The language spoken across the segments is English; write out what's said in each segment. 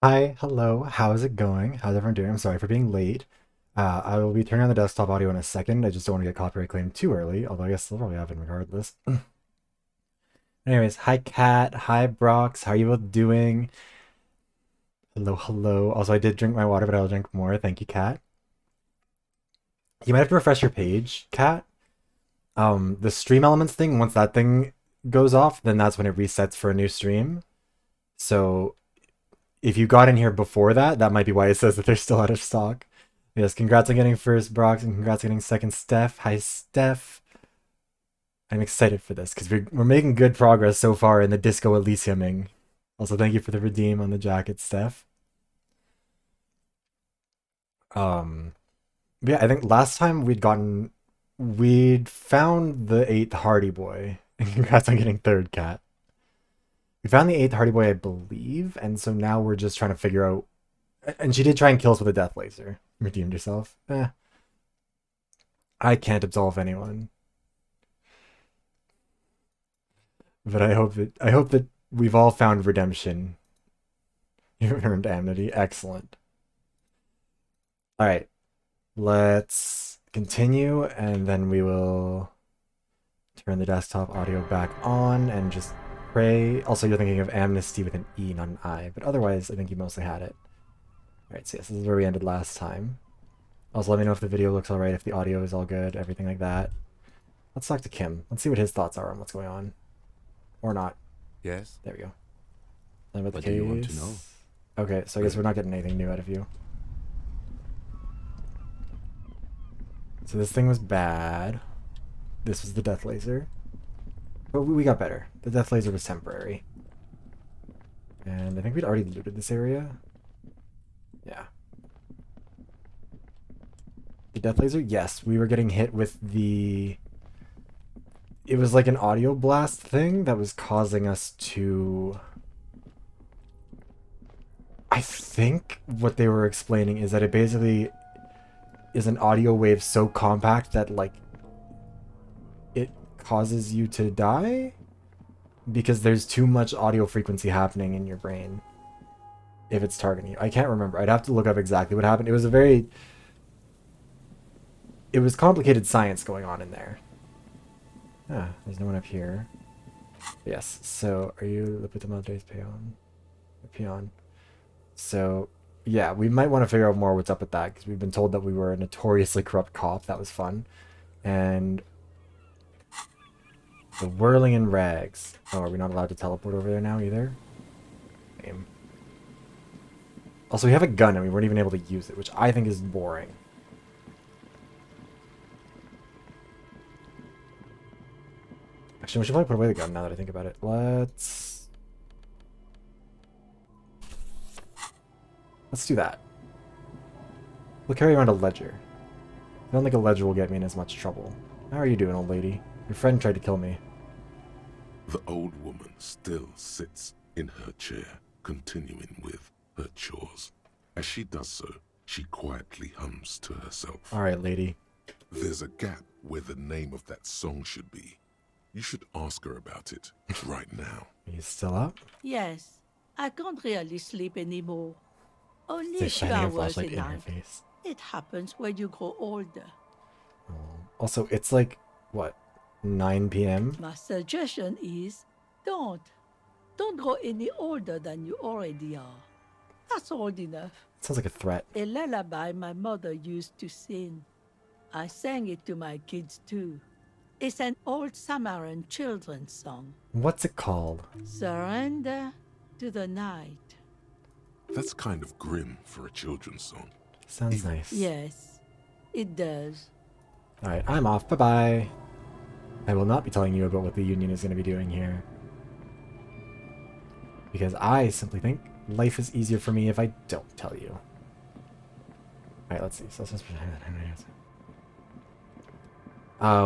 Hi, hello, how's it going? How's everyone doing? I'm sorry for being late. I will be turning on the desktop audio in a second. I just don't want to get copyright claimed too early, although I guess they'll probably have it regardless. Anyways, hi Kat, hi Brox, how are you both doing? Hello, hello. Also, I did drink my water, but I'll drink more. Thank you, Kat. You might have to refresh your page, Kat. The stream elements thing, once that thing goes off, then that's when it resets for a new stream. So if you got in here before that, that might be why it says that they're still out of stock. Yes, congrats on getting first, Brox, and congrats on getting second, Steph. Hi, Steph. I'm excited for this because we're making good progress so far in the Disco Elysiuming. Also, thank you for the redeem on the jacket, Steph. Um, yeah, I think last time we'd found the eighth Hardy Boy, and congrats on getting third, Cat. We found the eighth Hardy Boy, I believe, and so now we're just trying to figure out. And she did try and kill us with a death laser. Redeemed herself. I can't absolve anyone. But I hope that we've all found redemption. You've earned amnesty. Excellent. All right, let's continue, and then we will turn the desktop audio back on and just pray. Also, you're thinking of amnesty with an E, not an I, but otherwise, I think you mostly had it. All right, so yes, this is where we ended last time. Also, let me know if the video looks all right, if the audio is all good, everything like that. Let's talk to Kim. Let's see what his thoughts are on what's going on, or not. Yes? There we go. Then with the What do you want to case. know? Okay, so I guess we're not getting anything new out of you. So this thing was bad. This was the death laser. But we got better. The death laser was temporary. And I think we'd already looted this area. Yeah. The death laser? Yes, we were getting hit with the... It was like an audio blast thing that was causing us to... I think what they were explaining is that it basically is an audio wave so compact that, like, it causes you to die? Because there's too much audio frequency happening in your brain if it's targeting you. I can't remember. I'd have to look up exactly what happened. It was complicated science going on in there. Ah, there's no one up here. Yes, so are you the Madre's peon? Peon. So, yeah, we might want to figure out more what's up with that because we've been told that we were a notoriously corrupt cop. That was fun. And the whirling in rags. Oh, are we not allowed to teleport over there now either? Lame. Also, we have a gun and we weren't even able to use it, which I think is boring. Actually, we should probably put away the gun now that I think about it. Let's do that. We'll carry around a ledger. I don't think a ledger will get me in as much trouble. How are you doing, old lady? Your friend tried to kill me. The old woman still sits in her chair, continuing with her chores. As she does so, she quietly hums to herself. Alright, lady. There's a gap where the name of that song should be. You should ask her about it right now. Are you still up? Yes, I can't really sleep anymore. Only They're a few shining a hours flashlight a in her night. face. It happens when you grow older. Oh. Also, it's like, what, 9 p.m.? My suggestion is don't. Don't grow any older than you already are. That's old enough. Sounds like a threat. A lullaby my mother used to sing. I sang it to my kids too. It's an old Samaran children's song. What's it called? Surrender to the night. That's kind of grim for a children's song. Sounds nice. Yes, it does. Alright, I'm off. Bye-bye. I will not be telling you about what the Union is going to be doing here. Because I simply think life is easier for me if I don't tell you. Alright, let's see.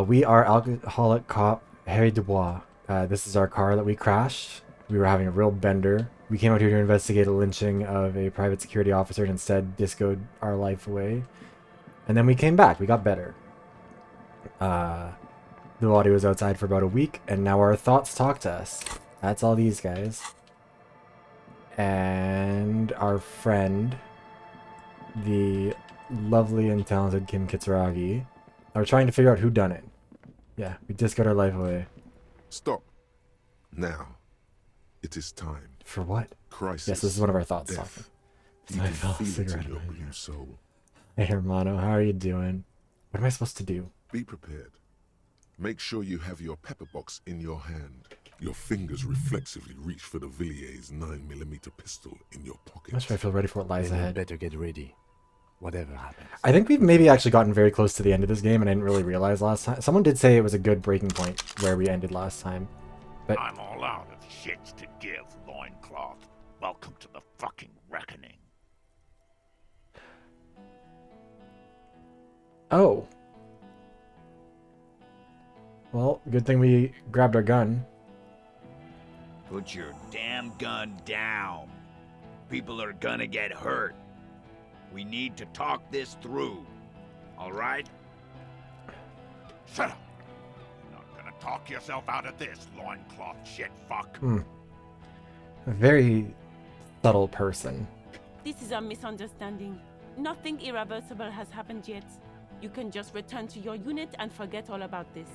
We are alcoholic cop Harry Dubois. This is our car that we crashed. We were having a real bender. We came out here to investigate a lynching of a private security officer and instead discoed our life away. And then we came back. We got better. The body was outside for about a week, and now our thoughts talk to us. That's all these guys. And our friend, the lovely and talented Kim Kitsuragi. We're trying to figure out who done it. Yeah, we just got our life away. Stop. Now. It is time. For what? Crisis. Yes, this is one of our thoughts talking. Death. You I can felt a feel it cigarette in your right blue here. soul. Hey, Hermano, how are you doing? What am I supposed to do? Be prepared. Make sure you have your pepper box in your hand. Your fingers reflexively reach for the Villiers 9mm pistol in your pocket. I'm not sure I feel ready for what lies Then ahead. better get ready. Whatever happens. I think we've maybe actually gotten very close to the end of this game, and I didn't really realize last time. Someone did say it was a good breaking point where we ended last time. But I'm all out of shits to give, loincloth. Welcome to the fucking reckoning. oh. Well, good thing we grabbed our gun. Put your damn gun down. People are gonna get hurt. We need to talk this through. All right? Shut up. You're not gonna talk yourself out of this, loincloth shit fuck. A very subtle person. This is a misunderstanding. Nothing irreversible has happened yet. You can just return to your unit and forget all about this.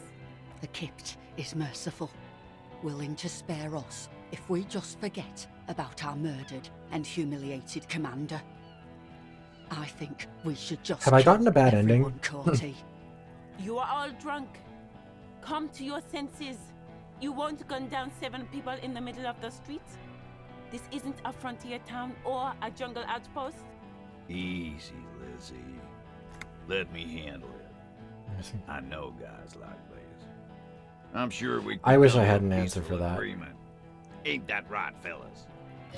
The Kypt is merciful, willing to spare us if we just forget about our murdered and humiliated commander. I think we should just Have I gotten kill a bad ending? everyone, Corty. You are all drunk. Come to your senses. You won't gun down 7 people in the middle of the street. This isn't a frontier town or a jungle outpost. Easy, Lizzie. Let me handle it. I know guys like this. I'm sure we I could wish come I to had a an answer peaceful for that. agreement. Ain't that right, fellas?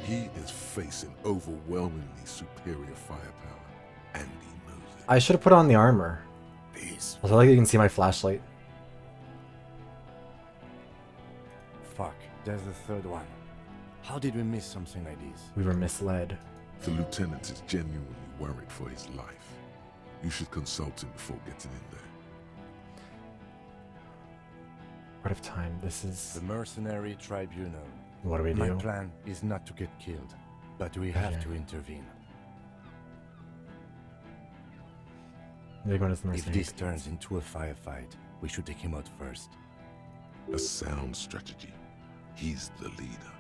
He is facing overwhelmingly superior firepower, and he knows it. I should have put on the armor. Peace. Also, like you can see my flashlight. Fuck, there's the third one. How did we miss something like this? We were misled. The lieutenant is genuinely worried for his life. You should consult him before getting in there. What of time? This is... The mercenary tribunal. What do we My do? plan is not to get killed, but we have Okay. to intervene. They're going to the If mercenary. this turns into a firefight, we should take him out first. A sound strategy. He's the leader.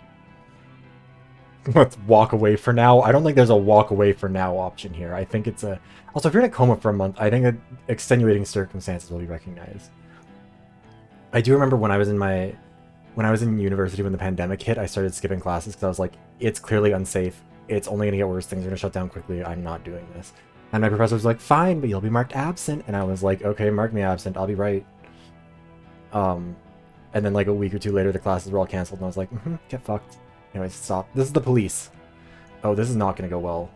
Let's walk away for now. I don't think there's a walk away for now option here. I think it's a... Also, if you're in a coma for a month, I think that extenuating circumstances will be recognized. I do remember when I was in university when the pandemic hit, I started skipping classes because I was like, it's clearly unsafe. It's only going to get worse. Things are going to shut down quickly. I'm not doing this. And my professor was like, fine, but you'll be marked absent. And I was like, okay, mark me absent. I'll be right. And then like a week or two later, the classes were all canceled. And I was like, get fucked. Anyways, stop. This is the police. Oh, this is not going to go well.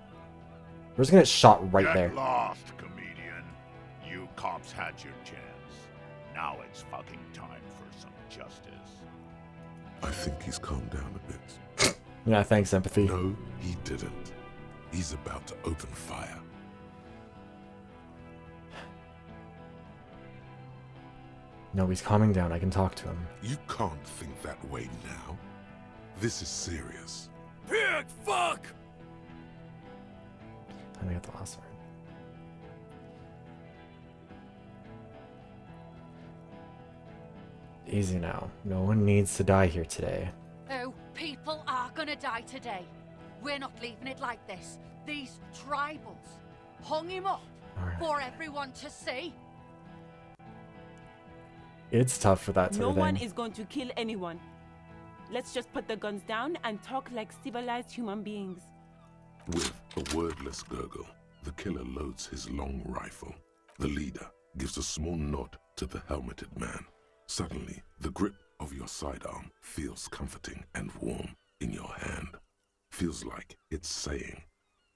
We're just going to get shot right Get there. lost, comedian. You cops had your chance. Now it's fucking time for some justice. I think he's calmed down a bit. Yeah, thanks, empathy. No, he didn't. He's about to open fire. No, he's calming down. I can talk to him. You can't think that way now. This is serious. Pig fuck! Let me get the last word. Easy now. No one needs to die here today. Oh, people are gonna die today. We're not leaving it like this. These tribals hung him up Alright. for everyone to see. It's tough for that sort No of thing. one is going to kill anyone. Let's just put the guns down and talk like civilized human beings. With a wordless gurgle, the killer loads his long rifle. The leader gives a small nod to the helmeted man. Suddenly, the grip of your sidearm feels comforting and warm in your hand. Feels like it's saying,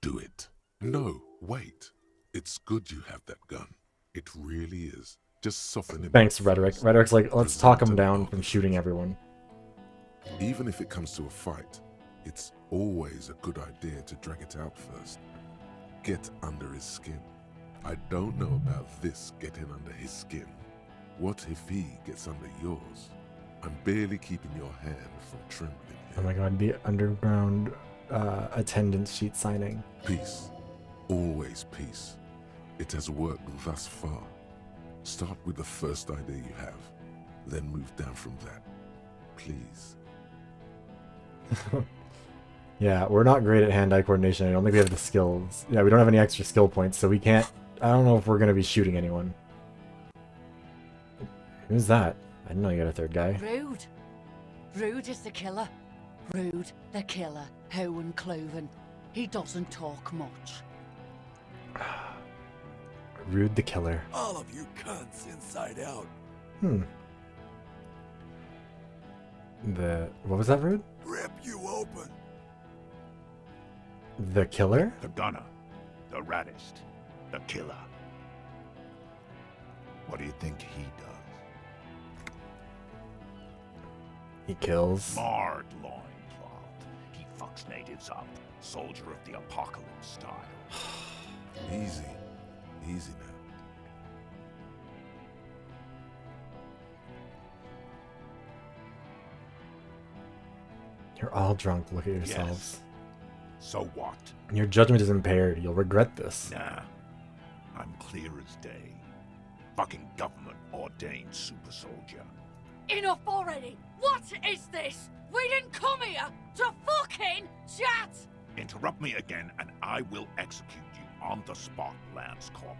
do it. No, wait. It's good you have that gun. It really is. Just soften him. Thanks, up Rhetoric. first. Rhetoric's like, let's talk him Present down an from shooting everyone. Even if it comes to a fight, it's always a good idea to drag it out first. Get under his skin. I don't know about this getting under his skin. What if he gets under yours? I'm barely keeping your hand from trembling Oh here. my god, the underground attendance sheet signing. Peace. Always peace. It has worked thus far. Start with the first idea you have, then move down from that. Please. Yeah, we're not great at hand-eye coordination. I don't think we have the skills. Yeah, we don't have any extra skill points, so we can't... I don't know if we're going to be shooting anyone. Who's that? I didn't know you got a third guy. Rude. Rude is the killer. Rude, the killer. Howen Cloven. He doesn't talk much. Rude the killer. All of you cunts inside out. What was that, Rude? Rip you open. The killer? The gunner. The raddest. The killer. What do you think he does? He kills. Marred loincloth. He fucks natives up. Soldier of the apocalypse style. Easy. Easy now. You're all drunk. Look at yourselves. Yes. So what? Your judgment is impaired. You'll regret this. Nah. I'm clear as day. Fucking government ordained super soldier. Enough already! What is this? We didn't come here to fucking chat! Interrupt me again and I will execute you on the spot, Lance Corporal.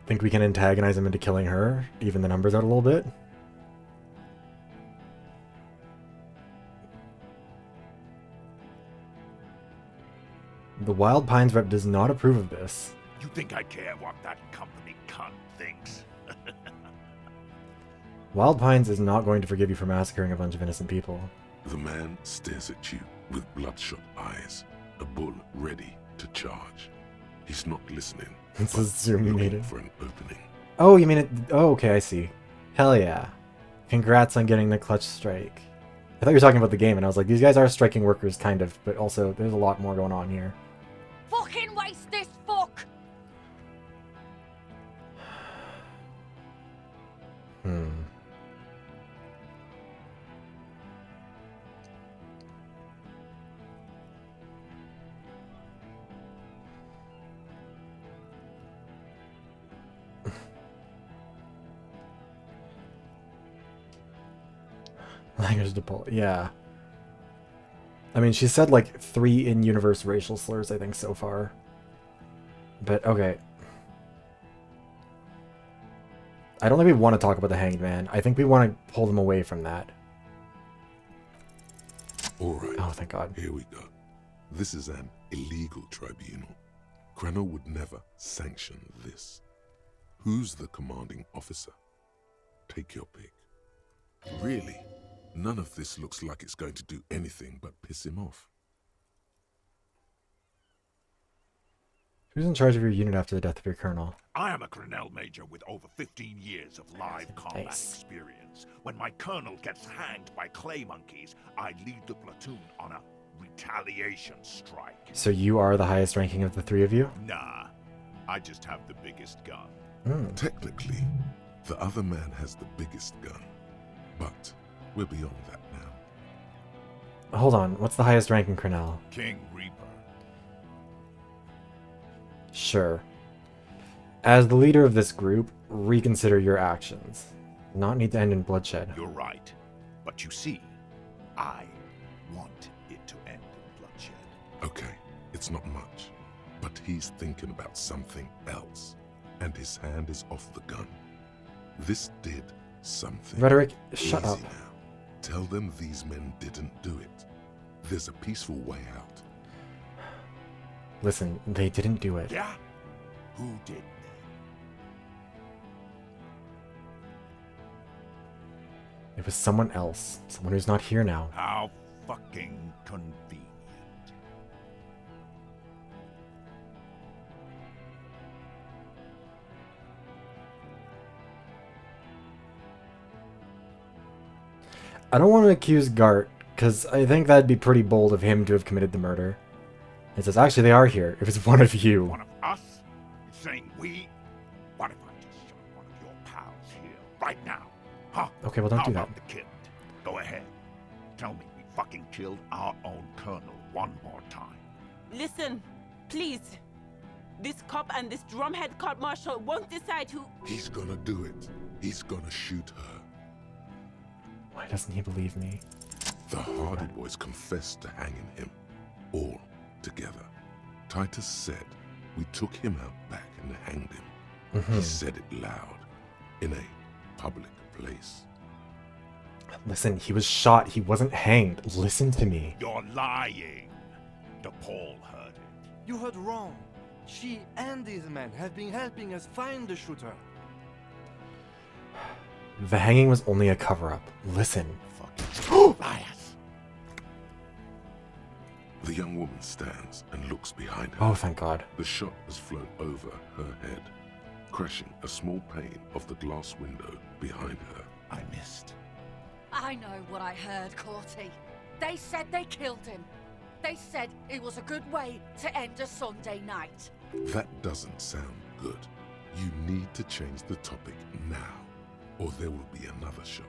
Think we can antagonize him into killing her? Even the numbers out a little bit? The Wild Pines rep does not approve of this. You think I care what that company cunt thinks? Wild Pines is not going to forgive you for massacring a bunch of innocent people. The man stares at you with bloodshot eyes, a bull ready to charge. He's not listening. It's a but Zoom looking meeting. for an opening. Oh, you mean it? Oh, okay, I see. Hell yeah. Congrats on getting the clutch strike. I thought you were talking about the game, and I was like, these guys are striking workers, kind of, but also there's a lot more going on here. Fucking waste this fuck! Language deploy. Yeah. I mean, she said like 3 in-universe racial slurs, I think, so far. But, okay. I don't think we want to talk about the Hanged Man. I think we want to pull them away from that. Alright. Oh, thank God. Here we go. This is an illegal tribunal. Krenner would never sanction this. Who's the commanding officer? Take your pick. Really? None of this looks like it's going to do anything but piss him off. Who's in charge of your unit after the death of your colonel? I am a Grinnell Major with over 15 years of live combat Nice. experience. When my colonel gets hanged by clay monkeys, I lead the platoon on a retaliation strike. So you are the highest ranking of the 3 of you? Nah, I just have the biggest gun. Technically, the other man has the biggest gun. But we're beyond that now. Hold on, what's the highest rank in Cornell? King Reaper. Sure. As the leader of this group, reconsider your actions. Not need to end in bloodshed. You're right. But you see, I want it to end in bloodshed. Okay, it's not much. But he's thinking about something else. And his hand is off the gun. This did something. Rhetoric, shut Easy up. now. Tell them these men didn't do it. There's a peaceful way out. Listen, they didn't do it. Yeah? Who did It was someone else. Someone who's not here now. How fucking convenient. I don't want to accuse Gart, because I think that'd be pretty bold of him to have committed the murder. It says, actually, they are here. If it's one of you. One of us? You're saying we? What if I just shot one of your pals here, right now? Huh? Okay, well don't How do that. about the kid? Go ahead. Tell me we fucking killed our own colonel one more time. Listen, please. This cop and this drumhead court marshal won't decide who. He's gonna do it. He's gonna shoot her. Why doesn't he believe me? The Hardy boys confessed to hanging him, all together. Titus said we took him out back and hanged him. He said it loud, in a public place. Listen, he was shot. He wasn't hanged. Listen to me. You're lying. DePaul heard it. You heard wrong. She and these men have been helping us find the shooter. The hanging was only a cover-up. Listen. Fucking liars. The young woman stands and looks behind her. Oh, thank God. The shot has flown over her head, crashing a small pane of the glass window behind her. I missed. I know what I heard, Corty. They said they killed him. They said it was a good way to end a Sunday night. That doesn't sound good. You need to change the topic now, or there will be another shot.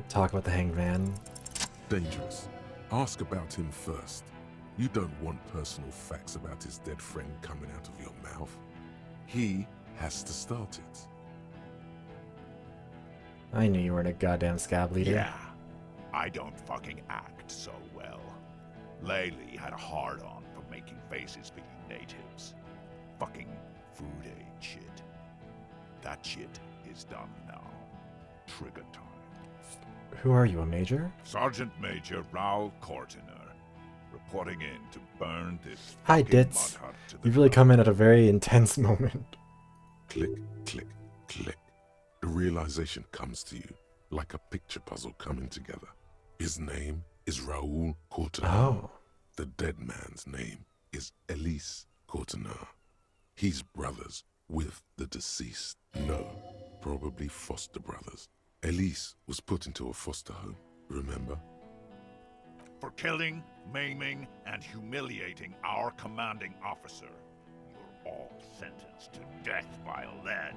Talk about the hanged man. Dangerous. Ask about him first. You don't want personal facts about his dead friend coming out of your mouth. He has to start it. I knew you weren't a goddamn scab leader. Yeah. I don't fucking act so well. Laylee had a hard-on for making faces for you natives. Fucking food aid shit. That shit is done now. Trigger time. Who are you, a major? Sergeant Major Raoul Cortiner, reporting in to burn this Hi, fucking Ditz. mud hut to the You've really ground. come in at a very intense moment. Click, click, click. The realization comes to you like a picture puzzle coming together. His name is Raoul Courtenay. Oh. The dead man's name is Elise Courtenay. He's brothers with the deceased. No, probably foster brothers. Elise was put into a foster home, remember? For killing, maiming, and humiliating our commanding officer. You're all sentenced to death by lead.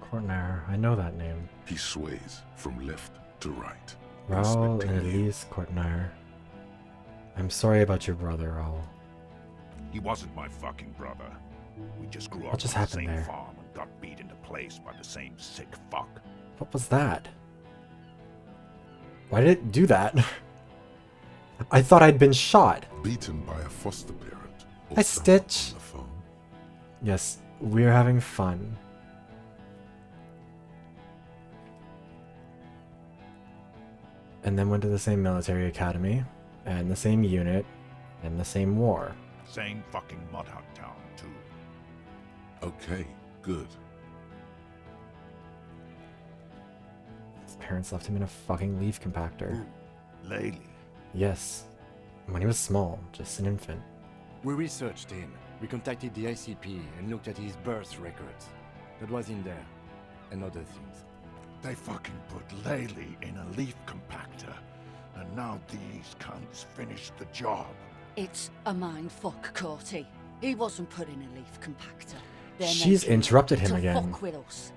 Courtenay, I know that name. He sways from left to right. Raoul and inspecting you. Elise Courtenay. I'm sorry about your brother, Raoul. He wasn't my fucking brother. We just grew up What just on the happened same there? farm and got beat into place by the same sick fuck. What was that? Why did it do that? I thought I'd been shot. Beaten by a foster parent. Or Hi, someone Stitch. on the farm. Yes, we're having fun. And then went to the same military academy, and the same unit, and the same war. Same fucking mud hut town, too. Okay, good. His parents left him in a fucking leaf compactor. Laylee. Yes, when he was small, just an infant. We researched him. We contacted the ICP and looked at his birth records. That was in there. And other things. They fucking put Laylee in a leaf compactor, and now these cunts finished the job. It's a mind fuck, Corty. He wasn't put in a leaf compactor. They're She's making interrupted him to again. Fuck with us.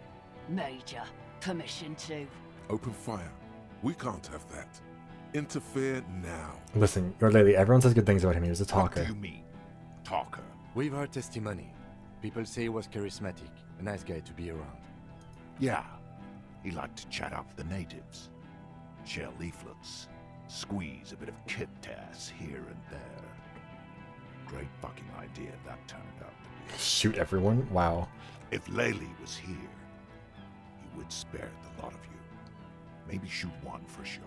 Major, permission to. Open fire. We can't have that. Interfere now. Listen, your lady, everyone says good things about him. He was a What talker. do you mean, talker? We've heard testimony. People say he was charismatic, a nice guy to be around. Yeah, he liked to chat up the natives, share leaflets, squeeze a bit of kit ass here and there. Great fucking idea that turned out to be. Shoot everyone? Wow. If Laylee was here, he would spare the lot of you. Maybe shoot one for show.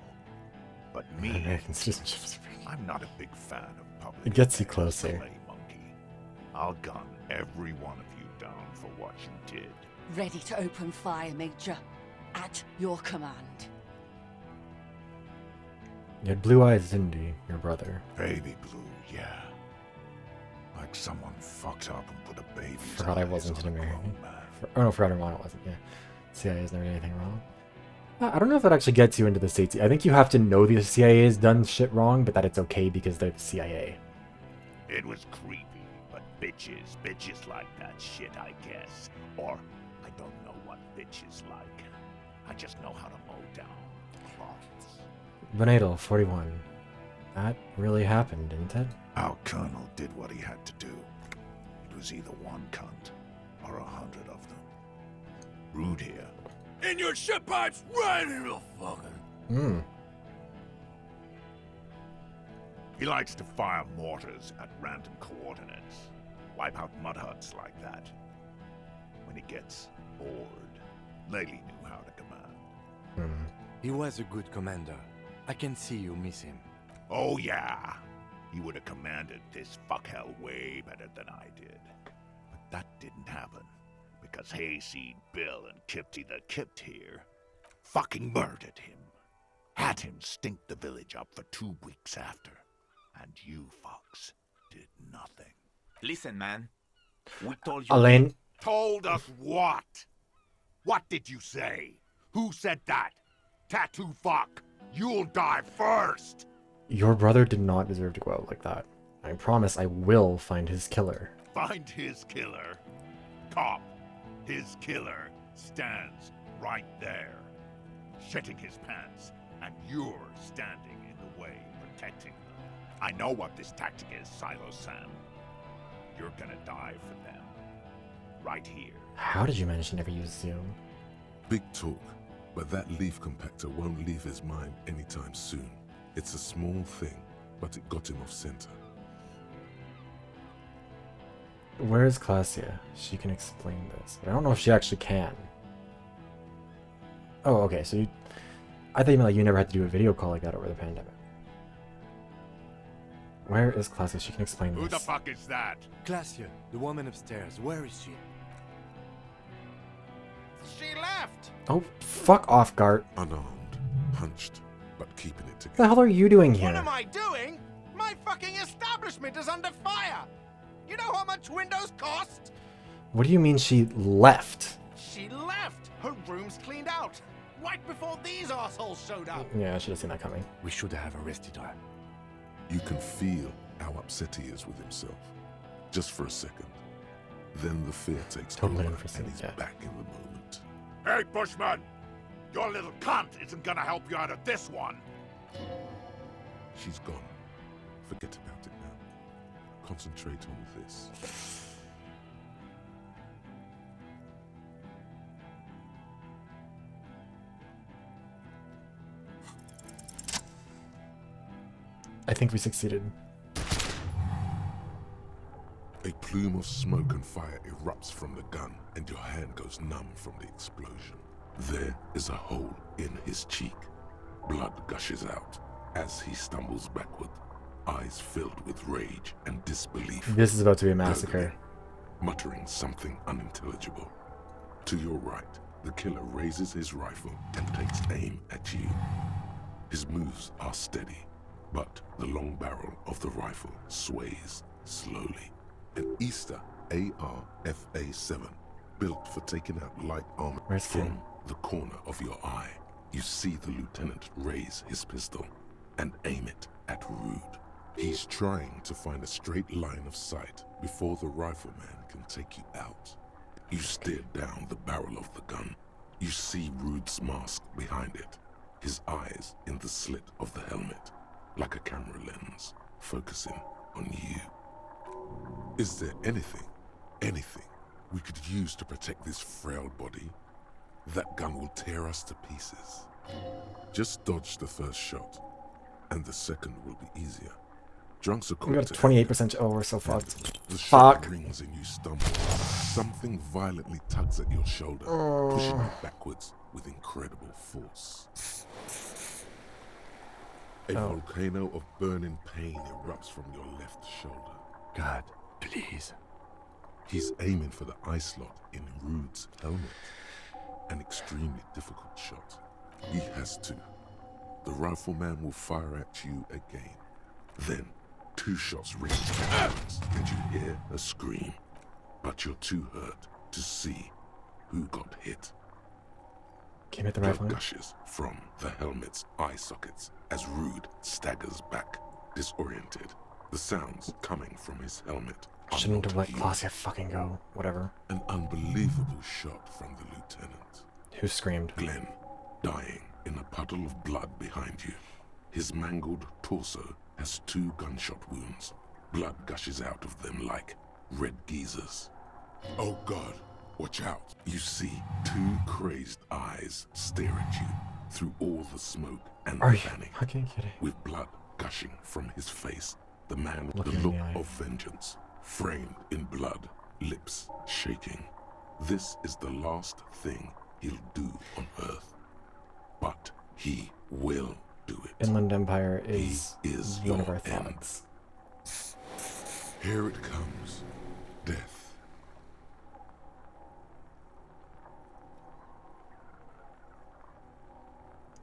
But me, Americans just... I'm not a big fan of public. It gets you affairs, closer. clay monkey. I'll gun every one of you down for what you did. Ready to open fire, Major. At your command. He had blue eyes, didn't he, your brother? Baby blue, yeah. Like someone fucked up and put a baby's Forgot I eyes wasn't on in a America. grown man. Oh no, forgot wrong. It wasn't. Yeah, CIA's never did anything wrong. I don't know if that actually gets you into the safety. I think you have to know the CIA has done shit wrong, but that it's okay because they're the CIA. It was creepy, but Bitches like that shit, I guess. Or, I don't know what bitches like. I just know how to mow down cloths. Venadal, 41. That really happened, didn't it? Our colonel did what he had to do. It was either one cunt or 100 of them. Rude here. In your shit pipes, right in the fucking... He likes to fire mortars at random coordinates. Wipe out mud huts like that. When he gets bored, Laley knew how to command. He was a good commander. I can see you miss him. Oh yeah, he would have commanded this fuckhell way better than I did. But that didn't happen, because Hayseed Bill and Kipty the Kipt here fucking murdered him. Had him stink the village up for 2 weeks after. And you fucks did nothing. Listen, man. We told you. Elaine, Told us what? What did you say? Who said that? Tattoo fuck. You'll die first. your brother did not deserve to go out like that. I promise I will find his killer. Find his killer. Cop. His killer stands right there, shitting his pants, and you're standing in the way, protecting them. I know what this tactic is, Silo Sam. You're gonna die for them. Right here. How did you manage to never use Zoom? Big talk, but that leaf compactor won't leave his mind anytime soon. It's a small thing, but it got him off center. Where is Classia? She can explain this, but I don't know if she actually can. Oh, okay, so you... I thought you meant like you never had to do a video call like that over the pandemic. Where is Classia? She can explain this. Who the fuck is that? Classia, the woman upstairs, where is she? She left! Oh, fuck off, Gart. Unarmed, hunched, but keeping it What the together. hell are you doing What here? am I doing? My fucking establishment is under fire! You know how much windows cost? What do you mean she left? She left! Her room's cleaned out! Right before these assholes showed up! Yeah, I should have seen that coming. We should have arrested her. You can feel how upset he is with himself. Just for a second. Then the fear takes Totally over unforeseen, and he's yeah. back in the moment. Hey, Bushman! Your little cunt isn't gonna help you out of this one! She's gone. Forget about it now. Concentrate on this. I think we succeeded. A plume of smoke and fire erupts from the gun, and your hand goes numb from the explosion. There is a hole in his cheek. Blood gushes out as he stumbles backward, eyes filled with rage and disbelief. This is about to be a massacre. Muttering something unintelligible. To your right, the killer raises his rifle and takes aim at you. His moves are steady, but the long barrel of the rifle sways slowly. An Easter AR-FA-7, built for taking out light armor. Where's From Kim? the corner of your eye, you see the lieutenant raise his pistol and aim it at Rude. He's trying to find a straight line of sight before the rifleman can take you out. You stare down the barrel of the gun. You see Rude's mask behind it, his eyes in the slit of the helmet, like a camera lens, focusing on you. Is there anything we could use to protect this frail body? That gun will tear us to pieces. Just dodge the first shot, and the second will be easier. Drunks are We quick got to 28%. Oh, we're so fucked. the shot Fuck. rings and you stumble. Something violently tugs at your shoulder, pushing you backwards with incredible force. A volcano of burning pain erupts from your left shoulder. God, please. He's aiming for the eye slot in Rude's helmet. An extremely difficult shot. He has to. The rifleman will fire at you again. Then, 2 shots ring out, and you hear a scream. But you're too hurt to see who got hit. Can you hit the Blood rifle? gushes from the helmet's eye sockets as Rude staggers back, disoriented. The sounds coming from his helmet Shouldn't have let healed. Klasia fucking go. Whatever. An unbelievable shot from the lieutenant. Who screamed? Glenn, dying in a puddle of blood behind you. His mangled torso has 2 gunshot wounds. Blood gushes out of them like red geysers. Oh God, watch out. You see 2 crazed eyes stare at you through all the smoke and Are the you panic. fucking kidding? With blood gushing from his face, the man with Looking the in look the eye. of vengeance, framed in blood, lips shaking. This is the last thing he'll do on Earth. But he will do it. Inland Empire is He is one of your our end. thoughts. Here it comes. Death.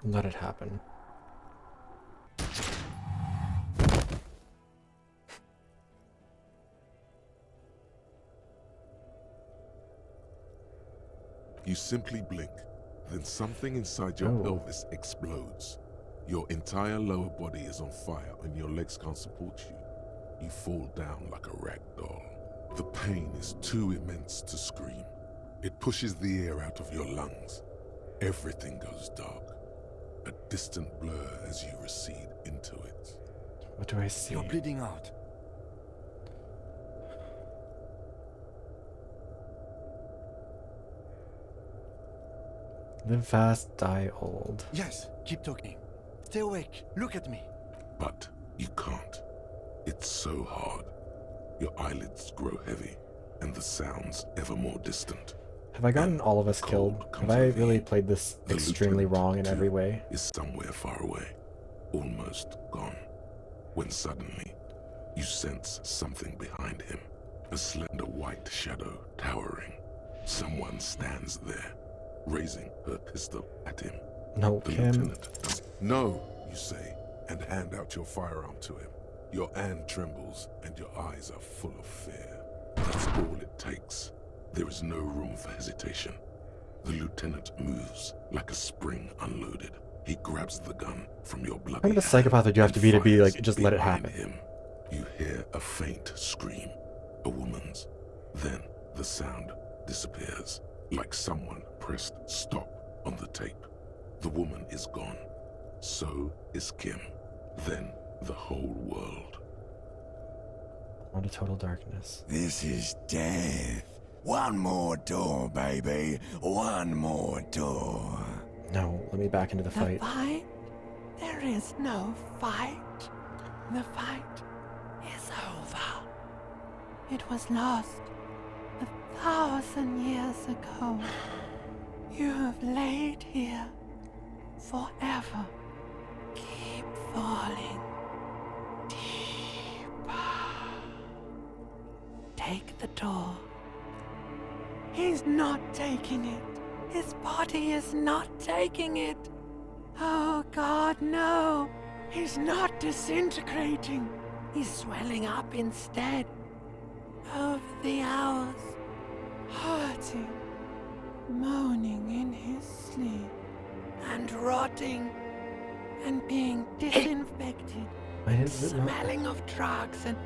Let it happen. You simply blink, then something inside your Oh. pelvis explodes. Your entire lower body is on fire and your legs can't support you. You fall down like a rag doll. The pain is too immense to scream. It pushes the air out of your lungs. Everything goes dark. A distant blur as you recede into it. What do I see? You're bleeding out. Live fast, die old. Yes, keep talking. Stay awake. Look at me. But you can't. It's so hard. Your eyelids grow heavy, and the sounds ever more distant. Have I gotten all of us killed? Cold Have comes I over really you. played this The extremely lieutenant, wrong in too, every way? is somewhere far away, almost gone, when suddenly you sense something behind him, a slender white shadow towering. Someone stands there, raising her pistol at him. No, The Kim. lieutenant does. No, you say, and hand out your firearm to him. Your hand trembles, and your eyes are full of fear. That's all it takes. There is no room for hesitation. The lieutenant moves like a spring unloaded. He grabs the gun from your bloody What kind of a hand psychopath would you have to and be fires like, just let it behind happen? him. You hear a faint scream, a woman's. Then the sound disappears, like someone pressed stop on the tape. The woman is gone. So is Kim. Then the whole world. What a total darkness. This is death. One more door, baby. One more door. No, let me back into the The fight. fight? There is no fight. The fight is over. It was lost 1,000 years ago. You have laid here forever. Keep falling deeper. Take the door. He's not taking it. His body is not taking it. Oh God, no. He's not disintegrating. He's swelling up instead. Over the hours, hurting, moaning in his sleep, and rotting, and being disinfected, Why is it not- smelling of drugs and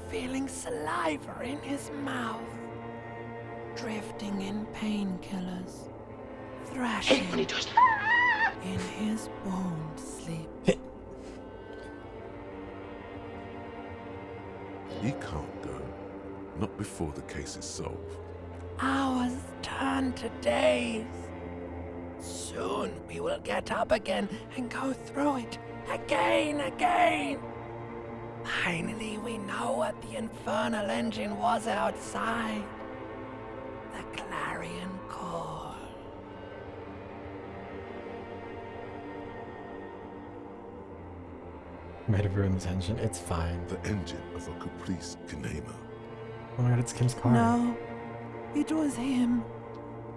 feeling saliva in his mouth, drifting in painkillers, thrashing in his wound sleep. He can't go. Not before the case is solved. Hours turn to days. Soon we will get up again and go through it again. Finally, we know what the infernal engine was outside. The clarion call. Might have ruined the tension. It's fine. The engine of a Caprice Canemo. Oh my god, it's Kim's car. No, it was him.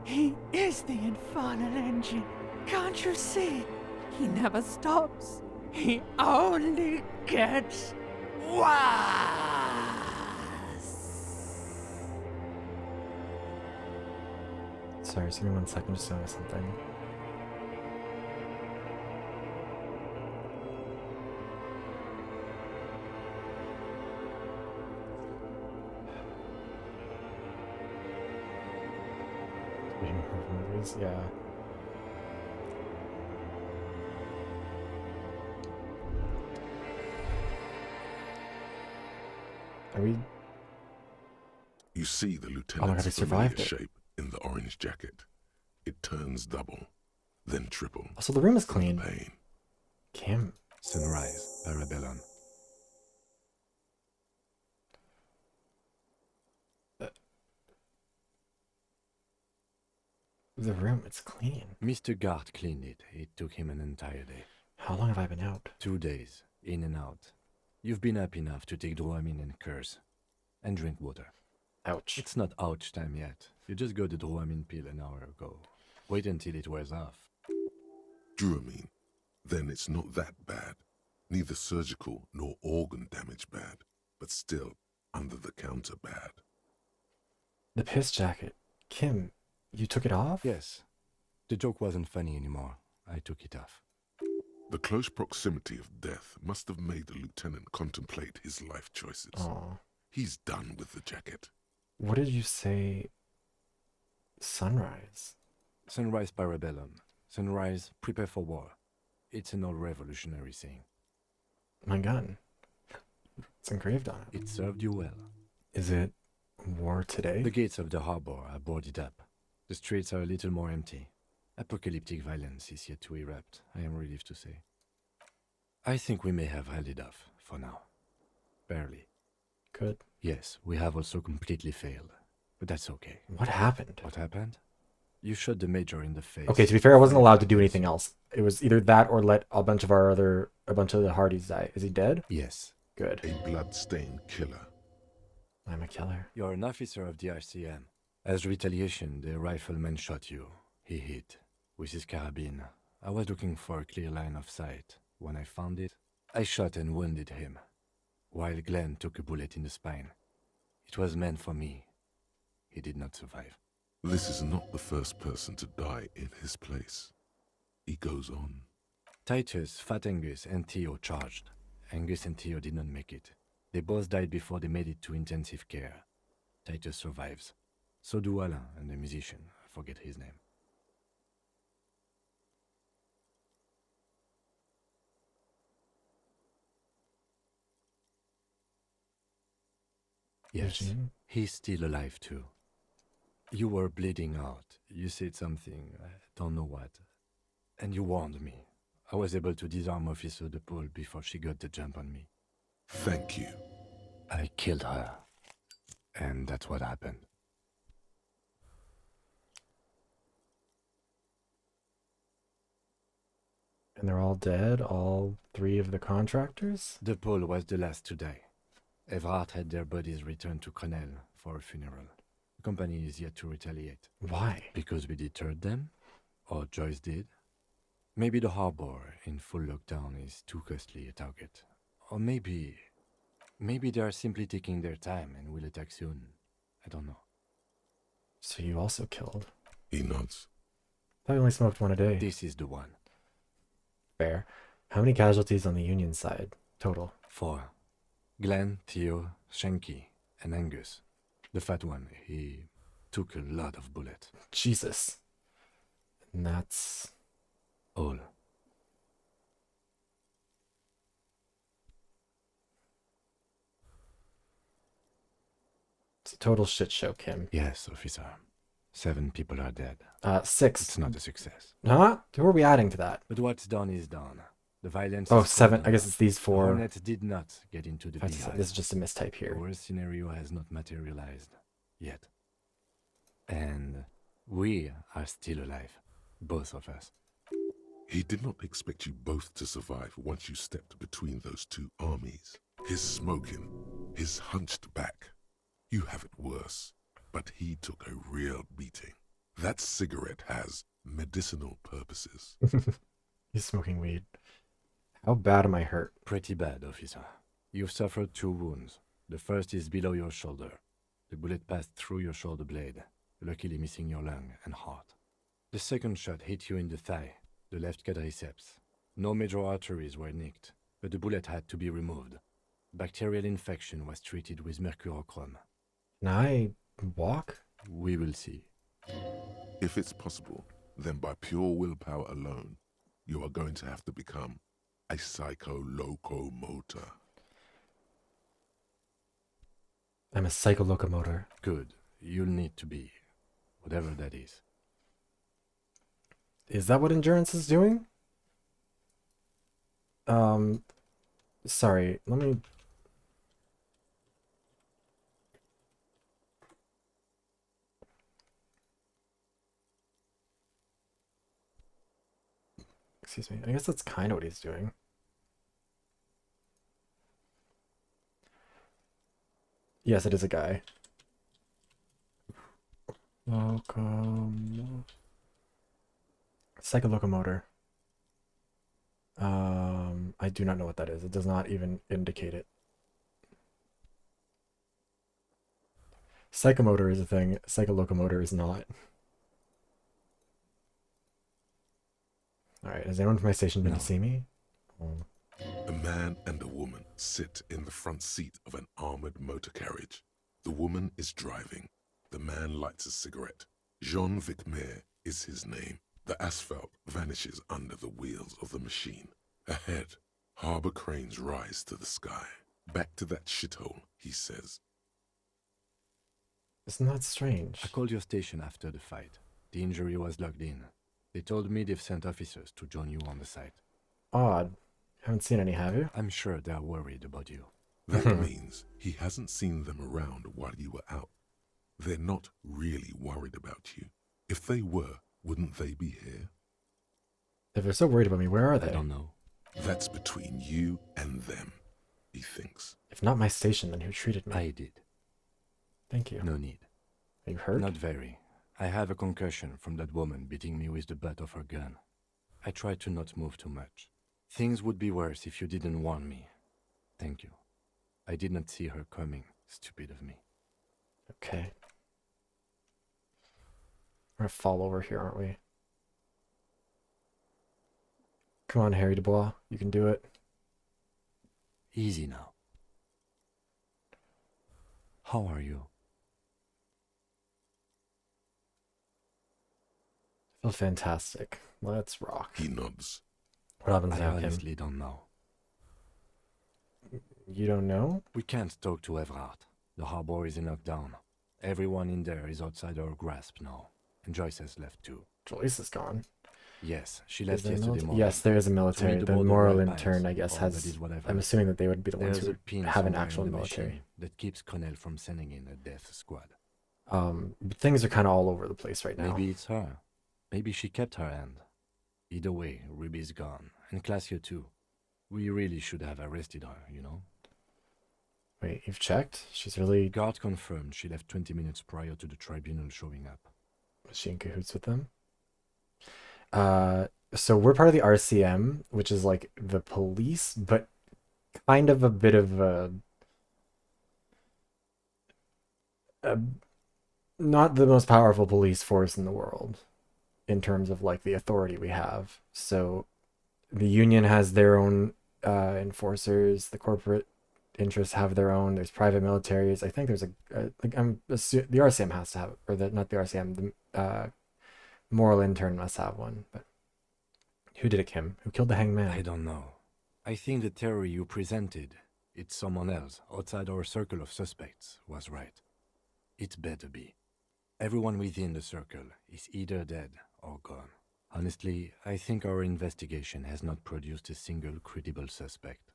He is the infernal engine. Can't you see? He never stops. He only gets worse. Sorry, just give me 1 second, just notice something. Movies, yeah. Are we? You see the Oh my lieutenant's god, he familiar survived it. shape in the orange jacket. It turns double, then triple. Also, the room is in the clean. pain. Kim. Sunrise, Parabellum. The room, it's clean. Mr. Gart cleaned it. It took him an entire day. How long have I been out? 2 days, in and out. You've been up enough to take Dramamine and curse. And drink water. Ouch. It's not ouch time yet. You just got the Dramamine pill an hour ago. Wait until it wears off. Dramamine. Then it's not that bad. Neither surgical nor organ damage bad, but still under the counter bad. The piss jacket. Kim, you took it off? Yes. The joke wasn't funny anymore. I took it off. The close proximity of death must have made the lieutenant contemplate his life choices. Aw. He's done with the jacket. What did you say? Sunrise. Sunrise Parabellum. Sunrise, prepare for war. It's an old revolutionary saying. My gun. It's engraved on it. It served you well. Is it war today? The gates of the harbor are boarded up. The streets are a little more empty. Apocalyptic violence is yet to erupt, I am relieved to say. I think we may have held it off, for now. Barely. Good. Yes, we have also completely failed. But that's okay. What happened? What happened? You shot the Major in the face. Okay, to be fair, I wasn't allowed to do anything else. It was either that or let a bunch of the Hardys die. Is he dead? Yes. Good. A blood-stained killer. I'm a killer. You're an officer of the RCM. As retaliation, the rifleman shot you. He hit. With his carabine. I was looking for a clear line of sight. When I found it, I shot and wounded him, while Glenn took a bullet in the spine. It was meant for me. He did not survive. This is not the first person to die in his place. He goes on. Titus, Fat Angus, and Theo charged. Angus and Theo did not make it. They both died before they made it to intensive care. Titus survives. So do Alain and the musician. I forget his name. Yes, Eugene? he's still alive too. You were bleeding out. You said something, I don't know what. And you warned me. I was able to disarm Officer DePaul before she got the jump on me. Thank you. I killed her. And that's what happened. And they're all dead? All 3 of the contractors? DePaul was the last to die. Everard had their bodies returned to Crenel for a funeral. The company is yet to retaliate. Why? Because we deterred them? Or Joyce did? Maybe the harbor in full lockdown is too costly a target. Or maybe they are simply taking their time and will attack soon. I don't know. So you also killed? He nods. I only smoked 1 a day. This is the one. Fair. How many casualties on the Union side? Total. 4. Glenn, Theo, Shanky, and Angus. The fat one, he took a lot of bullets. Jesus. And that's... All. It's a total shit show, Kim. Yes, officer. 7 people are dead. 6. It's not a success. Huh? Who are we adding to that? But what's done is done. The violence Oh, is 7. gone. I guess it's these 4. Hornet did not get into the beehive. This is just a mistype The here. worst scenario has not materialized yet. And we are still alive. Both of us. He did not expect you both to survive once you stepped between those 2 armies. His smoking, his hunched back. You have it worse, but he took a real beating. That cigarette has medicinal purposes. He's smoking weed. How bad am I hurt? Pretty bad, officer. You've suffered 2 wounds. The first is below your shoulder. The bullet passed through your shoulder blade, luckily missing your lung and heart. The second shot hit you in the thigh, the left quadriceps. No major arteries were nicked, but the bullet had to be removed. Bacterial infection was treated with mercurochrome. Can I walk? We will see. If it's possible, then by pure willpower alone, you are going to have to become a psycho-locomotor. I'm a psycholocomotor. Good. You'll need to be. Whatever that is. Is that what endurance is doing? Sorry, let me... Excuse me. I guess that's kind of what he's doing. Yes, it is a guy. Psycholocomotor. I do not know what that is. It does not even indicate it. Psychomotor is a thing. Psycholocomotor is not. Alright, has anyone from my station been to see me? Oh. A man and a woman sit in the front seat of an armored motor carriage. The woman is driving. The man lights a cigarette. Jean Vicmer is his name. The asphalt vanishes under the wheels of the machine. Ahead, harbor cranes rise to the sky. Back to that shithole, he says. Isn't that strange? I called your station after the fight. The injury was logged in. They told me they've sent officers to join you on the site. Odd. Haven't seen any, have you? I'm sure they're worried about you. That means he hasn't seen them around while you were out. They're not really worried about you. If they were, wouldn't they be here? If they're so worried about me, where are they? I don't know. That's between you and them, he thinks. If not my station, then who treated me? I did. Thank you. No need. Are you hurt? Not very. I have a concussion from that woman beating me with the butt of her gun. I tried to not move too much. Things would be worse if you didn't warn me. Thank you. I did not see her coming. Stupid of me. Okay. We're gonna fall over here, aren't we? Come on, Harry Dubois. You can do it. Easy now. How are you? I feel fantastic. Let's rock. He nods. What happens I now, Kim? honestly don't know. You don't know? We can't talk to Everard. The harbor is in lockdown. Everyone in there is outside our grasp now. And Joyce has left too. Joyce is gone. Yes, she Is left there yesterday milita- morning. Yes, there is a military. the The border moral right intern, by I us, guess, or has... that is whatever. I'm assuming that they would be the ones There's who a pin have an somewhere actual in the military. machine that keeps Connell from sending in a death squad. But things are kind of all over the place right now. Maybe it's her. Maybe she kept her hand. Either way, Ruby's gone. And Classio too. We really should have arrested her, you know? Wait, you've checked? She's really... Guard confirmed she left 20 minutes prior to the tribunal showing up. Was she in cahoots with them? So we're part of the RCM, which is like the police, but kind of a bit of a not the most powerful police force in the world in terms of like the authority we have. So the union has their own enforcers, the corporate interests have their own, there's private militaries. I think there's the RCM has to have, or not the RCM, the moral intern must have one. But who did it, Kim? Who killed the hanged man? I don't know. I think the theory you presented, it's someone else outside our circle of suspects, was right. It better be. Everyone within the circle is either dead or gone. Honestly, I think our investigation has not produced a single credible suspect.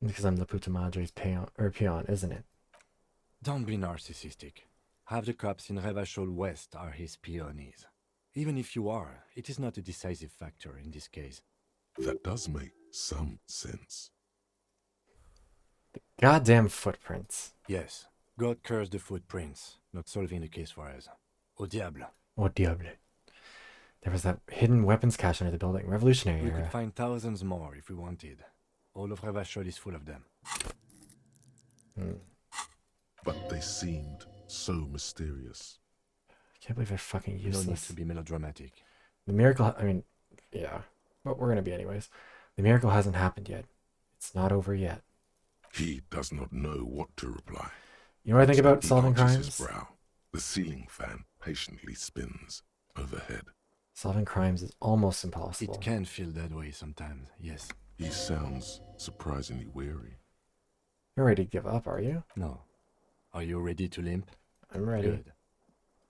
Because I'm the puta madre's peon, isn't it? Don't be narcissistic. Half the cops in Revachol West are his peonies. Even if you are, it is not a decisive factor in this case. That does make some sense. Goddamn footprints. Yes, God curse the footprints, not solving the case for us. Au diable. Oh diable. There was that hidden weapons cache under the building. Revolutionary We era. could find thousands more if we wanted. All of Revachol is full of them. But they seemed so mysterious. I can't believe they're fucking You don't need useless. to be melodramatic. The miracle, I mean, yeah. But we're gonna be anyways. The miracle hasn't happened yet. It's not over yet. He does not know what to reply. You know what I think about He solving arches his crimes? brow. The ceiling fan patiently spins overhead. Solving crimes is almost impossible. It can feel that way sometimes, yes. He sounds surprisingly weary. You're ready to give up, are you? No. Are you ready to limp? I'm ready. Good.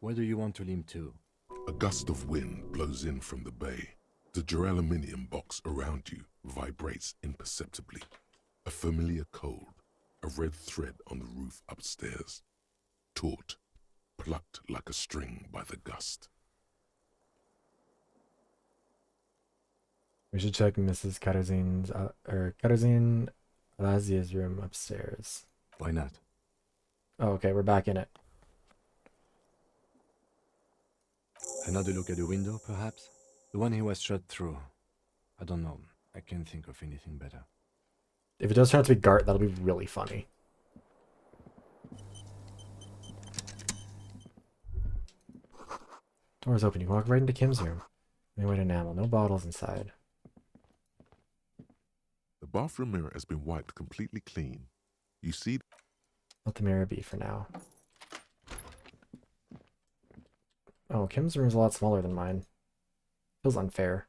Where do you want to limp to? A gust of wind blows in from the bay. The duraluminum box around you vibrates imperceptibly. A familiar cold, a red thread on the roof upstairs. Taut, plucked like a string by the gust. We should check Mrs. Katarzyne Lazia's room upstairs. Why not? Oh, okay, we're back in it. Another look at the window, perhaps? The one he was shot through. I don't know. I can't think of anything better. If it does turn out to be Gart, that'll be really funny. Door's open. You walk right into Kim's room. No white enamel. No bottles inside. The bathroom mirror has been wiped completely clean. You see... Let the mirror be for now. Oh, Kim's room is a lot smaller than mine. Feels unfair.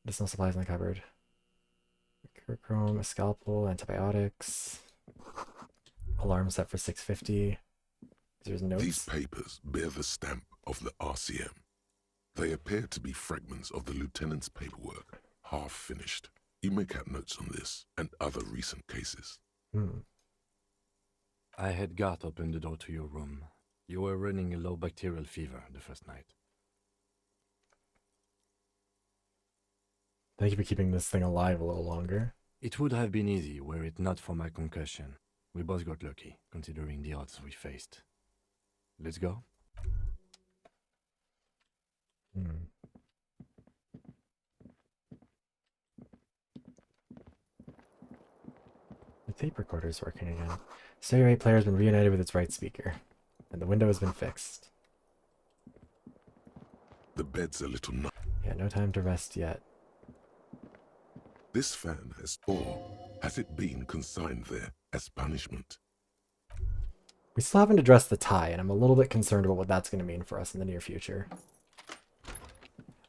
Medicinal supplies in the cupboard. Chrome, a scalpel, antibiotics. Alarm set for 6:50. There's notes. These papers bear the stamp of the RCM. They appear to be fragments of the lieutenant's paperwork, half finished. You make out notes on this and other recent cases. I had Gart open the door to your room. You were running a low bacterial fever the first night. Thank you for keeping this thing alive a little longer. It would have been easy were it not for my concussion. We both got lucky, considering the odds we faced. Let's go? The tape recorder's working again. Stereo 8 player has been reunited with its right speaker. And the window has been fixed. The bed's a little nut. Yeah, no time to rest yet. This fan has has it been consigned there as punishment? We still haven't addressed the tie, and I'm a little bit concerned about what that's going to mean for us in the near future.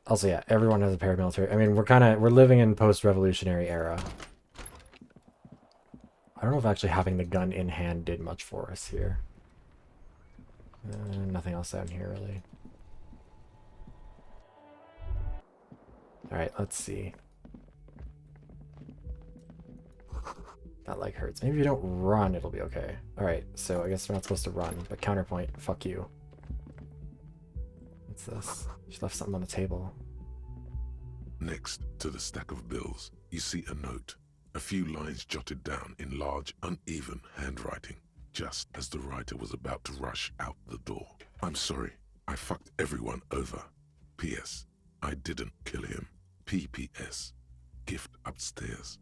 Also, yeah, everyone has a paramilitary. I mean, we're living in post-revolutionary era. I don't know if actually having the gun in hand did much for us here. Nothing else down here, really. Alright, let's see. That leg hurts. Maybe if you don't run, it'll be okay. Alright, so I guess we're not supposed to run, but counterpoint, fuck you. What's this? She left something on the table. Next to the stack of bills, you see a note. A few lines jotted down in large, uneven handwriting, just as the writer was about to rush out the door. I'm sorry, I fucked everyone over. P.S. I didn't kill him. P.P.S. Gift upstairs.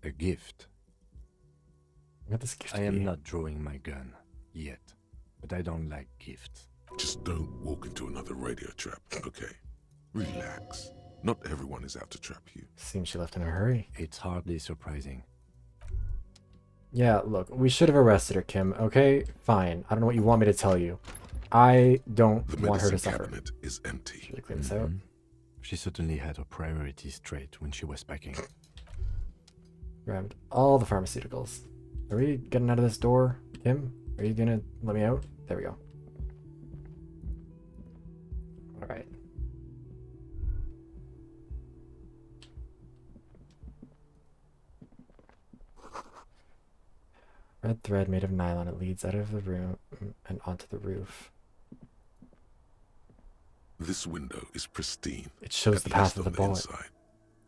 A gift? What this gift I am be? not drawing my gun. Yet. But I don't like gifts. Just don't walk into another radio trap, okay? Relax. Not everyone is out to trap you. Seems she left in a hurry. It's hardly surprising. Yeah, look, we should have arrested her, Kim, okay? Fine. I don't know what you want me to tell you. I don't The want her to medicine suffer. cabinet is empty. Should we clean this out? She certainly had her priorities straight when she was packing. Grabbed all the pharmaceuticals. Are we getting out of this door, Kim? Are you gonna let me out? There we go. Alright. Red thread made of nylon. It leads out of the room and onto the roof. This window is pristine. It shows at the path least of on the bullet. inside.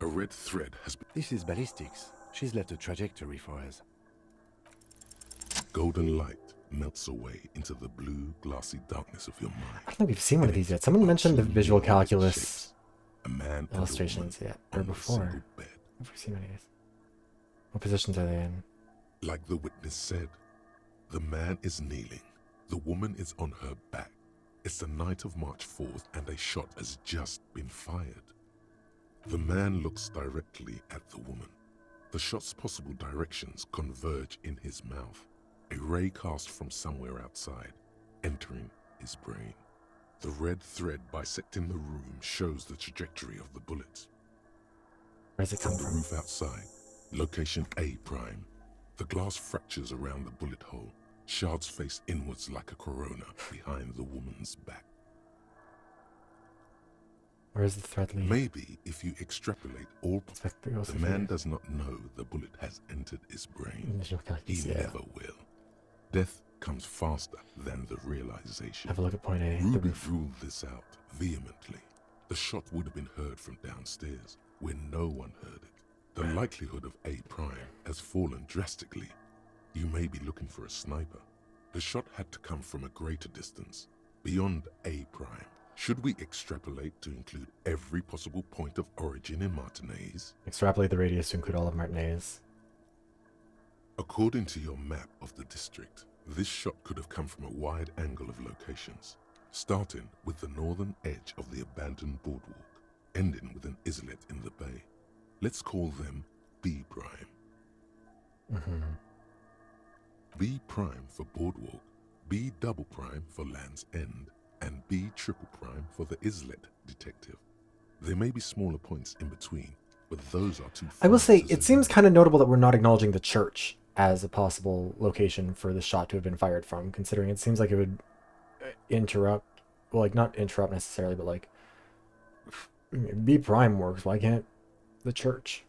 A red thread has been... This is ballistics. She's left a trajectory for us. Golden light melts away into the blue, glassy darkness of your mind. I don't think we've seen one of these yet. Someone mentioned the visual calculus Shapes. A man and a illustrations woman yet, or on a before. single bed. I've never seen any of these. What positions are they in? Like the witness said, the man is kneeling. The woman is on her back. It's the night of March 4th and a shot has just been fired. The man looks directly at the woman. The shot's possible directions converge in his mouth. A ray cast from somewhere outside, entering his brain. The red thread bisecting the room shows the trajectory of the bullet. Where does it come From the from? roof outside, location A prime. The glass fractures around the bullet hole. Shards face inwards like a corona behind the woman's back. Where does the thread lead? Maybe if you extrapolate all, the man does not know the bullet has entered his brain. He never will. Death comes faster than the realization. Have a look at point A. Ruby ruled this out vehemently. The shot would have been heard from downstairs, where no one heard it. The likelihood of A prime has fallen drastically. You may be looking for a sniper. The shot had to come from a greater distance, beyond A prime. Should we extrapolate to include every possible point of origin in Martinez? Extrapolate the radius to include all of Martinez. According to your map of the district, this shot could have come from a wide angle of locations, starting with the northern edge of the abandoned boardwalk, ending with an islet in the bay. Let's call them B prime. B prime for boardwalk, B double prime for Land's End, and B triple prime for the islet detective. There may be smaller points in between, but those are too I will far say, to it seems kind of notable that we're not acknowledging the church as a possible location for the shot to have been fired from, considering it seems like it would interrupt, well, like, not interrupt necessarily, but like, B prime works, why can't the church?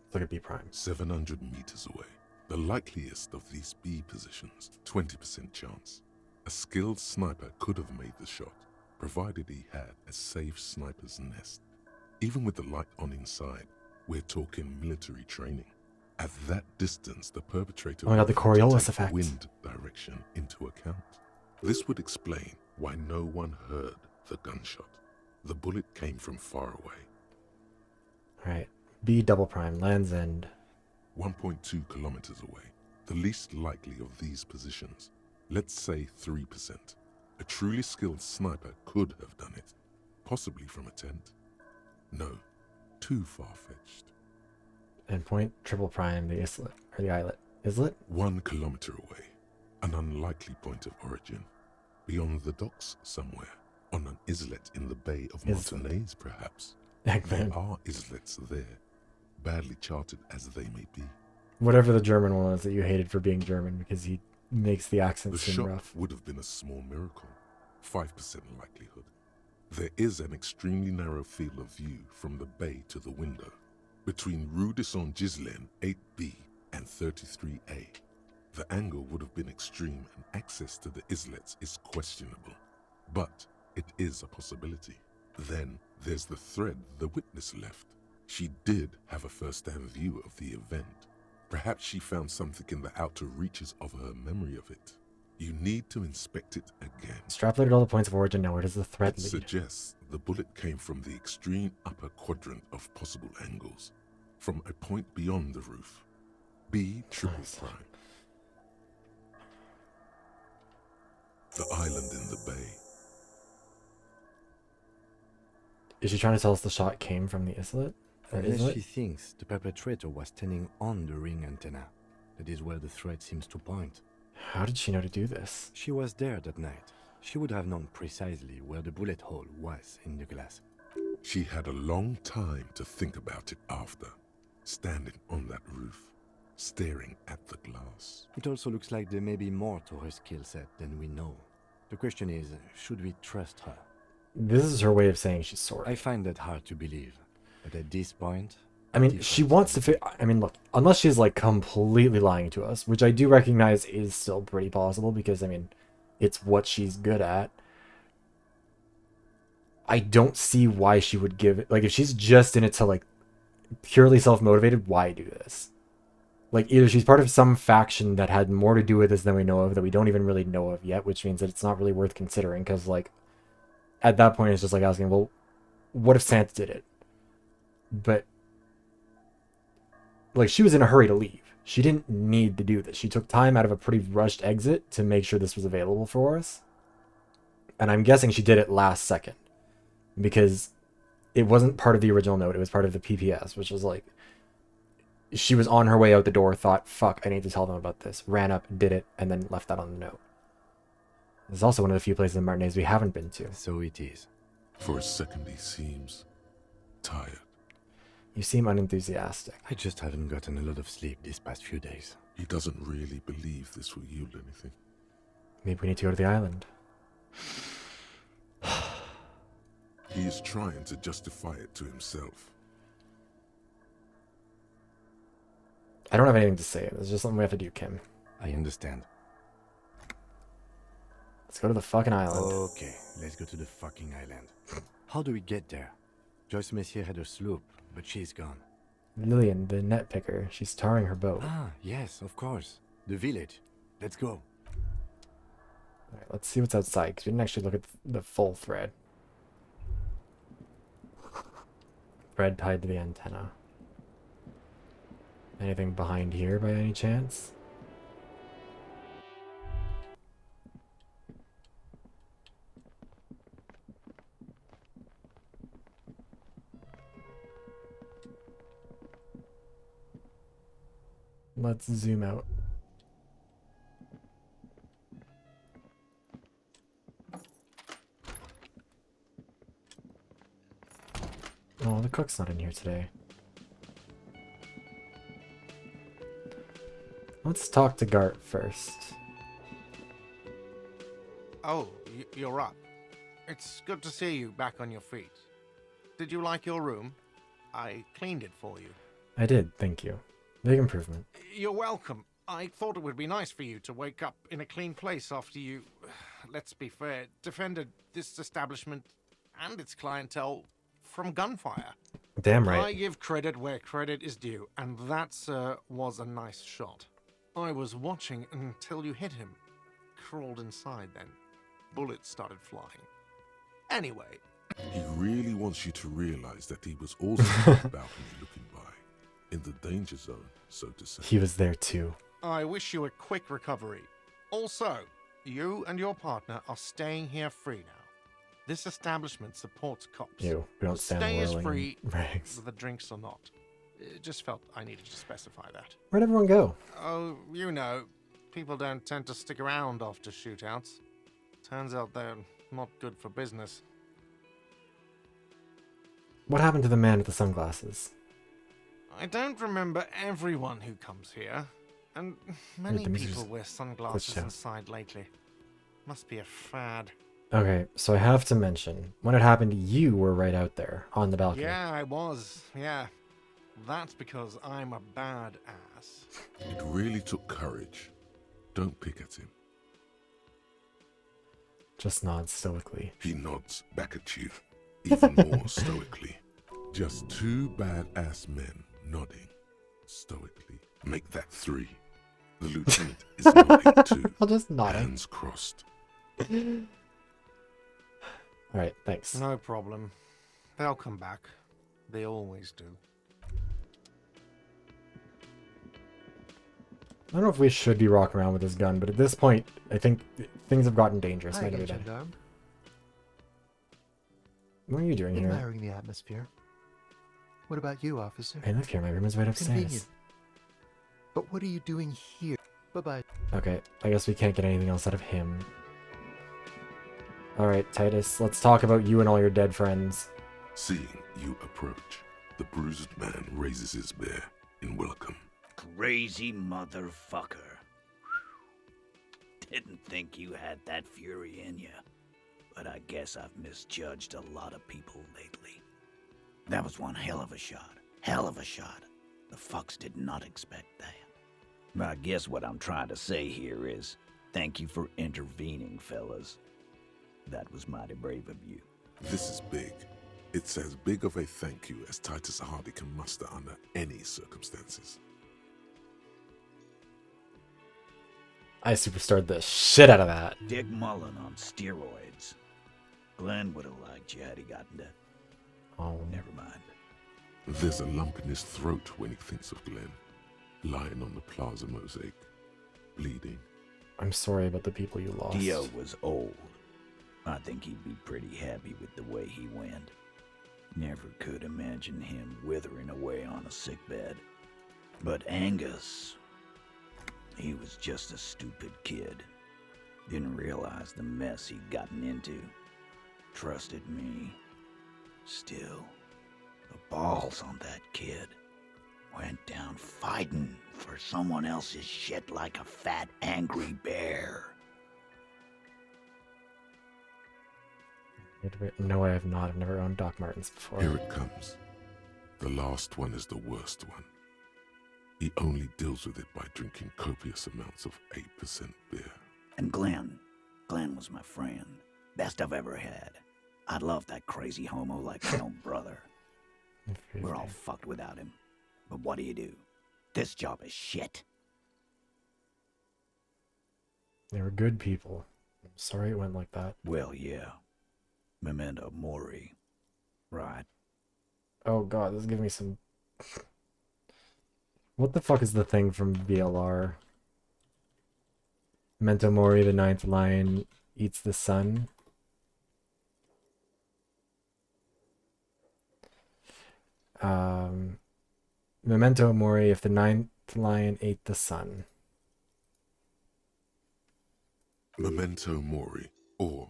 Let's look at B prime. 700 meters away. The likeliest of these B positions, 20% chance. A skilled sniper could have made the shot, provided he had a safe sniper's nest. Even with the light on inside, we're talking military training. At that distance, the perpetrator Oh my God, the would have to Coriolis take effect. wind direction into account. This would explain why no one heard the gunshot. The bullet came from far away. Alright, B double prime, Land's End. 1.2 kilometers away, the least likely of these positions. Let's say 3%. A truly skilled sniper could have done it, possibly from a tent. No, too far-fetched. And point triple prime, the islet, or the islet. Islet? 1 kilometer away, an unlikely point of origin. Beyond the docks somewhere, on an islet in the Bay of Islet. Martinez perhaps. Eggman. There are islets there, badly charted as they may be. Whatever the German one was that you hated for being German because he makes the accent The seem shot rough. would have been a small miracle, 5% likelihood. There is an extremely narrow field of view from the bay to the window, between Rue de Saint-Ghislain 8B and 33A. The angle would have been extreme and access to the islets is questionable, but it is a possibility. Then there's the thread the witness left. She did have a first-hand view of the event. Perhaps she found something in the outer reaches of her memory of it. You need to inspect it again. Extrapolated all the points of origin, now where does the thread It lead? suggests the bullet came from the extreme upper quadrant of possible angles, from a point beyond the roof. B triple Nice. prime. The island in the bay. Is she trying to tell us the shot came from the islet? Or Unless islet? she thinks the perpetrator was standing on the ring antenna. That is where the thread seems to point. How did she know to do this? She was there that night. She would have known precisely where the bullet hole was in the glass. She had a long time to think about it after, standing on that roof, staring at the glass. It also looks like there may be more to her skill set than we know. The question is, should we trust her? This is her way of saying she's sorry. I find that hard to believe. But at this point... I mean, she wants to I mean, look, unless she's like completely lying to us, which I do recognize is still pretty possible because, I mean, it's what she's good at. I don't see why she would give it. Like, if she's just in it to, like, purely self-motivated, why do this? Like, either she's part of some faction that had more to do with this than we know of, that we don't even really know of yet, which means that it's not really worth considering because, like, at that point, it's just like asking, well, what if Santa did it? But, like, she was in a hurry to leave. She didn't need to do this. She took time out of a pretty rushed exit to make sure this was available for us. And I'm guessing she did it last second. Because it wasn't part of the original note. It was part of the PPS, which was like, she was on her way out the door, thought, fuck, I need to tell them about this. Ran up, did it, and then left that on the note. This is also one of the few places in Martinez we haven't been to. So it is. For a second, he seems tired. You seem unenthusiastic. I just haven't gotten a lot of sleep these past few days. He doesn't really believe this will yield anything. Maybe we need to go to the island. He is trying to justify it to himself. I don't have anything to say. There's just something we have to do, Kim. I understand. Let's go to the fucking island. Okay, let's go to the fucking island. How do we get there? Joyce Messier had a sloop, but she's gone. Lillian, the net picker, she's tarring her boat. Ah, yes, of course. The village. Let's go. Alright, let's see what's outside, because we didn't actually look at the full thread. Thread tied to the antenna. Anything behind here by any chance? Let's zoom out. Oh, the cook's not in here today. Let's talk to Gart first. Oh, you're up. It's good to see you back on your feet. Did you like your room? I cleaned it for you. I did, thank you. Big improvement. You're welcome. I thought it would be nice for you to wake up in a clean place after you, let's be fair, defended this establishment and its clientele from gunfire. Damn right. I give credit where credit is due, and that, sir, was a nice shot. I was watching until you hit him. Crawled inside then. Bullets started flying. Anyway. He really wants you to realize that he was also on the balcony looking by. In the danger zone, so to say. He was there too. I wish you a quick recovery. Also, you and your partner are staying here free now. This establishment supports cops. Ew, we don't stand Stay is whirling free, rags. the drinks are not. It just felt I needed to specify that. Where'd everyone go? Oh, you know, people don't tend to stick around after shootouts. Turns out they're not good for business. What happened to the man with the sunglasses? I don't remember everyone who comes here, and many the people music's wear sunglasses glitched out. inside lately. Must be a fad. Okay, so I have to mention, when it happened, you were right out there on the balcony. Yeah, I was. Yeah. That's because I'm a bad ass. It really took courage. Don't pick at him. Just nod stoically. He nods back at you, even more stoically. Just two badass men nodding stoically. Make that three. The lieutenant is nodding too. I'll just nod. Hands crossed. Alright, thanks. No problem. They'll come back. They always do. I don't know if we should be rocking around with this gun, but at this point, I think things have gotten dangerous. Hi Might again, be bad. gendarme. What are you doing here? Admiring the atmosphere. What about you, officer? I live here. My room is right upstairs. Convenient. But what are you doing here? Bye-bye. Okay, I guess we can't get anything else out of him. Alright, Titus, let's talk about you and all your dead friends. Seeing you approach, the bruised man raises his bear in welcome. Crazy motherfucker. Didn't think you had that fury in you. But I guess I've misjudged a lot of people lately. That was one hell of a shot. Hell of a shot. The fucks did not expect that. I guess what I'm trying to say here is, thank you for intervening, fellas. That was mighty brave of you. This is big. It's as big of a thank you as Titus Hardy can muster under any circumstances. I superstarred the shit out of that. Dick Mullen on steroids. Glenn would have liked you had he gotten that. Oh, Never mind. There's a lump in his throat when he thinks of Glenn, lying on the plaza mosaic, bleeding. I'm sorry about the people you lost. Dio was old. I think he'd be pretty happy with the way he went. Never could imagine him withering away on a sickbed. But Angus, he was just a stupid kid. Didn't realize the mess he'd gotten into. Trusted me. Still, the balls on that kid. Went down fighting for someone else's shit like a fat, angry bear. No, I have not. I've never owned Doc Martens before. Here it comes. The last one is the worst one. He only deals with it by drinking copious amounts of 8% beer. And Glenn was my friend. Best I've ever had. I'd love that crazy homo like my own brother. We're all fucked without him. But what do? This job is shit. They were good people. I'm sorry it went like that. Well, yeah. Memento Mori. Right. Oh god, this is giving me some... What the fuck is the thing from VLR? Memento Mori, the ninth lion, eats the sun. Memento Mori, if the ninth lion ate the sun. Memento Mori, or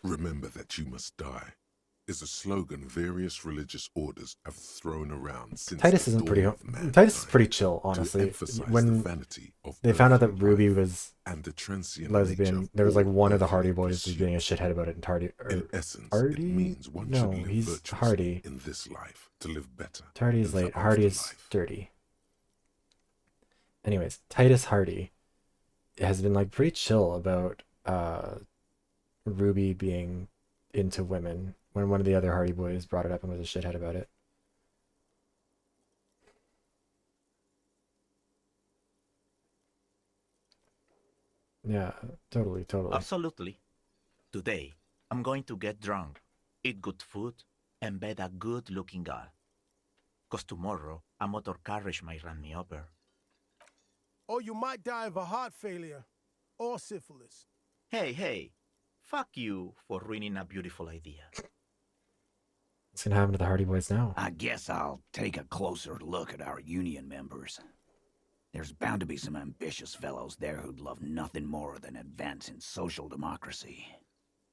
remember that you must die, is a slogan various religious orders have thrown around since Titus the isn't dawn pretty. of mankind, Titus is pretty chill, to honestly. emphasize When the vanity of they found out that earthly Ruby life was and the transient lesbian, nature there was like all one of the earthly Hardy Boys was pursuits. being a shithead about it, and In essence, Hardy? it means one No, should live he's virtuously Hardy. in this life to live better. Hardy is in the late. Hardy is afterlife. dirty. Anyways, Titus Hardy has been like pretty chill about Ruby being into women when one of the other Hardy Boys brought it up and was a shithead about it. Yeah, totally. Absolutely. Today, I'm going to get drunk, eat good food, and bed a good-looking girl. 'Cause tomorrow, a motor carriage might run me over. Or you might die of a heart failure. Or syphilis. Hey. Fuck you for ruining a beautiful idea. What's gonna happen to the Hardy Boys now? I guess I'll take a closer look at our union members. There's bound to be some ambitious fellows there who'd love nothing more than advancing social democracy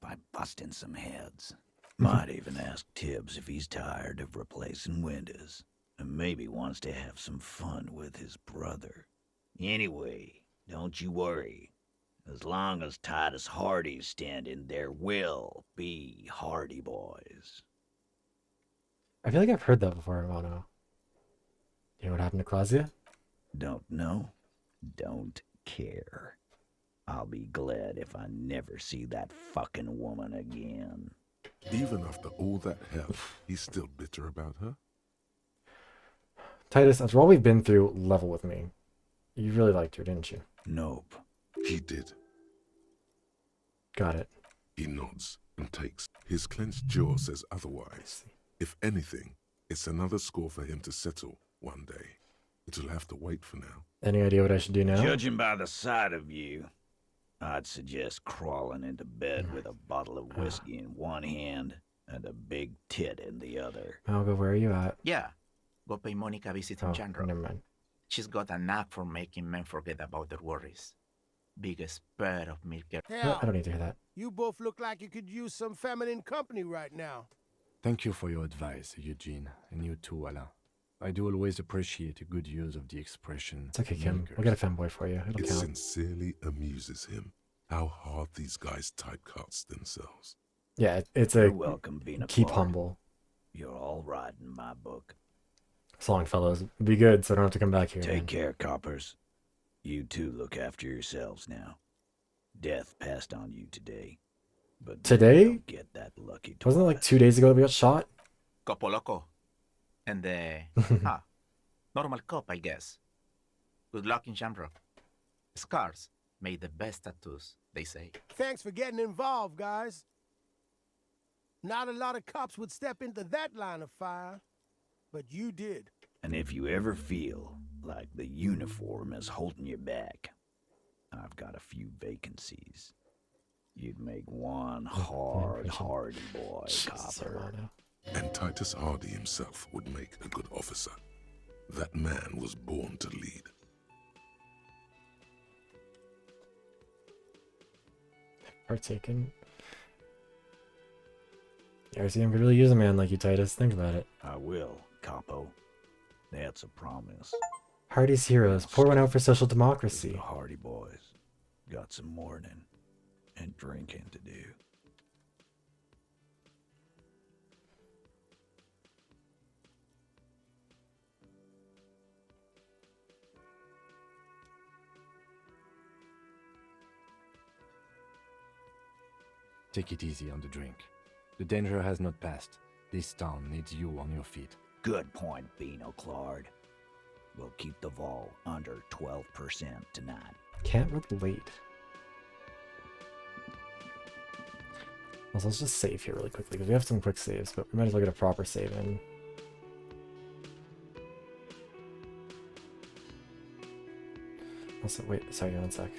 by busting some heads. Might even ask Tibbs if he's tired of replacing windows, and maybe wants to have some fun with his brother. Anyway, don't you worry. As long as Titus Hardy's standing, there will be Hardy Boys. I feel like I've heard that before, Mono. You know what happened to Claudia? Don't know. Don't care. I'll be glad if I never see that fucking woman again. Even after all that hell, he's still bitter about her? Titus, after all we've been through, level with me. You really liked her, didn't you? Nope. He did. Got it. He nods and takes. His clenched jaw says otherwise. If anything, it's another score for him to settle one day. It'll have to wait for now. Any idea what I should do now? Judging by the sight of you, I'd suggest crawling into bed with a bottle of whiskey in one hand and a big tit in the other. Malgo, where are you at? Yeah, go pay Monica a visit in Chandro. Never mind. She's got a knack for making men forget about their worries. Biggest bird of milk. No, I don't need to hear that. You both look like you could use some feminine company right now. Thank you for your advice, Eugene, and you too, Alain. I do always appreciate a good use of the expression. It's okay, Kim. We'll get a femboy for you. It'll It count. sincerely amuses him how hard these guys typecast themselves. Yeah, it's a You're welcome, being a keep part. humble. You're all right in my book. So long, fellows. Be good, so I don't have to come back here. Take man. care, coppers. You two look after yourselves now. Death passed on you today. But Today? don't get that lucky twice. Wasn't it like 2 days ago that we got shot? Copo Loco. And normal cop, I guess. Good luck in Shamrock. Scars made the best tattoos, they say. Thanks for getting involved, guys. Not a lot of cops would step into that line of fire, but you did. And if you ever feel like the uniform is holding you back, I've got a few vacancies. You'd make one Hardy boy, copper. And Titus Hardy himself would make a good officer. That man was born to lead. Partaken. Elysium could really use a man like you, Titus. Think about it. I will, Capo. That's a promise. Hardy's heroes. Pour one out for social The democracy. Hardy boys got some mourning and drinking to do. Take it easy on the drink. The danger has not passed. This town needs you on your feet. Good point, Beano Claude. We'll keep the vol under 12% tonight. Can't relate. Also, let's just save here really quickly because we have some quick saves, but we might as well get a proper save in. Also, wait, sorry, one sec.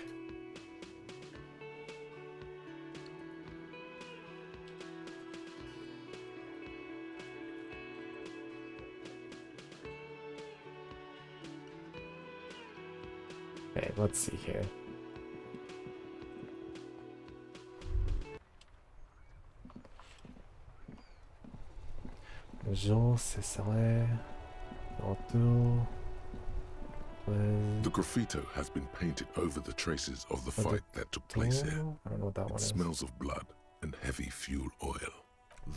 Okay, let's see here. Le jour se serait autour. The graffito has been painted over the traces of the fight that took place here. I don't know what that one It is. smells of blood and heavy fuel oil.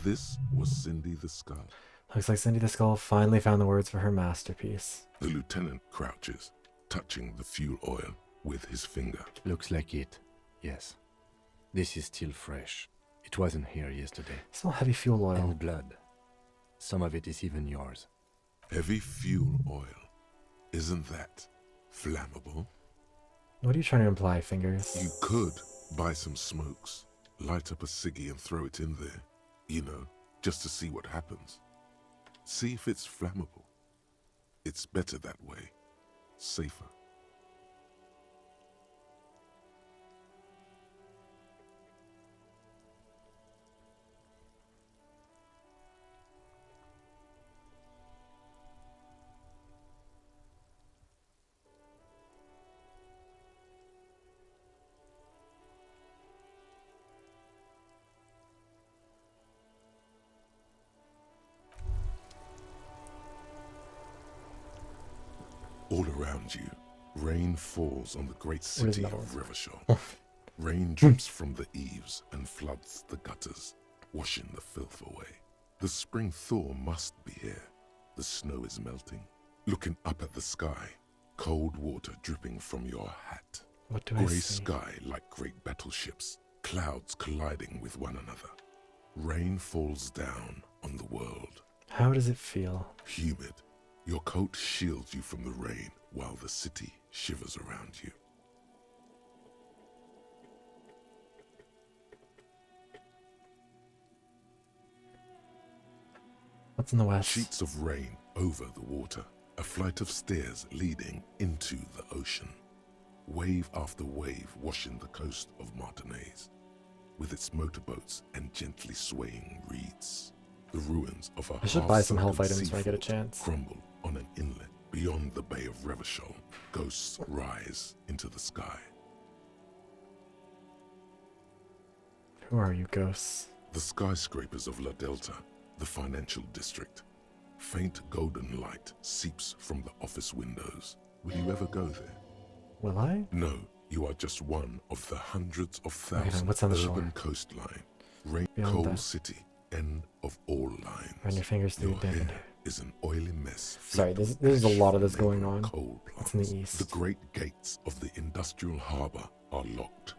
This was Cindy the Skull. Looks like Cindy the Skull finally found the words for her masterpiece. The lieutenant crouches, touching the fuel oil with his finger. Looks like it. Yes. This is still fresh. It wasn't here yesterday. Smell heavy fuel oil. And blood. Some of it is even yours. Heavy fuel oil. Isn't that flammable? What are you trying to imply, Fingers? You could buy some smokes, light up a ciggy and throw it in there. You know, just to see what happens. See if it's flammable. It's better that way. Safer. All around you, rain falls on the great city of Revachol. Rain drips from the eaves and floods the gutters, washing the filth away. The spring thaw must be here. The snow is melting. Looking up at the sky, cold water dripping from your hat. What do I Grey see? sky like great battleships, clouds colliding with one another. Rain falls down on the world. How does it feel? Humid. Your coat shields you from the rain while the city shivers around you. What's in the west? Sheets of rain over the water, a flight of stairs leading into the ocean. Wave after wave washing the coast of Martinez, with its motorboats and gently swaying reeds. The ruins of a I should buy some half-sunken health items when I get a seafort chance. crumble on an inlet beyond the Bay of Revachol. Ghosts rise into the sky. Who are you, ghosts? The skyscrapers of La Delta, the financial district. Faint golden light seeps from the office windows. Will you ever go there? Will I? No, you are just one of the hundreds of Okay, then thousands what's on the urban shore? coastline. Rain Beyond Coal that. City, end of all lines. Run your fingers through Your the damn hair is an oily mess. Sorry, flecked of there's a ash lot of this from going neighboring on. coal It's in plants. the east. The great gates of the industrial harbor are locked.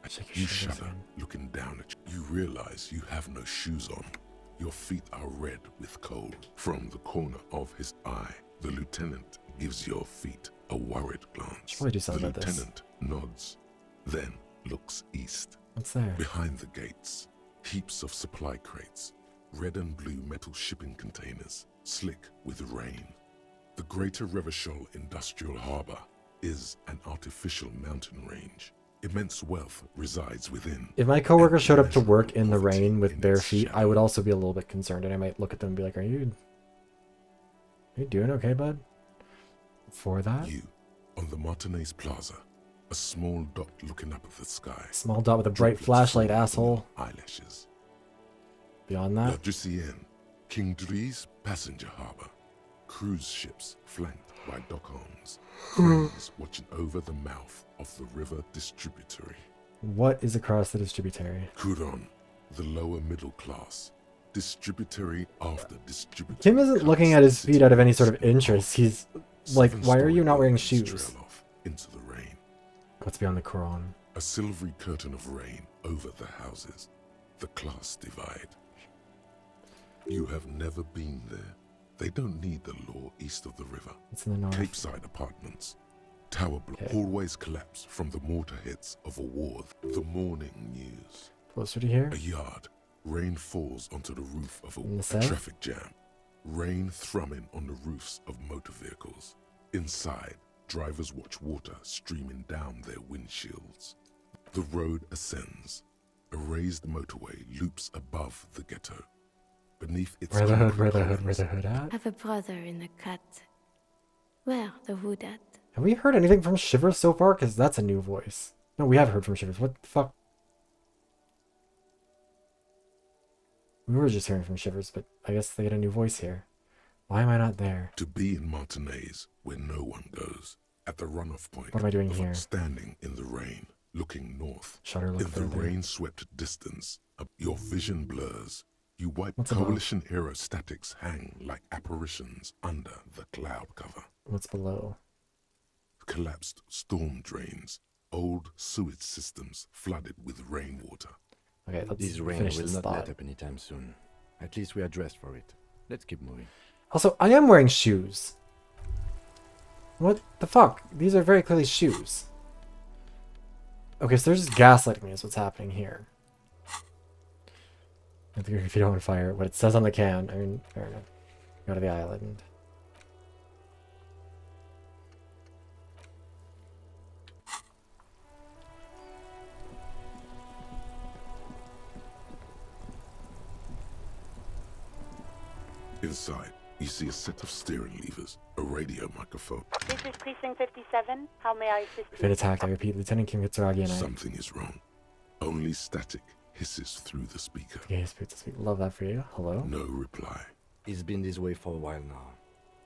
Shake your You shoulders shudder, again. looking down at you. You realize you have no shoes on. Your feet are red with cold. From the corner of his eye, the lieutenant gives your feet a worried glance. Probably do something The about this. lieutenant nods, then looks east. What's there? Behind the gates, heaps of supply crates, red and blue metal shipping containers, slick with rain. The Greater Revachol Industrial Harbor is an artificial mountain range. Immense wealth resides within. If my coworker showed up to work in the rain with bare feet, I would also be a little bit concerned, and I might look at them and be like, "Are you doing okay, bud?" for that. You, on the Martinez Plaza, a small dot looking up at the sky. Small dot with a bright Droplets flashlight, falling from asshole. your eyelashes. Beyond that, L'Adricienne, King Dries passenger harbor. Cruise ships flanked by dock arms. Cranes watching over the mouth of the river distributary. what is across the distributary? Couron, the lower middle class. Distributary after distributary. Kim isn't looking at his feet out of any sort of interest. He's like, why are you not wearing shoes? Trail off into the rain. What's beyond the Quran? A silvery curtain of rain over the houses. The class divide. You have never been there. They don't need the law east of the river. It's in the north. Capeside apartments. Tower block. Okay. Hallways collapse from the mortar hits of a war. The morning news. Closer to here. A yard. Rain falls onto the roof of In the a south? traffic jam. Rain thrumming on the roofs of motor vehicles. Inside, drivers watch water streaming down their windshields. The road ascends. A raised motorway loops above the ghetto. Beneath its Where the hood, concrete where the hood, columns, where the hood at? Have a brother in the cut. Where the hood at? Have we heard anything from Shivers so far? Because that's a new voice. No, we have heard from Shivers. What the fuck? We were just hearing from Shivers, but I guess they get a new voice here. Why am I not there? To be in Martinez, where no one goes, at the runoff point. What am I doing of here? Standing in the rain, looking north. Shutter look in the further. rain-swept distance, your vision blurs. You wipe What's above? coalition-era statics hang like apparitions under the cloud cover. What's below? Collapsed storm drains, old sewage systems flooded with rainwater. Okay, let's This rain finish will this not thought. let up anytime soon. At least we are dressed for it. Let's keep moving. Also, I am wearing shoes. What the fuck? These are very clearly shoes. Okay, so they're just gaslighting me is what's happening here. I think if you don't want to fire what it says on the can, I mean, fair enough. Go to the island. Inside, you see a set of steering levers, a radio microphone. This is Precinct 57. How may I assist We've been attacked, I repeat. Lieutenant Kim Kitsuragi and I. Something is wrong. Only static hisses through the speaker. Okay, speak to speak. Love that for you. Hello? No reply. It's been this way for a while now.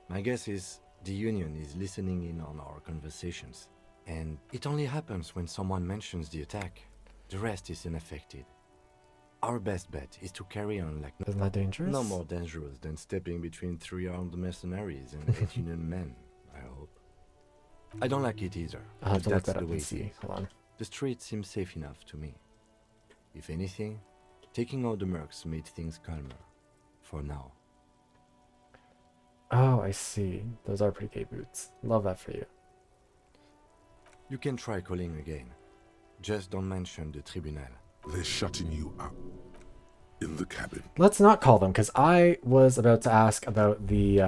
My guess is the Union is listening in on our conversations. And it only happens when someone mentions the attack. The rest is unaffected. Our best bet is to carry on like Isn't that dangerous? no more dangerous than stepping between 3 armed mercenaries and 8 Union men, I hope. I don't like it either. I'll have to but look that's that up the way and it see. is. Hold on. The street seems safe enough to me. If anything, taking out the mercs made things calmer. For now. Oh, I see. Those are pretty gay boots. Love that for you. You can try calling again. Just don't mention the tribunal. They're shutting you up. In the cabin. Let's not call them, because I was about to ask about the,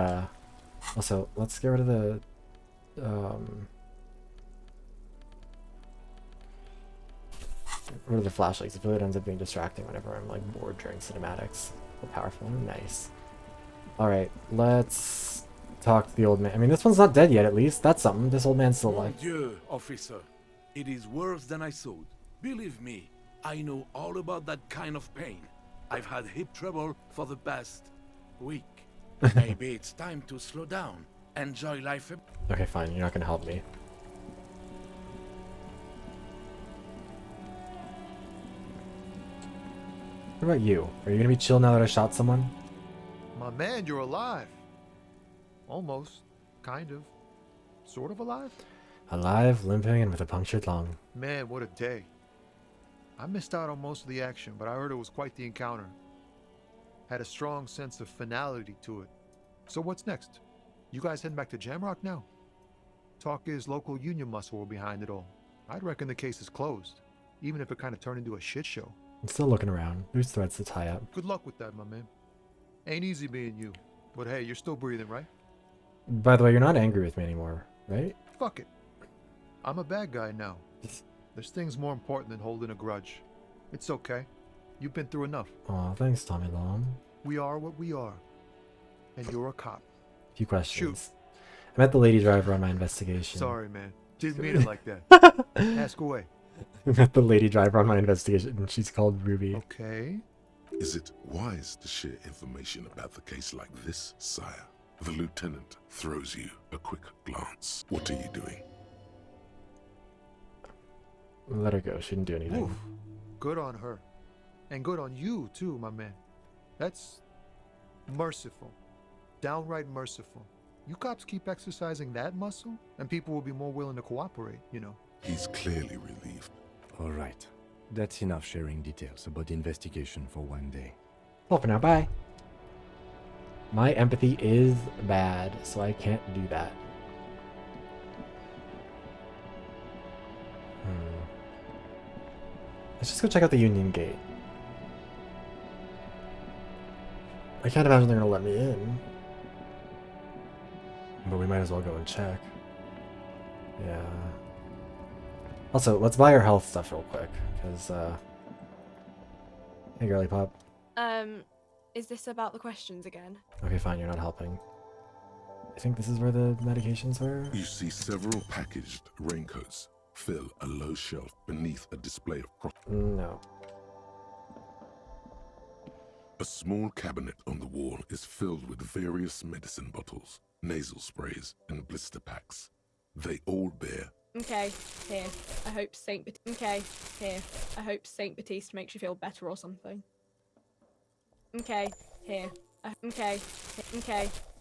Also, let's get rid of the, Get rid of the flashlights. I feel it ends up being distracting whenever I'm, like, bored during cinematics. So powerful. Nice. Alright, let's talk to the old man. I mean, this one's not dead yet, at least. That's something. This old man's still Mon alive. Dieu, officer. It is worse than I thought. Believe me, I know all about that kind of pain. I've had hip trouble for the past week. Maybe it's time to slow down. Enjoy life a Okay, fine. You're not gonna help me. What about you? Are you gonna be chill now that I shot someone? My man, you're alive. Almost. Kind of. Sort of alive? Alive, limping, and with a punctured lung. Man, what a day. I missed out on most of the action, but I heard it was quite the encounter. Had a strong sense of finality to it. So what's next? You guys heading back to Jamrock now? Talk is local union muscle were behind it all. I'd reckon the case is closed, even if it kind of turned into a shit show. I'm still looking around. Loose threads to tie up. Good luck with that, my man. Ain't easy being you, but hey, you're still breathing, right? By the way, you're not angry with me anymore, right? Fuck it. I'm a bad guy now. There's things more important than holding a grudge. It's okay. You've been through enough. Aw, thanks, Tommy Long. We are what we are. And you're a cop. Few questions. I met the lady driver on my investigation. Sorry, man. Didn't mean it like that. Ask away. I met the lady driver on my investigation, and she's called Ruby. Okay. Is it wise to share information about the case like this, sire? The lieutenant throws you a quick glance. What are you doing? Let her go. She didn't do anything. Oof. Good on her. And good on you, too, my man. That's merciful. Downright merciful. You cops keep exercising that muscle, and people will be more willing to cooperate, you know. He's clearly relieved. All right. That's enough sharing details about the investigation for one day. Well, for now, bye. My empathy is bad, so I can't do that. Let's just go check out the Union Gate. I can't imagine they're gonna let me in. But we might as well go and check. Yeah. Also, let's buy our health stuff real quick, because, Hey, girly pop. Is this about the questions again? Okay, fine, you're not helping. I think this is where the medications were? You see several packaged raincoats fill a low shelf beneath a display of No. A small cabinet on the wall is filled with various medicine bottles, nasal sprays, and blister packs. They all bear. Okay, here. I hope Okay, here. I hope Saint Baptiste makes you feel better or something. Okay, here. Okay,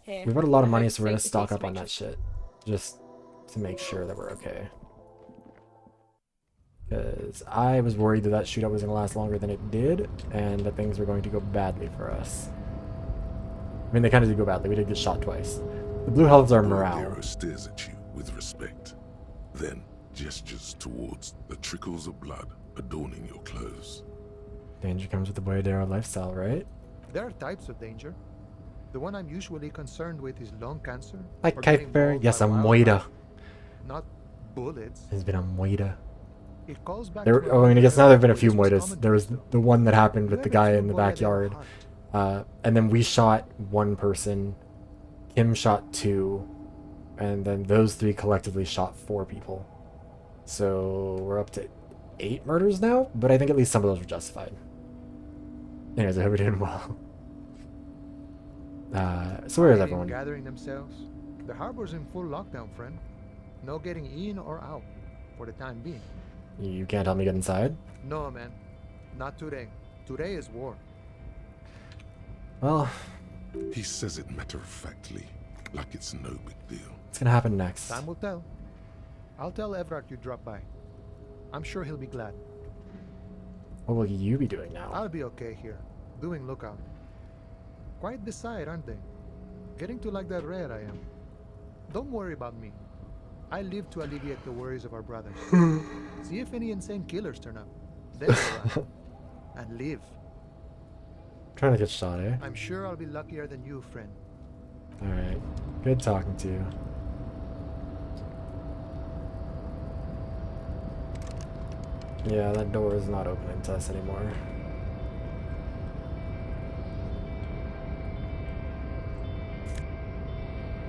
here. We bought a lot of money, so we're gonna stock up on that shit. Just to make sure that we're okay. Because I was worried that that shootout was gonna last longer than it did, and that things were going to go badly for us. I mean, they kind of did go badly. We did get shot twice. The blue helmets are morale. Hero stares at you with respect, then gestures towards the trickles of blood adorning your clothes. Danger comes with the Boyadero lifestyle, right? There are types of danger. The one I'm usually concerned with is lung cancer. Like or getting Kaifer, mauled yes, by I'm wildlife. Moida. Not bullets. Has been a Moida. It calls back There, to oh, I mean, I guess now there've been a where few this was Moidas. common. There was the one that happened with the guy in the Boyadero backyard. hunt. And then we shot one person. Kim shot 2. And then those 3 collectively shot 4 people. So we're up to 8 murders now, but I think at least some of those were justified. Anyways, I hope we're doing well. So where is everyone? Gathering themselves. The harbor's in full lockdown, friend. No getting in or out, for the time being. You can't help me get inside? No, man. Not today. Today is war. Well... He says it matter-of-factly, like it's no big deal. What's gonna happen next? Time will tell. I'll tell Everard you dropped by. I'm sure he'll be glad. What will you be doing now? I'll be okay here, doing lookout. Quite the sight, aren't they? Getting to like that rare I am. Don't worry about me. I live to alleviate the worries of our brothers. See if any insane killers turn up. Then go out. And live. Trying to get shot, eh? I'm sure I'll be luckier than you, friend. Alright. Good talking to you. Yeah, that door is not opening to us anymore.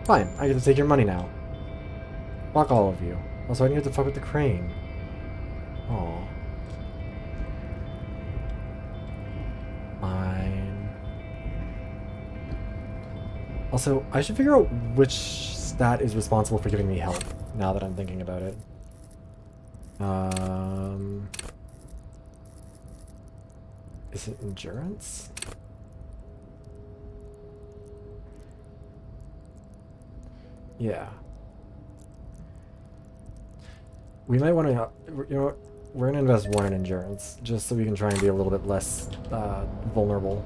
Fine, I get to take your money now. Fuck all of you. Also, I need to fuck with the crane. Aw. Fine. Also, I should figure out which stat is responsible for giving me health, now that I'm thinking about it. Is it endurance? Yeah. We might want to, you know what, we're going to invest 1 in endurance, just so we can try and be a little bit less vulnerable.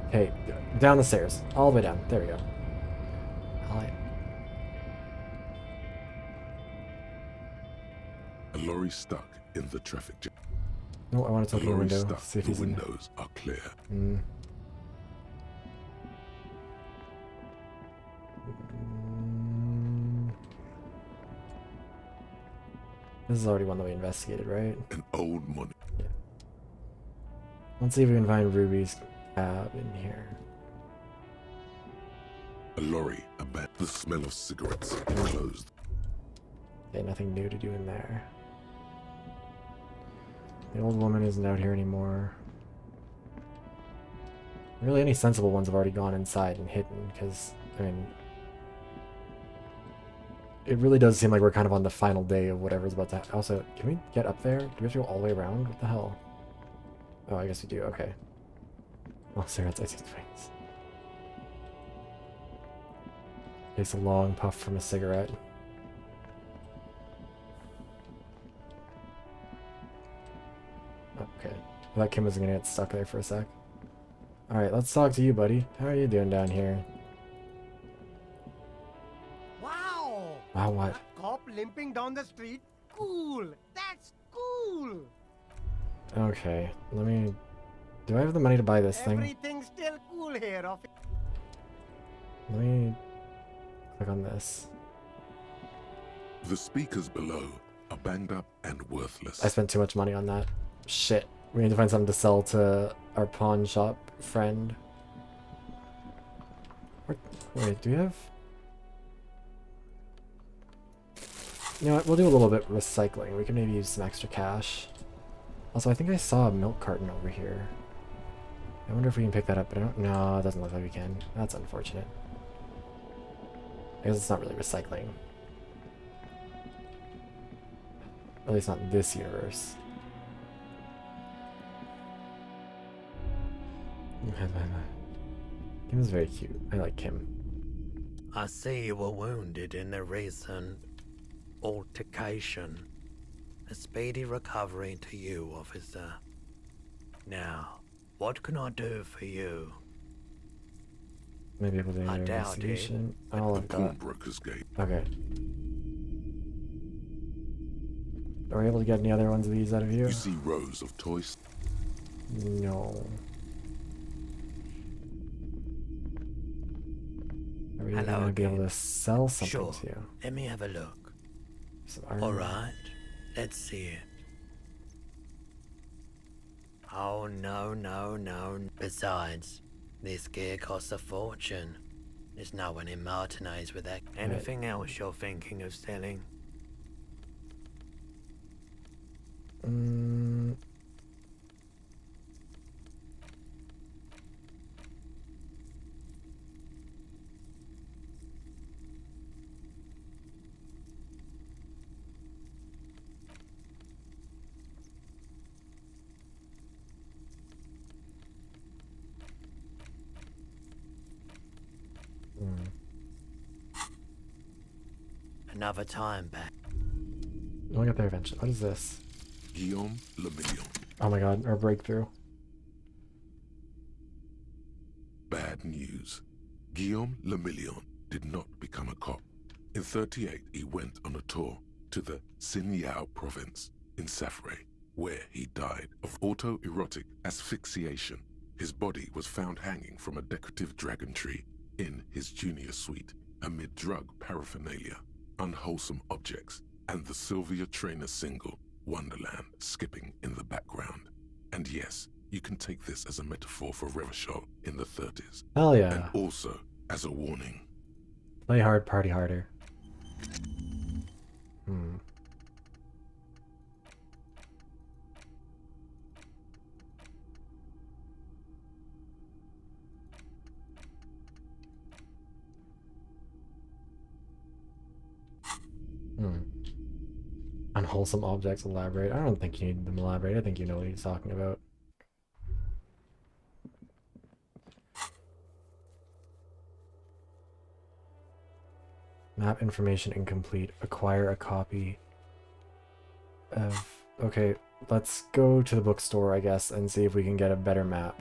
Okay, down the stairs, all the way down, there we go. Alright. A lorry stuck in the traffic jam. No, I want to open the window, Stuck. see if The he's in. windows are clear. This is already one that we investigated, right? An old money. Yeah. Let's see if we can find Ruby's cab in here. A lorry abandoned. The smell of cigarettes enclosed. Okay, nothing new to do in there. The old woman isn't out here anymore. Really, any sensible ones have already gone inside and hidden, because, I mean, it really does seem like we're kind of on the final day of whatever's about to happen. Also, can we get up there? Do we have to go all the way around? What the hell? Oh, I guess we do. Okay. Oh, cigarettes, icy things. Takes a long puff from a cigarette. Okay. I thought Kim was gonna get stuck there for a sec. Alright, let's talk to you, buddy. How are you doing down here? Wow! Wow, what? A cop limping down the street? Cool! That's cool! Okay, let me... Do I have the money to buy this thing? Everything's still cool here, officer. Let me click on this. The speakers below are banged up and worthless. I spent too much money on that. Shit. We need to find something to sell to our pawn shop friend. Wait, do we have... You know what, we'll do a little bit of recycling. We can maybe use some extra cash. Also, I think I saw a milk carton over here. I wonder if we can pick that up, but I don't... No, it doesn't look like we can. That's unfortunate. I guess it's not really recycling. At least not in this universe. Kim is very cute. I like Kim. I see you were wounded in the recent altercation. A speedy recovery to you, officer. Now, what can I do for you? Maybe able to do I an doubt it. investigation. I'll look that. Pawnbroker's gate. Okay. Are we able to get any other ones of these out of you? You see rows of toys. No. Are we Hello going to be able again. to sell something Sure. to you? Let me have a look. Some iron. Alright, let's see it. Oh, no. Besides, this gear costs a fortune. There's no one in Martinez with that. Anything else you're thinking of selling? Another time back. We'll get there eventually. What is this? Guillaume Le Million. Oh my god, our breakthrough. Bad news. Guillaume Le Million did not become a cop. In 38, he went on a tour to the Sinyao province in Safre, where he died of autoerotic asphyxiation. His body was found hanging from a decorative dragon tree in his junior suite amid drug paraphernalia, unwholesome objects, and the Sylvia Trainer single, Wonderland, skipping in the background. And yes, you can take this as a metaphor for Revachol in the 30s. Hell yeah. And also as a warning. Play hard, party harder. Unwholesome objects elaborate. I don't think you need them elaborate. I think you know what he's talking about. Map information incomplete. Acquire a copy of... Okay, let's go to the bookstore, I guess, and see if we can get a better map.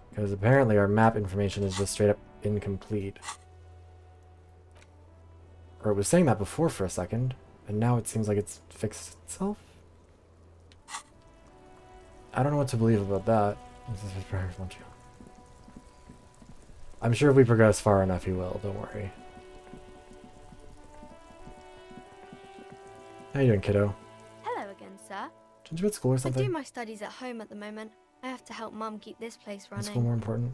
Because apparently our map information is just straight up incomplete. Or it was saying that before for a second, and now it seems like it's fixed itself? I don't know what to believe about that. I'm sure if we progress far enough he will, don't worry. How you doing, kiddo? Hello again, sir. Didn't you at school or I something? do my studies at home at the moment. I have to help Mum keep this place What's running. more important?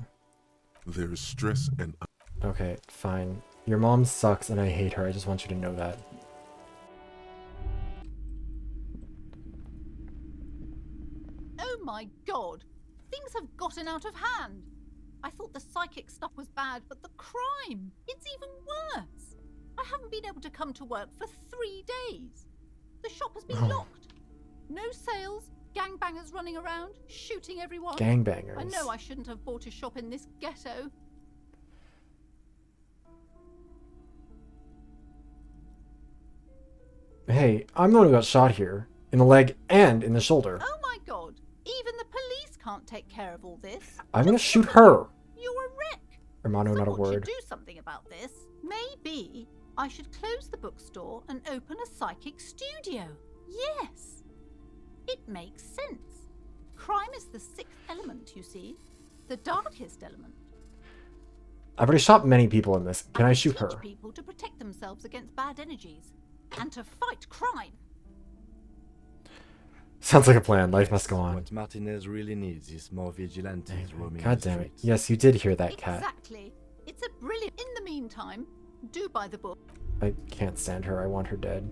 There is stress and... Okay, fine. Your mom sucks and I hate her. I just want you to know that. Oh my god! Things have gotten out of hand! I thought the psychic stuff was bad, but the crime! It's even worse! I haven't been able to come to work for 3 days. The shop has been locked. No sales, gangbangers running around, shooting everyone. Gangbangers. I know I shouldn't have bought a shop in this ghetto. Hey, I'm the one who got shot here. In the leg and in the shoulder. Oh my god! Even the police can't take care of all this. I'm gonna shoot her! You're a wreck! Hermano, not a Someone should word. do something about this. Maybe I should close the bookstore and open a psychic studio. Yes! It makes sense. Crime is the 6th element, you see. The darkest element. I've already shot many people in this. Can I shoot her? Teach people to protect themselves against bad energies and to fight crime. Sounds like a plan. Life must go on. What Martinez really needs is more vigilantes roaming God the damn it. streets. Yes, you did hear that, cat. Exactly. It's a brilliant... In the meantime, do buy the book. I can't stand her. I want her dead.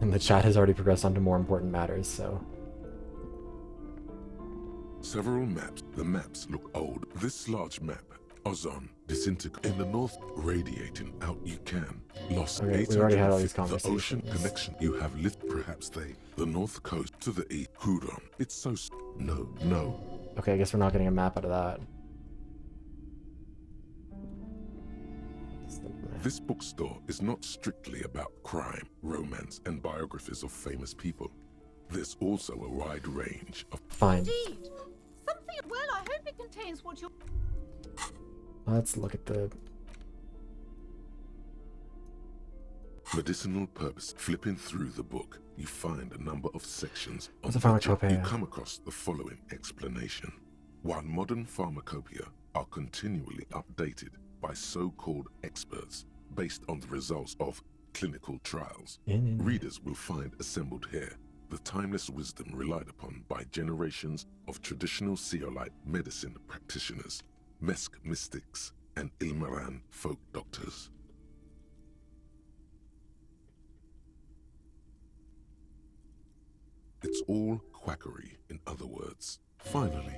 And the chat has already progressed on to more important matters, so... Several maps. The maps look old. This large map, Ozon, disintegrating in the north, radiating out you can. Lost Okay, we already had all these 850. The ocean conversations. connection you have lit, perhaps they. The north coast to the east, Hudon. It's so... No. Okay, I guess we're not getting a map out of that. This bookstore is not strictly about crime, romance, and biographies of famous people. There's also a wide range of... Fine. Indeed. Something... Well, I hope it contains what you're... Let's look at the... medicinal purpose. Flipping through the book, you find a number of sections. What's a You pharmacopoeia? come across the following explanation. While modern pharmacopoeia are continually updated by so-called experts based on the results of clinical trials, readers will find assembled here the timeless wisdom relied upon by generations of traditional Seolite medicine practitioners, Mesk mystics, and Ilmaran folk doctors. It's all quackery, in other words. Finally,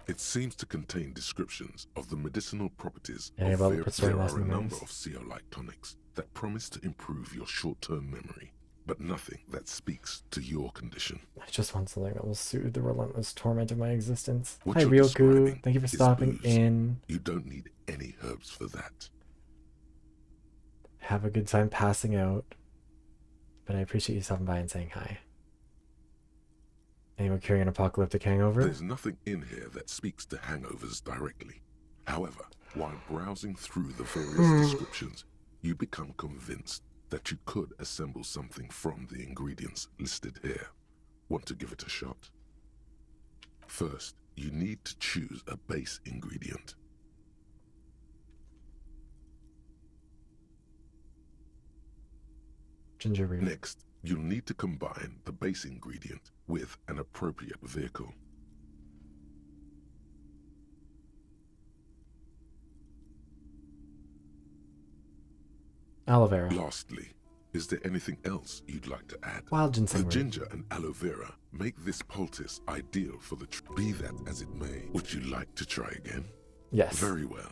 it seems to contain descriptions of the medicinal properties Yeah, of well, there put story are last a name number names. of Seolite tonics that promise to improve your short-term memory, but nothing that speaks to your condition. I just want something that will soothe the relentless torment of my existence. What Hi, you're Ryoku. describing Thank you for is stopping booze. in. You don't need any herbs for that. Have a good time passing out. But I appreciate you stopping by and saying hi. Anyone curing an apocalyptic hangover? There's nothing in here that speaks to hangovers directly. However, while browsing through the various descriptions, you become convinced that you could assemble something from the ingredients listed here. Want to give it a shot? First, you need to choose a base ingredient. Ginger root. Next, you'll need to combine the base ingredient with an appropriate vehicle. Aloe vera. Lastly, is there anything else you'd like to add? Wild ginseng The root. ginger and aloe vera make this poultice ideal for the be that as it may. Would you like to try again? Yes. Very well.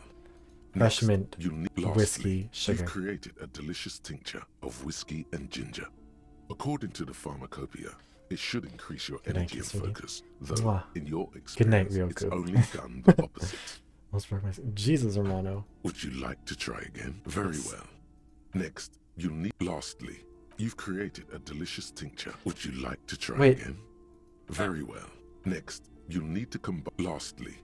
Fresh Next, mint, you need, whiskey, lastly, sugar. You've created a delicious tincture of whiskey and ginger. According to the pharmacopoeia, it should increase your Good night, energy and sweetie. focus, though Mwah. in your Good night, experience, it's Ryoku. only done the opposite. Almost broke my... Jesus, Hermano. Would you like to try again? Very well. Next, you need... Lastly, you've created a delicious tincture. Would you like to try Wait. again? Very well. Next, you'll need to combine... Lastly,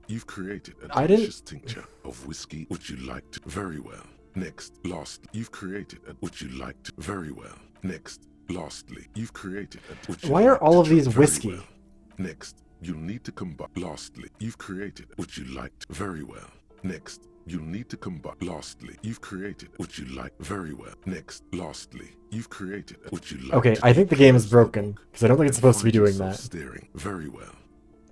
you've created a I didn't- delicious tincture of whiskey. Would you like to... Very well. Next, lastly, you've created a... Would you like to... Very well. Next, lastly, you've created a... Would you Why are like all to of try- these Very whiskey? well. Next, you'll need to combine... Lastly, you've created... Would you like to... Very well. Next, you need to combine. Lastly, you've created what you like. Very well. Next, lastly, you've created what you like. Okay, I think the game is broken because I don't think it's supposed to be doing that. Steering. Very well.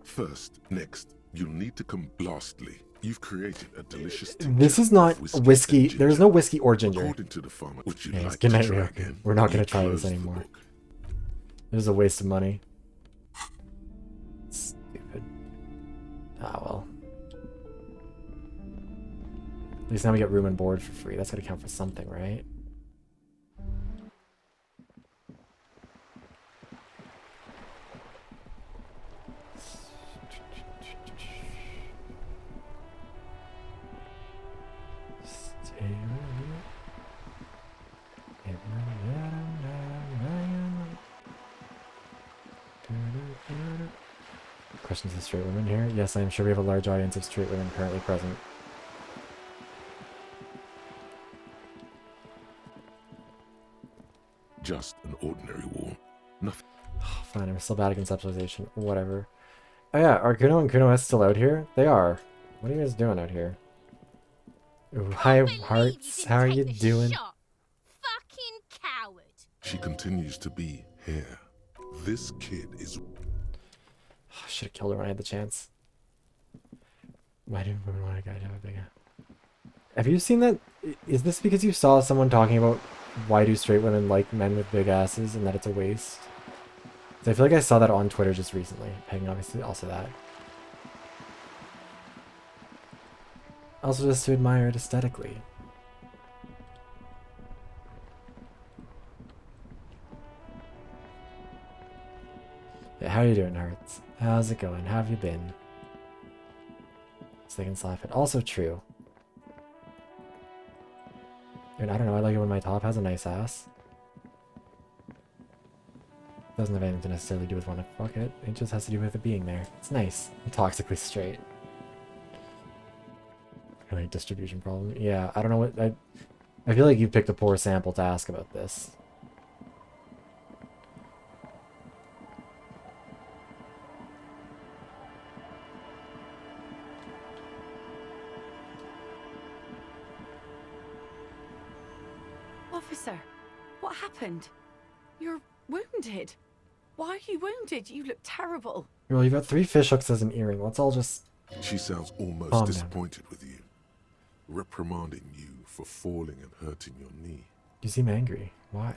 First, next, you need to come. Lastly, you've created a delicious. This is not whiskey. There's no whiskey or ginger. According to the farmer, which you like good to night, try Ryoku. again, We're not you going to try this close the anymore. book. This is a waste of money. Stupid. Ah, well. At least now we get room and board for free. That's got to count for something, right? Questions of straight women here? Yes, I am sure we have a large audience of straight women currently present. Just an ordinary wall. Nothing. Fine, I'm still bad at conceptualization. Whatever. Oh yeah, are Kuno and Kuno S still out here? They are. What are you guys doing out here? Ooh, hi, hearts. How are you doing? Fucking coward. She continues to be here. This kid is. I should have killed her when I had the chance. Why do women want a guy to have a big ass? Have you seen that? Is this because you saw someone talking about why do straight women like men with big asses and that it's a waste? So I feel like I saw that on Twitter just recently. Pegging obviously also that. Also just to admire it aesthetically. Yeah, how are you doing, Hearts? How's it going? How have you been? So they can slap it. Also true. Dude, I don't know, I like it when my top has a nice ass. Doesn't have anything to necessarily do with wanting to fuck it. It just has to do with it being there. It's nice. I'm toxically straight. Really, distribution problem. Yeah, I don't know what... I feel like you picked a poor sample to ask about this. Officer, what happened? You're wounded. Why are you wounded? You look terrible. Well, you've got 3 fish hooks as an earring. Let's all just... She sounds almost calm down. disappointed with you, reprimanding you for falling and hurting your knee. You seem angry. Why?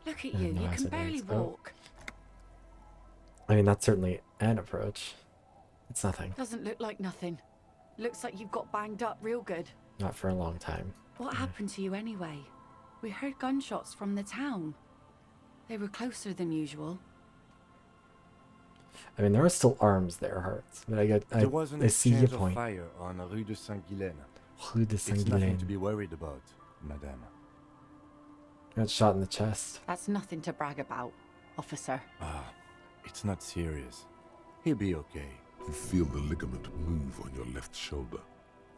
Look at you. You can barely walk. I mean, that's certainly an approach. It's nothing. Doesn't look like nothing. Looks like you've got banged up real good. Not for a long time. What happened to you anyway? We heard gunshots from the town. They were closer than usual. I mean, there are still arms there, Hearts. But There was an I see your exchange of point. fire on Rue de Saint-Guylaine. Rue de It's nothing to Saint-Guylaine. be worried about, madame. Got shot in the chest. That's nothing to brag about, officer. Ah, it's not serious. He'll be okay. You feel the ligament move on your left shoulder,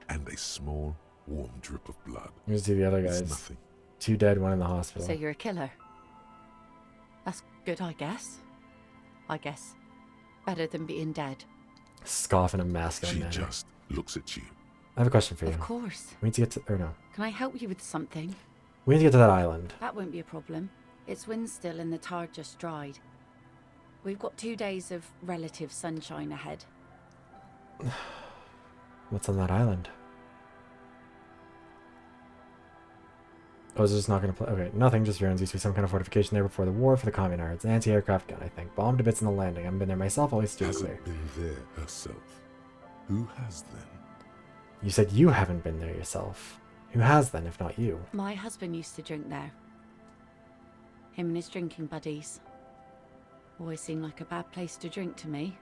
and a small, warm drip of blood. Here's the other It's guys. nothing. 2 dead, 1 in the hospital. So you're a killer. That's good, I guess. I guess. Better than being dead. Scoff in a masculine She manner. just looks at you. I have a question for you. Of course. We need to get to... Or no. Can I help you with something? We need to get to that island. That won't be a problem. It's wind still and the tar just dried. We've got 2 days of relative sunshine ahead. What's on that island? Oh, is it just not going to play? Okay, nothing, just ruins. Used to be some kind of fortification there before the war for the communards. An anti-aircraft gun, I think. Bombed to bits in the landing. I haven't been there myself, always steered clear. Hasn't been there herself. Who has then? You said you haven't been there yourself. Who has then, if not you? My husband used to drink there. Him and his drinking buddies. Always seemed like a bad place to drink to me.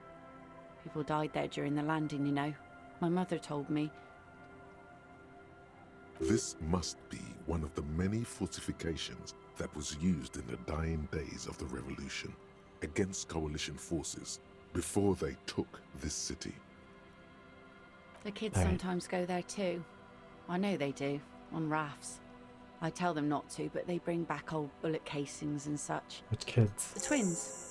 People died there during the landing, you know. My mother told me. This must be one of the many fortifications that was used in the dying days of the revolution against coalition forces before they took this city. The kids Right. sometimes go there too. I know they do, on rafts. I tell them not to, but they bring back old bullet casings and such. Which kids? The twins.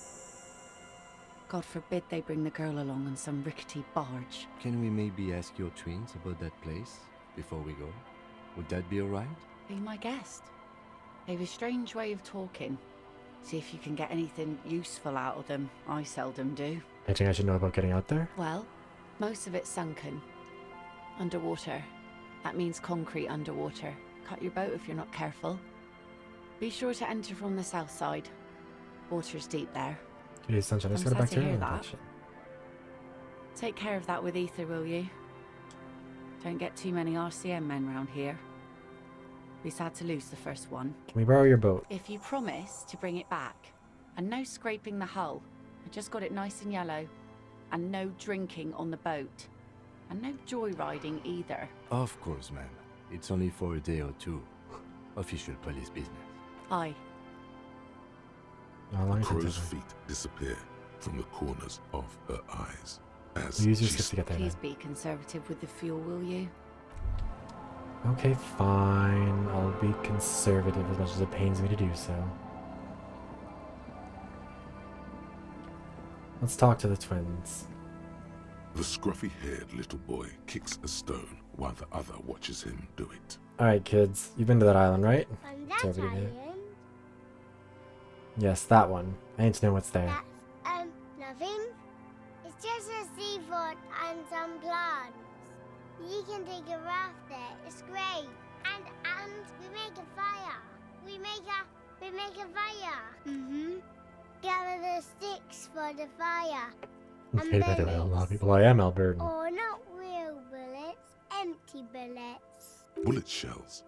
God forbid they bring the girl along on some rickety barge. Can we maybe ask your twins about that place? before we go? Would that be alright? Be my guest. They have a strange way of talking. See if you can get anything useful out of them. I seldom do. Anything I should know about getting out there? Well, most of it's sunken. Underwater. That means concrete underwater. Cut your boat if you're not careful. Be sure to enter from the south side. Water's deep there. Geez, sunshine, let's I'm go back sad to to hear your that. infection. Take care of that with ether, will you? Don't get too many RCM men round here. Be sad to lose the first one. Can we borrow your boat? If you promise to bring it back, and no scraping the hull, I just got it nice and yellow, and no drinking on the boat, and no joyriding either. Of course, ma'am. It's only for a day or two. Official police business. Aye. The crow's feet disappear from the corners of her eyes as Use your she skip to get there. Please be conservative with the fuel, will you? Okay, fine. I'll be conservative as much as it pains me to do so. Let's talk to the twins. The scruffy-haired little boy kicks a stone while the other watches him do it. Alright, kids. You've been to that island, right? On that It's over here. island, Yes, that one. I need to know what's there. nothing. It's just a seafort and some plants. You can take a raft there. It's great. And we make a fire. We make a fire. Mm-hmm. Gather the sticks for the fire. Okay, by the way, a lot of people. I am Albertan. Or not real bullets, empty bullets. Bullet shells.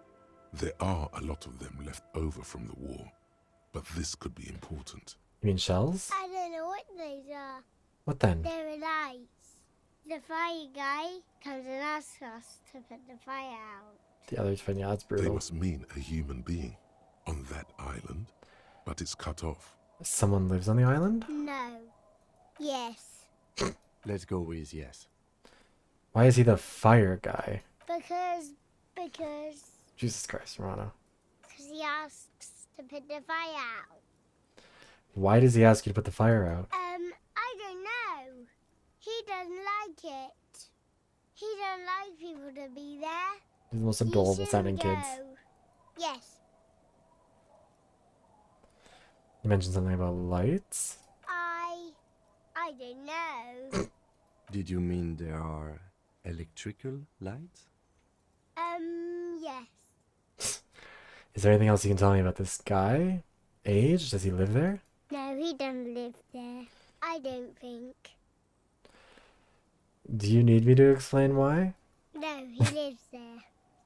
There are a lot of them left over from the war, but this could be important. You mean shells? I don't know what those are. What then? They're lights. The fire guy comes and asks us to put the fire out. The other twin, yeah, that's They brutal. must mean a human being on that island, but it's cut off. Someone lives on the island? No. Yes. Let's go with yes. Why is he the fire guy? Because Jesus Christ, Romano. he asks to put the fire out. Why does he ask you to put the fire out? I don't know. He doesn't like it. He don't like people to be there. He's the most You adorable sounding shouldn't kids. go. Yes. You mentioned something about lights? I don't know. Did you mean there are electrical lights? Yes. Is there anything else you can tell me about this guy? Age? Does he live there? No, he doesn't live there. I don't think. Do you need me to explain why? No, he lives there.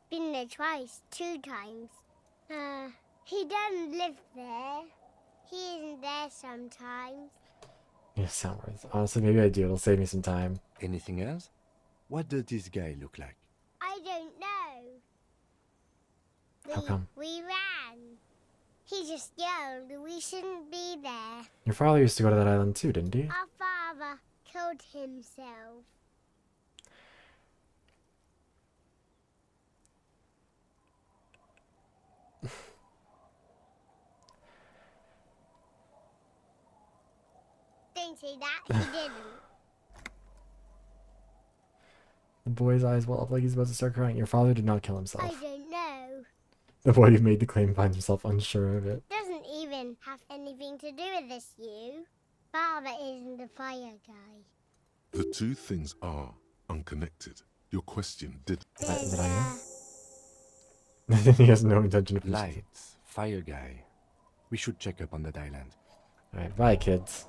Been there twice, 2 times. He doesn't live there. He isn't there sometimes. Yeah, sound worth. Honestly, maybe I do. It'll save me some time. Anything else? What does this guy look like? I don't know. How come? We ran. He just yelled we shouldn't be there. Your father used to go to that island too, didn't he? Our father killed himself. Don't say that, he didn't. The boy's eyes well up like he's about to start crying. Your father did not kill himself. I don't know. The boy who made the claim finds himself unsure of it. Doesn't even have anything to do with this, you. Father isn't the fire guy. The two things are unconnected. Your question did. Did I know? He has no intention of Lights, fire guy. We should check up on that island. Alright, bye, kids.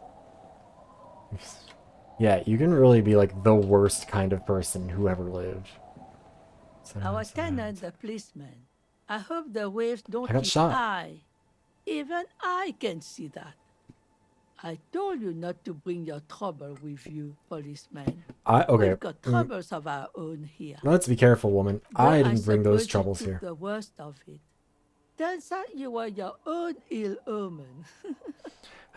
Yeah, you can really be like the worst kind of person who ever lived. So, Our tenant, the policeman. I hope the waves don't I got hit shot. high. Even I can see that. I told you not to bring your trouble with you, policeman. Okay. We've got troubles of our own here. Let's be careful, woman. But I didn't bring those suppose you troubles took here. The worst of it. Turns out you were your own ill omen.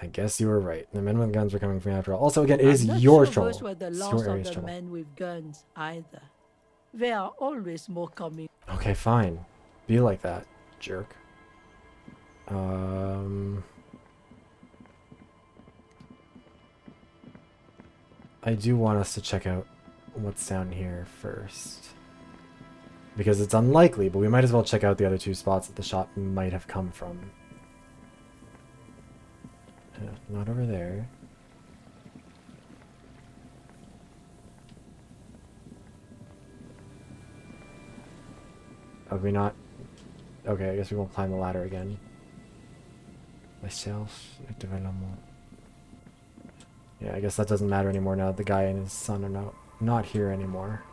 I guess you were right. The men with guns were coming from me after all. Also, again, it I'm is not your sure trouble. those were the It's last your of area's the trouble. men with guns either. There are always more coming. Okay, fine. Be like that, jerk. I do want us to check out what's down here first. Because it's unlikely, but we might as well check out the other two spots that the shot might have come from. Not over there. Are we not? Okay, I guess we won't climb the ladder again. Myself, development. Yeah, I guess that doesn't matter anymore now that the guy and his son are not here anymore.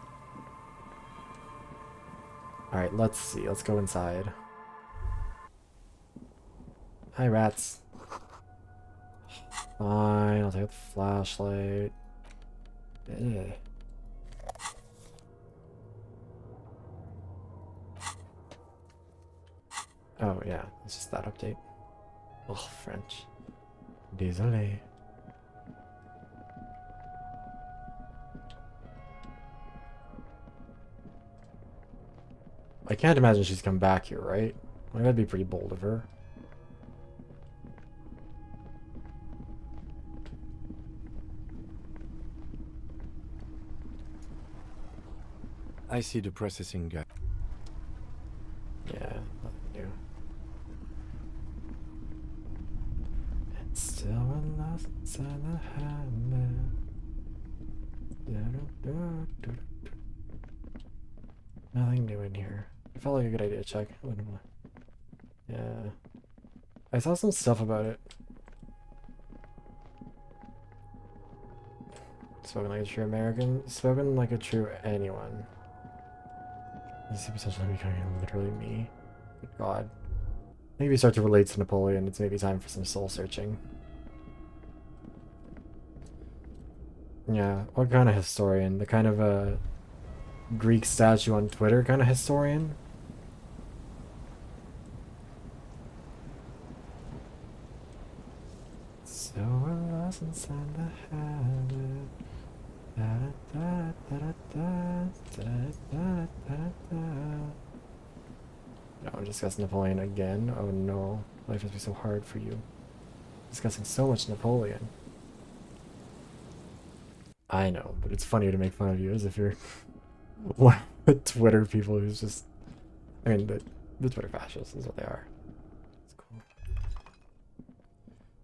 Alright, let's see. Let's go inside. Hi, rats. Fine, I'll take out the flashlight. Ugh. Oh, yeah. It's just that update. Ugh, French. Désolé. I can't imagine she's come back here, right? Like, that'd be pretty bold of her. I see the processing guy. Yeah, nothing new. It's still a lost inside the hand. Nothing new in here. It felt like a good idea to check. Yeah. I saw some stuff about it. Spoken like a true American. Spoken like a true anyone. You see potential becoming literally me. Good God. Maybe you start to relate to Napoleon. It's maybe time for some soul searching. Yeah. What kind of historian? The kind of a Greek statue on Twitter kind of historian? So I lost inside the habit. No, discuss Napoleon again. Oh no, life must be so hard for you. Discussing so much Napoleon. I know, but it's funnier to make fun of you as if you're one of the Twitter people who's just... I mean, the Twitter fascists is what they are. It's cool.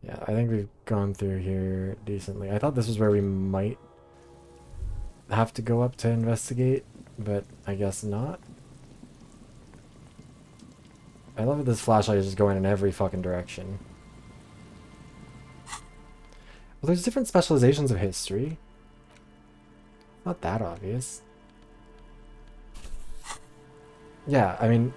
Yeah, I think we've gone through here decently. I thought this was where we might have to go up to investigate, but I guess not. I love that this flashlight is just going in every fucking direction. Well, there's different specializations of history. Not that obvious. Yeah, I mean...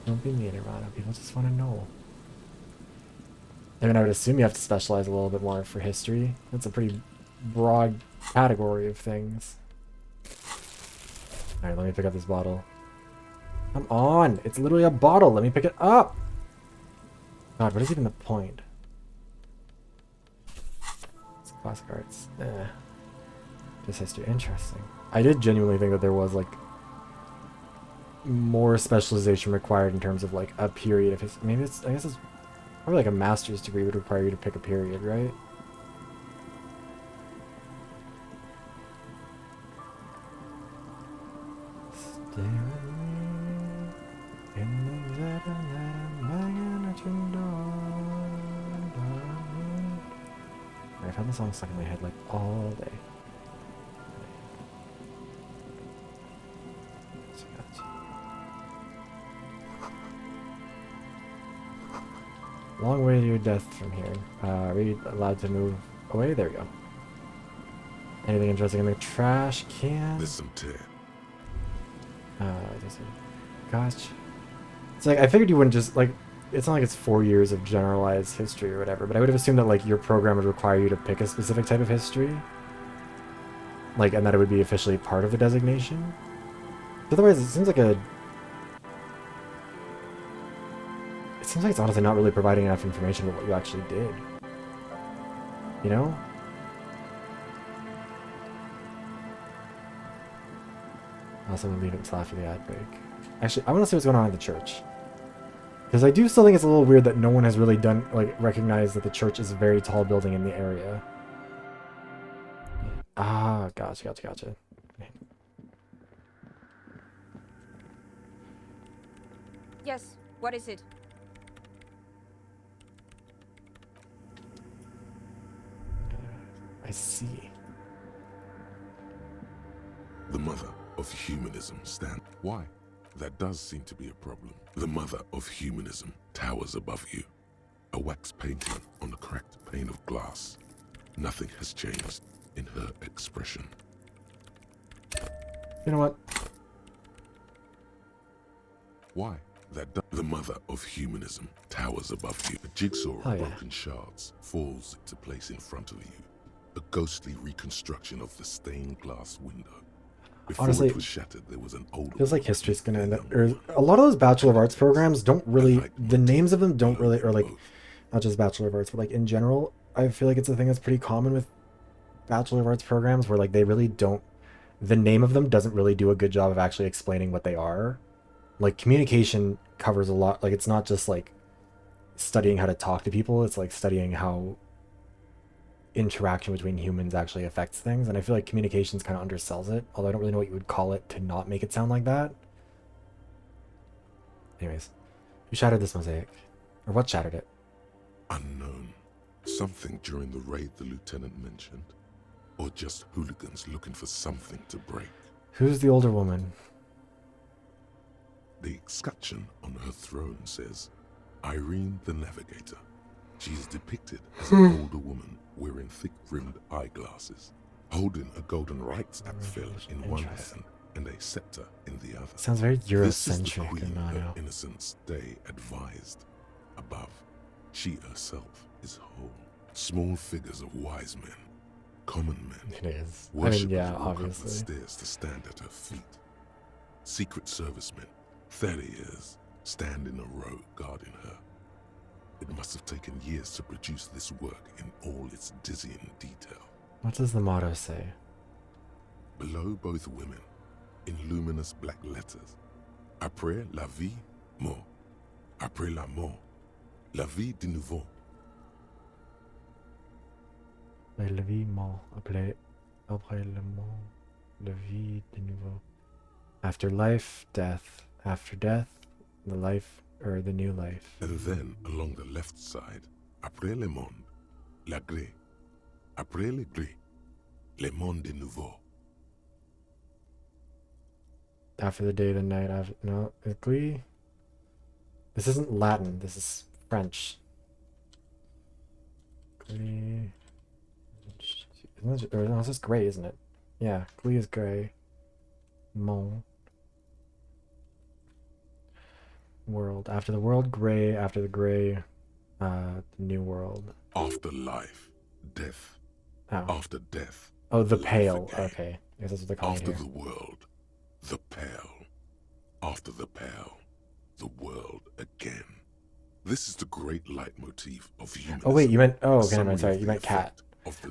Don't be mean, Irana. People just want to know. I mean, I would assume you have to specialize a little bit more for history. That's a pretty broad category of things. Alright, let me pick up this bottle. Come on! It's literally a bottle! Let me pick it up! God, what is even the point? It's classic arts. Just history. Interesting. I did genuinely think that there was, like, more specialization required in terms of, like, a period of history. Maybe it's... I guess it's... Probably like a master's degree would require you to pick a period, right? Stay with me in the letter that I'm banging at your door, darling. I've had the song stuck in my head like all day. Long way to your death from here. Are we allowed to move away? There we go. Anything interesting in the trash can? There's some tea. Gosh. It's like, I figured you wouldn't just, like, it's not like it's 4 years of generalized history or whatever, but I would have assumed that, like, your program would require you to pick a specific type of history. Like, and that it would be officially part of the designation. Otherwise, it seems like a... It seems like it's honestly not really providing enough information about what you actually did. You know? Also, we'll leave it until after the ad break. Actually, I want to see what's going on at the church. Because I do still think it's a little weird that no one has really recognized that the church is a very tall building in the area. Ah, gotcha. Yes, what is it? I see. The mother of humanism stand. Why? That does seem to be a problem. The mother of humanism towers above you. A wax painting on a cracked pane of glass. Nothing has changed in her expression. You know what? Why? The mother of humanism towers above you. A jigsaw Oh, of yeah. broken shards falls into place in front of you. A ghostly reconstruction of the stained glass window. Before Honestly, it was shattered, there was an old. Feels like history's gonna end up. Or a lot of those Bachelor of Arts programs don't really. The names of them don't really, or like, not just Bachelor of Arts, but like in general, I feel like it's a thing that's pretty common with Bachelor of Arts programs where like they really don't. The name of them doesn't really do a good job of actually explaining what they are. Like communication covers a lot. Like it's not just like studying how to talk to people. It's like studying how interaction between humans actually affects things, and I feel like communications kind of undersells it, although I don't really know what you would call it to not make it sound like that. Anyways, who shattered this mosaic? Or what shattered it? Unknown. Something during the raid the lieutenant mentioned. Or just hooligans looking for something to break. Who's the older woman? The escutcheon on her throne says, Irene the Navigator. She is depicted as an older woman wearing thick-rimmed eyeglasses, holding a golden Reichsapfel in one hand and a scepter in the other. Sounds very This is the Eurocentric, queen and I her know. innocence day advised. Above, she herself is whole. Small figures of wise men, common men. It is. I mean, Worshippers yeah, walk up the obviously. stairs to stand at her feet. Secret servicemen, 30 years, stand in a row guarding her. It must have taken years to produce this work in all its dizzying detail. What does the motto say? Below both women, in luminous black letters, Après la vie, mort. Après la mort, la vie de nouveau. La vie mort. Après le mort, la vie de nouveau. After life, death. After death, the life, or the new life. And then, along the left side, Après le monde, la gré. Après le gré, le monde de nouveau. After the day, the night, after... No, Glee? This isn't Latin, this is French. Glee... Isn't it, or no, it's just gray, isn't it? Yeah, Glee is gray. Mon. World. After the world, gray. After the gray, the new world. After life, death. Oh. After death. Oh, the life pale. again. Okay. I guess that's what they're calling After it here. the world, the pale. After the pale, the world again. This is the great leitmotif of humanism. Oh wait, you meant... Oh, okay, never mind, sorry. You meant cat.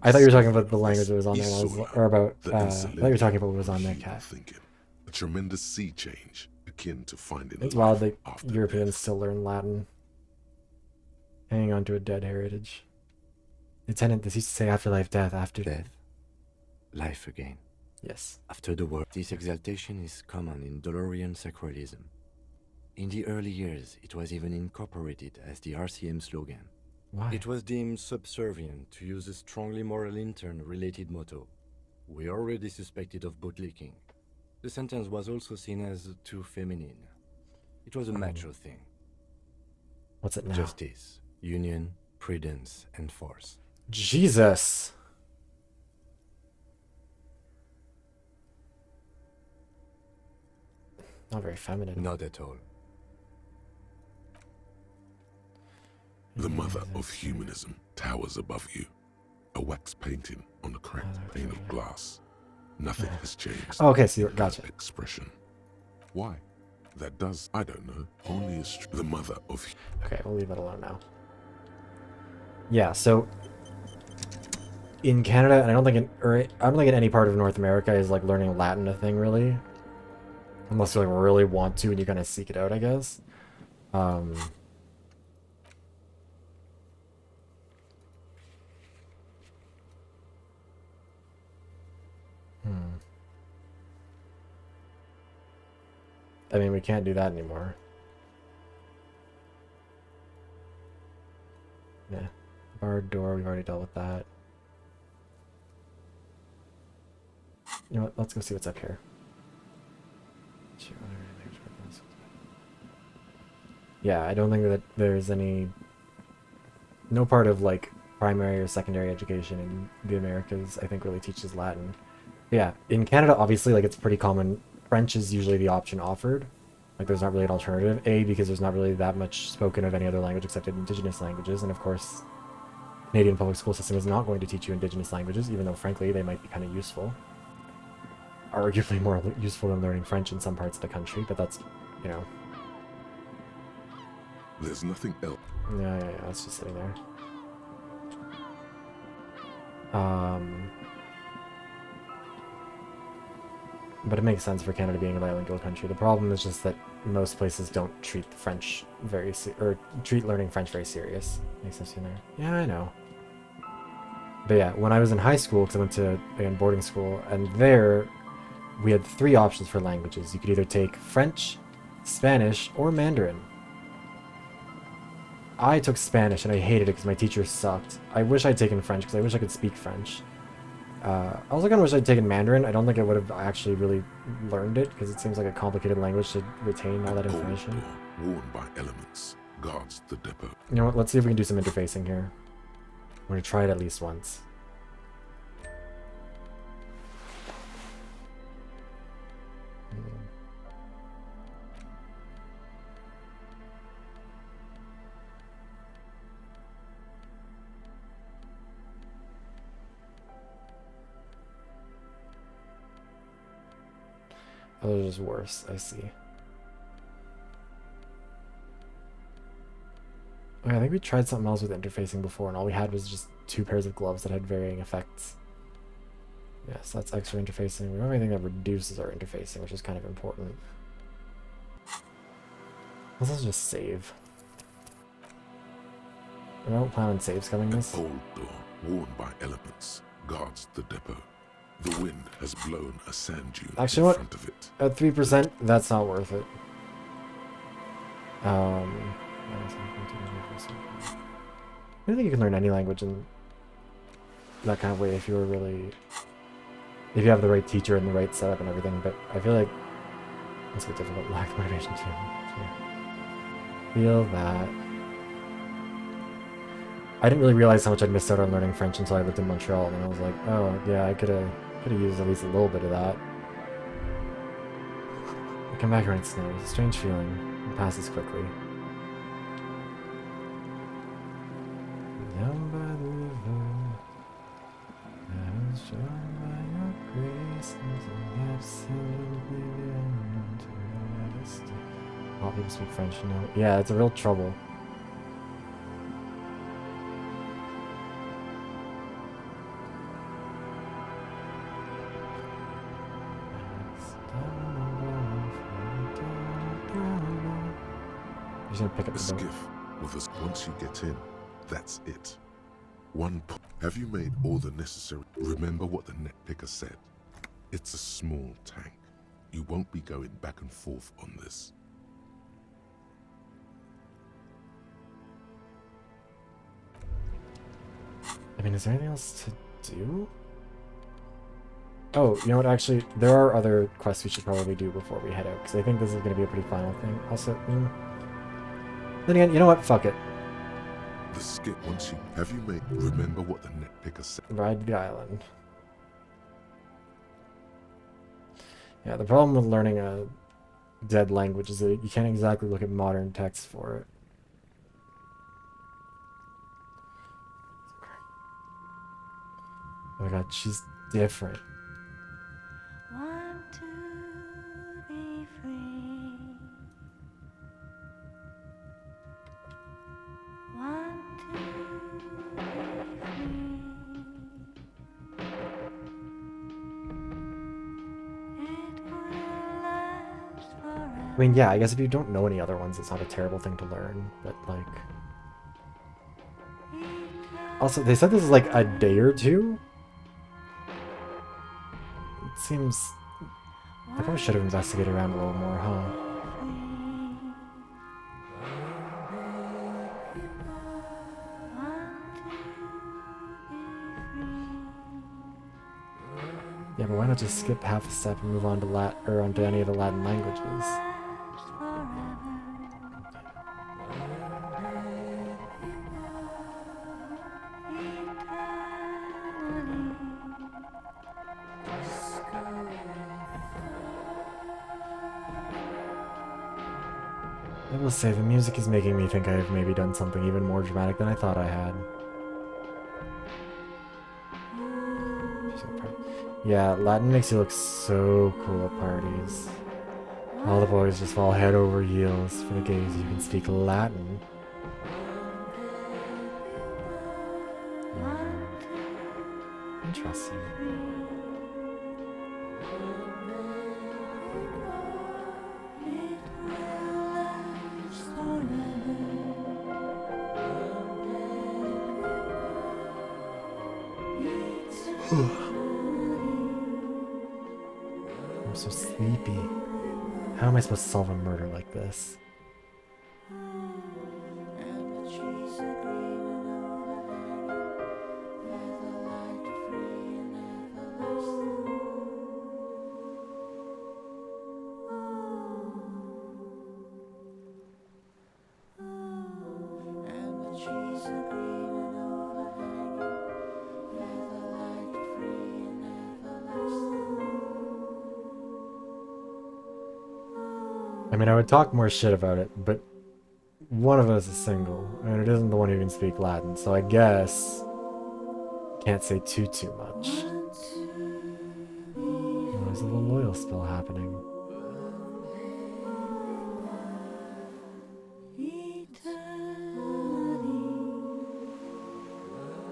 I thought you were talking about the language that was on there. And I was, or about... I thought you were talking about what was on there, cat. Thinking. A tremendous sea change, akin to finding It's life wild that after Europeans still learn Latin. Hanging on to a dead heritage. Lieutenant, this used to say afterlife, death, after Death. Life again. Yes. After the war, this exaltation is common in Dolorian sacralism. In the early years, it was even incorporated as the RCM slogan. Why? It was deemed subservient to use a strongly moral intern-related motto. We already suspected of bootlicking. The sentence was also seen as too feminine. It was a macho thing. What's it now? Justice, union, prudence, and force. Jesus! Not very feminine. Not at all. The mother of humanism towers above you. A wax painting on a cracked pane of glass. Nothing has changed. Oh, okay, so in you're... her Gotcha. Expression. Why? That does, I don't know. Only is the mother of... Okay, we'll leave that alone now. Yeah, so... In Canada, and I don't think in any part of North America is like learning Latin a thing, really. Unless you like really want to and you kind of seek it out, I guess. I mean, we can't do that anymore. Yeah. Barred door, we've already dealt with that. You know what? Let's go see what's up here. Yeah, I don't think that there's no part of like primary or secondary education in the Americas I think really teaches Latin. Yeah, in Canada obviously like it's pretty common. French is usually the option offered. Like there's not really an alternative. A, because there's not really that much spoken of any other language except Indigenous languages, and of course Canadian public school system is not going to teach you Indigenous languages, even though frankly they might be kind of useful. Arguably more useful than learning French in some parts of the country, but that's, you know. There's nothing else. Yeah, it's just sitting there. But it makes sense for Canada being a bilingual country. The problem is just that most places don't treat French treat learning French very serious. Makes sense in there. Yeah, I know. But yeah, when I was in high school, because I went to, again, boarding school, and there we had 3 options for languages. You could either take French, Spanish, or Mandarin. I took Spanish, and I hated it because my teacher sucked. I wish I'd taken French, because I wish I could speak French. I also kind of wish I'd taken Mandarin. I don't think I would have actually really learned it, because it seems like a complicated language to retain all that information. Worn by elements, guards the depot. You know what, let's see if we can do some interfacing here. I'm going to try it at least once. Oh, they're just worse, I see. Okay, I think we tried something else with interfacing before, and all we had was just 2 pairs of gloves that had varying effects. Yes, that's extra interfacing. We don't have anything that reduces our interfacing, which is kind of important. Let's just save. I don't plan on saves coming this. Old door, worn by elements, guards the depot. The wind has blown a sand dune Actually, in front of it. At 3%, that's not worth it. I don't think you can learn any language in that kind of way if you have the right teacher and the right setup and everything, but I feel like it's a bit difficult. Lack of motivation too. Feel that. I didn't really realize how much I'd missed out on learning French until I lived in Montreal, and I was like, oh yeah, I could have used at least a little bit of that. I come back here when it snows. It's a strange feeling. It passes quickly. Down by the river, I was shown by your grace, and absolutely interested. A lot of people speak French, you know. Yeah, it's a real trouble. Pick up the skiff with us. Once you get in, that's it. Have you made all the necessary? Remember what the net picker said. It's a small tank. You won't be going back and forth on this. I mean, is there anything else to do? Oh, you know what? Actually, there are other quests we should probably do before we head out, because I think this is going to be a pretty final thing. Also, then again, you know what? Fuck it. The skip once you have you made. Remember what the net picker said. Ride the island. Yeah, the problem with learning a dead language is that you can't exactly look at modern text for it. Oh my god, she's different. Want to be free. Want to be free. It will last forever. I mean, yeah, I guess if you don't know any other ones, it's not a terrible thing to learn, but like... Also, they said this is like a day or two? It seems... I probably should have investigated around a little more, huh? Yeah, but why not just skip half a step and move on to onto any of the Latin languages? I will say, the music is making me think I have maybe done something even more dramatic than I thought I had. Yeah, Latin makes you look so cool at parties. All the boys just fall head over heels for the gays who can speak Latin. Interesting. I'm so sleepy. How am I supposed to solve a murder like this? I mean, I would talk more shit about it, but one of us is single, and it isn't the one who can speak Latin, so I guess can't say too much. Oh, there's a little oil spill happening.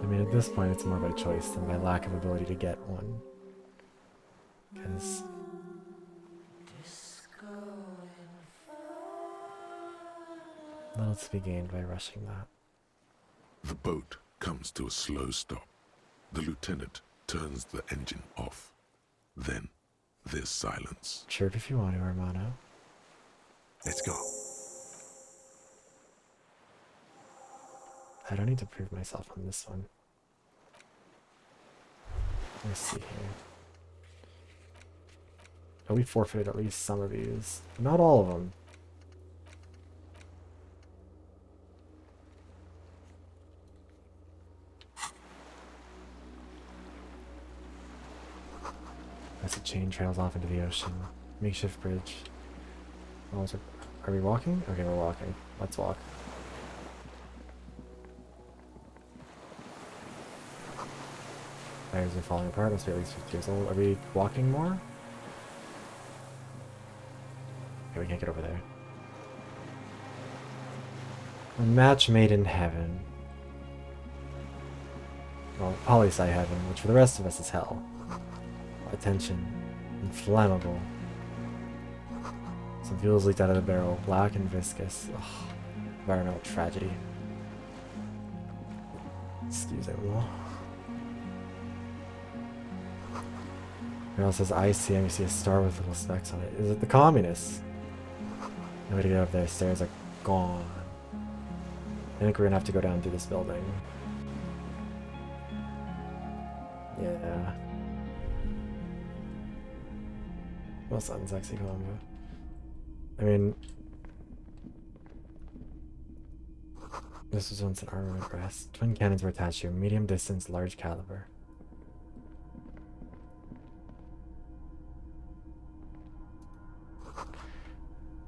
I mean, at this point, it's more by choice than by lack of ability to get one. Because little to be gained by rushing that. The boat comes to a slow stop. The lieutenant turns the engine off. Then there's silence. Chirp if you want to, Hermano. Let's go. I don't need to prove myself on this one. Let's see here. Oh, we forfeited at least some of these. Not all of them. As the chain trails off into the ocean. Makeshift bridge. Oh, are we walking? Okay, we're walking. Let's walk. Tires are falling apart. Must be at least 50 years old. Are we walking more? Okay, we can't get over there. A match made in heaven. Well, poli-sci heaven, which for the rest of us is hell. Attention. Inflammable. Some fuels leaked out of the barrel. Black and viscous. Ugh. Environmental tragedy. Excusez-moi. It says ICM, you see a star with little specks on it. Is it the communists? No way to get up there. Stairs are gone. I think we're gonna have to go down through this building. Yeah. Well done, sexy combo. I mean, this was once an armament rest. Twin cannons were attached here. Medium distance, large caliber.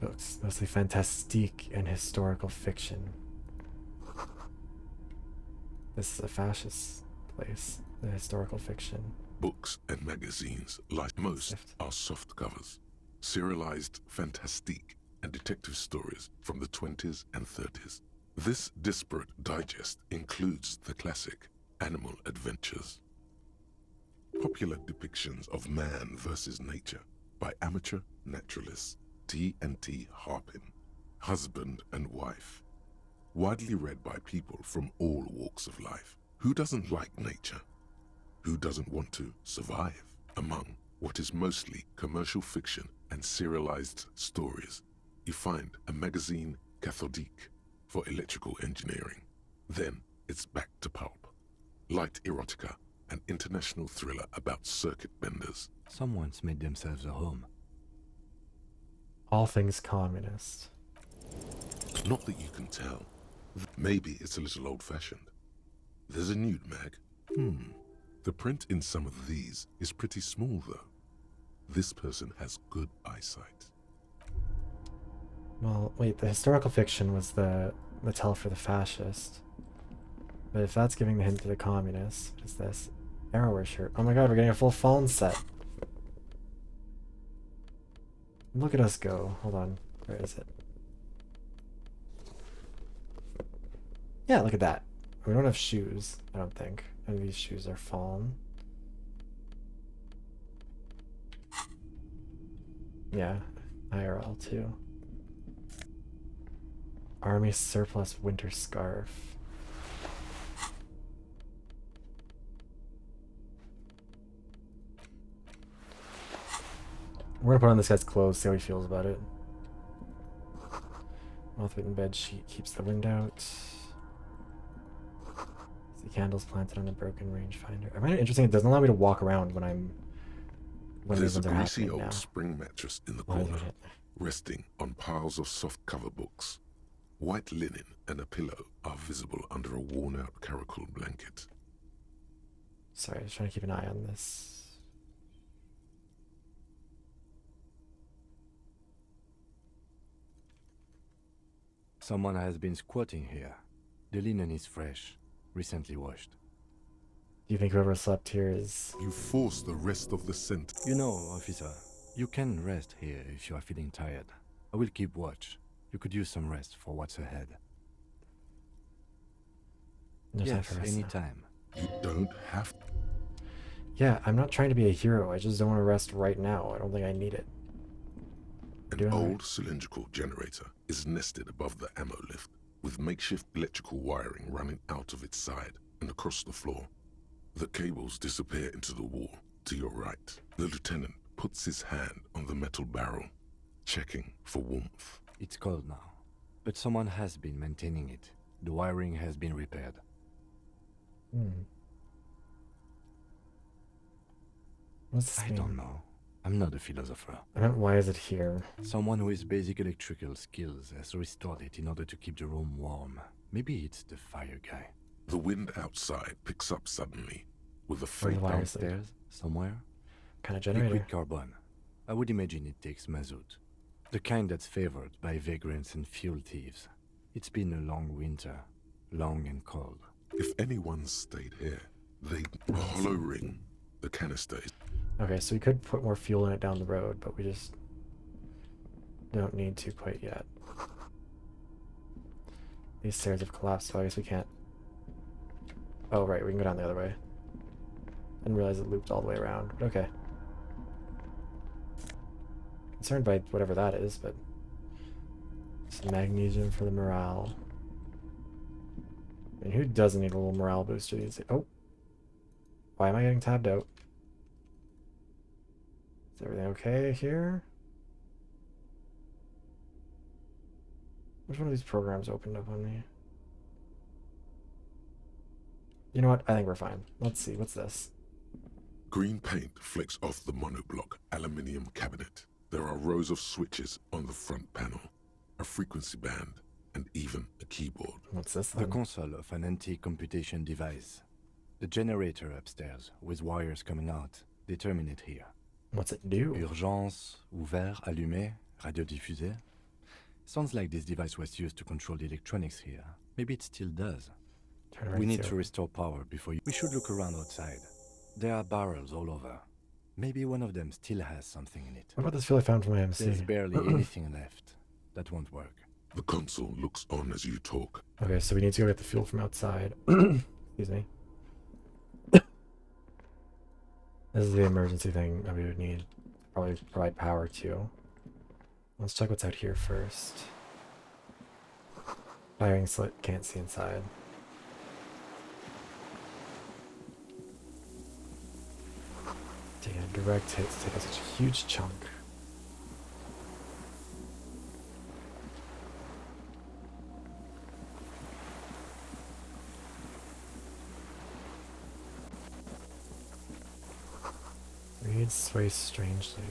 Books, mostly fantastique and historical fiction. This is a fascist place, the historical fiction. Books and magazines, like most, are soft covers. Serialized fantastique and detective stories from the 20s and 30s. This disparate digest includes the classic Animal Adventures. Popular depictions of man versus nature by amateur naturalists T&T Harpin, husband and wife. Widely read by people from all walks of life. Who doesn't like nature? Who doesn't want to survive? Among what is mostly commercial fiction and serialized stories, you find a magazine cathodique for electrical engineering. Then it's back to pulp. Light erotica, an international thriller about circuit benders. Someone's made themselves a home. All things communist. Not that you can tell. Maybe it's a little old-fashioned. There's a nude mag. The print in some of these is pretty small, though. This person has good eyesight. Well, wait, the historical fiction was the tell for the fascist. But if that's giving the hint to the communist, what is this? Arrower shirt. Oh my god, we're getting a full phone set. Look at us go. Hold on. Where is it? Yeah, look at that. We don't have shoes, I don't think. And these shoes are fallen. Yeah, IRL too. Army surplus winter scarf. We're gonna put on this guy's clothes, see how he feels about it. Moth-bitten bed sheet keeps the wind out. See candles planted on a broken rangefinder. I find it interesting, it doesn't allow me to walk around when There's these a ones are greasy happening old now. spring mattress in the Why is corner, it? resting on piles of soft cover books. White linen and a pillow are visible under a worn-out caracol blanket. Sorry, I was trying to keep an eye on this. Someone has been squatting here. The linen is fresh, recently washed. Do you think whoever slept here is... You force the rest of the scent. You know, officer, you can rest here if you are feeling tired. I will keep watch. You could use some rest for what's ahead. No time Yes, for rest now. anytime. You don't have to. Yeah, I'm not trying to be a hero. I just don't want to rest right now. I don't think I need it. An old cylindrical generator is nested above the ammo lift, with makeshift electrical wiring running out of its side and across the floor. The cables disappear into the wall to your right. The lieutenant puts his hand on the metal barrel, checking for warmth. It's cold now, but someone has been maintaining it. The wiring has been repaired. What's this I mean? don't know. I'm not a philosopher. I meant, why is it here? Someone with basic electrical skills has restored it in order to keep the room warm. Maybe it's the fire guy. The wind outside picks up suddenly, with a Where faint the wires lead? Downstairs, somewhere? Kind of generator. Liquid carbon. I would imagine it takes mazout. The kind that's favored by vagrants and fuel thieves. It's been a long winter. Long and cold. If anyone's stayed here, they'd hollow ring the canister. Okay, so we could put more fuel in it down the road, but we just don't need to quite yet. These stairs have collapsed, so I guess we can't. Oh, right, we can go down the other way. Didn't realize it looped all the way around, but okay. Concerned by whatever that is, but some magnesium for the morale. I mean, who doesn't need a little morale booster these days? Oh! Why am I getting tabbed out? Is everything okay here? Which one of these programs opened up on me? You know what? I think we're fine. Let's see. What's this? Green paint flicks off the monoblock aluminium cabinet. There are rows of switches on the front panel, a frequency band, and even a keyboard. What's this The then? console of an anti-computation device. The generator upstairs, with wires coming out. They terminate here. What's it do? Urgence, ouvert, allumé, radiodiffusé. Sounds like this device was used to control the electronics here. Maybe it still does. Turn around We and need see to what- restore power before you... We should look around outside. There are barrels all over. Maybe one of them still has something in it. What about this fuel I found from my MC? There's barely anything left. That won't work. The console looks on as you talk. Okay, so we need to go get the fuel from outside. Excuse me. This is the emergency thing that we would need. Probably provide power to. Let's check what's out here first. Firing slit, can't see inside. Taking a direct hit to take out such a huge chunk. Blades sway strangely.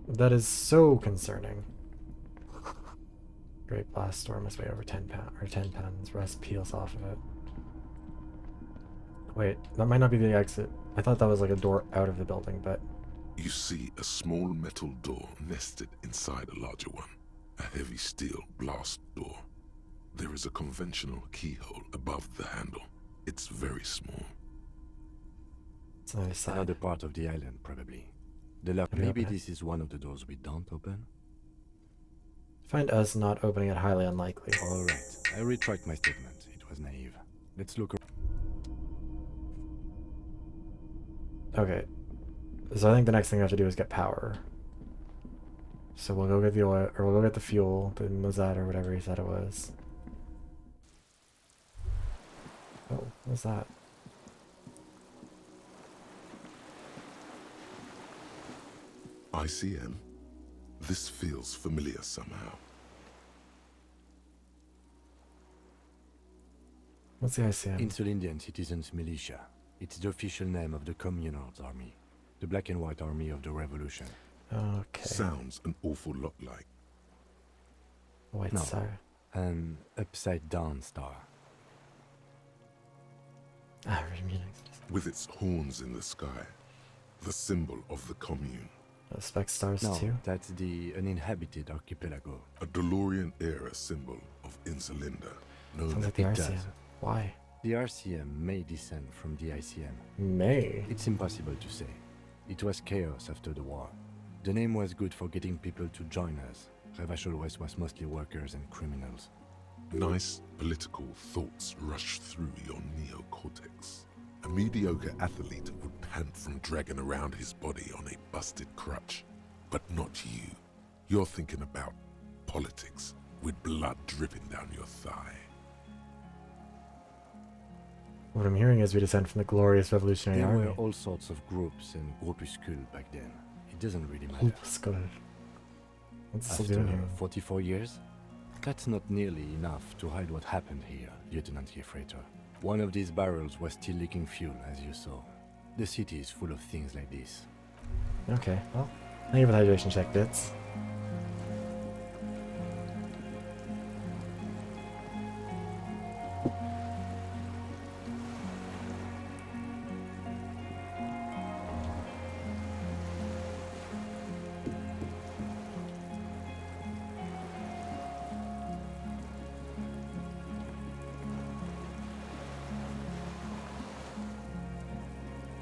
That is so concerning. Great blast storm must weigh over 10 pounds. Rust peels off of it. Wait, that might not be the exit. I thought that was like a door out of the building, but You see a small metal door nested inside a larger one. A heavy steel blast door. There is a conventional keyhole above the handle. It's very small. it's on the other side. Another part of the island, probably. The lock. Can we Maybe open it? this is one of the doors we don't open. Find us not opening it highly unlikely. All right, I retract my statement. It was naive. Let's look. Okay. So I think the next thing we have to do is get power. So we'll go get the oil, or we'll go get the fuel, the Mozart or whatever he said it was. Oh, what's that? ICM? This feels familiar somehow. What's the ICM? Insul Indian Citizens Militia. It's the official name of the Communards Army. The black and white army of the revolution. Okay. Sounds an awful lot like. White No. Star. An upside down star. Ah, music. With its horns in the sky. The symbol of the commune. Spec stars No, too? that's the uninhabited archipelago. A DeLorean-era symbol of Insulinda. No, Sounds like the it RCM. does. Why? The RCM may descend from the ICM. May? It's impossible to say. It was chaos after the war. The name was good for getting people to join us. Revachol West was mostly workers and criminals. Nice political thoughts rush through your neocortex. A mediocre athlete would pant from dragging around his body on a busted crutch. But not you. You're thinking about politics, with blood dripping down your thigh. What I'm hearing is we descend from the glorious revolutionary There army. were all sorts of groups and groupuscules back then. It doesn't really matter. Groupuscule. What's it still After doing here? 44 years? That's not nearly enough to hide what happened here, Lieutenant Gefreiter. One of these barrels was still leaking fuel, as you saw. The city is full of things like this. Okay, well, thank you for the hydration check, Bits.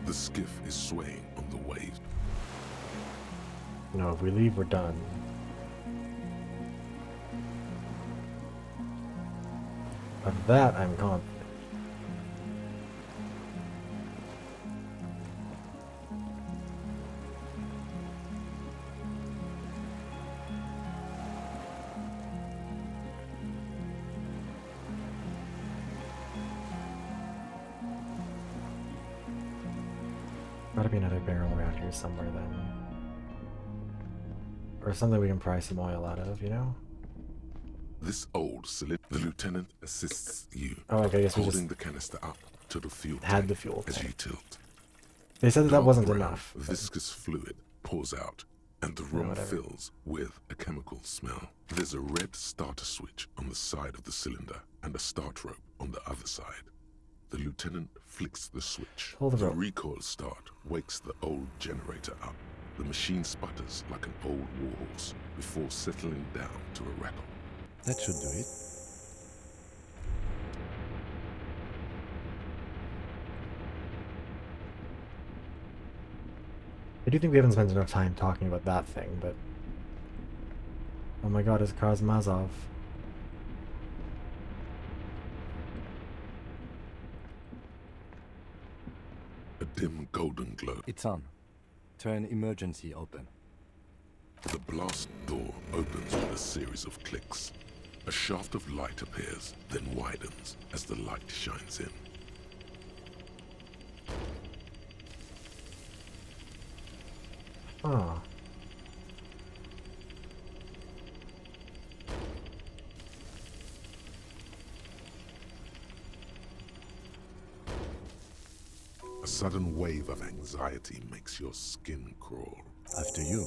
The skiff is swaying on the waves. No, if we leave, we're done. Of that, I'm confident. Gotta be another barrel around here somewhere then. Or something we can pry some oil out of, you know? This old cylinder, the lieutenant assists you, Oh, okay, I guess we holding just the canister up to the fuel had tank the fuel as tank. you tilt. They said that Dark wasn't brown, enough. but- Viscous fluid pours out, and the room whatever. fills with a chemical smell. There's a red starter switch on the side of the cylinder and a start rope on the other side. The lieutenant flicks the switch. Hold the The rope. recoil start wakes the old generator up. The machine sputters like an old warhorse before settling down to a rattle. That should do it. I do think we haven't spent enough time talking about that thing, but... Oh my god, it's Karamazov. A dim golden glow. It's on. Turn emergency open. The blast door opens with a series of clicks. A shaft of light appears, then widens as the light shines in. Huh. A sudden wave of anxiety makes your skin crawl. After you.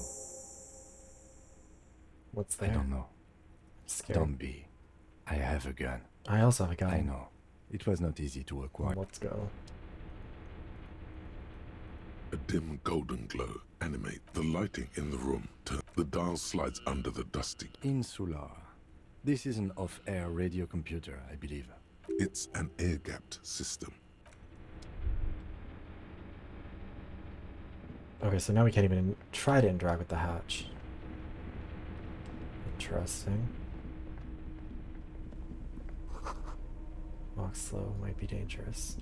What's there? I don't know. Scared. Don't be. I have a gun. I also have a gun. I know. It was not easy to acquire. Let's go. A dim golden glow animates the lighting in the room. The dial slides under the dusty. Insular. This is an off-air radio computer, I believe. It's an air-gapped system. Okay, so now we can't even try to interact with the hatch. Interesting. Walk slow might be dangerous.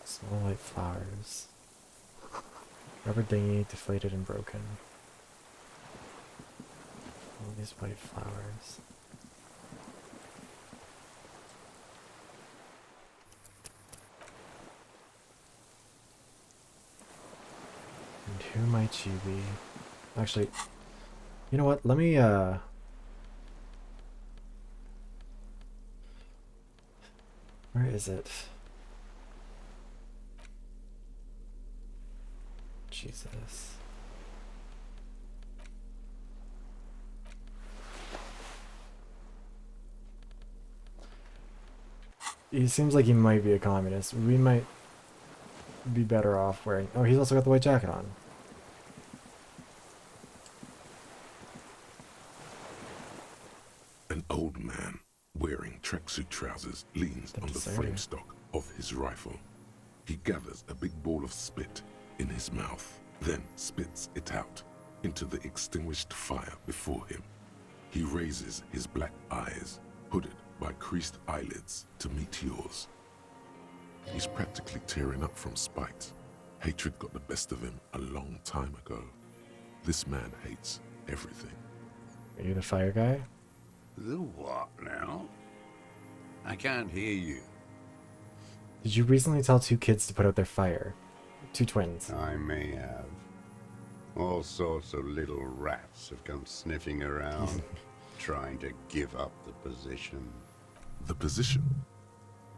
Small white flowers. Rubber dinghy, deflated and broken. All these white flowers. And who might you be? Actually, you know what? Let me, where is it? Jesus. He seems like he might be a communist. We might be better off wearing... Oh, he's also got the white jacket on. An old man wearing tracksuit trousers leans on the frame stock of his rifle. He gathers a big ball of spit in his mouth, then spits it out into the extinguished fire before him. He raises his black eyes, hooded by creased eyelids, to meet yours. He's practically tearing up from spite. Hatred got the best of him a long time ago. This man hates everything. Are you the fire guy? The what now? I can't hear you. Did you recently tell two kids to put out their fire? Two twins. I may have. All sorts of little rats have come sniffing around, trying to give up the position. The position?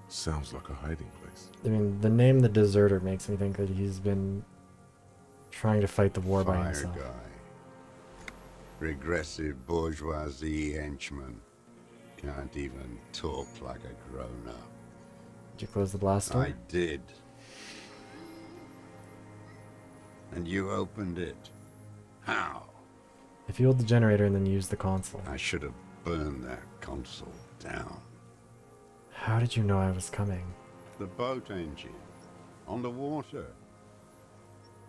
Sounds like a hiding place. I mean, the name The Deserter makes me think that he's been trying to fight the war by Fire himself. guy. Regressive bourgeoisie henchman. Can't even talk like a grown-up. Did you close the blast door? I did. And you opened it. How? I fueled the generator and then used the console. I should have burned that console down. How did you know I was coming? The boat engine. On the water.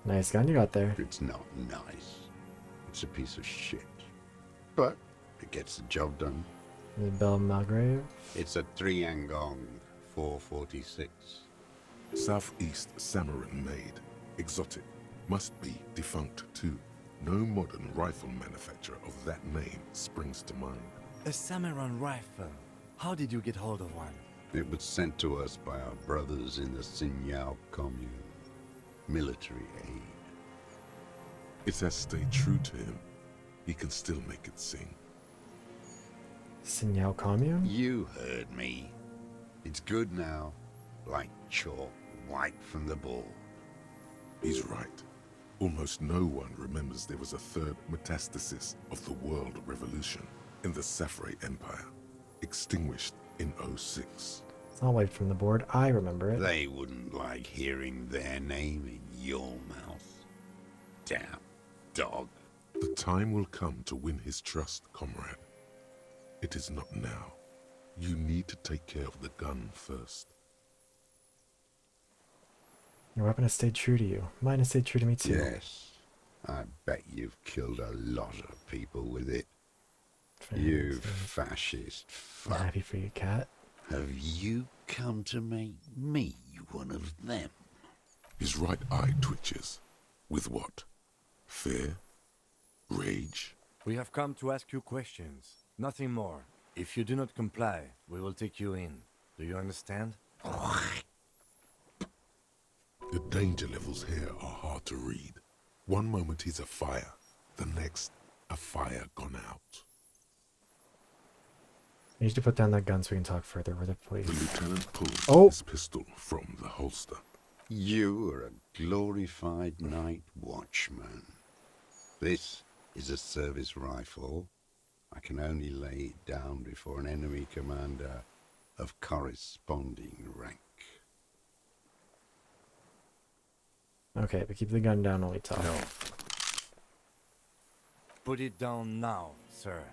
Nice gun you got there. It's not nice. It's a piece of shit. But it gets the job done. The Belle Malgrave? It's a Triangong 446. Southeast Samarin made. Exotic. Must be defunct too. No modern rifle manufacturer of that name springs to mind. A Samaran rifle. How did you get hold of one? It was sent to us by our brothers in the Sinyao commune. Military aid. It has stayed true to him. He can still make it sing. Sinyao commune? You heard me. It's good now. Like chalk, white from the ball. He's right. Almost no one remembers there was a third metastasis of the world revolution in the Safre Empire, extinguished in 06. It's not wiped from the board. I remember it. They wouldn't like hearing their name in your mouth. Damn dog. The time will come to win his trust, comrade. It is not now. You need to take care of the gun first. Your weapon has stayed true to you. Mine has stayed true to me too. Yes. I bet you've killed a lot of people with it. You fascist I'm fuck. happy for you, cat. Have you come to make me one of them? His right eye twitches. With what? Fear? Rage? We have come to ask you questions. Nothing more. If you do not comply, we will take you in. Do you understand? The danger levels here are hard to read. One moment he's afire, the next, a fire gone out. I need you to put down that gun so we can talk further with it, please. The lieutenant pulls Oh! his pistol from the holster. You are a glorified night watchman. This is a service rifle. I can only lay it down before an enemy commander of corresponding rank. Okay, but keep the gun down while we talk. No. Put it down now, sir.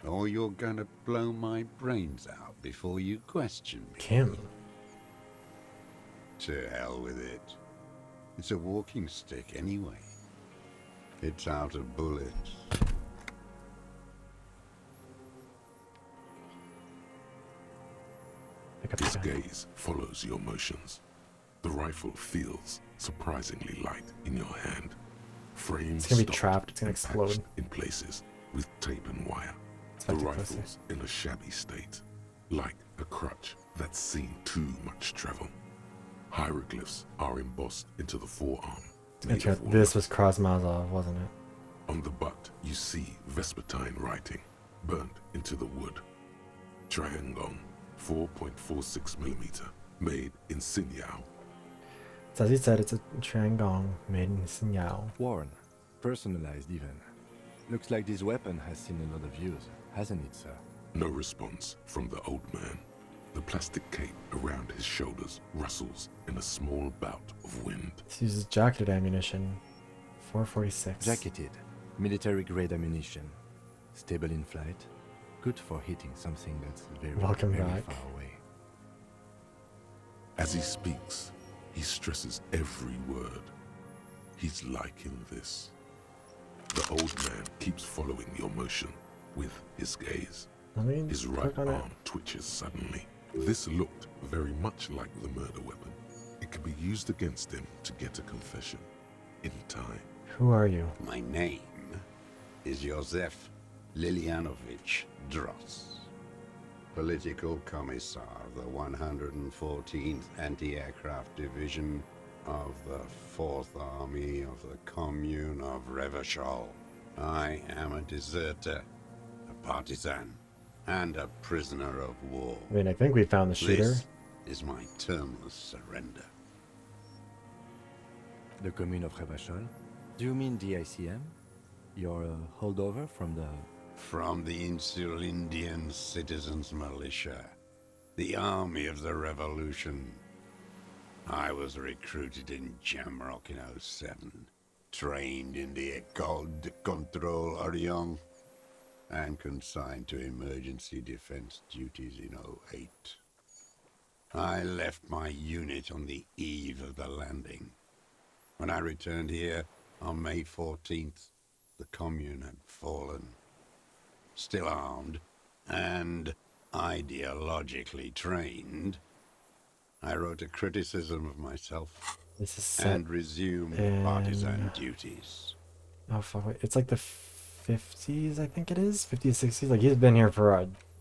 Or you're gonna blow my brains out before you question me. Kim. To hell with it. It's a walking stick anyway. It's out of bullets. His gaze follows your motions. The rifle feels surprisingly light in your hand. Frames It's gonna be stopped trapped, it's gonna and explode. patched in places with tape and wire. The rifle's in a shabby state, like a crutch that's seen too much travel. Hieroglyphs are embossed into the forearm. made of wood. This was Krasmazov, wasn't it? On the butt, you see Vespertine writing, burnt into the wood. Triangong, 4.46mm, made in Sinyao. So as he said, it's a Triangong made in Sinyao. Worn. Personalized even. Looks like this weapon has seen a lot of use, hasn't it, sir? No response from the old man. The plastic cape around his shoulders rustles in a small bout of wind. This uses jacketed ammunition. 446. Jacketed. Military-grade ammunition. Stable in flight. Good for hitting something that's very, Welcome very back. far away. As he speaks, he stresses every word. He's liking this. The old man keeps following your motion with his gaze. His right click on it. arm twitches suddenly. This looked very much like the murder weapon. It could be used against him to get a confession in time. Who are you? My name is Josef Lilianovich Dross, Political Commissar of the 114th Anti-Aircraft Division of the 4th Army of the Commune of Revachol. I am a deserter, a partisan, and a prisoner of war. I mean, I think we found the shooter. This is my termless surrender. The Commune of Revachol? Do you mean the ICM? You're a holdover from the... From the Insular Indian Citizens Militia, the army of the revolution. I was recruited in Jamrock in 07, trained in the École de Contrôle Orient, and consigned to emergency defense duties in 08. I left my unit on the eve of the landing. When I returned here on May 14th, the commune had fallen. Still armed and ideologically trained, I wrote a criticism of myself This is set and resumed in- partisan duties. Oh fuck! Wait. It's like the 50s, I think it is. 50s, 60s. Like he's been here for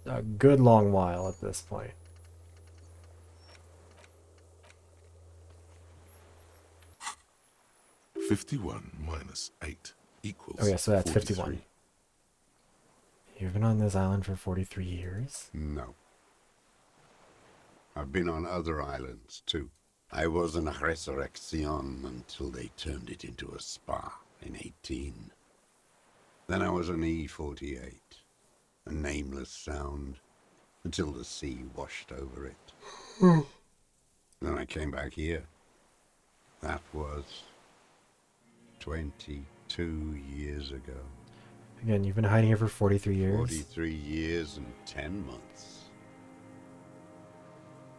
a good long while at this point. "51 minus 8 equals." Oh yeah, so that's 43. 51. You've been on this island for 43 years? No. I've been on other islands, too. I was in Resurrection until they turned it into a spa in 18. Then I was on E48, a nameless sound, until the sea washed over it. Then I came back here. That was 22 years ago. Again, you've been hiding here for 43 years? 43 years and 10 months.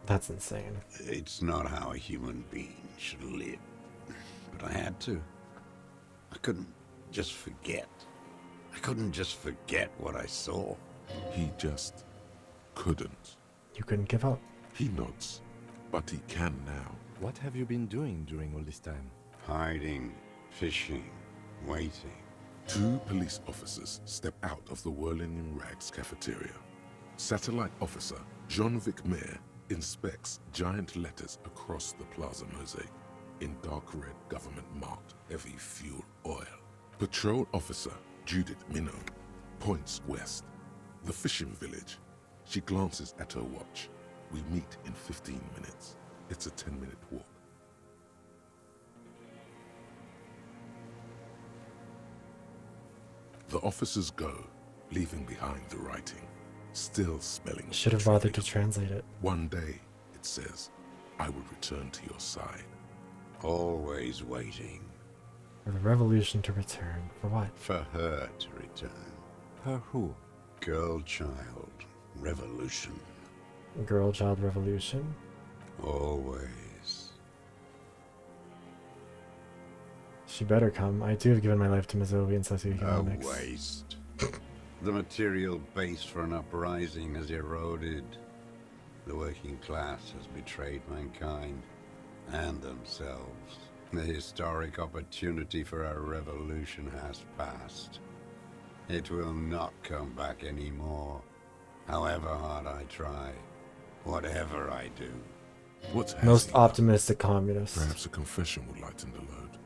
That's insane. It's not how a human being should live, but I had to. I couldn't just forget. I couldn't just forget what I saw. He just couldn't. You couldn't give up. He nods, but he can now. What have you been doing during all this time? Hiding, fishing, waiting. 2 police officers step out of the Whirling in Rags cafeteria. Satellite officer Jean-Vic Mayer inspects giant letters across the plaza mosaic in dark red government-marked heavy fuel oil. Patrol officer Judith Minot points west. The fishing village. She glances at her watch. We meet in 15 minutes. It's a 10-minute walk. The officers go, leaving behind the writing, still spelling. Should have bothered to translate it. One day, it says, I will return to your side. Always waiting. For the revolution to return. For what? For her to return. Her who? Girl child. Revolution. Girl child revolution? Always. She better come. I too have given my life to Mazovian socioeconomics. A waste. The material base for an uprising has eroded. The working class has betrayed mankind and themselves. The historic opportunity for a revolution has passed. It will not come back anymore, however hard I try, whatever I do. What's most optimistic communist? Perhaps a confession would lighten the load.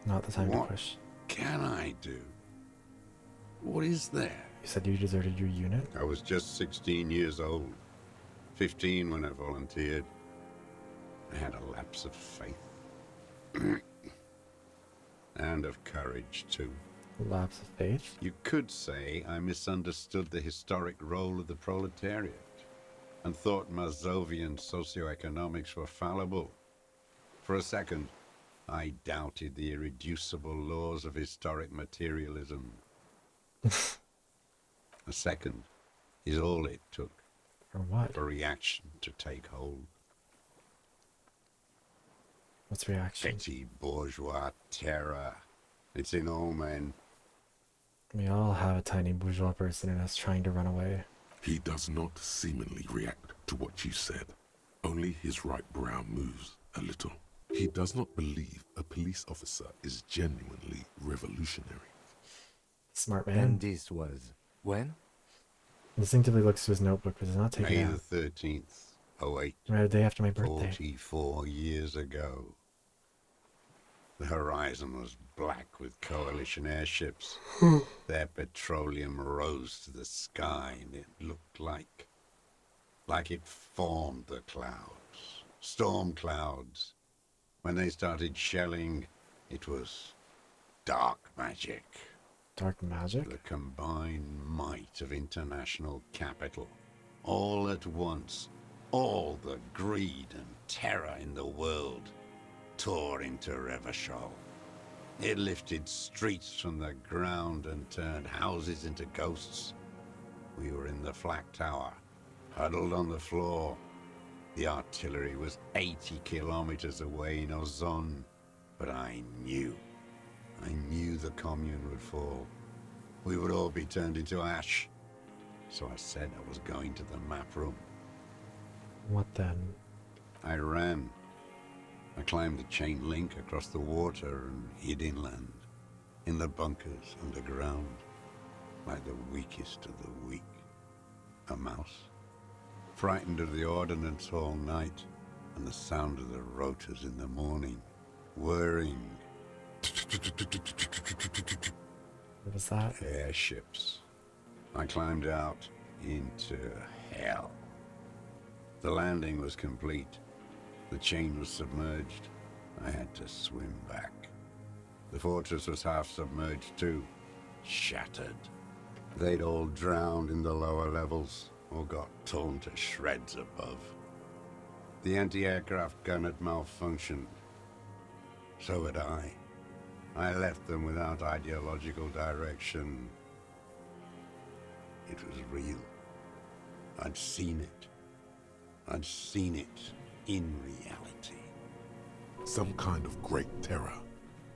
Not the time What to push. can I do? What is there? You said you deserted your unit? I was just 16 years old. 15 when I volunteered. I had a lapse of faith. And of courage, too. Lapse of faith? You could say I misunderstood the historic role of the proletariat and thought Mazovian socioeconomics were fallible. For a second, I doubted the irreducible laws of historic materialism. A second is all it took. For what? For reaction to take hold. What's reaction? Petty bourgeois terror. It's in all men. We all have a tiny bourgeois person in us trying to run away. He does not seemingly react to what you said. Only his right brow moves a little. He does not believe a police officer is genuinely revolutionary. Smart man. And this was when? Instinctively looks to his notebook, but does not take May it out. the 13th, 08. Right, a day after my birthday. 44 years ago. The horizon was black with coalition airships. Their petroleum rose to the sky, and it looked like it formed the clouds. Storm clouds. When they started shelling, it was dark magic. Dark magic? The combined might of international capital. All at once, all the greed and terror in the world tore into Revachol. It lifted streets from the ground and turned houses into ghosts. We were in the flak tower, huddled on the floor. The artillery was 80 kilometers away in Ozon, but I knew the commune would fall. We would all be turned into ash. So I said I was going to the map room. What then? I ran. I climbed the chain link across the water and hid inland, in the bunkers underground, like the weakest of the weak. A mouse, frightened of the ordnance all night and the sound of the rotors in the morning, whirring. What was that? Airships. I climbed out into hell. The landing was complete. The chain was submerged. I had to swim back. The fortress was half submerged too, shattered. They'd all drowned in the lower levels or got torn to shreds above. The anti-aircraft gun had malfunctioned. So had I. I left them without ideological direction. It was real. I'd seen it. I'd seen it in reality. Some kind of great terror,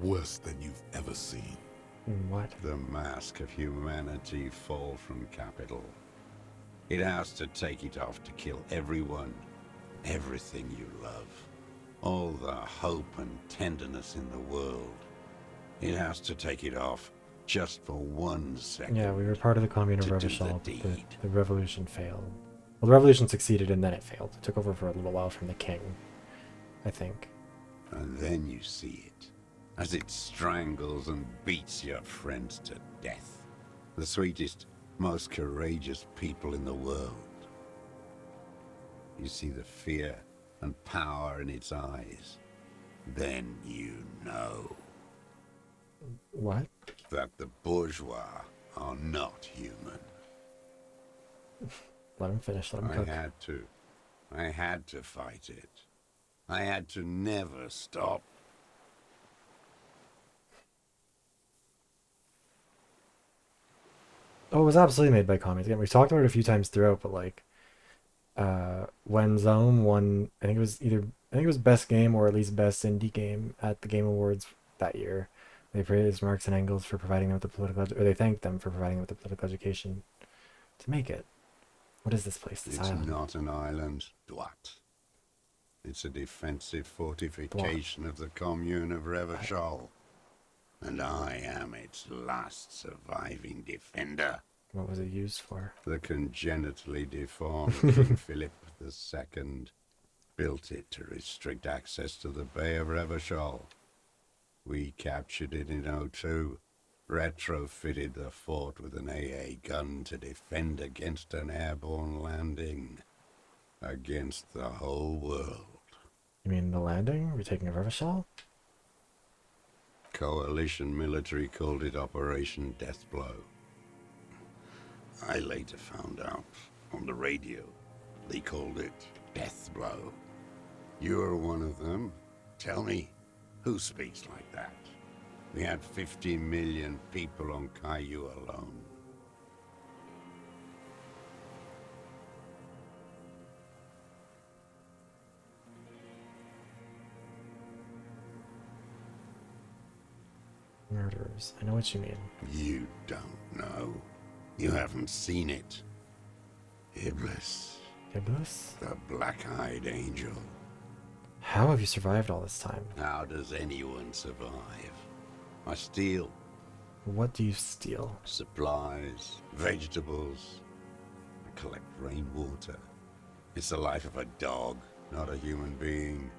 worse than you've ever seen. What? The mask of humanity fall from capital. It has to take it off to kill everyone, everything you love. All the hope and tenderness in the world. It has to take it off just for 1 second. Yeah, we were part of the commune of to do Revachol, the but deed. the revolution failed. Well, the revolution succeeded and then it failed. It took over for a little while from the king, I think. And then you see it, as it strangles and beats your friends to death. The sweetest, most courageous people in the world. You see the fear and power in its eyes. Then you know. What? That the bourgeois are not human. Let him finish, let him cook. I had to fight it. I had to never stop. Oh, it was absolutely made by commies. Again, we've talked about it a few times throughout, but like, when Zone won, I think it was best game or at least best indie game at the Game Awards that year. They praised Marx and Engels for providing them with the political, or they thanked them for providing them with the political education to make it. What is this place? This It's island? not an island, Dwat. It's a defensive fortification of the commune of Revachol. And I am its last surviving defender. What was it used for? The congenitally deformed King Philip II built it to restrict access to the Bay of Revachol. We captured it in '02, retrofitted the fort with an AA gun to defend against an airborne landing. Against the whole world. You mean the landing? Retaking of Revachol? Coalition military called it Operation Deathblow. I later found out on the radio they called it Deathblow. You're one of them. Tell me, who speaks like that? We had 50 million people on Caillou alone. Murderers. I know what you mean. You don't know. You haven't seen it. Iblis. Iblis? The black-eyed angel. How have you survived all this time? How does anyone survive? I steal. What do you steal? Supplies, vegetables. I collect rainwater. It's the life of a dog, not a human being.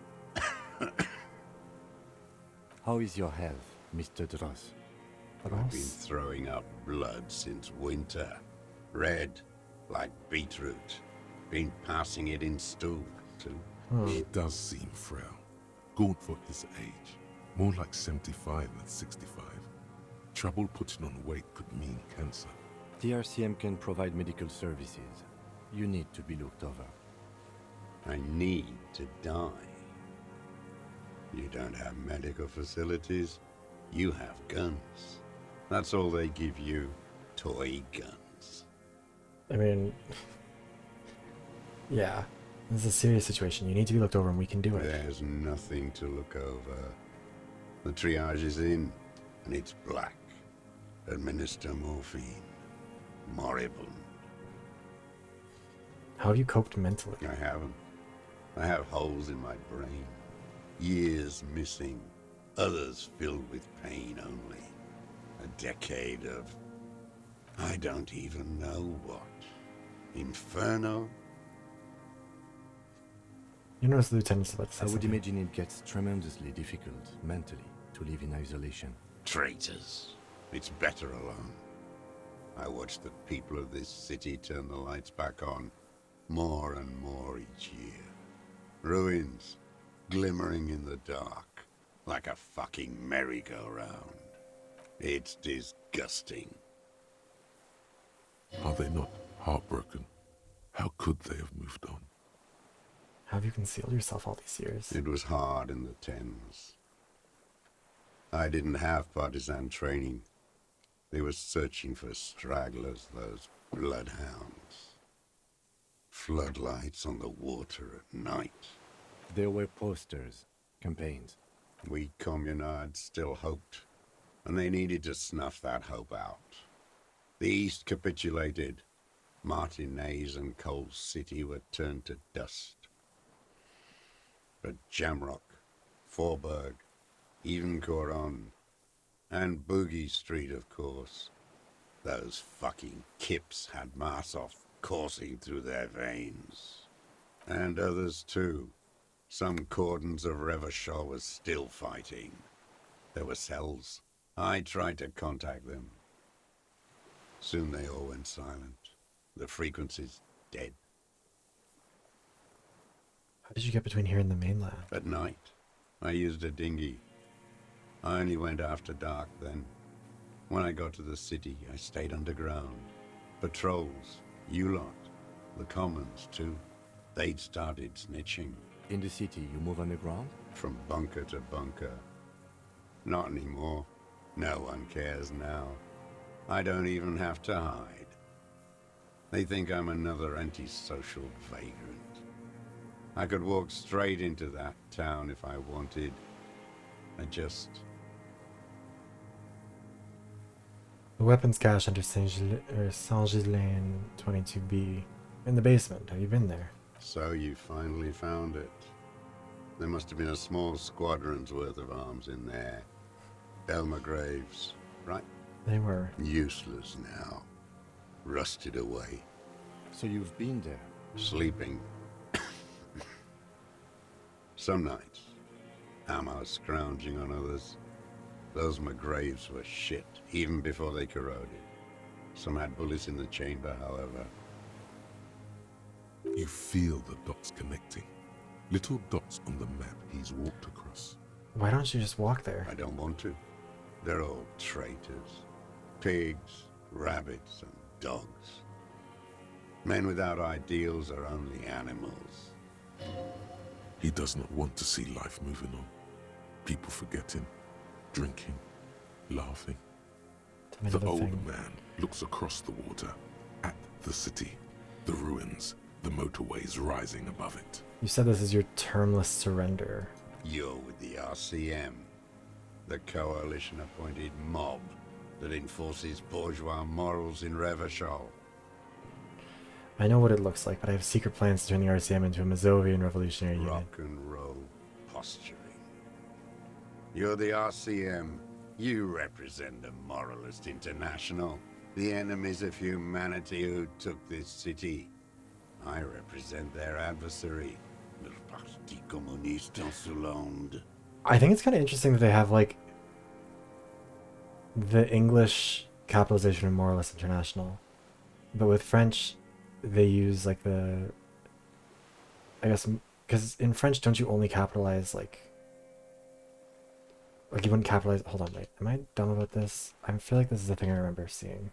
How is your health, Mr. Dross? I've been throwing up blood since winter. Red, like beetroot. Been passing it in stool, too. He does seem frail. Good for his age. More like 75 than 65. Trouble putting on weight could mean cancer. The RCM can provide medical services. You need to be looked over. I need to die. You don't have medical facilities. You have guns. That's all they give you. Toy guns. I mean, yeah, this is a serious situation. You need to be looked over and we can do it. There's nothing to look over. The triage is in, and it's black. Administer morphine. Moribund. How have you coped mentally? I haven't. I have holes in my brain. Years missing. Others filled with pain only. A decade of... I don't even know what. Inferno? You notice the lieutenant's about to say I would something. imagine it gets tremendously difficult, mentally, to live in isolation. Traitors. It's better alone. I watch the people of this city turn the lights back on more and more each year. Ruins, glimmering in the dark, like a fucking merry-go-round. It's disgusting. Are they not heartbroken? How could they have moved on? How have you concealed yourself all these years? It was hard in the Thames. I didn't have partisan training. They were searching for stragglers, those bloodhounds. Floodlights on the water at night. There were posters, campaigns. We communards still hoped, and they needed to snuff that hope out. The East capitulated. Martinez and Coal City were turned to dust. But Jamrock, Forburg, even Coron, and Boogie Street, of course. Those fucking kips had Marsov coursing through their veins. And others too. Some cordons of Revachol was still fighting. There were cells. I tried to contact them. Soon they all went silent. The frequency's dead. How did you get between here and the mainland? At night, I used a dinghy. I only went after dark then. When I got to the city, I stayed underground. Patrols, you lot, the commons too. They'd started snitching. In the city, you move underground? From bunker to bunker. Not anymore. No one cares now. I don't even have to hide. They think I'm another antisocial vagrant. I could walk straight into that town if I wanted. I just... The weapons cache under Saint-Ghislain 22B. In the basement. Have you been there? So you finally found it. There must have been a small squadron's worth of arms in there. Elmer Graves, right? They were. Useless now. Rusted away. So you've been there? Sleeping. Some nights. Ammo scrounging on others. Those McGraves were shit, even before they corroded. Some had bullets in the chamber, however. You feel the dots connecting. Little dots on the map he's walked across. Why don't you just walk there? I don't want to. They're all traitors. Pigs, rabbits, and dogs. Men without ideals are only animals. He does not want to see life moving on. People forgetting, drinking, laughing. The old man looks across the water, at the city, the ruins, the motorways rising above it. You said this is your termless surrender. You're with the RCM, the coalition-appointed mob that enforces bourgeois morals in Revachol. I know what it looks like, but I have secret plans to turn the RCM into a Mazovian revolutionary unit. Rock and roll posturing. You're the RCM. You represent the Moralist International, the enemies of humanity who took this city. I represent their adversary, le Parti Communiste Insolente. I think it's kind of interesting that they have, like, the English capitalization of Moralist International, but with French, they use, like, the... I guess, because in French, don't you only capitalize, like, you wouldn't capitalize... Hold on, wait. Am I dumb about this? I feel like this is the thing I remember seeing.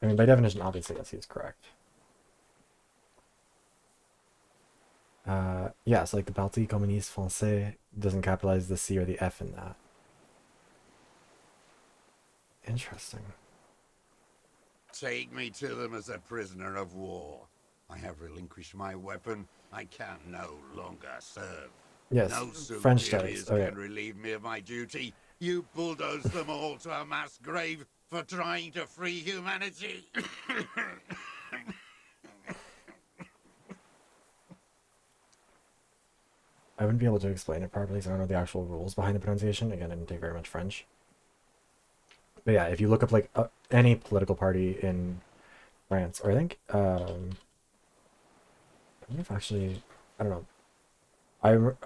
I mean, by definition, obviously, yes, he was correct. Yeah, so, like, the Parti Communiste Français doesn't capitalize the C or the F in that. Interesting. Take me to them as a prisoner of war. I have relinquished my weapon. I can no longer serve. Yes, no French superiors does. Okay. can relieve me of my duty. You bulldoze them all to a mass grave for trying to free humanity. I wouldn't be able to explain it properly, so I don't know the actual rules behind the pronunciation. Again, I didn't take very much French. But yeah, if you look up, like, any political party in France, or I think, I don't know if actually, I don't know.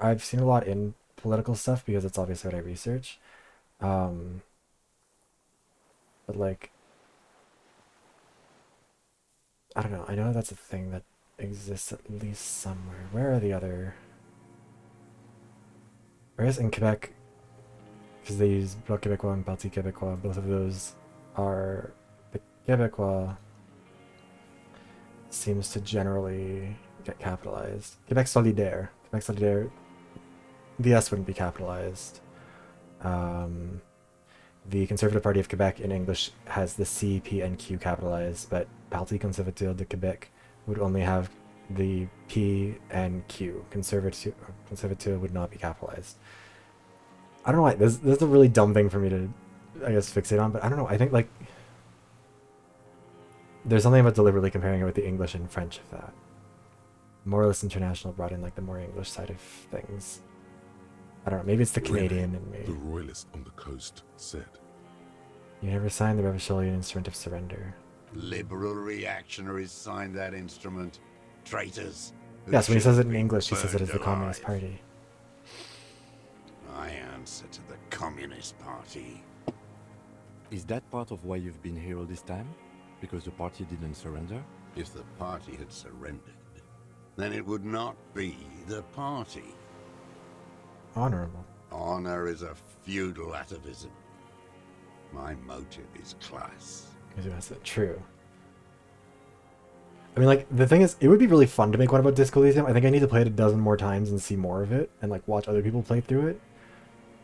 I've seen a lot in political stuff because it's obviously what I research. But, like, I don't know. I know that's a thing that exists at least somewhere. Where are the other... I guess in Quebec, because they use Bloc Québécois and Parti Québécois, both of those are... The Québécois seems to generally get capitalized. Québec Solidaire. Québec Solidaire, the S wouldn't be capitalized. The Conservative Party of Quebec in English has the C, P, and Q capitalized, but Parti Conservateur de Québec would only have the P and Q. Conservative would not be capitalized. I don't know why. This is a really dumb thing for me to, I guess, fixate on, but I don't know. I think, like, there's something about deliberately comparing it with the English and French of that. Moralist International brought in, like, the more English side of things. I don't know. Maybe it's the Canadian in me. The royalist on the coast said, You never signed the Revacholian Instrument of Surrender. Liberal reactionaries signed that instrument. Traitors. Yes, when he says it in English, he says it as the Communist Party. I answer to the Communist Party. Is that part of why you've been here all this time? Because the party didn't surrender? If the party had surrendered, then it would not be the party. Honorable. Honor is a feudal atavism. My motive is class. That's true. I mean, like, the thing is, it would be really fun to make one about Disco Elysium. I think I need to play it a dozen more times and see more of it, and, like, watch other people play through it.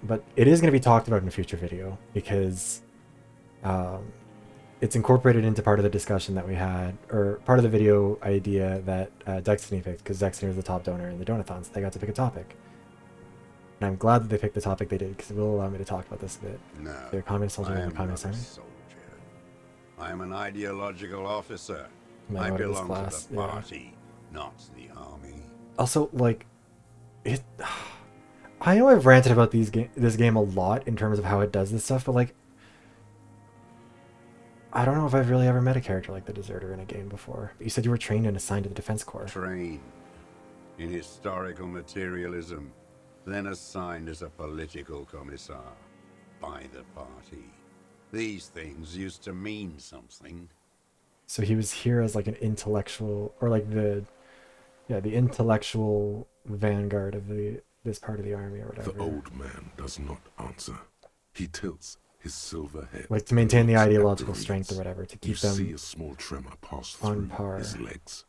But it is going to be talked about in a future video, because it's incorporated into part of the discussion that we had, or part of the video idea that Destiny picked, because Destiny was the top donor in the Donathon, so they got to pick a topic. And I'm glad that they picked the topic they did, because it will allow me to talk about this a bit. No, They're a communist soldier in I the am communist not a army. soldier. I am an ideological officer. My I motive is belong class, to the yeah. party, not the army. Also, like, it. I know I've ranted about this game a lot in terms of how it does this stuff, but, like, I don't know if I've really ever met a character like the Deserter in a game before. But you said you were trained and assigned to the Defense Corps. Trained in historical materialism, then assigned as a political commissar by the party. These things used to mean something. So he was here as, like, an intellectual, or, like, the intellectual vanguard of this part of the army or whatever. The old man does not answer. He tilts his silver head. Like, to maintain the looks at ideological reeds. strength or whatever, to keep You them see a small tremor pass on through par. his legs.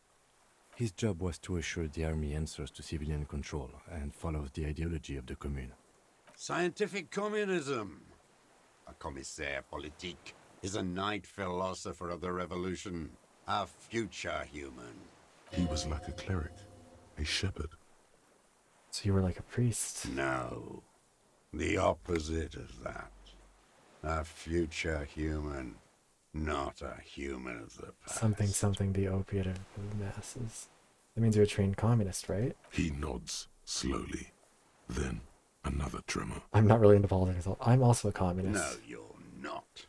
His job was to assure the army answers to civilian control and follows the ideology of the Commune. Scientific communism. A commissaire politique is a knight philosopher of the revolution, a future human. He was like a cleric, a shepherd. So you were like a priest. No, the opposite of that. A future human, not a human of the past. Something, the opiate of the masses. That means you're a trained communist, right? He nods slowly. Then another tremor. I'm not really into politics. I'm also a communist. No, you're not.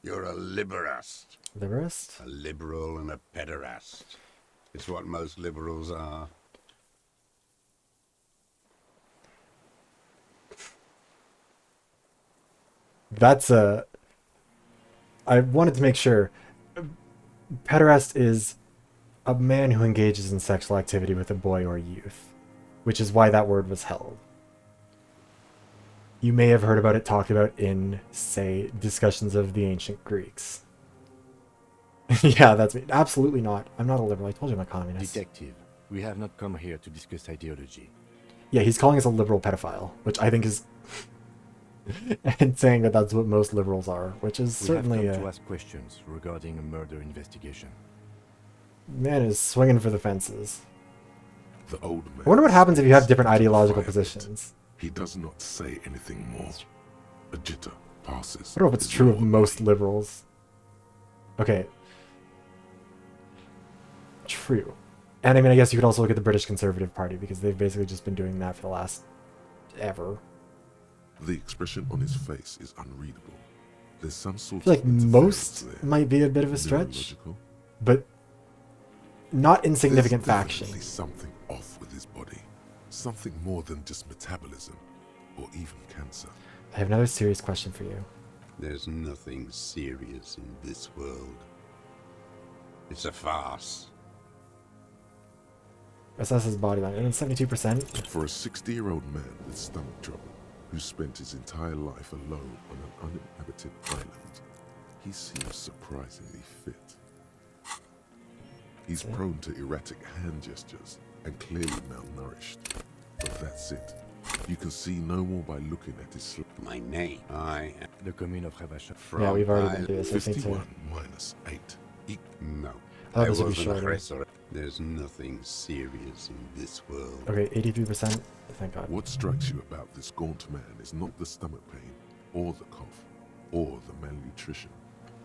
You're a liberast. Liberast? A liberal and a pederast. It's what most liberals are. That's a... I wanted to make sure. Pederast is a man who engages in sexual activity with a boy or youth, which is why that word was held. You may have heard about it talked about in, say, discussions of the ancient Greeks. Yeah, that's me. Absolutely not. I'm not a liberal. I told you I'm a communist. Detective, we have not come here to discuss ideology. Yeah, he's calling us a liberal pedophile, which I think is... and saying that that's what most liberals are, which is certainly... We have come to ask questions regarding a murder investigation. Man is swinging for the fences. The old man. I wonder what happens if you have different ideological positions. He does not say anything more. A jitter passes. I don't know if it's true of most liberals. Okay. True. And I mean, I guess you could also look at the British Conservative Party, because they've basically just been doing that for the last... ever. The expression on his face is unreadable. There's some sort I feel like of interference most there. might be a bit of a stretch, Neurological. but not insignificant There's faction. definitely something off with his body. Something more than just metabolism, or even cancer. I have another serious question for you. There's nothing serious in this world. It's a farce. Assess his body line. 72%. For a 60-year-old man with stomach trouble, who spent his entire life alone on an uninhabited island, he seems surprisingly fit. He's prone to erratic hand gestures and clearly malnourished. But that's it. You can see no more by looking at his My name. I am the Commune of Revachol. Yeah, we've already been through this. I think 51 minus 8. No. I thought There this would be was an shorter. aggressor. There's nothing serious in this world. Okay, 83%. Thank God. What strikes you about this gaunt man is not the stomach pain, or the cough, or the malnutrition.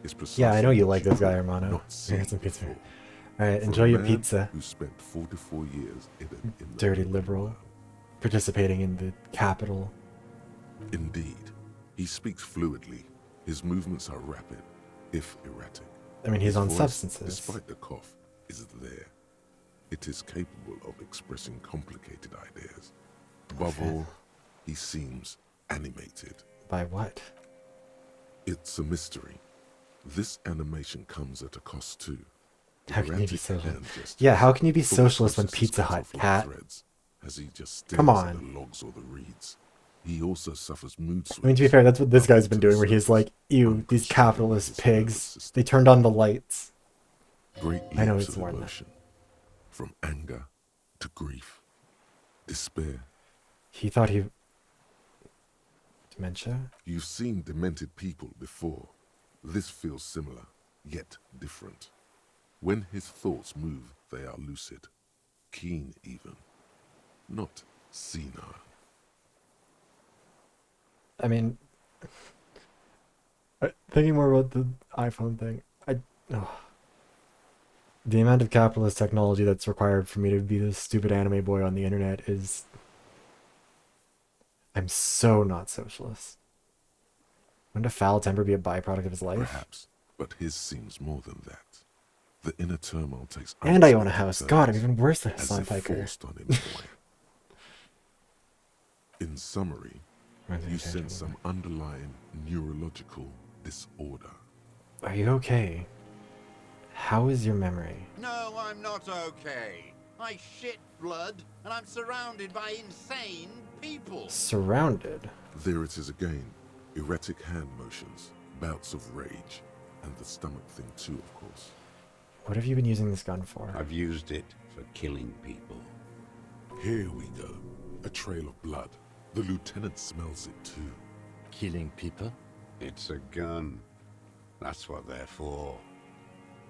It's precisely Yeah, I know you what like this guy, could Hermano. not see Here's some pizza. before. Alright, For enjoy a your man pizza. who spent 44 years in the Dirty open liberal. world. Participating in the capital. Indeed, he speaks fluidly. His movements are rapid, if erratic. I mean, he's His on voice, substances. despite the cough, is there. It is capable of expressing complicated ideas. Above all, he seems animated. By what? It's a mystery. This animation comes at a cost too. How can you be Erratic socialist? hand gestures, Yeah, how can you be thought socialist when processes Pizza cut Hut, off like cat? threads, as he just stares Come at on. the logs or the reeds. He also suffers mood swings. I mean, to be fair, that's what this guy's been doing, where he's like, ew, these capitalist pigs. They turned on the lights. Great I know leaps it's of more than that. emotion, from anger to grief, despair. He thought he... Dementia? You've seen demented people before. This feels similar, yet different. When his thoughts move, they are lucid, keen even, not senile. I mean... Thinking more about the iPhone thing, the amount of capitalist technology that's required for me to be this stupid anime boy on the internet is... I'm so not socialist. Wouldn't a foul temper be a byproduct of his life? Perhaps, but his seems more than that. The inner turmoil takes And I own a unexpected house. turns, God, I'm even worse than as Hassan if Piker. forced on him in a way. In summary, you sense some underlying neurological disorder. Are you okay? How is your memory? No, I'm not okay. I shit blood, and I'm surrounded by insane people. Surrounded? There it is again. Erratic hand motions, bouts of rage, and the stomach thing too, of course. What have you been using this gun for? I've used it for killing people. Here we go. A trail of blood. The lieutenant smells it too. Killing people? It's a gun. That's what they're for.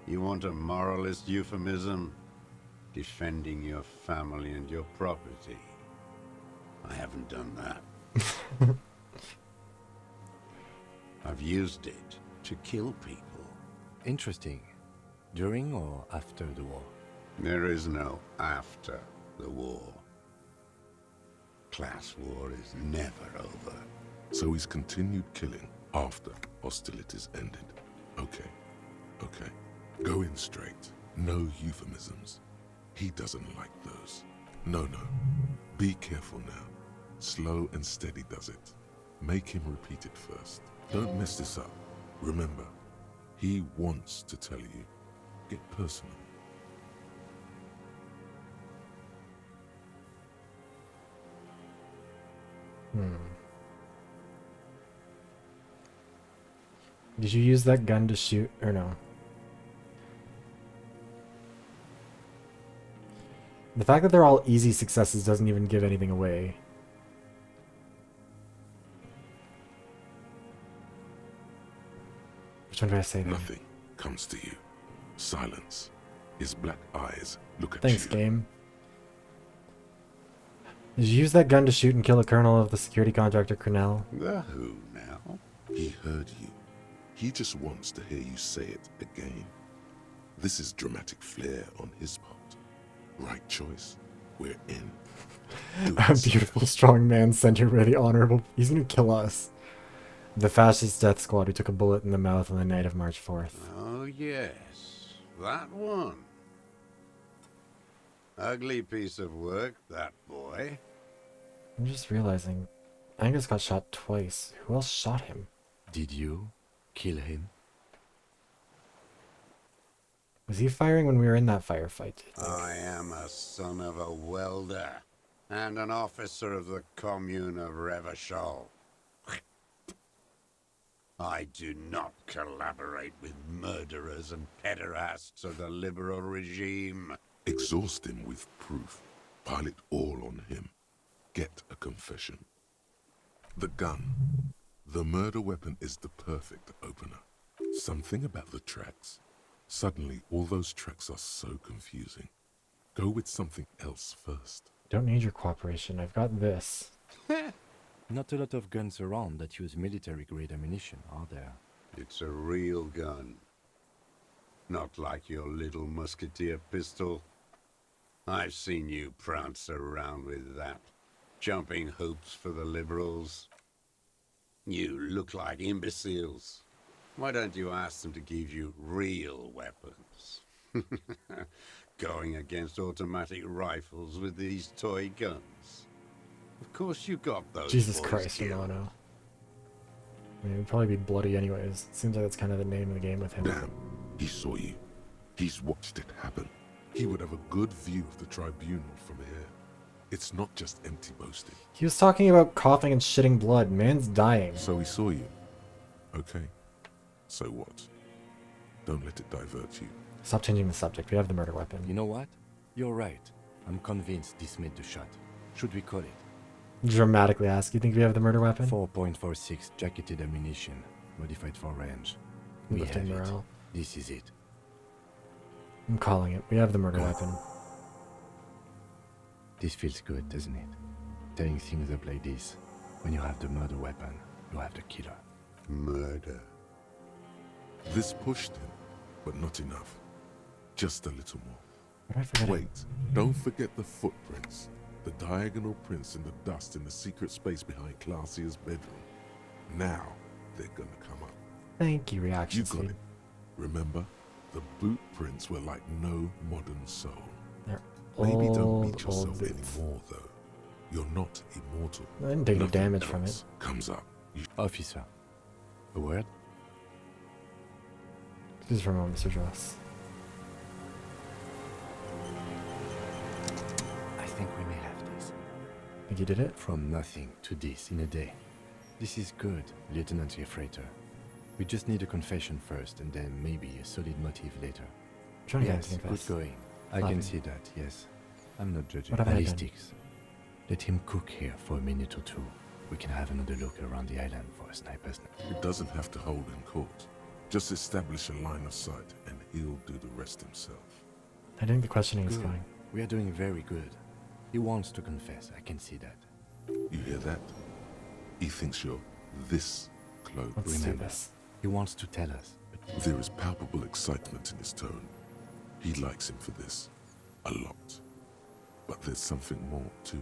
You want a moralist euphemism? Defending your family and your property. I haven't done that. I've used it to kill people. Interesting. During or after the war? There is no after the war. Class war is never over. So he's continued killing after hostilities ended. Okay. Okay. Go in straight. No euphemisms. He doesn't like those. No. Be careful now. Slow and steady does it. Make him repeat it first. Don't mess this up. Remember, he wants to tell you. Get personal. Did you use that gun to shoot, or no? The fact that they're all easy successes doesn't even give anything away. Which one did I say there? Nothing comes to you. Silence. His black eyes look at Thanks, you. game. Did you use that gun to shoot and kill a colonel of the security contractor, Cornell? The who now? He heard you. He just wants to hear you say it again. This is dramatic flair on his part. Right choice. We're in. A beautiful, strong man centered by the honorable... He's gonna kill us. The fascist death squad who took a bullet in the mouth on the night of March 4th. Oh yes, that one. Ugly piece of work, that boy. I'm just realizing, Angus got shot twice. Who else shot him? Did you kill him? Was he firing when we were in that firefight? I am a son of a welder and an officer of the commune of Revachol. I do not collaborate with murderers and pederasts of the liberal regime. Exhaust him with proof. Pile it all on him. Get a confession. The gun. The murder weapon is the perfect opener. Something about the tracks. Suddenly, all those treks are so confusing. Go with something else first. Don't need your cooperation. I've got this. Not a lot of guns around that use military-grade ammunition, are there? It's a real gun. Not like your little musketeer pistol. I've seen you prance around with that, jumping hoops for the liberals. You look like imbeciles. Why don't you ask them to give you real weapons? Going against automatic rifles with these toy guns. Of course you got those. Jesus boys Christ, killed. Romano. I mean, it'd probably be bloody anyways. Seems like that's kind of the name of the game with him. Damn, he saw you. He's watched it happen. He would have a good view of the tribunal from here. It's not just empty boasting. He was talking about coughing and shitting blood. Man's dying. So he saw you. Okay. So what? Don't let it divert you. Stop changing the subject. We have the murder weapon. You know what? You're right. I'm convinced this made the shot. Should we call it? Dramatically ask. You think we have the murder weapon? 4.46 jacketed ammunition, modified for range. We have Lifting it. morale. This is it. I'm calling it. We have the murder weapon. This feels good, doesn't it? Tearing things up like this. When you have the murder weapon, you have the killer. Murder. This pushed him, but not enough. Just a little more. What am I forgetting? Wait, don't forget the footprints. The diagonal prints in the dust in the secret space behind Classia's bedroom. Now, they're gonna come up. Thank you, reaction You got speed. it. Remember, the boot prints were like no modern soul. They're Maybe don't old, beat yourself old boots. anymore, though. You're not immortal. I didn't take any Nothing damage from else it. Comes up. Officer. A word? This is from Mr. Joss. I think we may have this. Think you did it? From nothing to this in a day. This is good, Lieutenant Gefreiter. We just need a confession first, and then maybe a solid motive later. Trying to get him Yes, to good confess. going. I Nothing. can see that, yes. I'm not judging. What have I done? Ballistics. Let him cook here for a minute or two. We can have another look around the island for a sniper's net. It doesn't have to hold in court. Just establish a line of sight, and he'll do the rest himself. I think the questioning is Good. going. We are doing very good. He wants to confess, I can see that. You hear that? He thinks you're this close. Let's do Remember, this. he wants to tell us, but There is palpable excitement in his tone. He likes him for this. A lot. But there's something more, too.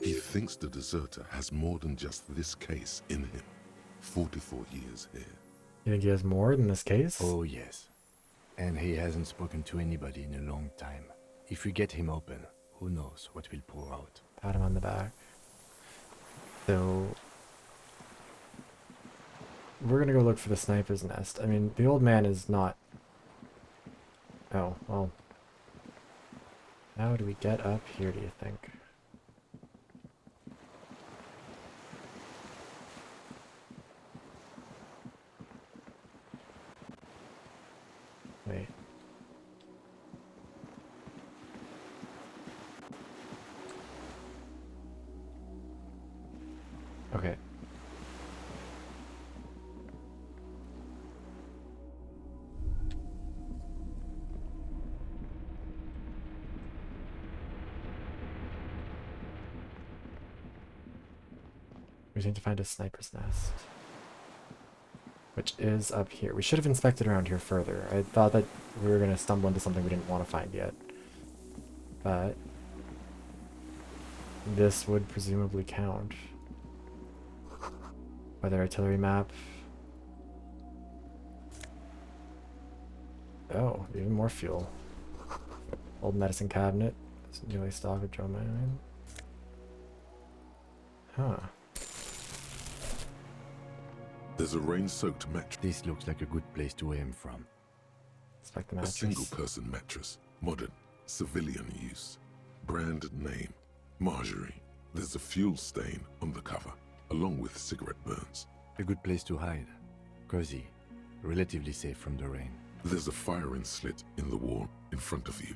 He thinks the deserter has more than just this case in him. 44 years here. You think he has more than this case? oh yes. And he hasn't spoken to anybody in a long time. If we get him open, who knows what will pour out. Pat him on the back. So we're gonna go look for the sniper's nest. I mean, the old man is not. Oh, well. How do we get up here, do you think? Wait. Okay. We need to find a sniper's nest. Which is up here. We should have inspected around here further. I thought that we were going to stumble into something we didn't want to find yet. But this would presumably count. Weather artillery map. Oh, even more fuel. Old medicine cabinet. Newly stocked with drum mine. Huh. There's a rain-soaked mattress. This looks like a good place to aim from. Inspect the A mattress. single-person mattress. Modern. Civilian use. Brand name. Marjorie. There's a fuel stain on the cover, along with cigarette burns. A good place to hide. Cozy. Relatively safe from the rain. There's a firing slit in the wall in front of you,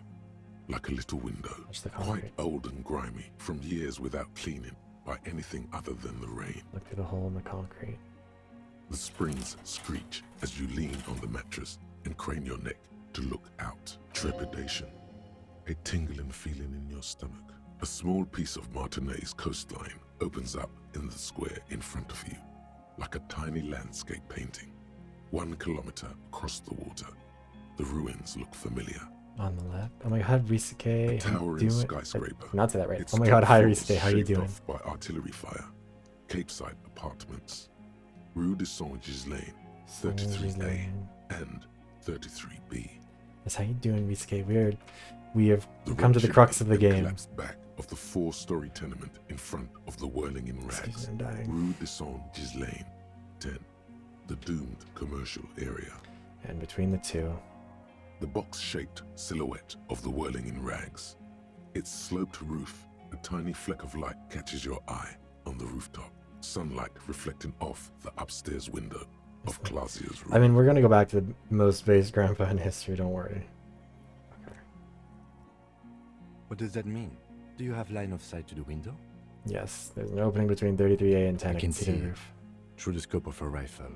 like a little window. Watch the Quite concrete. old and grimy, from years without cleaning by anything other than the rain. Look through the hole in the concrete. The springs screech as you lean on the mattress and crane your neck to look out. Trepidation. A tingling feeling in your stomach. A small piece of Martinez coastline opens up in the square in front of you, like a tiny landscape painting. 1 kilometer across the water. The ruins look familiar. On the left. Oh my god, Risuke. A towering skyscraper. Not say that right. Its Oh my god, top hi floors Risuke, how you shaved doing? off by artillery fire. Capeside apartments. Rue de Saint-Ghislain, 33A and 33B. That's how you doing, Risuke. We have come to the crux of the game. Collapsed back of the 4-story tenement in front of the whirling in rags. Rue de Saint-Ghislain, 10. The doomed commercial area. And between the two. The box-shaped silhouette of the whirling in rags. Its sloped roof, a tiny fleck of light catches your eye on the rooftop. Sunlight reflecting off the upstairs window of Clausia's room. I mean, we're gonna go back to the most base grandpa in history, don't worry. Okay. What does that mean? Do you have line of sight to the window? Yes, there's an opening between 33A and 10. I can see the roof. Through the scope of a rifle.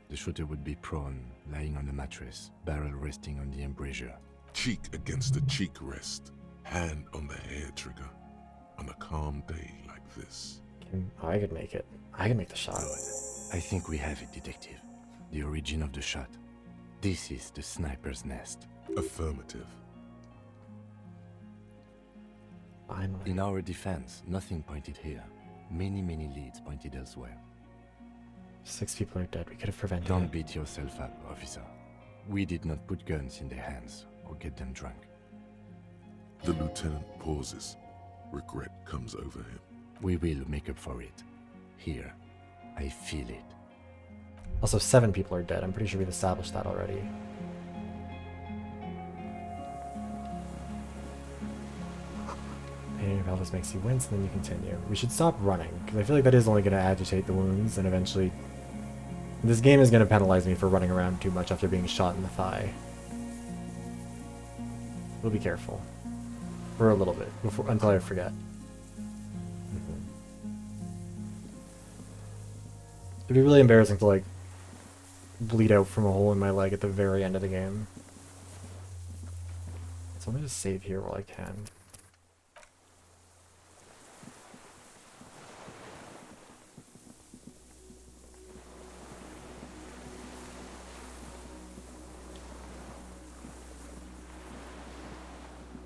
The shooter would be prone, lying on the mattress, barrel resting on the embrasure. Cheek against the cheek rest, hand on the hair trigger. On a calm day like this. I could make it. I can make the shot. I think we have it, Detective. The origin of the shot. This is the sniper's nest. Affirmative. Finally. In our defense, nothing pointed here. Many leads pointed elsewhere. 6 people are dead. We could have prevented Don't it. beat yourself up, officer. We did not put guns in their hands or get them drunk. The lieutenant pauses. Regret comes over him. We will make up for it. Here. I feel it. Also, 7 people are dead. I'm pretty sure we've established that already. Painting of Elvis makes you wince, and then you continue. We should stop running, because I feel like that is only going to agitate the wounds, and eventually... This game is going to penalize me for running around too much after being shot in the thigh. We'll be careful. For a little bit, until I forget. It'd be really embarrassing to, like, bleed out from a hole in my leg at the very end of the game. So let me just save here while I can.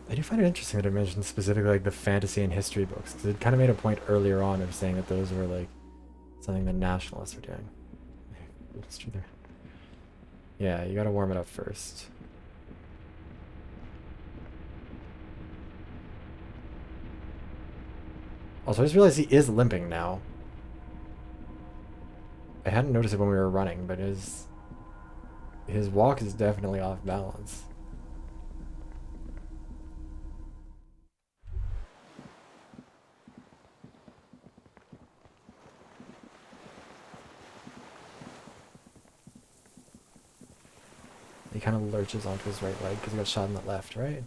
I do find it interesting that it mentioned specifically like the fantasy and history books, because it kind of made a point earlier on of saying that those were like something the nationalists were doing. It's true there. Yeah, you gotta warm it up first. Also, I just realized he is limping now. I hadn't noticed it when we were running, but his walk is definitely off balance. He kind of lurches onto his right leg because he got shot in the left, right?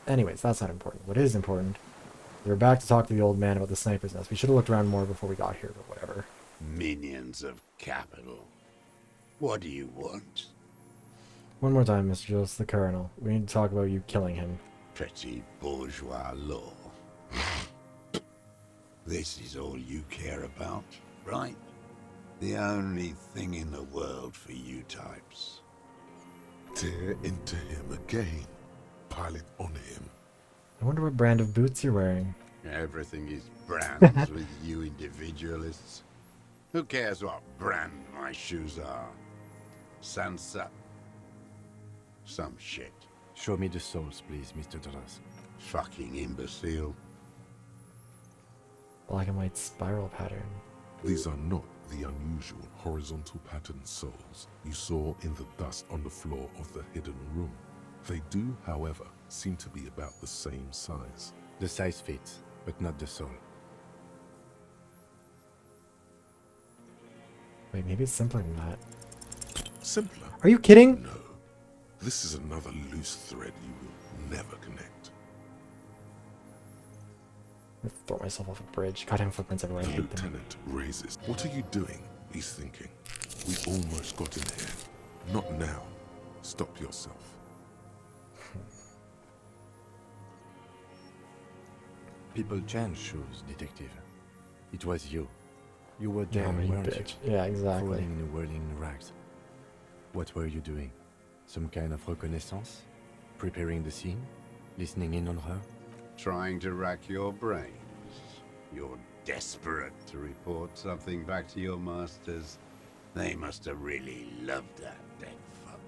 Anyways, that's not important. What is important, we're back to talk to the old man about the sniper's nest. We should have looked around more before we got here, but whatever. Minions of capital. What do you want? One more time, Mr. Jules, the Colonel. We need to talk about you killing him. Petty bourgeois law. This is all you care about, right? The only thing in the world for you types. Tear into him again. Pile it on him. I wonder what brand of boots you're wearing. Everything is brands with you individualists. Who cares what brand my shoes are? Sansa? Some shit. Show me the soles, please, Mr. Doras. Fucking imbecile. Black and white spiral pattern. These are not the unusual horizontal pattern soles you saw in the dust on the floor of the hidden room. They do, however, seem to be about the same size. The size fits, but not the sole. Wait, maybe it's simpler than that. Simpler? Are you kidding? No. This is another loose thread you will never connect. I'm gonna throw myself off a bridge. Goddamn footprints everywhere. I The hate them. lieutenant raises. What are you doing? He's thinking, we almost got him here. Not now. Stop yourself. People change shoes, detective. It was you. You were there, Yeah, you weren't bitch. you? Yeah, exactly. Falling in a whirling rags. What were you doing? Some kind of reconnaissance? Preparing the scene? Listening in on her? Trying to rack your brains. You're desperate to report something back to your masters. They must have really loved that dead fuck.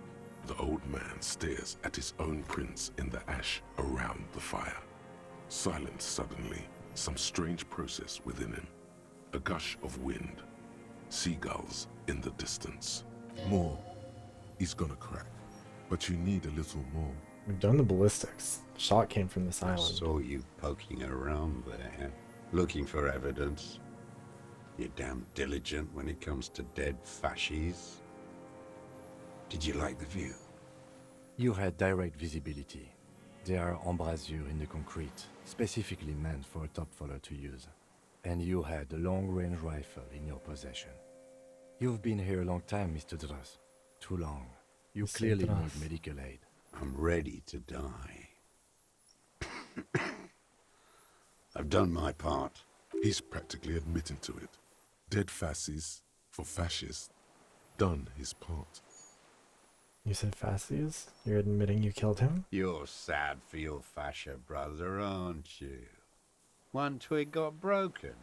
The old man stares at his own prints in the ash around the fire. Silent suddenly, some strange process within him. A gush of wind. Seagulls in the distance. More. He's gonna crack. But you need a little more. We've done the ballistics. Shot came from this I island. saw you poking around there, looking for evidence. You're damn diligent when it comes to dead fascies. Did you like the view? You had direct visibility. There are embrasures in the concrete, specifically meant for a top follower to use. And you had a long-range rifle in your possession. You've been here a long time, Mr. Dross. Too long. You Mr. clearly Dross. need medical aid. I'm ready to die. I've done my part. He's practically admitting to it. Dead fascists for fascists. Done his part. You said fascies? You're admitting you killed him? You're sad for your fascia brother, aren't you? One twig got broken.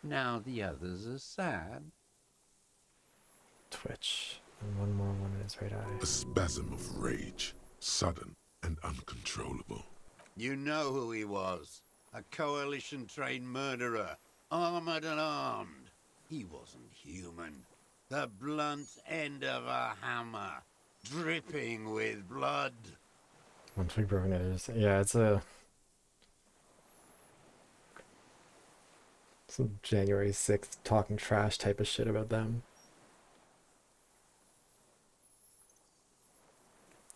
Now the others are sad. Twitch. And one more one in his right eye. A spasm of rage. Sudden and uncontrollable. You know who he was. A coalition-trained murderer. Armored and armed. He wasn't human. The blunt end of a hammer. Dripping with blood. One twig broken it is. Yeah, it's a... some January 6th talking trash type of shit about them.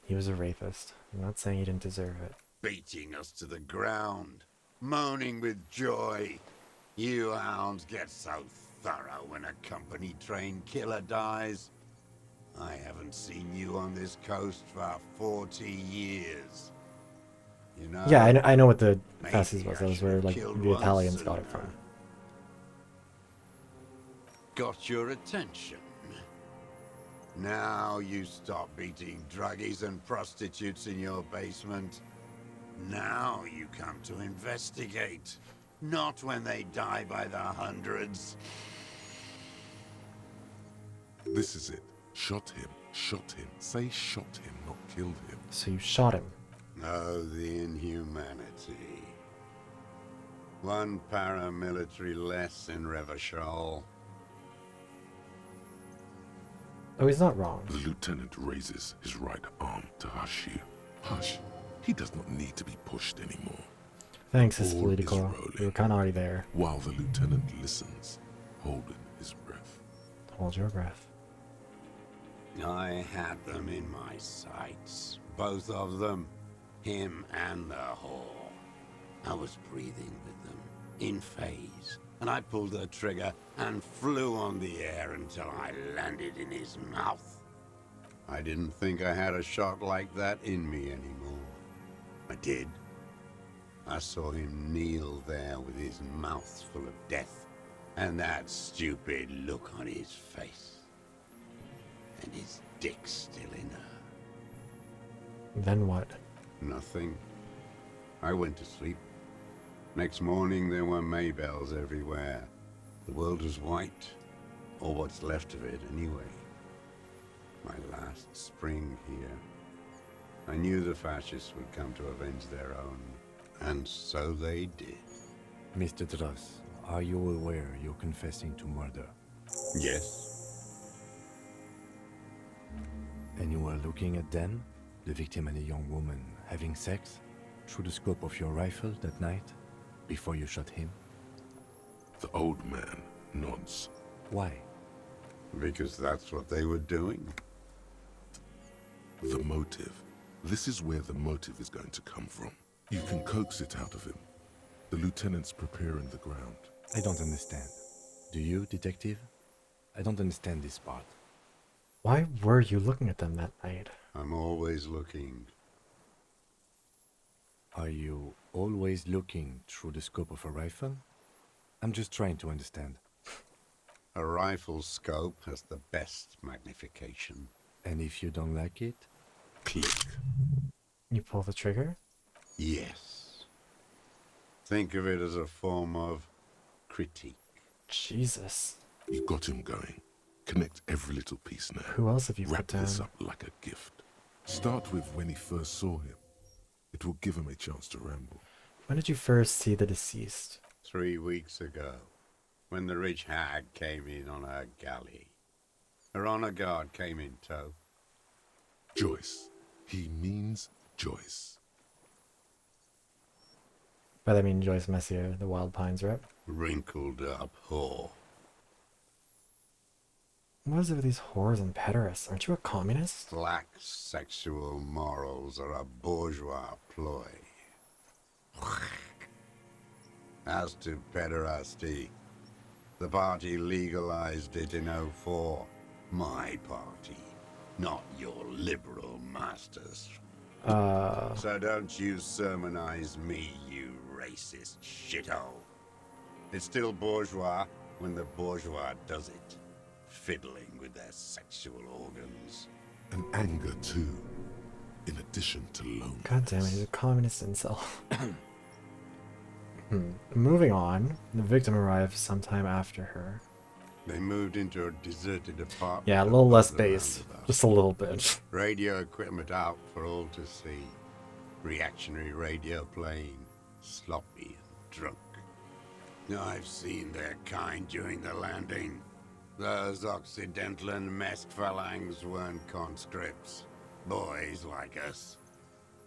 He was a rapist. I'm not saying he didn't deserve it. Beating us to the ground. Moaning with joy. You hounds get so thorough when a company-trained killer dies. I haven't seen you on this coast for 40 years. You know? Yeah, I know what the maybe fasces was. I That was should where have like killed the one Italians got it sooner. from. Got your attention. Now you stop beating druggies and prostitutes in your basement. Now you come to investigate. Not when they die by the hundreds. This is it. Shot him. Shot him. Say shot him, not killed him. So you shot him. Oh, the inhumanity. One paramilitary less in Revachol. Oh, he's not wrong. The lieutenant raises his right arm to hush you. Hush. He does not need to be pushed anymore. Thanks, All is Politico. rolling. We were kind of already there. While the lieutenant listens, holding his breath. Hold your breath. I had them in my sights. Both of them. Him and the whore. I was breathing with them. In phase. And I pulled the trigger and flew on the air until I landed in his mouth. I didn't think I had a shot like that in me anymore. I did. I saw him kneel there with his mouth full of death, and that stupid look on his face. And his dick still in her. Then what? Nothing. I went to sleep. Next morning there were Maybells everywhere. The world was white, or what's left of it anyway. My last spring here. I knew the fascists would come to avenge their own, and so they did. Mr. Dross, are you aware you're confessing to murder? Yes. And you were looking at them, the victim and a young woman, having sex, through the scope of your rifle that night, before you shot him? The old man nods. Why? Because that's what they were doing. The motive. This is where the motive is going to come from. You can coax it out of him. The lieutenant's preparing the ground. I don't understand. Do you, detective? I don't understand this part. Why were you looking at them that night? I'm always looking. Are you always looking through the scope of a rifle? I'm just trying to understand. A rifle scope has the best magnification. And if you don't like it? Click. You pull the trigger? Yes. Think of it as a form of critique. Jesus. You got him going. Connect every little piece now. Who else have you Wrap put down? this up like a gift. Start with when he first saw him. It will give him a chance to ramble. When did you first see the deceased? 3 weeks ago, when the rich hag came in on her galley. Her honor guard came in tow. Joyce. He means Joyce. By that I mean Joyce Messier, the Wild Pines rep. Wrinkled up whore. What is it with these whores and pederasts? Aren't you a communist? Lack sexual morals are a bourgeois ploy. As to pederasty, the party legalized it in '04. My party, not your liberal masters. So don't you sermonize me, you racist shithole. It's still bourgeois when the bourgeois does it. Fiddling with their sexual organs. And anger too, in addition to loneliness. God damn it, he's a communist incel. Moving on, the victim arrives sometime after her. They moved into a deserted apartment. Yeah, a little less bass. Just a little bit. Radio equipment out for all to see. Reactionary radio playing. Sloppy and drunk. I've seen their kind during the landing. Those Occidental and Mesk phalangs weren't conscripts. Boys like us.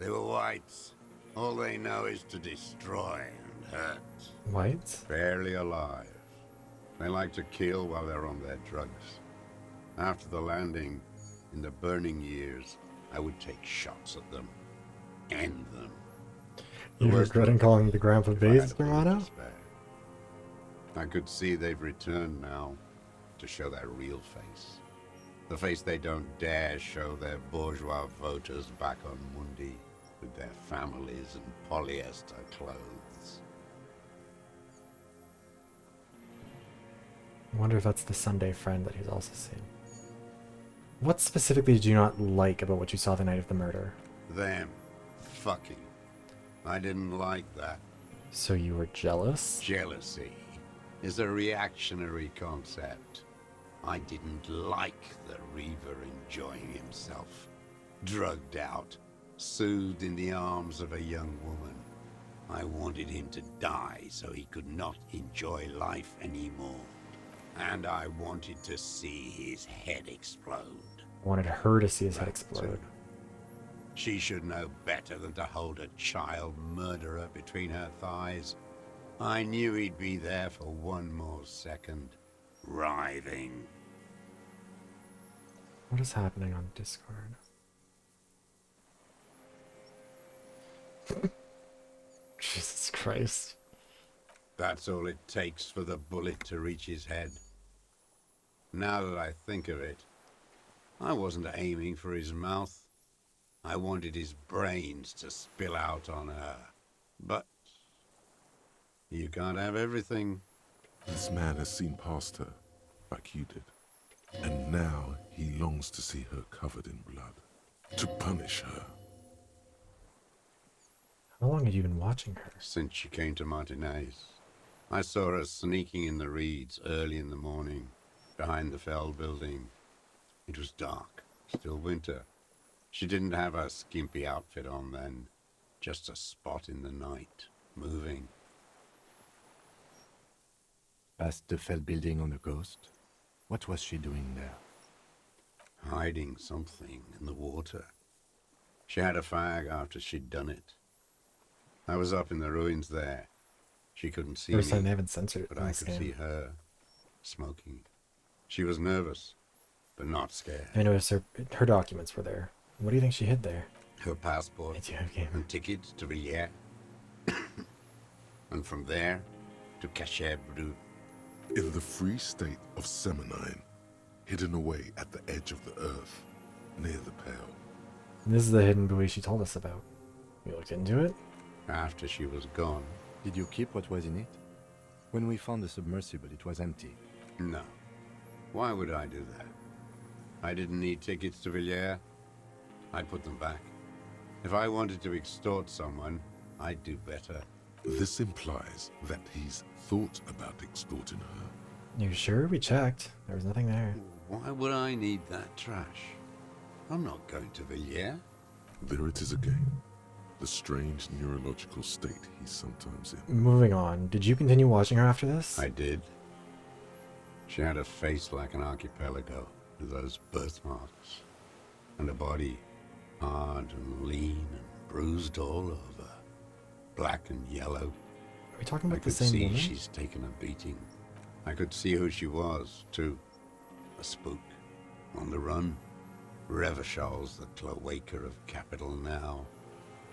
They were whites. All they know is to destroy and hurt. Whites? Barely alive. They like to kill while they're on their drugs. After the landing, in the burning years, I would take shots at them. End them. You're regretting calling the grandpa base, Romano? I could see they've returned now to show their real face. The face they don't dare show their bourgeois voters back on Mundi with their families and polyester clothes. I wonder if that's the Sunday friend that he's also seen. What specifically did you not like about what you saw the night of the murder? Them. Fucking. I didn't like that. So you were jealous? Jealousy is a reactionary concept. I didn't like the Reaver enjoying himself. Drugged out, soothed in the arms of a young woman. I wanted him to die so he could not enjoy life anymore. And I wanted to see his head explode. I wanted her to see his head explode. She should know better than to hold a child murderer between her thighs. I knew he'd be there for one more second, writhing. What is happening on Discord? Jesus Christ. That's all it takes for the bullet to reach his head. Now that I think of it, I wasn't aiming for his mouth. I wanted his brains to spill out on her. But you can't have everything. This man has seen past her, like you did. And now he longs to see her covered in blood. To punish her. How long have you been watching her? Since she came to Martinez. I saw her sneaking in the reeds early in the morning, behind the Fell building. It was dark, still winter. She didn't have her skimpy outfit on then, just a spot in the night, moving. Past the Fell building on the coast? What was she doing there? Hiding something in the water. She had a fag after she'd done it. I was up in the ruins there. She couldn't see First me, time they haven't censored it but in I this could game. see her, smoking. She was nervous, but not scared. I noticed her documents were there. What do you think she hid there? Her passport and tickets to Villiers. And from there to Cachet Brut. In the free state of Semonine, hidden away at the edge of the earth, near the Pale. And this is the hidden buoy she told us about. We looked into it. After she was gone. Did you keep what was in it? When we found the submersible, it was empty. No. Why would I do that? I didn't need tickets to Villiers. I'd put them back. If I wanted to extort someone, I'd do better. This implies that he's thought about extorting her. You sure? We checked. There was nothing there. Why would I need that trash? I'm not going to Villiers. There it is again. The strange neurological state he's sometimes in. Moving on. Did you continue watching her after this? I did. She had a face like an archipelago, with those birthmarks. And a body hard and lean and bruised all over. Black and yellow. Are we talking about the I could same see woman? she's taken a beating. I could see who she was, too. A spook. On the run. Revachol's the cloaca of capital now.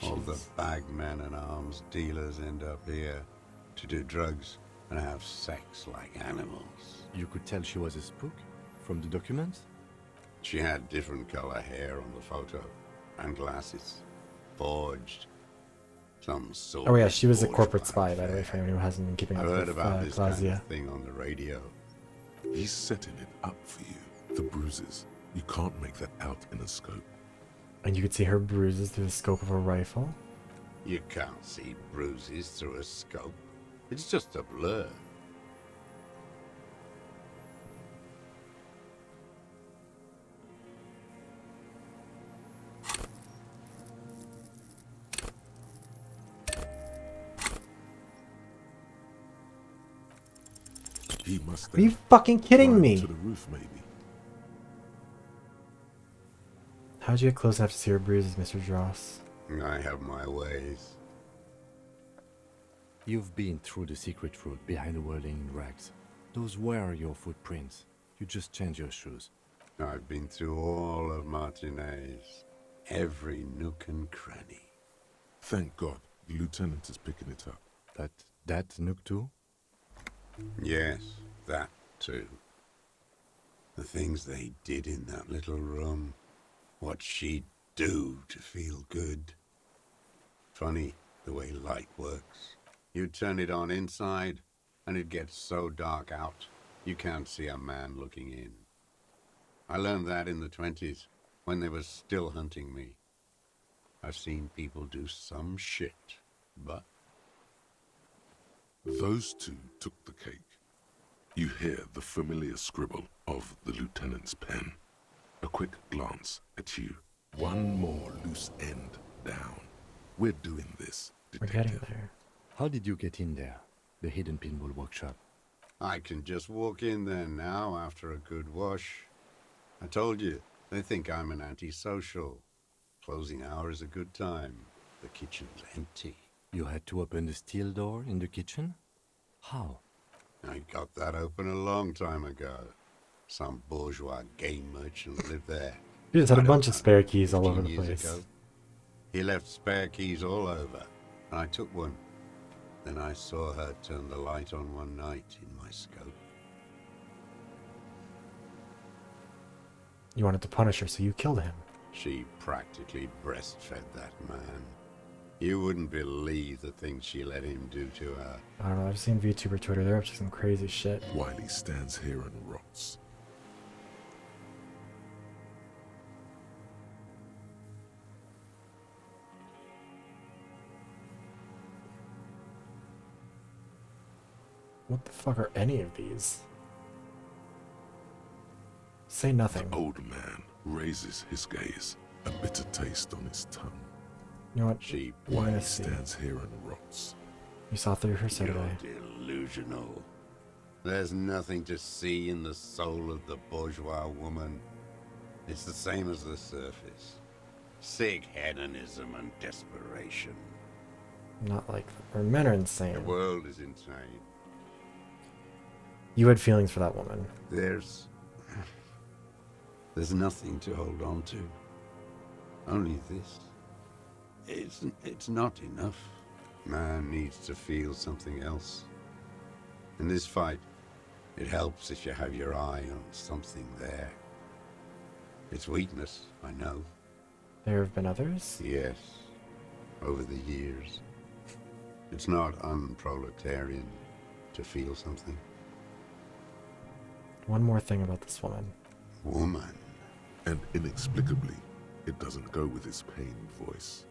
All the bagmen and arms dealers end up here to do drugs and have sex like animals. You could tell she was a spook? From the documents? She had different color hair on the photo. And glasses. Forged. Some sort Oh yeah, of she was a bourgeois corporate spy, by the way, for anyone who hasn't been keeping I've up heard with about this kind Claudia. of thing on the radio. He's setting it up for you. The bruises. You can't make that out in a scope. And you could see her bruises through the scope of a rifle. You can't see bruises through a scope. It's just a blur. He must Are you have fucking kidding climbed me? to the roof, maybe. How'd you get close enough to see her bruises, Mr. Dross? I have my ways. You've been through the secret route behind the whirling rags. Those were your footprints. You just changed your shoes. I've been through all of Martinez. Every nook and cranny. Thank God, the lieutenant is picking it up. That nook too? Yes, that too. The things they did in that little room. What she'd do to feel good. Funny the way light works. You turn it on inside, and it gets so dark out, you can't see a man looking in. I learned that in the 20s, when they were still hunting me. I've seen people do some shit, but... Those two took the cake. You hear the familiar scribble of the lieutenant's pen. A quick glance at you. One more loose end down. We're doing this, We're detective. getting there. How did you get in there? The hidden pinball workshop. I can just walk in there now after a good wash. I told you, they think I'm an antisocial. Closing hour is a good time. The kitchen's empty. You had to open the steel door in the kitchen? How? I got that open a long time ago. Some bourgeois game merchant lived there. You just had a I bunch don't of spare keys all 15 over the years place. ago. He left spare keys all over, and I took one. Then I saw her turn the light on one night in my scope. You wanted to punish her, so you killed him. She practically breastfed that man. You wouldn't believe the things she let him do to her. I don't know, I've seen VTuber Twitter, they're up to some crazy shit. Wiley stands here and rots. What the fuck are any of these? Say nothing. The old man raises his gaze, a bitter taste on his tongue. You know what? She We're gonna Wiley see. stands here and rots. You saw through her so did I. You're delusional. There's nothing to see in the soul of the bourgeois woman. It's the same as the surface. Sick hedonism and desperation. Not like or men are insane. The world is insane. You had feelings for that woman. There's nothing to hold on to. Only this. It's not enough. Man needs to feel something else. In this fight, It helps if you have your eye on something there. It's weakness, I know. There have been others? Yes, over the years. It's not unproletarian to feel something. One more thing about this woman. Woman. And inexplicably, it doesn't go with his pained voice.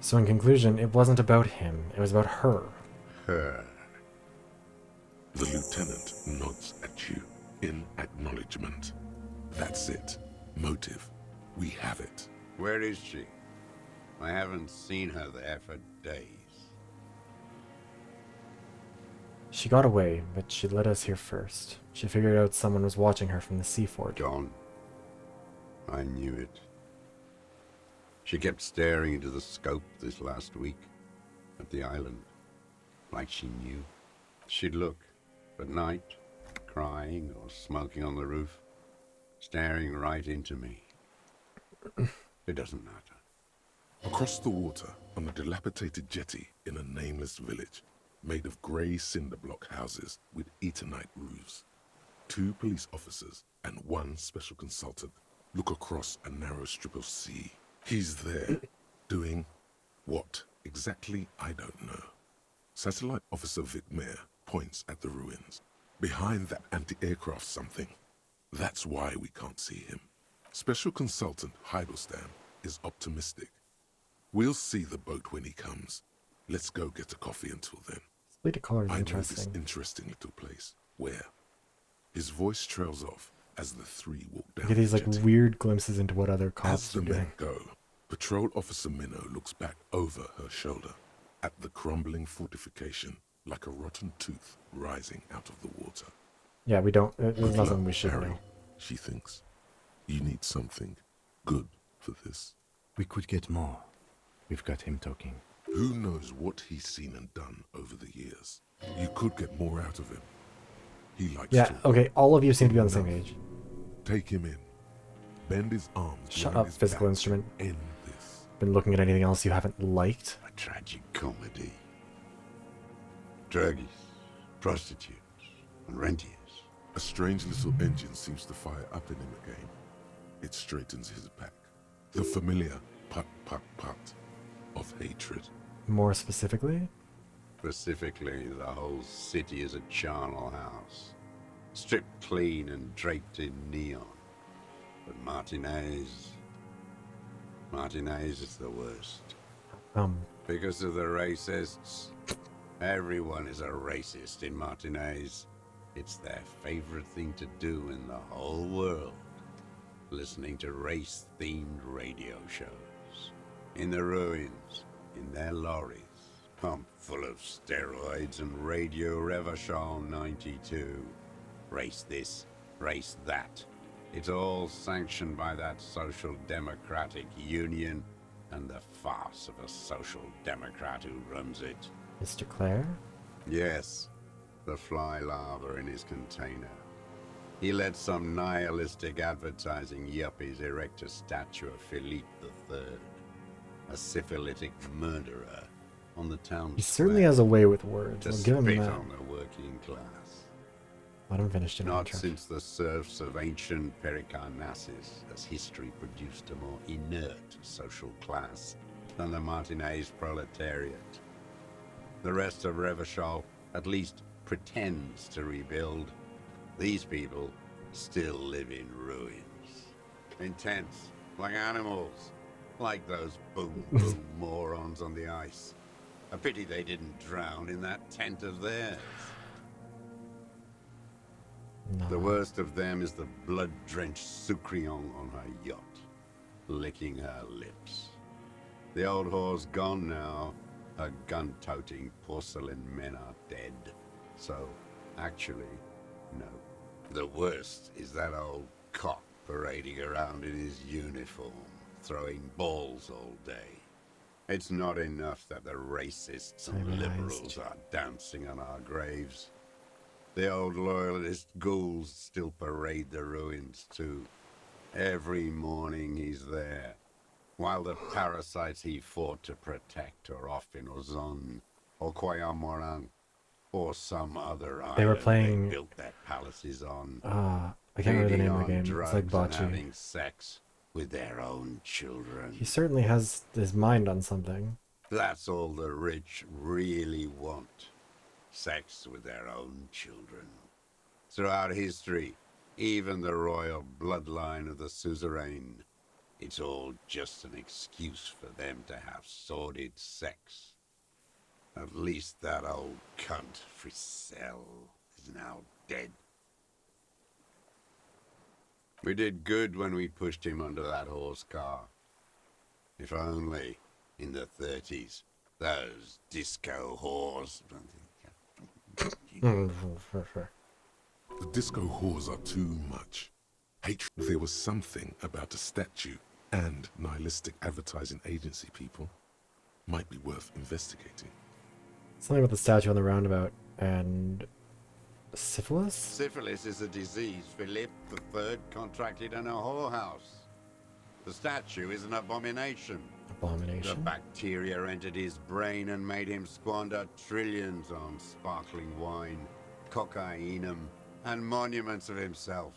So in conclusion, it wasn't about him, it was about her. Her. The lieutenant nods at you in acknowledgement. That's it. Motive. We have it. Where is she? I haven't seen her there for days. She got away, but she let us here first. She figured out someone was watching her from the sea fort. Gone. I knew it. She kept staring into the scope this last week at the island, like she knew. She'd look at night, crying or smoking on the roof, staring right into me. It doesn't matter. Across the water, on a dilapidated jetty in a nameless village, made of grey cinder block houses with Eternite roofs, 2 police officers and 1 special consultant look across a narrow strip of sea. He's there, doing what exactly, I don't know. Satellite Officer Vic Mayer points at the ruins. Behind that anti-aircraft something. That's why we can't see him. Special Consultant Heidelstein is optimistic. We'll see the boat when he comes. Let's go get a coffee until then. Split color is I know interesting. this interesting little place. Where? His voice trails off as the 3 walk down. You get these the like jetty. weird glimpses into what other As cops the are men doing. go, Patrol Officer Minnow looks back over her shoulder at the crumbling fortification like a rotten tooth rising out of the water. Yeah, we don't. There's Good nothing luck, we should Harry, know. she thinks. You need something good for this. We could get more. We've got him talking. Who knows what he's seen and done over the years? You could get more out of him. He likes Yeah, talking. okay, all of you seem to be on the same page. Take him in. Bend his arms. Shut behind up, his physical back. instrument. End this. Been looking at anything else you haven't liked? A tragic comedy. Druggies, prostitutes, and rentiers. A strange little engine seems to fire up in him again. It straightens his back. The familiar put of hatred. More specifically? Specifically, the whole city is a charnel house. Stripped clean and draped in neon. But Martinez is the worst. Because of the racists. Everyone is a racist in Martinez. It's their favorite thing to do in the whole world. Listening to race-themed radio shows. In the ruins, in their lorries, pumped full of steroids and Radio Revachol 92. Race this, race that. It's all sanctioned by that Social Democratic Union and the farce of a Social Democrat who runs it. Mr. Clare? Yes, the fly larva in his container. He let some nihilistic advertising yuppies erect a statue of Philippe III, a syphilitic murderer, on the town He certainly square has a way with words. to I'll give him spit that. on the working class. Let him finish doing Not the intro. since the serfs of ancient Pericarnassus has history produced a more inert social class than the Martinez proletariat. The rest of Revachol at least pretends to rebuild. These people still live in ruins. In tents, like animals. Like those boom boom morons on the ice. A pity they didn't drown in that tent of theirs. The worst of them is the blood-drenched Sucrion on her yacht, licking her lips. The old whore's gone now. Her gun-toting porcelain men are dead. So, actually, no. The worst is that old cop parading around in his uniform, throwing balls all day. It's not enough that the racists and liberals are dancing on our graves. The old loyalist ghouls still parade the ruins too. Every morning he's there, while the parasites he fought to protect are off in Ozon or Coyamorang. or some other They were island playing. they built their palaces on. I can't remember the Feeding name of the on game. It's like drugs and bocce. having sex with their own children. He certainly has his mind on something. That's all the rich really want. Sex with their own children. Throughout history, even the royal bloodline of the suzerain, it's all just an excuse for them to have sordid sex. At least that old cunt, Frisell, is now dead. We did good when we pushed him under that horse car. If only, in the 30s, those disco whores... The disco whores are too much. Hatred. There was something about a statue and nihilistic advertising agency people. Might be worth investigating. Something about the statue on the roundabout and syphilis? Syphilis is a disease Philip III contracted in a whorehouse. The statue is an abomination. Abomination? The bacteria entered his brain and made him squander trillions on sparkling wine, cocainum, and monuments of himself.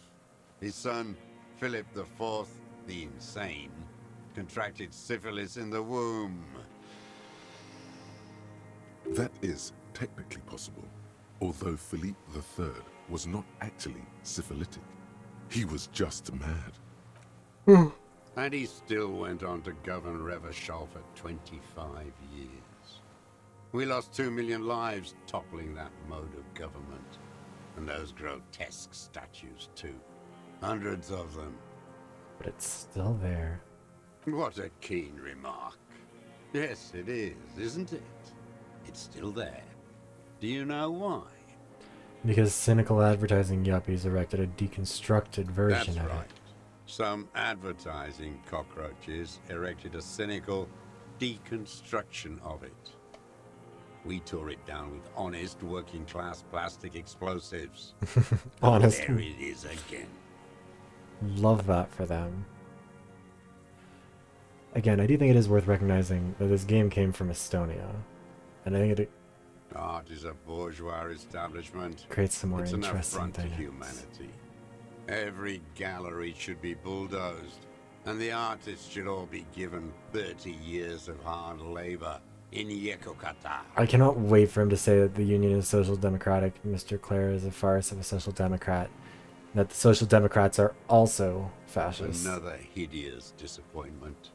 His son, Philip IV, the Insane, contracted syphilis in the womb. That is technically possible, although Philippe III was not actually syphilitic. He was just mad. And he still went on to govern Revachol for 25 years. We lost 2 million lives toppling that mode of government. And those grotesque statues, too. Hundreds of them. But it's still there. What a keen remark. Yes, it is, isn't it? It's still there. Do you know why? Because cynical advertising yuppies erected a deconstructed version That's of right. it. Some advertising cockroaches erected a cynical deconstruction of it. We tore it down with honest working-class plastic explosives. Honest. There it is again. Love that for them. Again, I do think it is worth recognizing that this game came from Estonia. And I think it Art is a bourgeois establishment. creates some more It's an interesting affront to dynamics. humanity. Every gallery should be bulldozed, and the artists should all be given 30 years of hard labor in Yekokata. I cannot wait for him to say that the Union is social democratic, Mr. Clare is a farce of a social democrat, and that the social democrats are also fascist. Another hideous disappointment.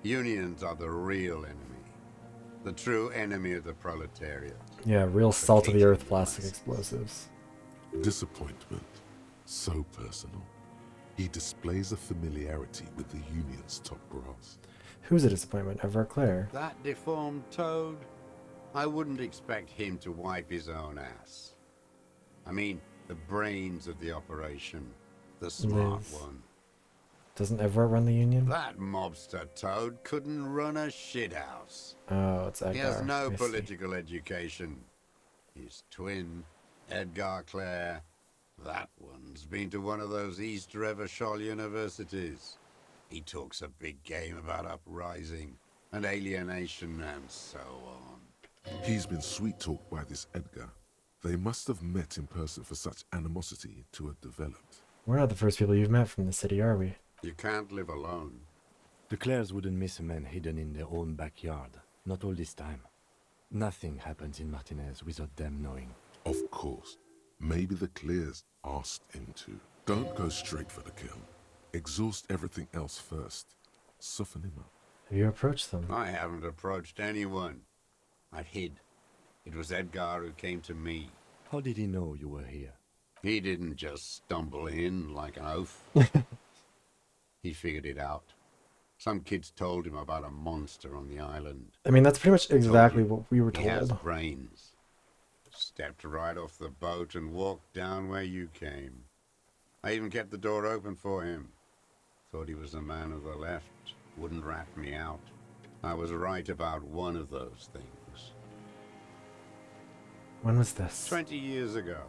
Unions are the real enemy. The true enemy of the proletariat. Yeah, real salt of the earth plastic explosives. Disappointment. So personal. He displays a familiarity with the Union's top brass. Who's a disappointment? Ever Claire? That deformed toad? I wouldn't expect him to wipe his own ass. I mean, the brains of the operation. The smart Liz. one. Doesn't Everett run the Union? That mobster toad couldn't run a shithouse. Oh, it's Edgar. He has no I see. political education. His twin, Edgar Clare, that one's been to one of those East Revachol universities. He talks a big game about uprising and alienation and so on. He's been sweet-talked by this Edgar. They must have met in person for such animosity to have developed. We're not the first people you've met from the city, are we? You can't live alone. The Clares wouldn't miss a man hidden in their own backyard. Not all this time. Nothing happens in Martinez without them knowing. Of course. Maybe the Clears asked him to. Don't go straight for the kill. Exhaust everything else first. Soften him up. Have you approached them? I haven't approached anyone. I've hid. It was Edgar who came to me. How did he know you were here? He didn't just stumble in like an oaf. He figured it out. Some kids told him about a monster on the island. I mean, that's pretty much exactly Told you what we were He has told. brains. Stepped right off the boat and walked down where you came. I even kept the door open for him. Thought he was a man of the left. Wouldn't rat me out. I was right about one of those things. When was this? 20 years ago.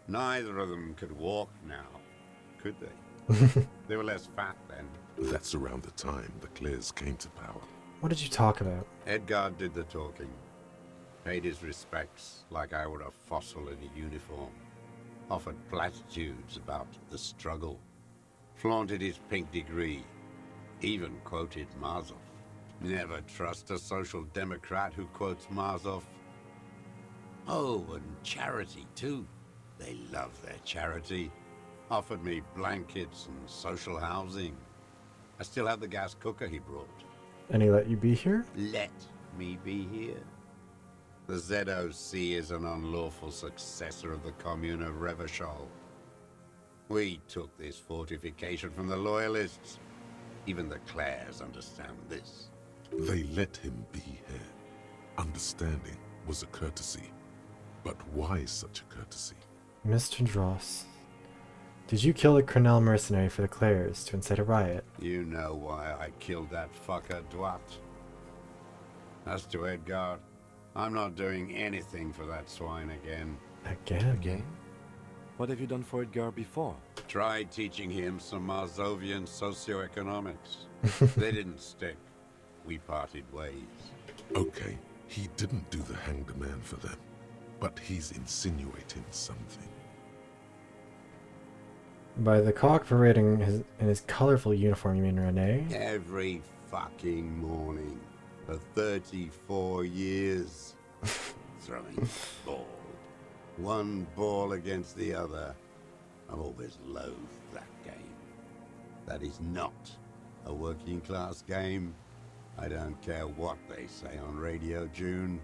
Neither of them could walk now, could they? They were less fat then. That's around the time the Clears came to power. What did you talk about? Edgar did the talking. Paid his respects like I were a fossil in a uniform. Offered platitudes about the struggle. Flaunted his pink degree. Even quoted Marzoff. Never trust a social democrat who quotes Marzoff. Oh, and charity too. They love their charity. Offered me blankets and social housing. I still have the gas cooker he brought. And he let you be here? Let me be here. The ZOC is an unlawful successor of the Commune of Revachol. We took this fortification from the Loyalists. Even the Clares understand this. They let him be here. Understanding was a courtesy. But why such a courtesy? Mr. Dross, did you kill the Cornell mercenary for the Clares to incite a riot? You know why I killed that fucker, Dwat. As to Edgar, I'm not doing anything for that swine again. Again? What have you done for Edgar before? Tried teaching him some Marzovian socioeconomics. They didn't stick. We parted ways. Okay, he didn't do the hanged man for them, but he's insinuating something. By the cock parading in his colorful uniform, you mean Renee? Every fucking morning for 34 years. Throwing ball. One ball against the other. I've always loathed that game. That is not a working class game. I don't care what they say on Radio June.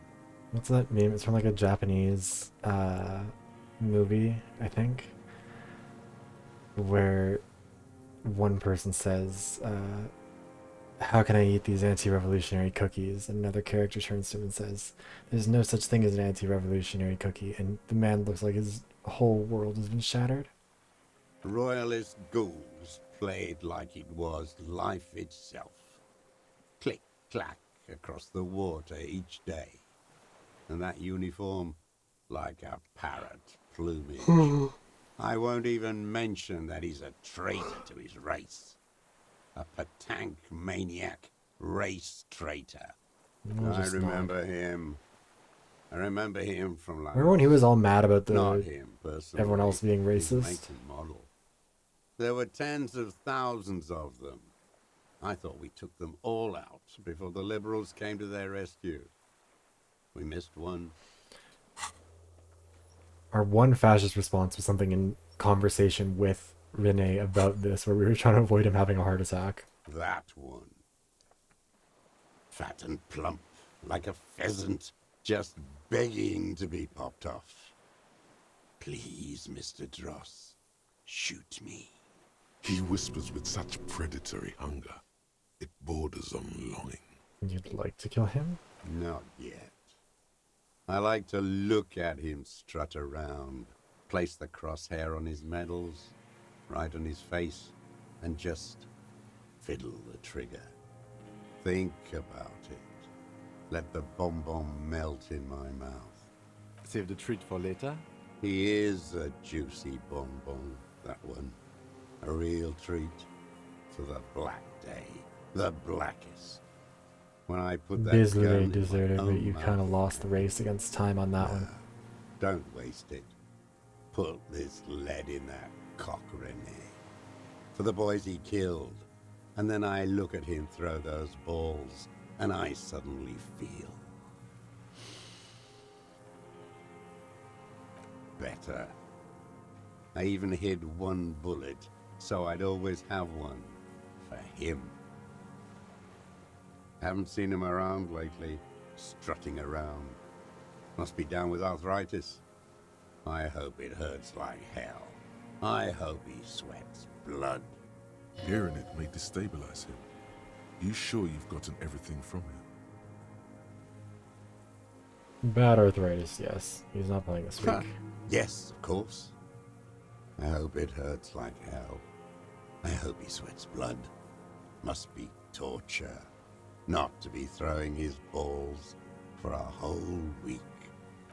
What's that meme? It's from like a Japanese movie, I think, where one person says, how can I eat these anti-revolutionary cookies? And another character turns to him and says, there's no such thing as an anti-revolutionary cookie. And the man looks like his whole world has been shattered. Royalist ghouls played like it was life itself. Click, clack across the water each day. And that uniform, like a parrot plumage. I won't even mention that he's a traitor to his race. A Patank maniac race traitor. I remember him. I remember him from like... Remember when he was all mad about Not him, personally. everyone else being His racist? make and model. There were tens of thousands of them. I thought we took them all out before the liberals came to their rescue. We missed one. Our one fascist response was something in conversation with Renee about this, where we were trying to avoid him having a heart attack. That one. Fat and plump, like a pheasant, just begging to be popped off. Please, Mr. Dross, shoot me. He whispers with such predatory hunger. It borders on longing. You'd like to kill him? Not yet. I like to look at him strut around, place the crosshair on his medals, right on his face, and just fiddle the trigger. Think about it. Let the bomb melt in my mouth. Save the treat for later? He is a juicy bonbon, that one. A real treat for the black day. The blackest. When I put that Désolé, gun in deserter, my but own you mouth. kind of lost the race against time on that one. Don't waste it. Put this lead in that cock, Renee. For the boys he killed. And then I look at him throw those balls, and I suddenly feel better. I even hid one bullet, so I'd always have one for him. Haven't seen him around lately, strutting around. Must be down with arthritis. I hope it hurts like hell. I hope he sweats blood. Hearing it may destabilize him. You sure you've gotten everything from him? Bad arthritis, yes. He's not playing this week. Yes, of course. I hope it hurts like hell. I hope he sweats blood. Must be torture. Not to be throwing his balls for a whole week.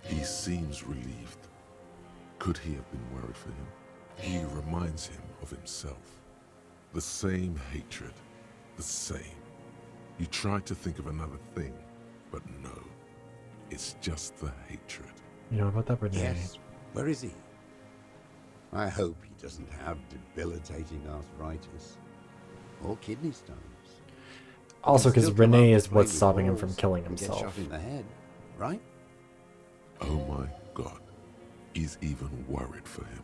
He seems relieved. Could he have been worried for him? He reminds him of himself. The same hatred. The same. You try to think of another thing, but no. It's just the hatred. You know about that, Renee? Yes. Where is he? I hope he doesn't have debilitating arthritis or kidney stones. Also, He can because still come Renee out is to play what's with stopping him from balls killing and get himself. shot in the head, right? Oh my God. He's even worried for him.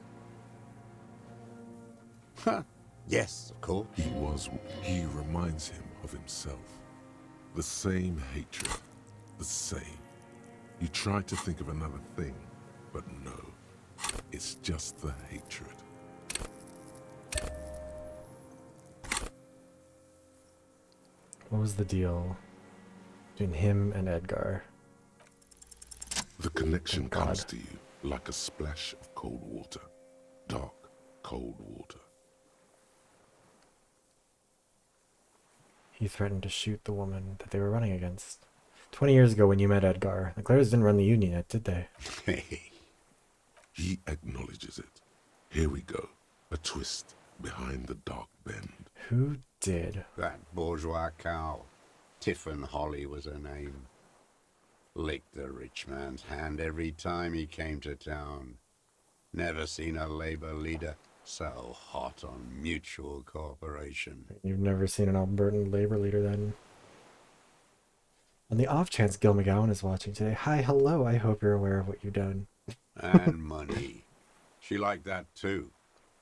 Huh. Yes, of course. He reminds him of himself. The same hatred. The same. You try to think of another thing, but no. It's just the hatred. What was the deal between him and Edgar? The connection comes to you like a splash of cold water. Dark, cold water. He threatened to shoot the woman that they were running against. 20 years ago when you met Edgar, the Clares didn't run the Union yet, did they? He acknowledges it. Here we go. A twist behind the dark bend. Who did? That bourgeois cow. Tiffin Holly was her name. Licked the rich man's hand every time he came to town. Never seen a labor leader so hot on mutual cooperation. You've never seen an Albertan labor leader then. On the off chance Gil McGowan is watching today, hi, hello, I hope you're aware of what you've done. And money. She liked that too.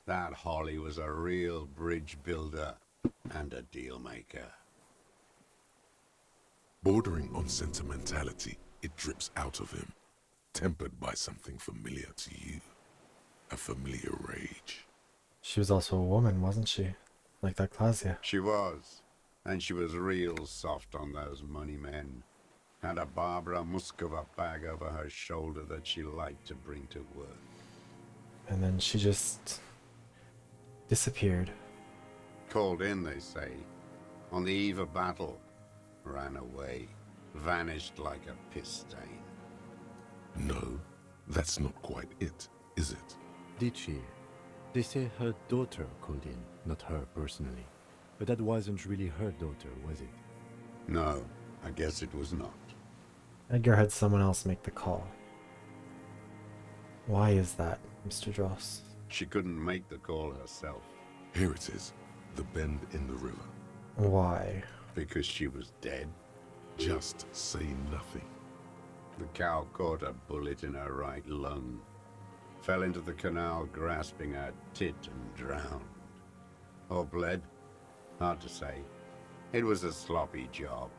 That Holly was a real bridge builder and a deal maker. Bordering on sentimentality, it drips out of him, tempered by something familiar to you. A familiar rage. She was also a woman, wasn't she? Like that Klasia. She was. And she was real soft on those money men. Had a Barbara Muscova bag over her shoulder that she liked to bring to work. And then she just disappeared. Called in, they say. On the eve of battle. Ran away. Vanished like a piss stain. No, that's not quite it, is it? Did she? They say her daughter called in, not her personally. But that wasn't really her daughter, was it? No, I guess it was not. Edgar had someone else make the call. Why is that, Mr. Dross? She couldn't make the call herself. Here it is, the bend in the river. Why? Because she was dead. Just say nothing. The cow caught a bullet in her right lung. Fell into the canal grasping her tit and drowned. Or bled? Hard to say. It was a sloppy job.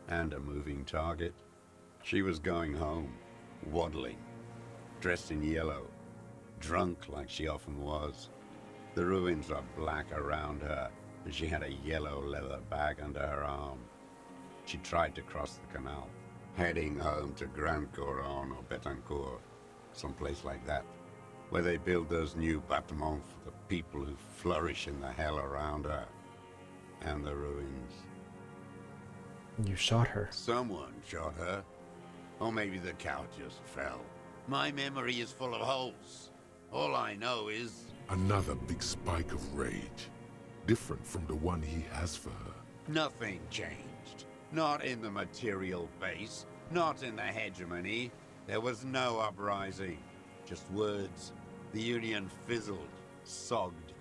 And a moving target. She was going home, waddling, dressed in yellow, drunk like she often was. The ruins are black around her, and she had a yellow leather bag under her arm. She tried to cross the canal, heading home to Grand Couronne or Betancourt, someplace like that, where they build those new bâtiments for the people who flourish in the hell around her, and the ruins. You shot her. Someone shot her. Or maybe the cow just fell. My memory is full of holes. All I know is... Another big spike of rage. Different from the one he has for her. Nothing changed. Not in the material base. Not in the hegemony. There was no uprising. Just words. The Union fizzled. Sogged.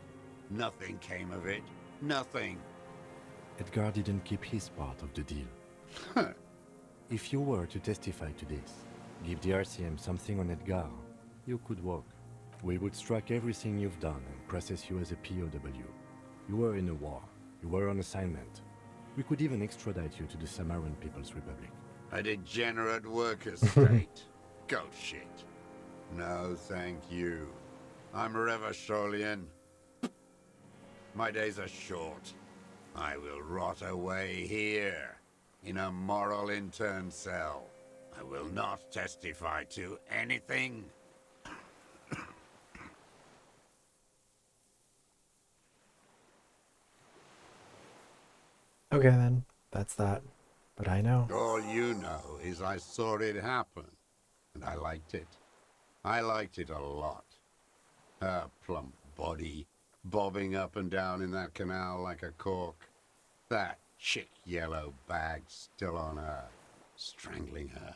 Nothing came of it. Nothing. Edgar didn't keep his part of the deal. If you were to testify to this, give the RCM something on Edgar, you could walk. We would strike everything you've done and process you as a POW. You were in a war. You were on assignment. We could even extradite you to the Samaran People's Republic. A degenerate worker state. Go shit. No, thank you. I'm Revacholian. My days are short. I will rot away here. In a moral intern cell. I will not testify to anything. Okay then, that's that. But I know. All you know is I saw it happen. And I liked it. I liked it a lot. Her plump body, bobbing up and down in that canal like a cork. That chick yellow bag still on her, strangling her.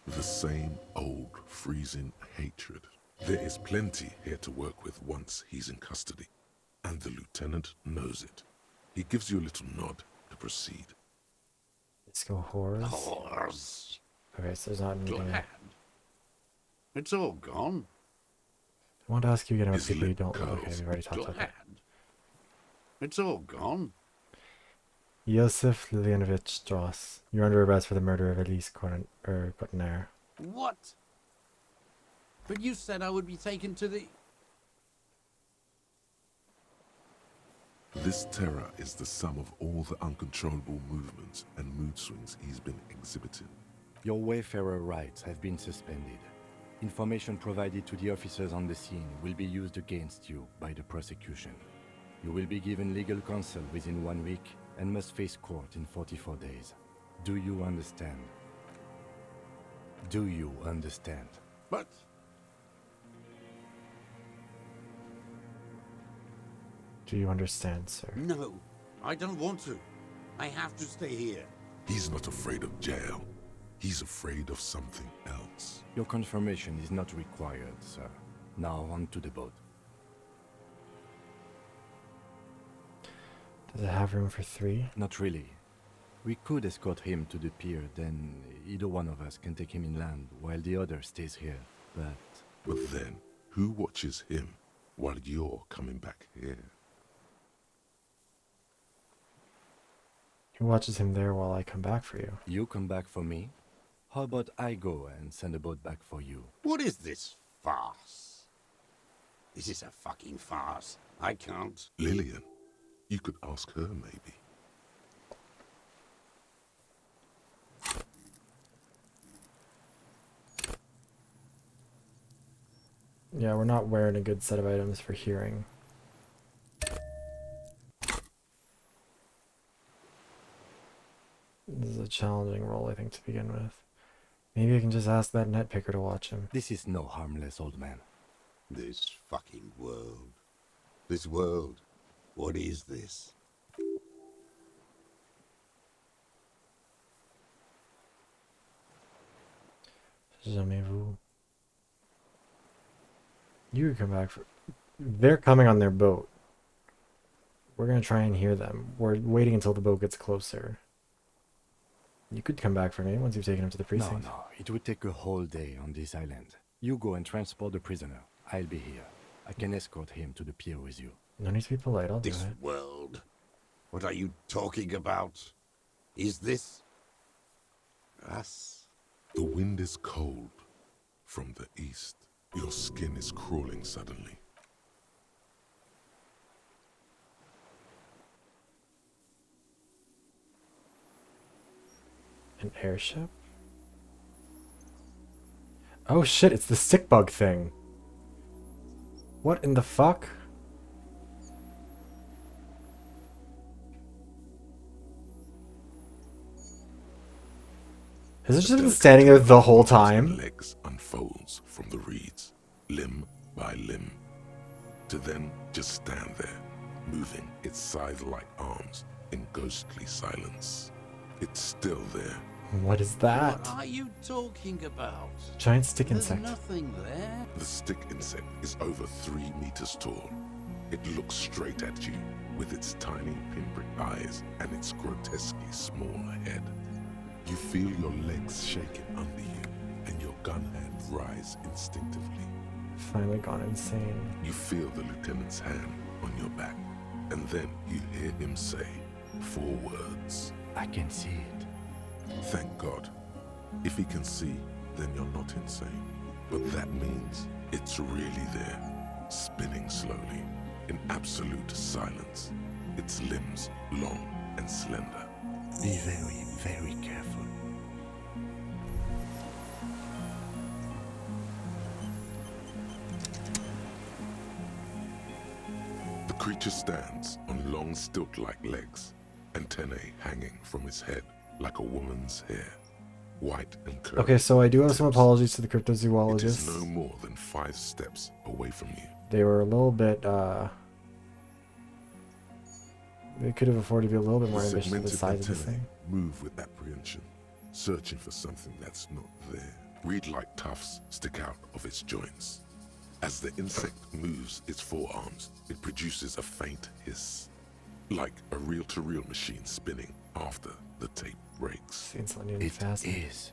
The same old freezing hatred. There is plenty here to work with once he's in custody, and the lieutenant knows it. He gives you a little nod to proceed. Let's go whores. Whores. Okay, so there's not a meeting. Glad. It's all gone. I want to ask you again about His people you lip don't. Okay, curls. we've already talked about that. It's all gone. Yosef Lilianovich Strauss. You're under arrest for the murder of Elise Courtnair. What? But you said I would be taken to the... This terror is the sum of all the uncontrollable movements and mood swings he's been exhibiting. Your Wayfarer rights have been suspended. Information provided to the officers on the scene will be used against you by the prosecution. You will be given legal counsel within 1 week and must face court in 44 days. Do you understand? Do you understand? But... Do you understand, sir? No, I don't want to. I have to stay here. He's not afraid of jail. He's afraid of something else. Your confirmation is not required, sir. Now on to the boat. Does it have room for 3? Not really. We could escort him to the pier, then either one of us can take him inland while the other stays here. But then, who watches him while you're coming back here? Who watches him there while I come back for you? You come back for me? How about I go and send a boat back for you? What is this farce? This is a fucking farce. I can't. Lillian. You could ask her, maybe. Yeah, we're not wearing a good set of items for hearing. This is a challenging role, I think, to begin with. Maybe I can just ask that net picker to watch him. This is no harmless old man. This fucking world. This world. What is this? Jamais-vous. You could come back for... They're coming on their boat. We're gonna try and hear them. We're waiting until the boat gets closer. You could come back for me once you've taken him to the precinct. No, it would take a whole day on this island. You go and transport the prisoner. I'll be here. I can escort him to the pier with you. No need to be polite, I'll do This it. world. What are you talking about? Is this... us? The wind is cold from the east. Your skin is crawling suddenly. An airship? Oh shit, it's the stick bug thing. What in the fuck? Has it just been standing there the whole time? Legs unfolds from the reeds, limb by limb, to then just stand there, moving its scythe-like arms in ghostly silence. It's still there. What is that? What are you talking about? Giant stick There's insect. nothing there. The stick insect is over 3 meters tall. It looks straight at you with its tiny pinprick eyes and its grotesquely small head. You feel your legs shaking under you and your gun hand rise instinctively. Finally gone insane. You feel the lieutenant's hand on your back, and then you hear him say 4 words. I can see it. Thank God. If he can see, then you're not insane. But that means it's really there, spinning slowly, in absolute silence. Its limbs long and slender. Be very, very careful. The creature stands on long stilt-like legs, antennae hanging from his head like a woman's hair, white and curved. Okay, so I do have some apologies to the It is cryptozoologists. no more than 5 steps away from you. They were a little bit, they could have afforded to be a little bit more ambitious with the Segmented size of this antennae thing. move with apprehension, searching for something that's not there. Reed-like tufts stick out of its joints. As the insect moves its forearms, it produces a faint hiss, like a reel-to-reel machine spinning after the tape breaks. It is.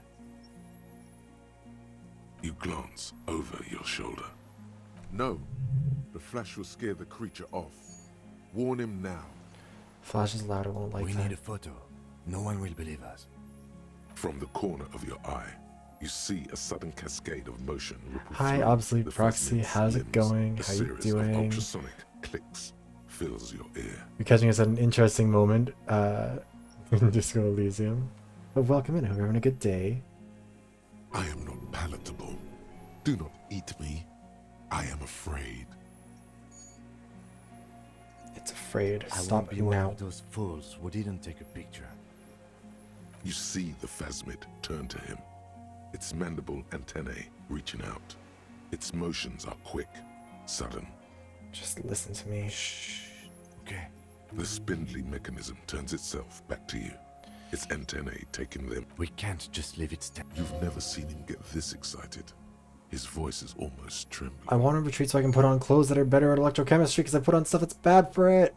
You glance over your shoulder. No, the flash will scare the creature off. Warn him now. Flash is loud, I won't like We that. need a photo. No one will believe us. From the corner of your eye, you see a sudden cascade of motion ripple Hi, through Obsolete the Proxy. Phasmid's How's it limbs. going? A How you series of doing? ultrasonic clicks fills your ear. You're catching us at an interesting moment. In Disco Elysium. But welcome in. Hope you're having a good day. I am not palatable. Do not eat me. I am afraid. It's afraid. I won't Stop be it one now. of those fools who didn't take a picture. You see the Phasmid turn to him, its mandible antennae reaching out. Its motions are quick, sudden. Just listen to me. Shh. Okay. The spindly mechanism turns itself back to you, its antennae taking them. We can't just leave it stand. You've never seen him get this excited. His voice is almost trembling. I want to retreat so I can put on clothes that are better at electrochemistry because I put on stuff that's bad for it.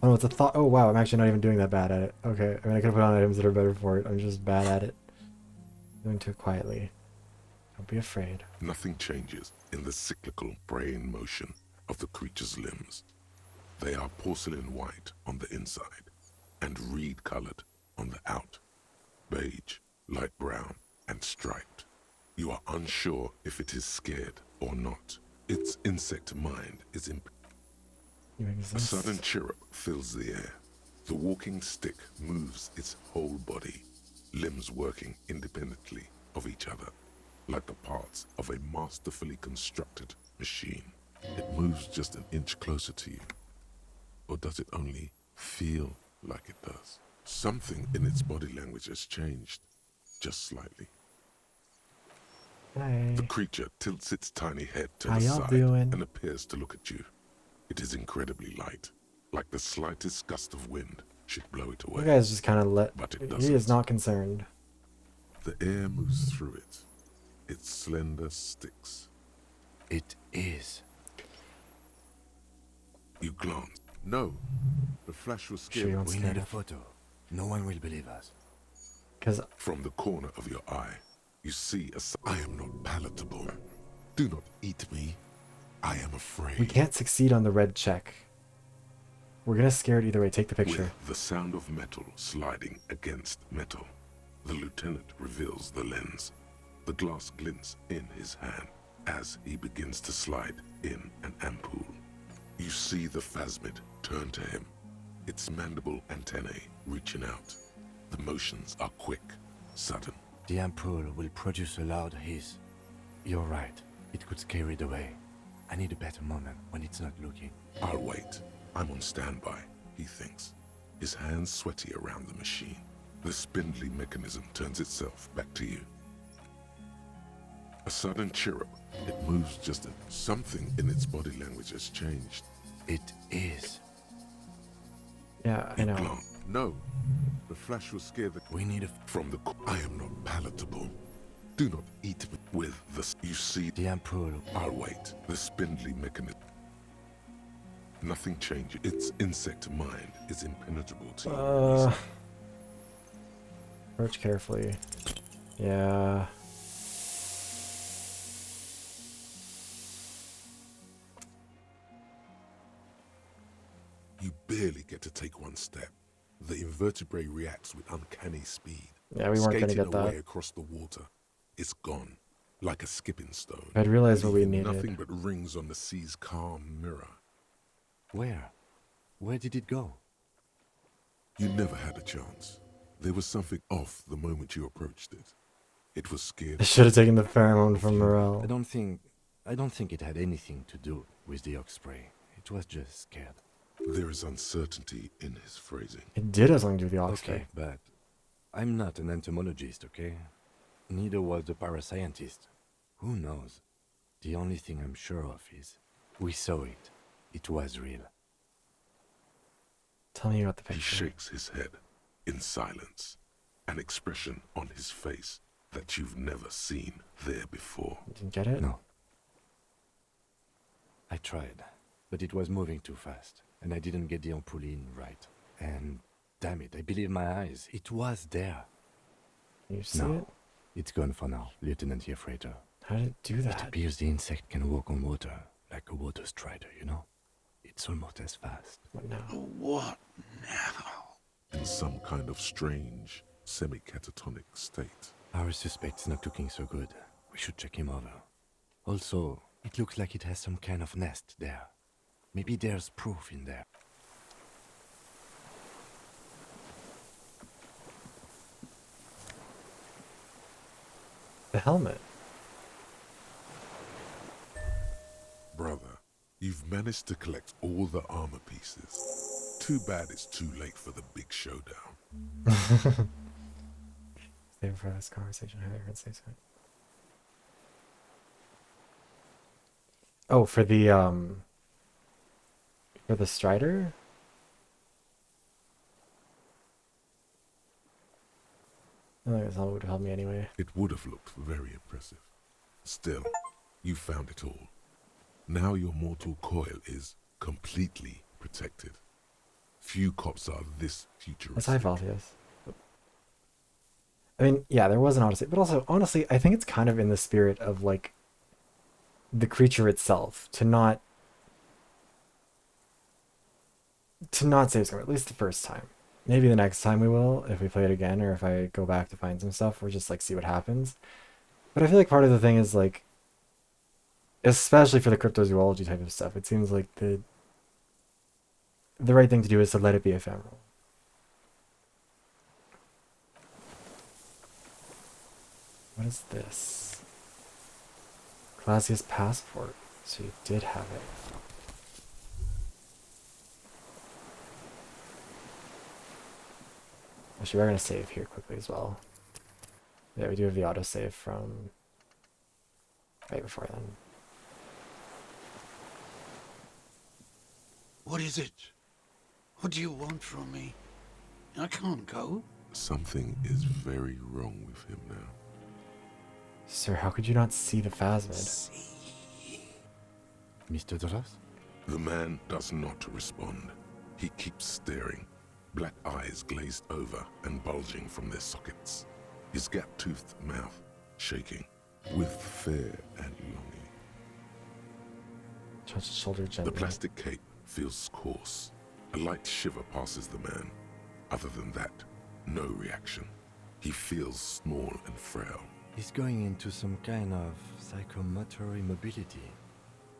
Oh, it's a thought. Oh, wow. I'm actually not even doing that bad at it. Okay. I mean, I could put on items that are better for it. I'm just bad at it. Doing too quietly. Don't be afraid. Nothing changes in the cyclical brain motion of the creature's limbs. They are porcelain white on the inside and reed-colored on the out. Beige, light brown, and striped. You are unsure if it is scared or not. Its insect mind is imp. A sudden chirrup fills the air. The walking stick moves its whole body, limbs working independently of each other, like the parts of a masterfully constructed machine. It moves just an inch closer to you. Or does it only feel like it does? Something in its body language has changed, just slightly. Hi. The creature tilts its tiny head to How the y'all side doing? and appears to look at you. It is incredibly light, like the slightest gust of wind should blow it away. You guys just kind of let. But it He doesn't. is not concerned. The air moves through it. Its slender sticks. It is. You glance. No, the flash was Sure you scared. don't We scare need a enough. photo. No one will believe us. Because From the corner of your eye, you see a. I am not palatable. Do not eat me. I am afraid. we can't succeed on the red check. We're gonna scare it either way. Take the picture. With the sound of metal sliding against metal, the lieutenant reveals the lens. The glass glints in his hand as he begins to slide in an ampoule. You see the Phasmid turn to him, its mandible antennae reaching out. The motions are quick, sudden. The ampoule will produce a loud hiss. You're right. It could scare it away. I need a better moment when it's not looking. I'll wait. I'm on standby, he thinks, his hands sweaty around the machine. The spindly mechanism turns itself back to you. A sudden chirrup. It moves just a... Something in its body language has changed. It is. Yeah, I know. No, the flash will scare the... We need a... From the... I am not palatable. Do not eat me. With the... You see... The ampoule. I'll wait. The spindly mechanism. Nothing changes. Its insect mind is impenetrable to you. Approach carefully. Yeah. You barely get to take one step. The invertebrate reacts with uncanny speed. Yeah, we weren't gonna Skating get that. away across the water. It's gone, like a skipping stone. I'd realized what we leaving needed. Nothing but rings on the sea's calm mirror. Where? Where did it go? You never had a chance. There was something off the moment you approached it. It was scared. I should have taken the pheromone from Morel. I don't think it had anything to do with the Osprey. It was just scared. There is uncertainty in his phrasing. It did have something to do with the Osprey. Okay, but I'm not an entomologist, okay? Neither was the parascientist. Who knows? The only thing I'm sure of is we saw it. It was real. Tell me about the He picture. shakes his head in silence an expression on his face that you've never seen there before. Didn't get it? No. I tried, but it was moving too fast, and I didn't get the ampoule in right. And damn it, I believe my eyes. It was there. You see No, it? it's gone for now, Lieutenant Yefrater. How did it do that? It appears the insect can walk on water, like a water strider, you know? It's almost as fast. What now? What now? In some kind of strange, semi-catatonic state. Our suspect's not looking so good. We should check him over. Also, it looks like it has some kind of nest there. Maybe there's proof in there. The helmet. Brother, you've managed to collect all the armor pieces. Too bad it's too late for the big showdown. Save for this conversation. I heard say so. Oh, for the Strider? I think that would help me anyway. It would have looked very impressive. Still, you found it all. Now your mortal coil is completely protected. Few cops are this futuristic. That's high fault, yes. I mean, yeah, there was an Odyssey, but also, honestly, I think it's kind of in the spirit of, like, the creature itself to not save Scar, at least the first time. Maybe the next time we will, if we play it again, or if I go back to find some stuff, or just, like, see what happens. But I feel like part of the thing is, like, especially for the cryptozoology type of stuff, it seems like the right thing to do is to let it be ephemeral. What is this? Classia's passport. So you did have it. Actually, we're going to save here quickly as well. Yeah, we do have the autosave from right before then. What is it? What do you want from me? I can't go. Something is very wrong with him now. Sir, how could you not see the phasmid? Mr. Duras? The man does not respond. He keeps staring, black eyes glazed over and bulging from their sockets. His gap-toothed mouth shaking with fear and longing. Touch his shoulder gently. The plastic cape feels coarse. A light shiver passes the man. Other than that, no reaction. He feels small and frail. He's going into some kind of psychomotor immobility.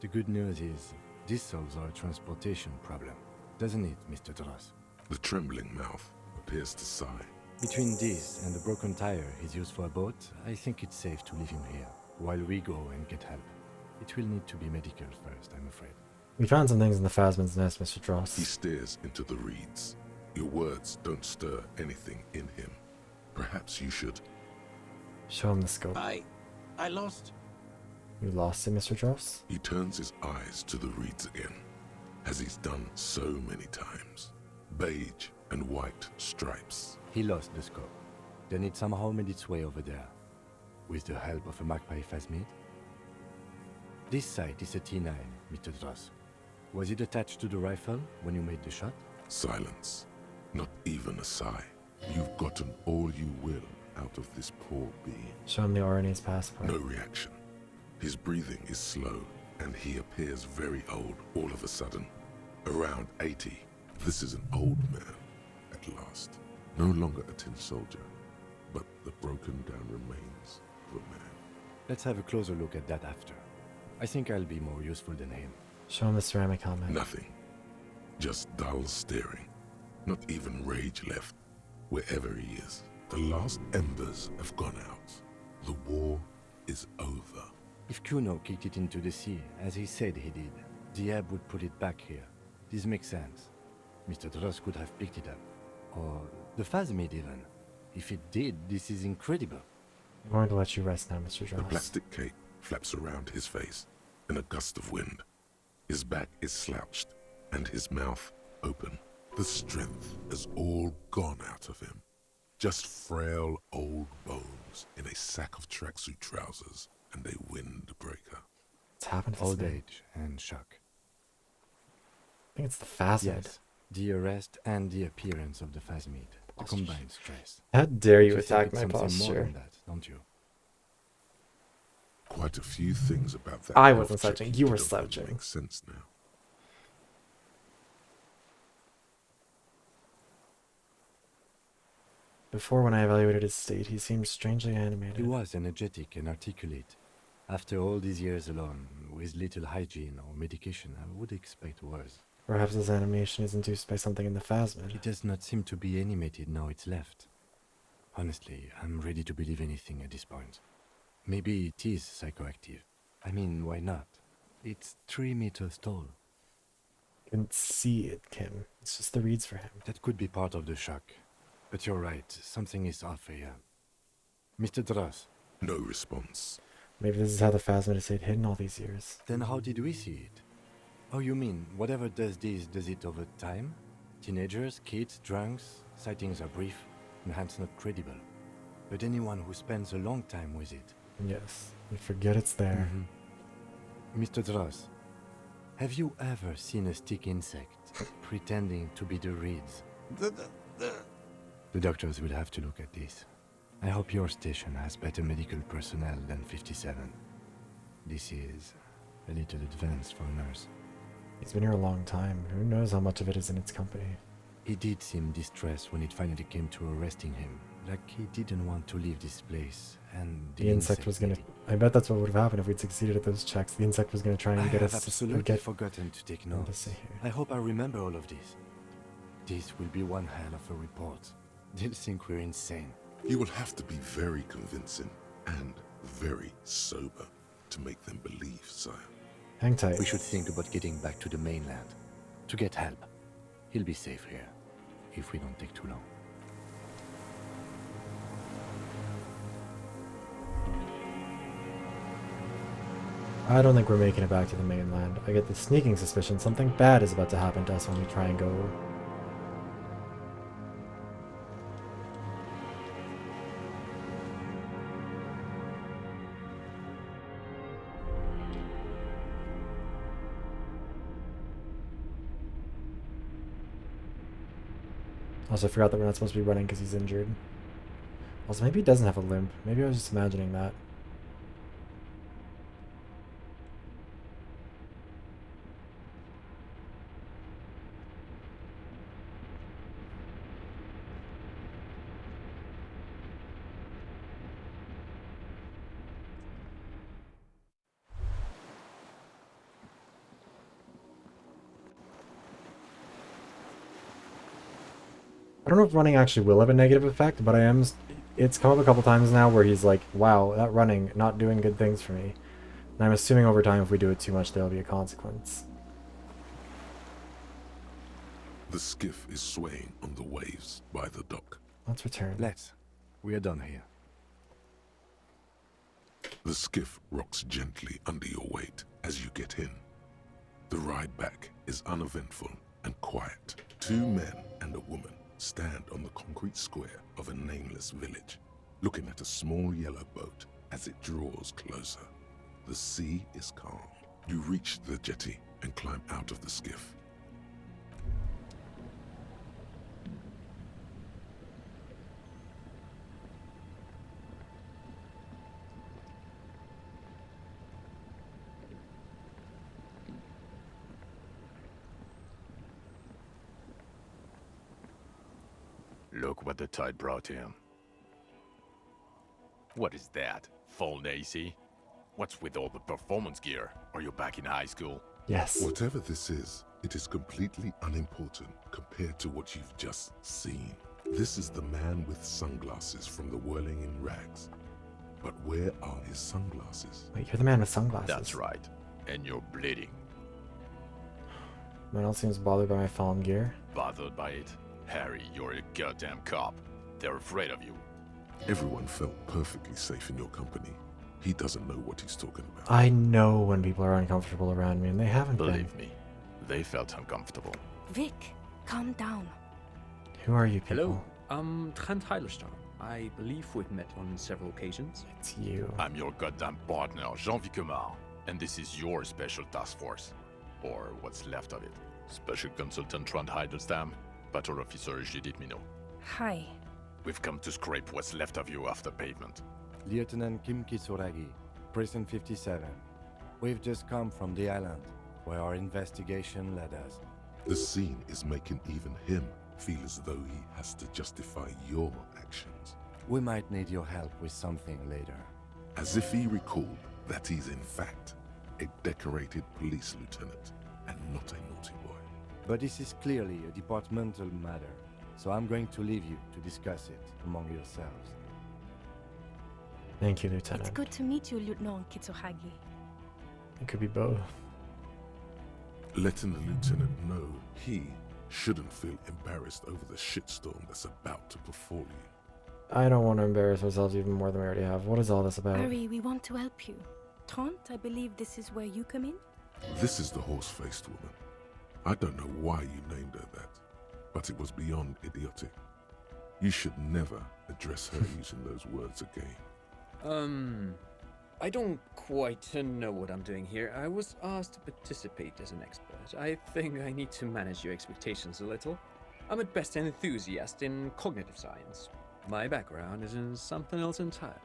The good news is, this solves our transportation problem, doesn't it, Mr. Duras? The trembling mouth appears to sigh. Between this and the broken tire he's used for a boat, I think it's safe to leave him here, while we go and get help. It will need to be medical first, I'm afraid. We found some things in the phasmid's nest, Mr. He Dross. stares into the reeds. Your words don't stir anything in him. Perhaps you should. Show him the scope. I lost. You lost it, Mr. Dross? He turns his eyes to the reeds again, as he's done so many times. Beige and white stripes. He lost the scope. Then it somehow made its way over there, with the help of a magpie phasmid. This sight is a T9, Mr. Dross. Was it attached to the rifle when you made the shot? Silence. Not even a sigh. You've gotten all you will out of this poor being. Show him the RNA's passport. No reaction. His breathing is slow, and he appears very old all of a sudden. Around 80. This is an old man, at last. No longer a tin soldier, but the broken down remains of a man. Let's have a closer look at that after. I think I'll be more useful than him. Show him the ceramic helmet. Nothing. Just dull staring. Not even rage left, wherever he is. The last embers have gone out. The war is over. If Kuno kicked it into the sea, as he said he did, the ebb would put it back here. This makes sense. Mr. Dross could have picked it up. Or the phasmid even. If it did, this is incredible. I'm going to let you rest now, Mr. Dross. The plastic cape flaps around his face in a gust of wind. His back is slouched and his mouth open. The strength has all gone out of him. Just frail old bones in a sack of tracksuit trousers and a windbreaker. What's happened to this Old man? age and shock. I think it's the phasmid. Yes, the arrest and the appearance of the phasmid. The combined stress. How dare you But attack think my it's something more posture? than that, don't you? Quite a few things about that. I health wasn't check slouching, you were don't really slouching. make sense now. Before, when I evaluated his state, he seemed strangely He animated. was energetic and articulate. After all these years alone, with little hygiene or medication, I would expect worse. Perhaps his animation is induced by something in the He phasmid. does not seem to be animated now it's left. Honestly, I'm ready to believe anything at this point. Maybe it is psychoactive. I mean, why not? It's 3 meters tall. You couldn't see it, Kim. It's just the reads for him. That could be part of the shock. But you're right, something is off here. Mr. Dross. No response. Maybe this is how the phasmid has stayed hidden all these years. Then how did we see it? Oh, you mean, whatever does this, does it over time? Teenagers, kids, drunks, sightings are brief, and hence not credible. But anyone who spends a long time with it. Yes, you forget it's there. Mr. Dross, have you ever seen a stick insect pretending to be the reeds? The doctors will have to look at this. I hope your station has better medical personnel than 57. This is a little advanced for a nurse. He's been here a long time. Who knows how much of it is in its company? He did seem distressed when it finally came to arresting him. Like he didn't want to leave this place, and The insect was gonna... I bet that's what would have happened if we'd succeeded at those checks. The insect was gonna try and I get have us... absolutely forgotten to take what to notes. say here. I hope I remember all of this. This will be one hell of a report. They'll think we're insane. You will have to be very convincing and very sober to make them believe, sire. Hang tight. We should think about getting back to the mainland. To get help. He'll be safe here. If we don't take too long. I don't think we're making it back to the mainland. I get the sneaking suspicion something bad is about to happen to us when we try and go... Also, I forgot that we're not supposed to be running because he's injured. Also, maybe he doesn't have a limp. Maybe I was just imagining that. I don't know if running actually will have a negative effect, but it's come up a couple times now where he's like, wow, that running, not doing good things for me. And I'm assuming over time if we do it too much, there'll be a consequence. The skiff is swaying on the waves by the dock. Let's return. Let's. We are done here. The skiff rocks gently under your weight as you get in. The ride back is uneventful and quiet. 2 men and a woman stand on the concrete square of a nameless village, looking at a small yellow boat as it draws closer. The sea is calm. You reach the jetty and climb out of the skiff. Look what the tide brought him. What is that? Full AC? What's with all the performance gear? Are you back in high school? Yes. Whatever this is, it is completely unimportant compared to what you've just seen. This is the man with sunglasses from the Whirling in Rags. But where are his sunglasses? Wait, you're the man with sunglasses. That's right. And you're bleeding. No one else seems bothered by my fallen gear. Bothered by it? Harry, you're a goddamn cop. They're afraid of you. Everyone felt perfectly safe in your company. He doesn't know what he's talking about. I know when people are uncomfortable around me, and they haven't Believe me, they felt uncomfortable. Vic, calm down. Been. Who are you people? Hello. Trent Heilerstein. I believe we've met on several occasions. It's you. I'm your goddamn partner, Jean Vicomar, and this is your special task force. Or what's left of it. Special Consultant Trent Heidelstam, Patrol Officer Judith Minot. Hi. We've come to scrape what's left of you off the pavement. Lieutenant Kim Kitsuragi, Precinct 57. We've just come from the island, where our investigation led us. The scene is making even him feel as though he has to justify your actions. We might need your help with something later. As if he recalled that he's in fact a decorated police lieutenant and not a naughty boy. But this is clearly a departmental matter, so I'm going to leave you to discuss it among yourselves. Thank you, Lieutenant. It's good to meet you, Lieutenant Kitsuhagi. It could be both. Letting the lieutenant know he shouldn't feel embarrassed over the shitstorm that's about to befall you. I don't want to embarrass ourselves even more than we already have. What is all this about? Harry, we want to help you. Trent, I believe this is where you come in? This is the horse-faced woman. I don't know why you named her that, but it was beyond idiotic. You should never address her using those words again. I don't quite know what I'm doing here. I was asked to participate as an expert. I think I need to manage your expectations a little. I'm at best an enthusiast in cognitive science. My background is in something else entirely.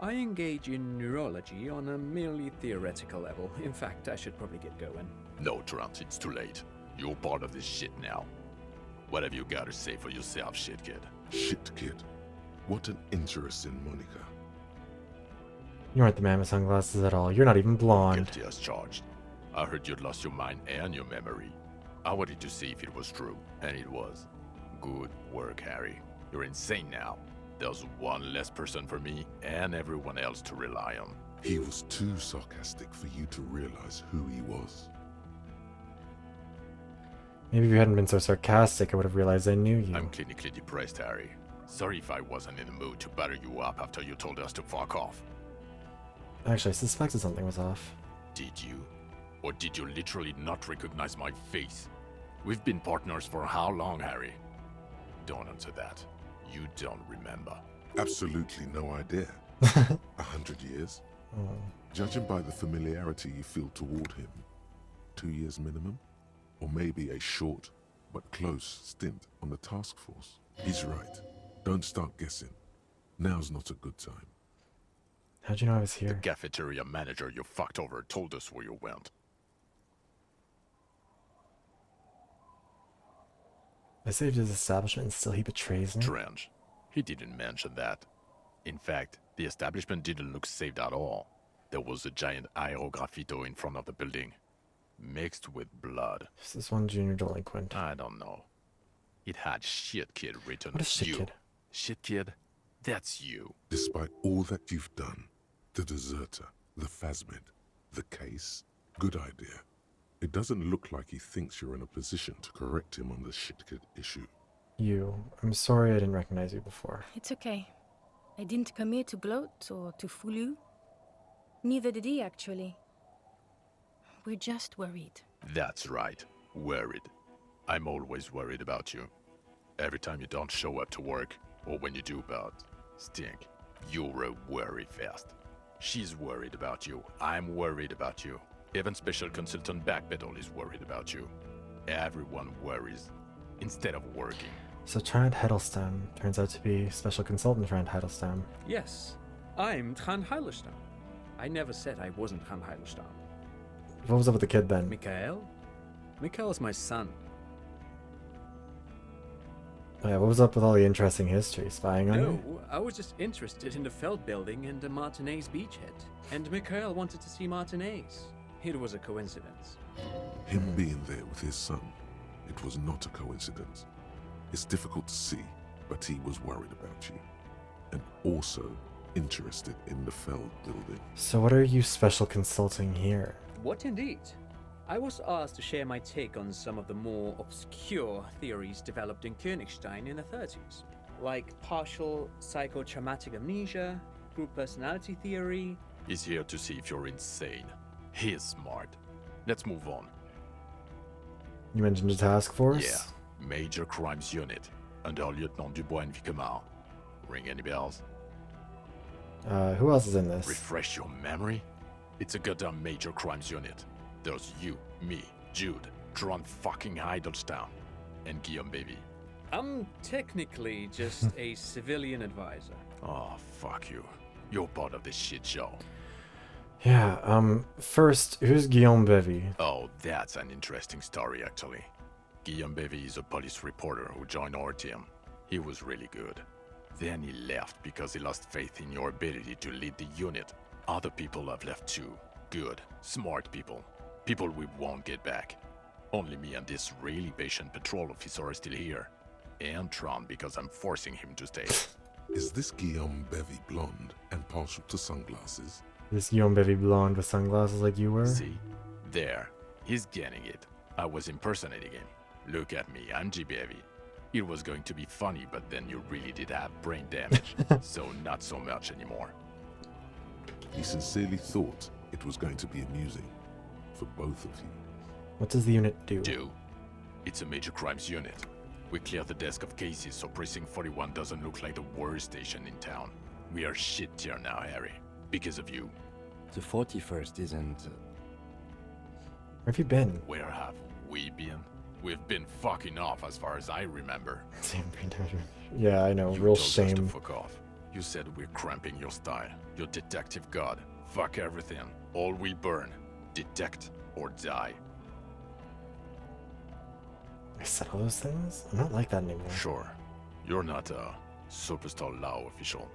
I engage in neurology on a merely theoretical level. In fact, I should probably get going. No, Trent, it's too late. You're part of this shit now. What have you got to say for yourself, shit kid? Shit kid. What an interesting moniker. You aren't the man with sunglasses at all. You're not even blonde. Guilty as charged. I heard you'd lost your mind and your memory. I wanted to see if it was true, and it was. Good work, Harry. You're insane now. There's one less person for me and everyone else to rely on. He was too sarcastic for you to realize who he was. Maybe if you hadn't been so sarcastic, I would have realized I knew you. I'm clinically depressed, Harry. Sorry if I wasn't in the mood to batter you up after you told us to fuck off. Actually, I suspected something was off. Did you? Or did you literally not recognize my face? We've been partners for how long, Harry? Don't answer that. You don't remember. Absolutely no idea. 100 years? Oh. Judging by the familiarity you feel toward him, 2 years minimum? Or maybe a short but close stint on the task force. He's right. Don't start guessing. Now's not a good time. How'd you know I was here? The cafeteria manager you fucked over told us where you went. I saved his establishment and still he betrays me? Trench. He didn't mention that. In fact, the establishment didn't look saved at all. There was a giant aerograffito in front of the building. Mixed with blood. Is this one junior delinquent? I don't know. It had Shit Kid written. What is Shit Kid? Shit Kid? That's you. Despite all that you've done, the deserter, the phasmid, the case, good idea. It doesn't look like he thinks you're in a position to correct him on the Shit Kid issue. You. I'm sorry I didn't recognize you before. It's okay. I didn't come here to gloat or to fool you. Neither did he, actually. We're just worried. That's right. Worried. I'm always worried about you. Every time you don't show up to work, or when you do but stink, you're a worry fest. She's worried about you. I'm worried about you. Even Special Consultant Backpedal is worried about you. Everyone worries instead of working. So Trent Heidelstein turns out to be Special Consultant Trent Heidelstein. Yes, I'm Trent Heilerstein. I never said I wasn't Trent Heilerstein. What was up with the kid then? Mikhail? Mikhail is my son. Oh yeah, what was up with all the interesting history? Spying on you? No, I was just interested in the Feld building and the Martinez beachhead. And Mikhail wanted to see Martinez. It was a coincidence. Him being there with his son, it was not a coincidence. It's difficult to see, but he was worried about you. And also interested in the Feld building. So what are you special consulting here? What indeed? I was asked to share my take on some of the more obscure theories developed in Königstein in the 30s, like partial psychotraumatic amnesia, group personality theory. He's here to see if you're insane. He is smart. Let's move on. You mentioned a task force? Yeah, Major Crimes Unit. Under-Lieutenant Dubois and Vicomard. Ring any bells? Who else is in this? Refresh your memory? It's a goddamn major crimes unit. There's you, me, Jude, Tron fucking Heidelstown, and Guillaume Baby. I'm technically just a civilian advisor. Oh, fuck you. You're part of this shit show. Yeah, first, who's Guillaume Bevy? Oh, that's an interesting story, actually. Guillaume Bevy is a police reporter who joined our team. He was really good. Then he left because he lost faith in your ability to lead the unit. Other people have left too. Good, smart people. People we won't get back. Only me and this really patient patrol officer are still here. And Tron because I'm forcing him to stay. Is this Guillaume Bevy blonde and partial to sunglasses? This Guillaume Bevy blonde with sunglasses like you were? See? There. He's getting it. I was impersonating him. Look at me, I'm G. Bevy. It was going to be funny, but then you really did have brain damage. So not so much anymore. He sincerely thought it was going to be amusing for both of you. What does the unit do? It's a major crimes unit. We clear the desk of cases so Precinct 41 doesn't look like the worst station in town. We are shit tier now, Harry. Because of you. The 41st isn't... Where have you been? Where have we been? We've been fucking off as far as I remember. Same brain damage. Yeah, I know. You Real told us shame. to fuck off. You said we're cramping your style. Your detective god. Fuck everything. All we burn. Detect or die. I said all those things? I'm not like that anymore. Sure. You're not a superstar law official.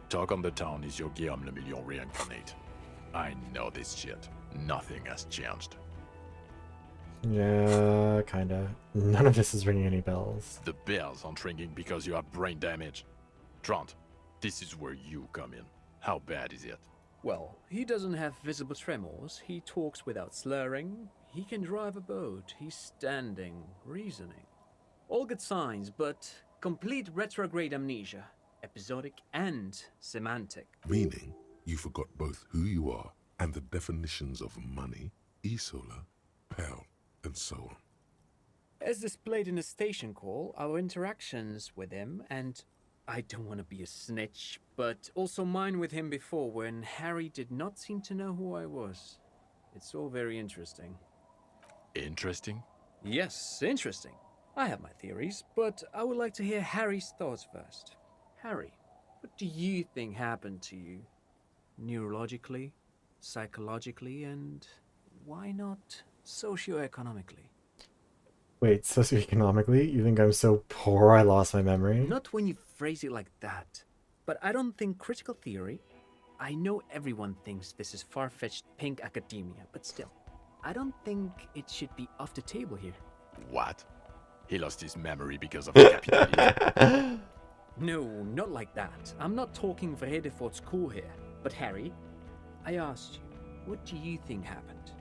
Talk on the town is your Guillaume Le Million reincarnate. I know this shit. Nothing has changed. Yeah, kinda. None of this is ringing any bells. The bells aren't ringing because you have brain damage. Trant, this is where you come in. How bad is it? Well, he doesn't have visible tremors, he talks without slurring, he can drive a boat, he's standing, reasoning. All good signs, but complete retrograde amnesia, episodic and semantic. Meaning, you forgot both who you are and the definitions of money, Isola, Pearl, and so on. As displayed in the station call, our interactions with him, and I don't want to be a snitch, but also mine with him before when Harry did not seem to know who I was. It's all very interesting. Interesting? Yes, interesting. I have my theories, but I would like to hear Harry's thoughts first. Harry, what do you think happened to you? Neurologically, psychologically, and why not socioeconomically? Wait, socioeconomically? You think I'm so poor I lost my memory? Not when you phrase it like that. But I don't think critical theory... I know everyone thinks this is far-fetched pink academia, but still, I don't think it should be off the table here. What? He lost his memory because of capitalism? No, not like that. I'm not talking Vrede for school here. But Harry, I asked you, what do you think happened?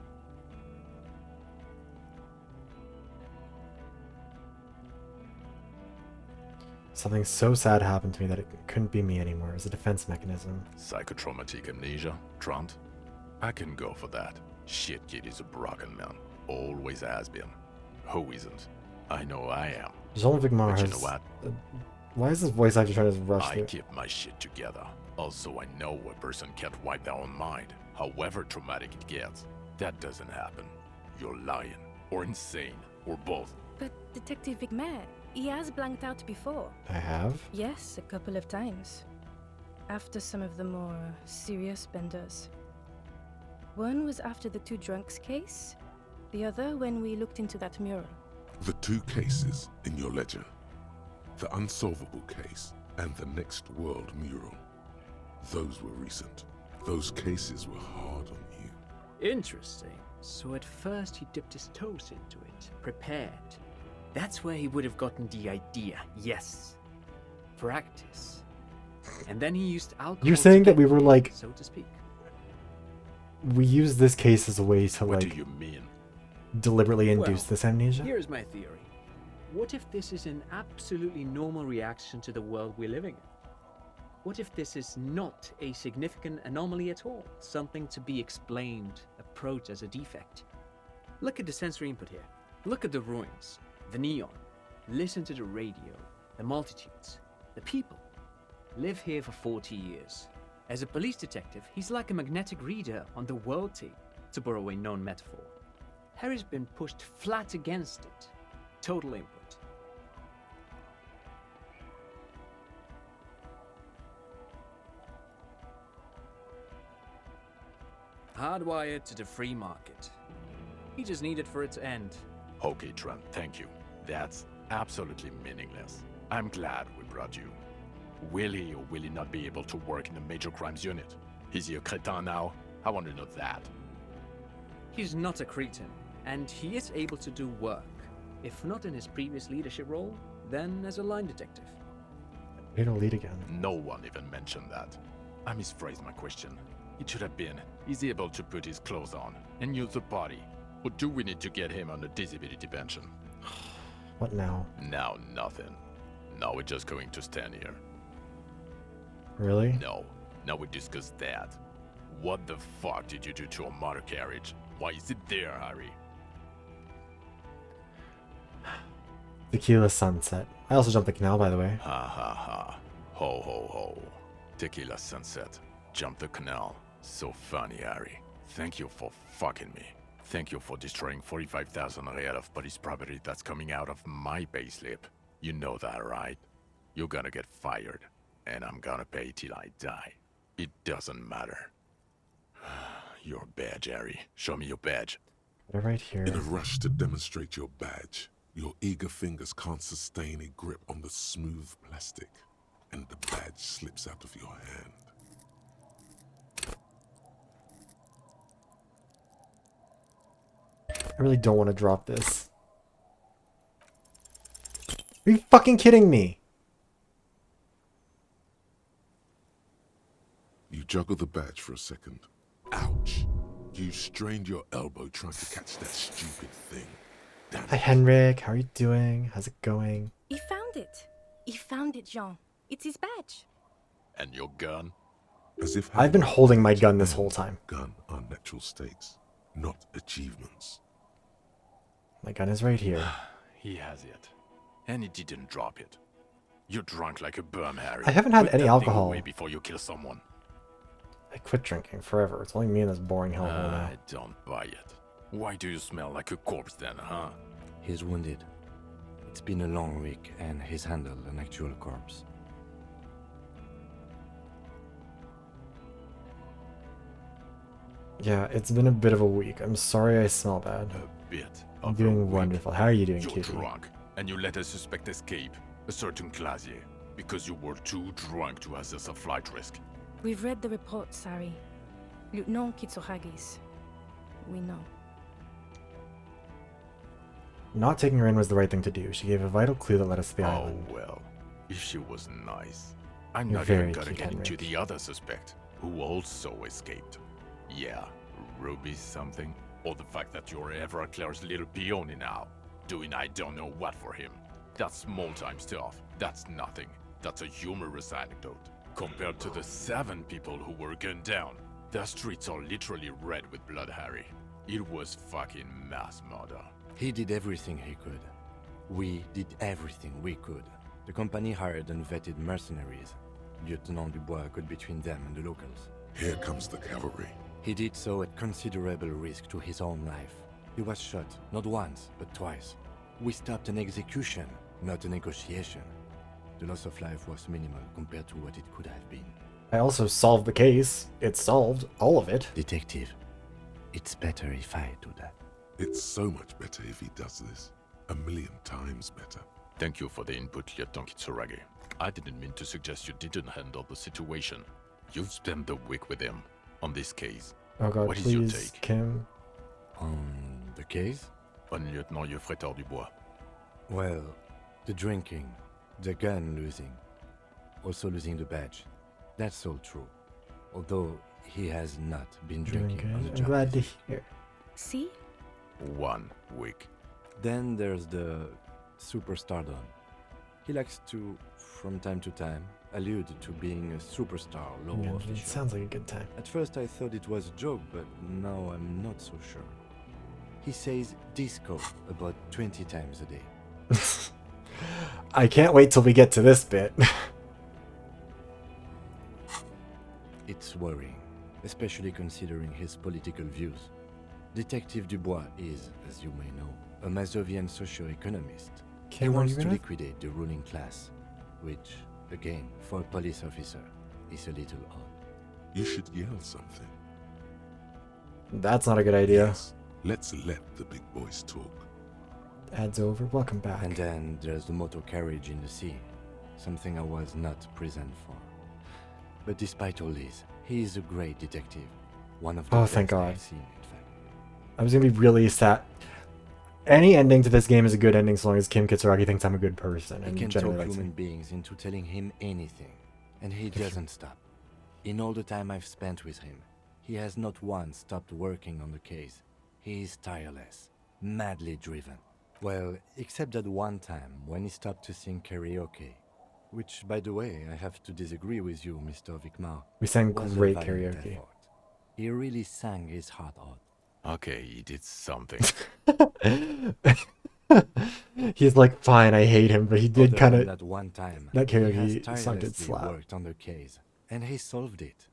Something so sad happened to me that it couldn't be me anymore. It was a defense mechanism. Psychotraumatic amnesia, Trant? I can go for that. Shit kid is a broken man. Always has been. Who isn't? I know I am. Jean-Luc Mar But you has... know what? Why is this voice actor trying to rush I through? keep my shit together. Also, I know a person can't wipe their own mind, however traumatic it gets. That doesn't happen. You're lying, or insane, or both. But Detective Vigmer, he has blanked out before. I have? Yes, a couple of times. After some of the more serious benders. One was after the two drunks case, the other when we looked into that mural. The two cases in your ledger. The unsolvable case and the Next World mural. Those were recent. Those cases were hard on you. Interesting. So at first he dipped his toes into it, prepared. That's where he would have gotten the idea, yes. Practice. And then he used alcohol. You're saying that we were like... so to speak. We used this case as a way to What like... do you mean? Deliberately induce Well, this amnesia? Here's my theory. What if this is an absolutely normal reaction to the world we're living in? What if this is not a significant anomaly at all? Something to be explained, approached as a defect? Look at the sensory input here. Look at the ruins, the neon. Listen to the radio. the multitudes, the people, live here for 40 years. As a police detective, he's like a magnetic reader on the world tape, to borrow a known metaphor. Harry's been pushed flat against it. Total input. Hardwired to the free market. He just needed for it to end. Okay, Trent, thank you. That's absolutely meaningless. I'm glad we brought you. Will he or will he not be able to work in the major crimes unit? Is he a cretin now? I want to know that. He's not a cretin, and he is able to do work. If not in his previous leadership role, then as a line detective. Way to lead again. No one even mentioned that. I misphrased my question. It should have been, is he able to put his clothes on and use the body? Or do we need to get him on a disability pension? What now? Now nothing. Now we're just going to stand here. Really? No. Now we discuss that. What the fuck did you do to a motor carriage? Why is it there, Harry? Tequila Sunset. I also jumped the canal, by the way. Ha ha ha. Ho ho ho. Tequila Sunset. Jump the canal. So funny, Harry. Thank you for fucking me. Thank you for destroying 45,000 real of police property that's coming out of my payslip. You know that, right? You're gonna get fired. And I'm gonna pay till I die. It doesn't matter. Your badge, Harry. Show me your badge. They're right here. In a rush to demonstrate your badge, your eager fingers can't sustain a grip on the smooth plastic, and the badge slips out of your hand. I really don't want to drop this. Are you fucking kidding me? You juggle the badge for a second. Ouch! You strained your elbow trying to catch that stupid thing. Damn Hi it. Henrik, how are you doing? How's it going? He found it. He found it, Jean. It's his badge. And your gun? As if I've been holding my gun this whole time. Gun are natural stakes, not achievements. My gun is right here. He has it. And he didn't drop it. You're drunk like a bum, Harry. I haven't had Put any that thing alcohol. away before you kill someone. I quit drinking forever. It's only me in this boring hellhole now. I don't buy it. Why do you smell like a corpse then, huh? He's wounded. It's been a long week, and he's handled an actual corpse. Yeah, it's been a bit of a week. I'm sorry I smell bad. A bit. I'm doing wonderful. How are you doing, You're Kitty? drunk, and you let a suspect escape, a certain Clasier, because you were too drunk to assess a flight risk. We've read the report, Sari. Lieutenant Kitsuragis. We know. Not taking her in was the right thing to do. She gave a vital clue that led us to the Oh, island. well. If she was nice. I'm You're not very even gonna cute, get into Henrik. the other suspect, who also escaped. Yeah, Ruby something. Or the fact that you're Everett Claire's little peony now, doing I don't know what for him. That's small-time stuff. That's nothing. That's a humorous anecdote. Compared to the 7 people who were gunned down, the streets are literally red with blood, Harry. It was fucking mass murder. He did everything he could. We did everything we could. The company hired unvetted mercenaries. Lieutenant Dubois got between them and the locals. Here comes the cavalry. He did so at considerable risk to his own life. He was shot, not once, but twice. We stopped an execution, not a negotiation. The loss of life was minimal compared to what it could have been. I also solved the case. It's solved. All of it. Detective, it's better if I do that. It's so much better if he does this. 1,000,000 times better. Thank you for the input, Lieutenant Kitsuragi. I didn't mean to suggest you didn't handle the situation. You've spent the week with him on this case. Oh god, What is your please, take? Kim. On the case? On Lieutenant Geoffrey Dubois. Well, the drinking, the gun losing, also losing the badge. That's all true. Although he has not been Doing drinking on the good. I'm job. glad to hear. See? 1 week. Then there's the superstardom. He likes to, from time to time, allude to being a superstar law Yeah, it official. sounds like a good time. At first I thought it was a joke, but now I'm not so sure. He says disco about 20 times a day. I can't wait till we get to this bit. It's worrying, especially considering his political views. Detective Dubois is, as you may know, a Mazovian socio-economist. He Kim, are you wants to gonna- liquidate the ruling class, which, again, for a police officer, is a little odd. You should yell something. That's not a good idea. Yes, let's let the big boys talk. Ad's over. Welcome back. And then there's the motor carriage in the sea, something I was not present for. But despite all this, he is a great detective. One of the Oh, best thank God. I've seen, in fact. I was gonna be really sad. Any ending to this game is a good ending, so long as Kim Kitsuragi thinks I'm a good person I and can generally talk likes human me. beings into telling him anything, and he doesn't stop. In all the time I've spent with him, he has not once stopped working on the case. He is tireless, madly driven. Well, except that one time when he stopped to sing karaoke. Which, by the way, I have to disagree with you, Mr. Vicmar. We sang was a great valiant karaoke. effort. He really sang his heart out. Okay, he did something. He's like, fine, I hate him, but he did Other kind than of. that one time, That he has karaoke song did tirelessly slap. worked on the case, and he solved it.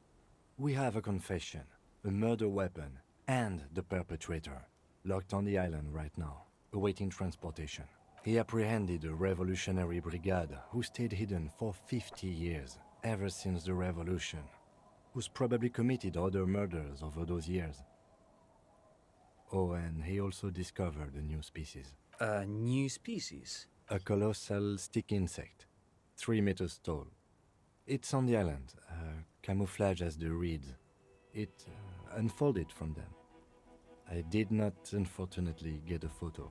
We have a confession, a murder weapon, and the perpetrator, locked on the island right now, awaiting transportation. He apprehended a revolutionary brigade who stayed hidden for 50 years, ever since the revolution, who's probably committed other murders over those years. Oh, and he also discovered a new species. A new species? A colossal stick insect, 3 meters tall. It's on the island, camouflage as the reeds. It unfolded from them. I did not, unfortunately, get a photo,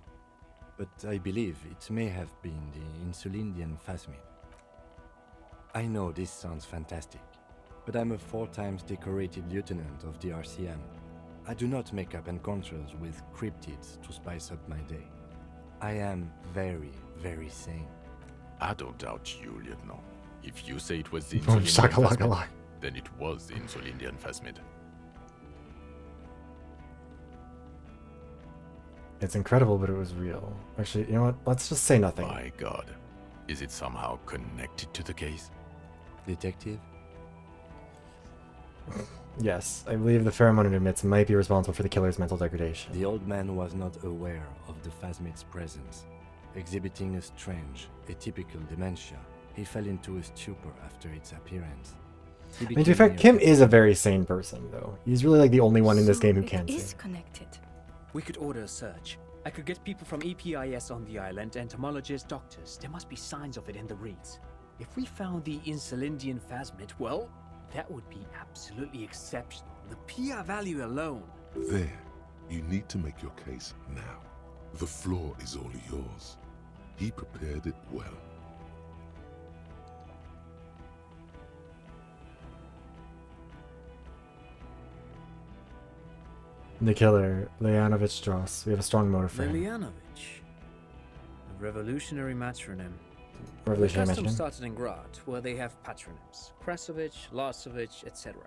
but I believe it may have been the Insulindian phasmid. I know this sounds fantastic, but I'm a 4 times decorated lieutenant of the RCM. I do not make up encounters with cryptids to spice up my day. I am very, very sane. I don't doubt you, Lieutenant. If you say it was the Boom, Insulindian phasmid, shakalaka. then it was the Insulindian phasmid. It's incredible, but it was real. Actually, you know what? Let's just say nothing. My God. Is it somehow connected to the case? Detective? Yes, I believe the pheromone it emits might be responsible for the killer's mental degradation. The old man was not aware of the phasmid's presence. Exhibiting a strange, atypical dementia, he fell into a stupor after its appearance. I mean, to be fair, Kim is a very sane person, though. He's really like the only one in this game who can It is see. connected. We could order a search. I could get people from EPIS on the island, entomologists, doctors. There must be signs of it in the reeds. If we found the Insulindian phasmid, well, that would be absolutely exceptional. The PR value alone. There, you need to make your case now. The floor is all yours. He prepared it well. The killer, Leonovich Strauss. We have a strong motive for him. Lilianovich. A revolutionary matronym. Revolutionary The custom matronym? started in Grad, where they have patronyms. Krasovich, Lasovich, etc.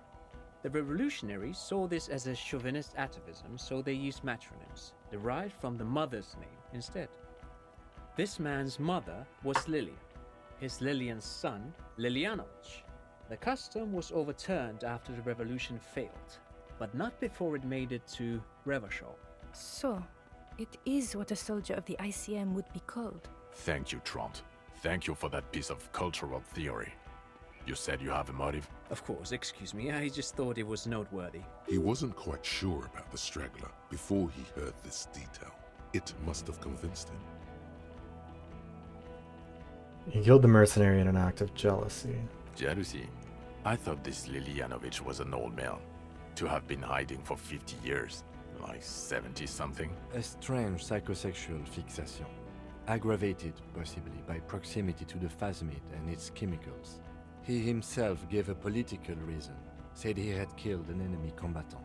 The revolutionaries saw this as a chauvinist atavism, so they used matronyms, derived from the mother's name instead. This man's mother was Lilian. His Lilian's son, Lilianovich. The custom was overturned after the revolution failed, but not before it made it to Revachol. So, it is what a soldier of the ICM would be called. Thank you, Trant. Thank you for that piece of cultural theory. You said you have a motive? Of course, excuse me, I just thought it was noteworthy. He wasn't quite sure about the straggler before he heard this detail. It must have convinced him. He killed the mercenary in an act of jealousy. Jealousy? I thought this Lilianovich was an old man. To have been hiding for 50 years. Like 70-something. A strange psychosexual fixation, aggravated possibly by proximity to the phasmid and its chemicals. He himself gave a political reason, said he had killed an enemy combatant.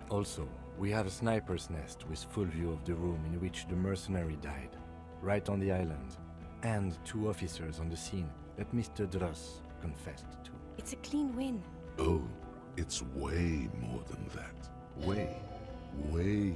Also, we have a sniper's nest with full view of the room in which the mercenary died, right on the island, and 2 officers on the scene that Mr. Dross confessed to. It's a clean win. Oh, it's way more than that. Way more.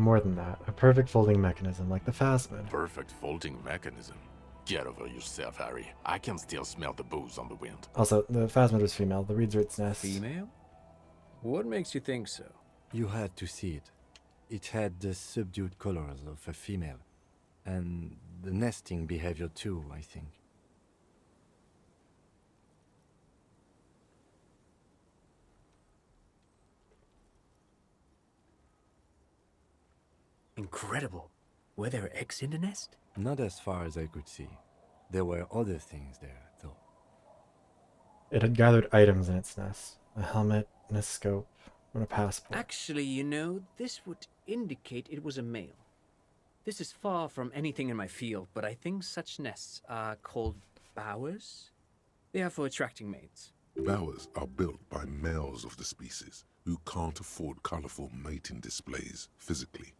More than that, a perfect folding mechanism like the phasmid. Perfect folding mechanism. Get over yourself, Harry. I can still smell the booze on the wind. Also, the phasmid was female. The reeds are its nest. Female? What makes you think so? You had to see it. It had the subdued colors of a female. And the nesting behavior too, I think. Incredible. Were there eggs in the nest? Not as far as I could see. There were other things there, though. It had gathered items in its nest. A helmet, and a scope, and a passport. Actually, you know, this would indicate it was a male. This is far from anything in my field, but I think such nests are called bowers. They are for attracting mates. Bowers are built by males of the species who can't afford colorful mating displays physically.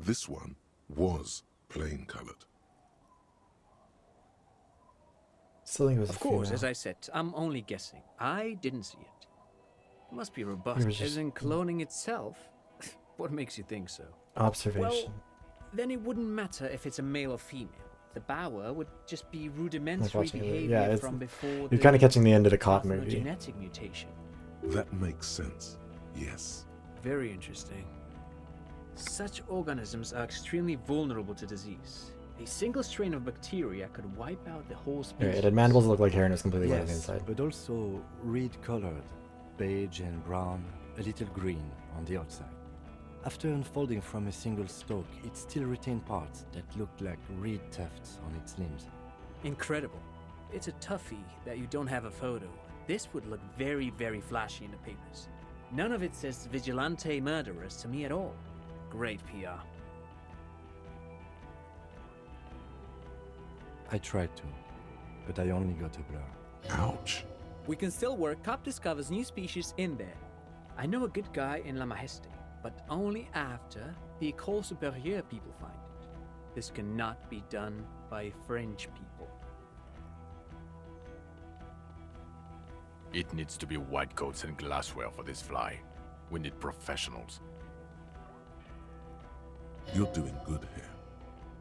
This one was plain colored. Of course, as I said, I'm only guessing. I didn't see it. It must be robust, as in cloning itself. What makes you think so? Observation. Well, then it wouldn't matter if it's a male or female. The bower would just be rudimentary behavior from before you're kind of catching the end of the cop movie. Genetic mutation. That makes sense, yes. Very interesting. Such organisms are extremely vulnerable to disease. A single strain of bacteria could wipe out the whole species. It had mandibles that looked like hair and it was completely white on the inside. But also reed-colored, beige and brown, a little green on the outside. After unfolding from a single stalk, it still retained parts that looked like reed tufts on its limbs. Incredible. It's a toughie that you don't have a photo. This would look very, very flashy in the papers. None of it says vigilante murderers to me at all. Great PR. I tried to, but I only got a blur. Ouch. We can still work. Cop discovers new species in there. I know a good guy in La Majeste, but only after the École Supérieure people find it. This cannot be done by French people. It needs to be white coats and glassware for this fly. We need professionals. You're doing good here.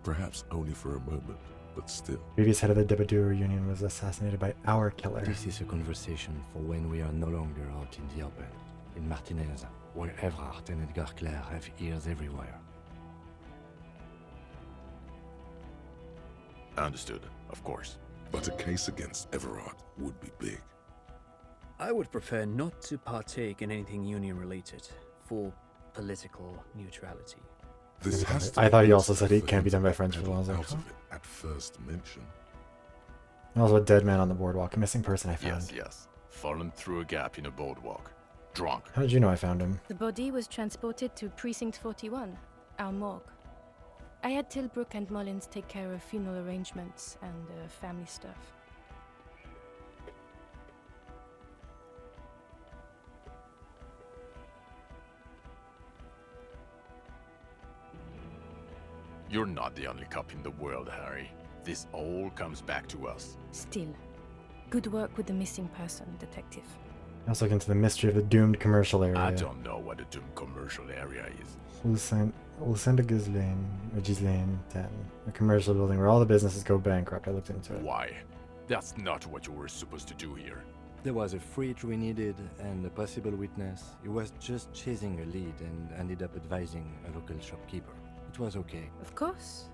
Perhaps only for a moment, but still. Previous head of the Debadur Union was assassinated by our killer. This is a conversation for when we are no longer out in the open. In Martinez, where Everard and Edgar Clare have ears everywhere. Understood, of course. But a case against Everard would be big. I would prefer not to partake in anything union-related, for political neutrality. This has to I thought he also said it can't be done by French people. I was like, out of it at first mention. Also a dead man on the boardwalk, a missing person I found. Yes. Fallen through a gap in a boardwalk. Drunk. How did you know I found him? The body was transported to Precinct 41, our morgue. I had Tilbrook and Mullins take care of funeral arrangements and family stuff. You're not the only cop in the world, Harry. This all comes back to us. Still, good work with the missing person, detective. Let's look into the mystery of the doomed commercial area. I don't know what a doomed commercial area is. Lucinda Ghislaine 10. A commercial building where all the businesses go bankrupt. I looked into it. Why? That's not what you were supposed to do here. There was a fridge we needed and a possible witness. He was just chasing a lead and ended up advising a local shopkeeper. It was okay. Of course.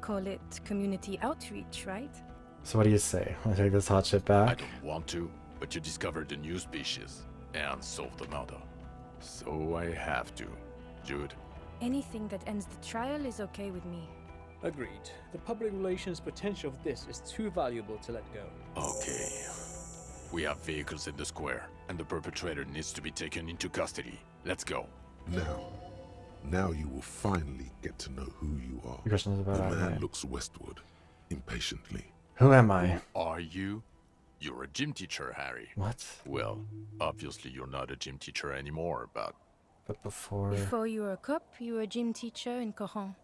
Call it community outreach, right? So what do you say? Want to take this hot shit back? I don't want to, but you discovered a new species and solved the murder. So I have to. Jude. Anything that ends the trial is okay with me. Agreed. The public relations potential of this is too valuable to let go. Okay. We have vehicles in the square, and the perpetrator needs to be taken into custody. Let's go. Now you will finally get to know who you are. The question is about the man Ivan. looks westward, impatiently. Who am I? Are you? You're a gym teacher, Harry. What? Well, obviously you're not a gym teacher anymore, but... But before... Before you were a cop, you were a gym teacher in Coron.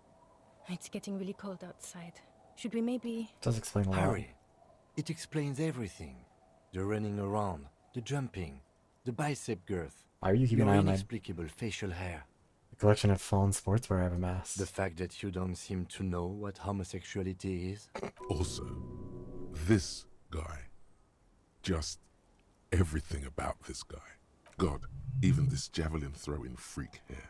It's getting really cold outside. Should we maybe... Does explain a lot. Harry, it explains everything. The running around, the jumping, the bicep girth. Why are you keeping an your eye on my... inexplicable facial hair. collection of fallen sportswear I've amassed. The fact that you don't seem to know what homosexuality is. Also, this guy. Just everything about this guy. God, even this javelin throwing freak here.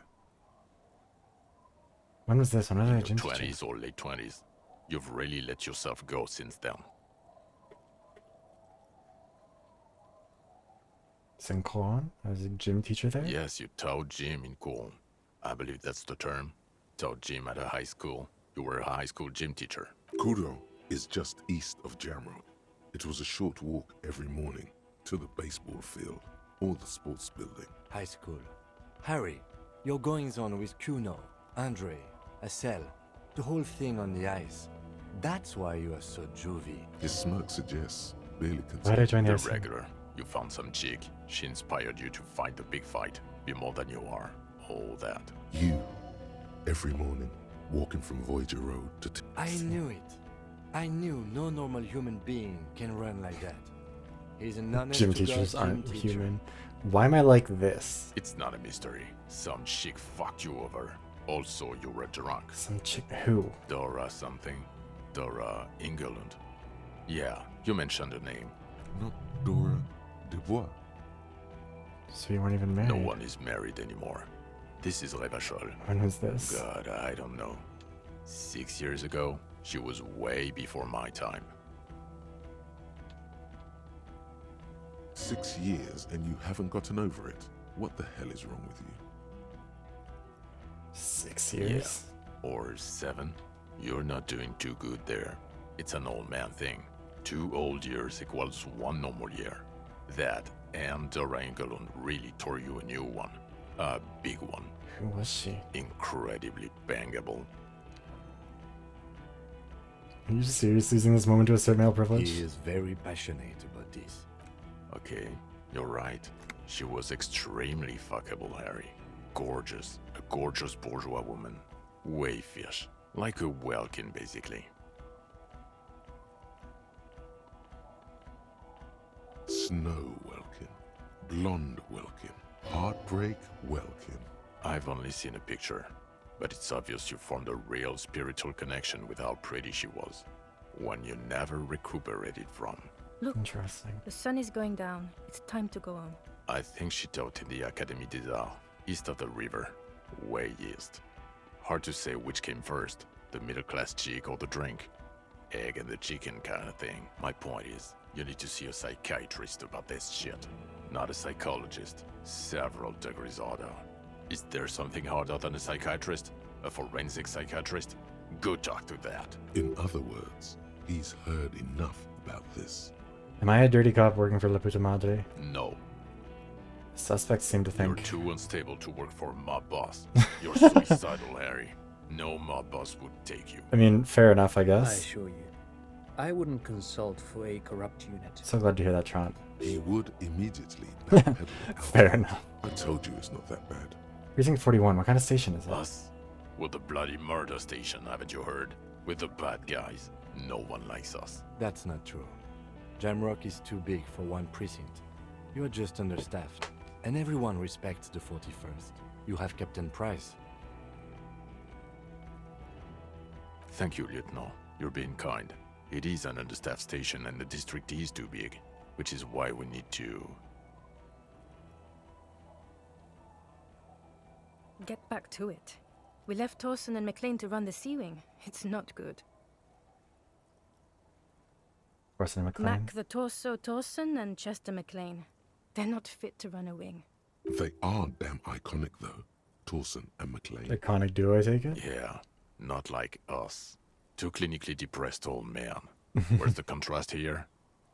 When was this? When did I In gym your teacher? 20s or late 20s. You've really let yourself go since then. Sinquan? I was a gym teacher there? Yes, you taught gym in Corn. I believe that's the term. Taught gym at a high school. You were a high school gym teacher. Kudo is just east of Jamrock. It was a short walk every morning to the baseball field or the sports building. High school. Harry, your goings on with Kuno, Andre, Acel, the whole thing on the ice. That's why you are so juvie. His smirk suggests barely Why did I join the The RC? regular. You found some chick. She inspired you to fight the big fight. Be more than you are. All that. You, every morning, walking from Voyager Road to... I knew it. I knew no normal human being can run like that. He's an honest Gym to God teachers gym aren't teacher. human. Why am I like this? It's not a mystery. Some chick fucked you over. Also, you were drunk. Some chick who? Dora something. Dora England. Yeah, you mentioned the name. Not Dora Dubois. So you weren't even married? No one is married anymore. This is Revachol. When was this? God, I don't know. 6 years ago? She was way before my time. 6 years and you haven't gotten over it. What the hell is wrong with you? 6 years? Yeah. Or 7. You're not doing too good there. It's an old man thing. 2 old years equals 1 normal year. That and Dora Engelund really tore you a new one. A big one. Who was she? Incredibly bangable. Are you seriously using this moment to assert male privilege? He is very passionate about this. Okay, you're right. She was extremely fuckable, Harry. Gorgeous. A gorgeous bourgeois woman. Way fish. Like a Welkin, basically. Snow Welkin. Blonde Welkin. Heartbreak Welkin. I've only seen a picture, but it's obvious you formed a real spiritual connection with how pretty she was. One you never recuperated from. Look, Interesting. the sun is going down. It's time to go on. I think she taught in the Académie des Arts, east of the river. Way east. Hard to say which came first, the middle-class chick or the drink. Egg and the chicken kind of thing. My point is, you need to see a psychiatrist about this shit. Not a psychologist. Several degrees harder. Is there something harder than a psychiatrist? A forensic psychiatrist? Go talk to that. In other words, he's heard enough about this. Am I a dirty cop working for La Puta Madre? No. Suspects seem to You're think. too unstable to work for a mob boss. You're suicidal, Harry. No mob boss would take you. I mean, fair enough, I I guess. assure you, I wouldn't consult for a corrupt unit. So glad to hear that, Trant. He would immediately backpedal. Fair enough. I told you it's not that bad. Precinct 41, what kind of station is it? Us? We're the bloody murder station, haven't you heard? We're the bad guys. No one likes us. That's not true. Jamrock is too big for one precinct. You are just understaffed. And everyone respects the 41st. You have Captain Price. Thank you, Lieutenant. You're being kind. It is an understaffed station and the district is too big, which is why we need to... Get back to it. We left Torsen and McLean to run the Sea Wing. It's not good. Orson McLean. Mac the Torso Torsen and Chester McLean. They're not fit to run a wing. They are damn iconic though. Torsen and McLean. Iconic duo, I take it? Yeah, not like us. Two clinically depressed old men. Where's the contrast here?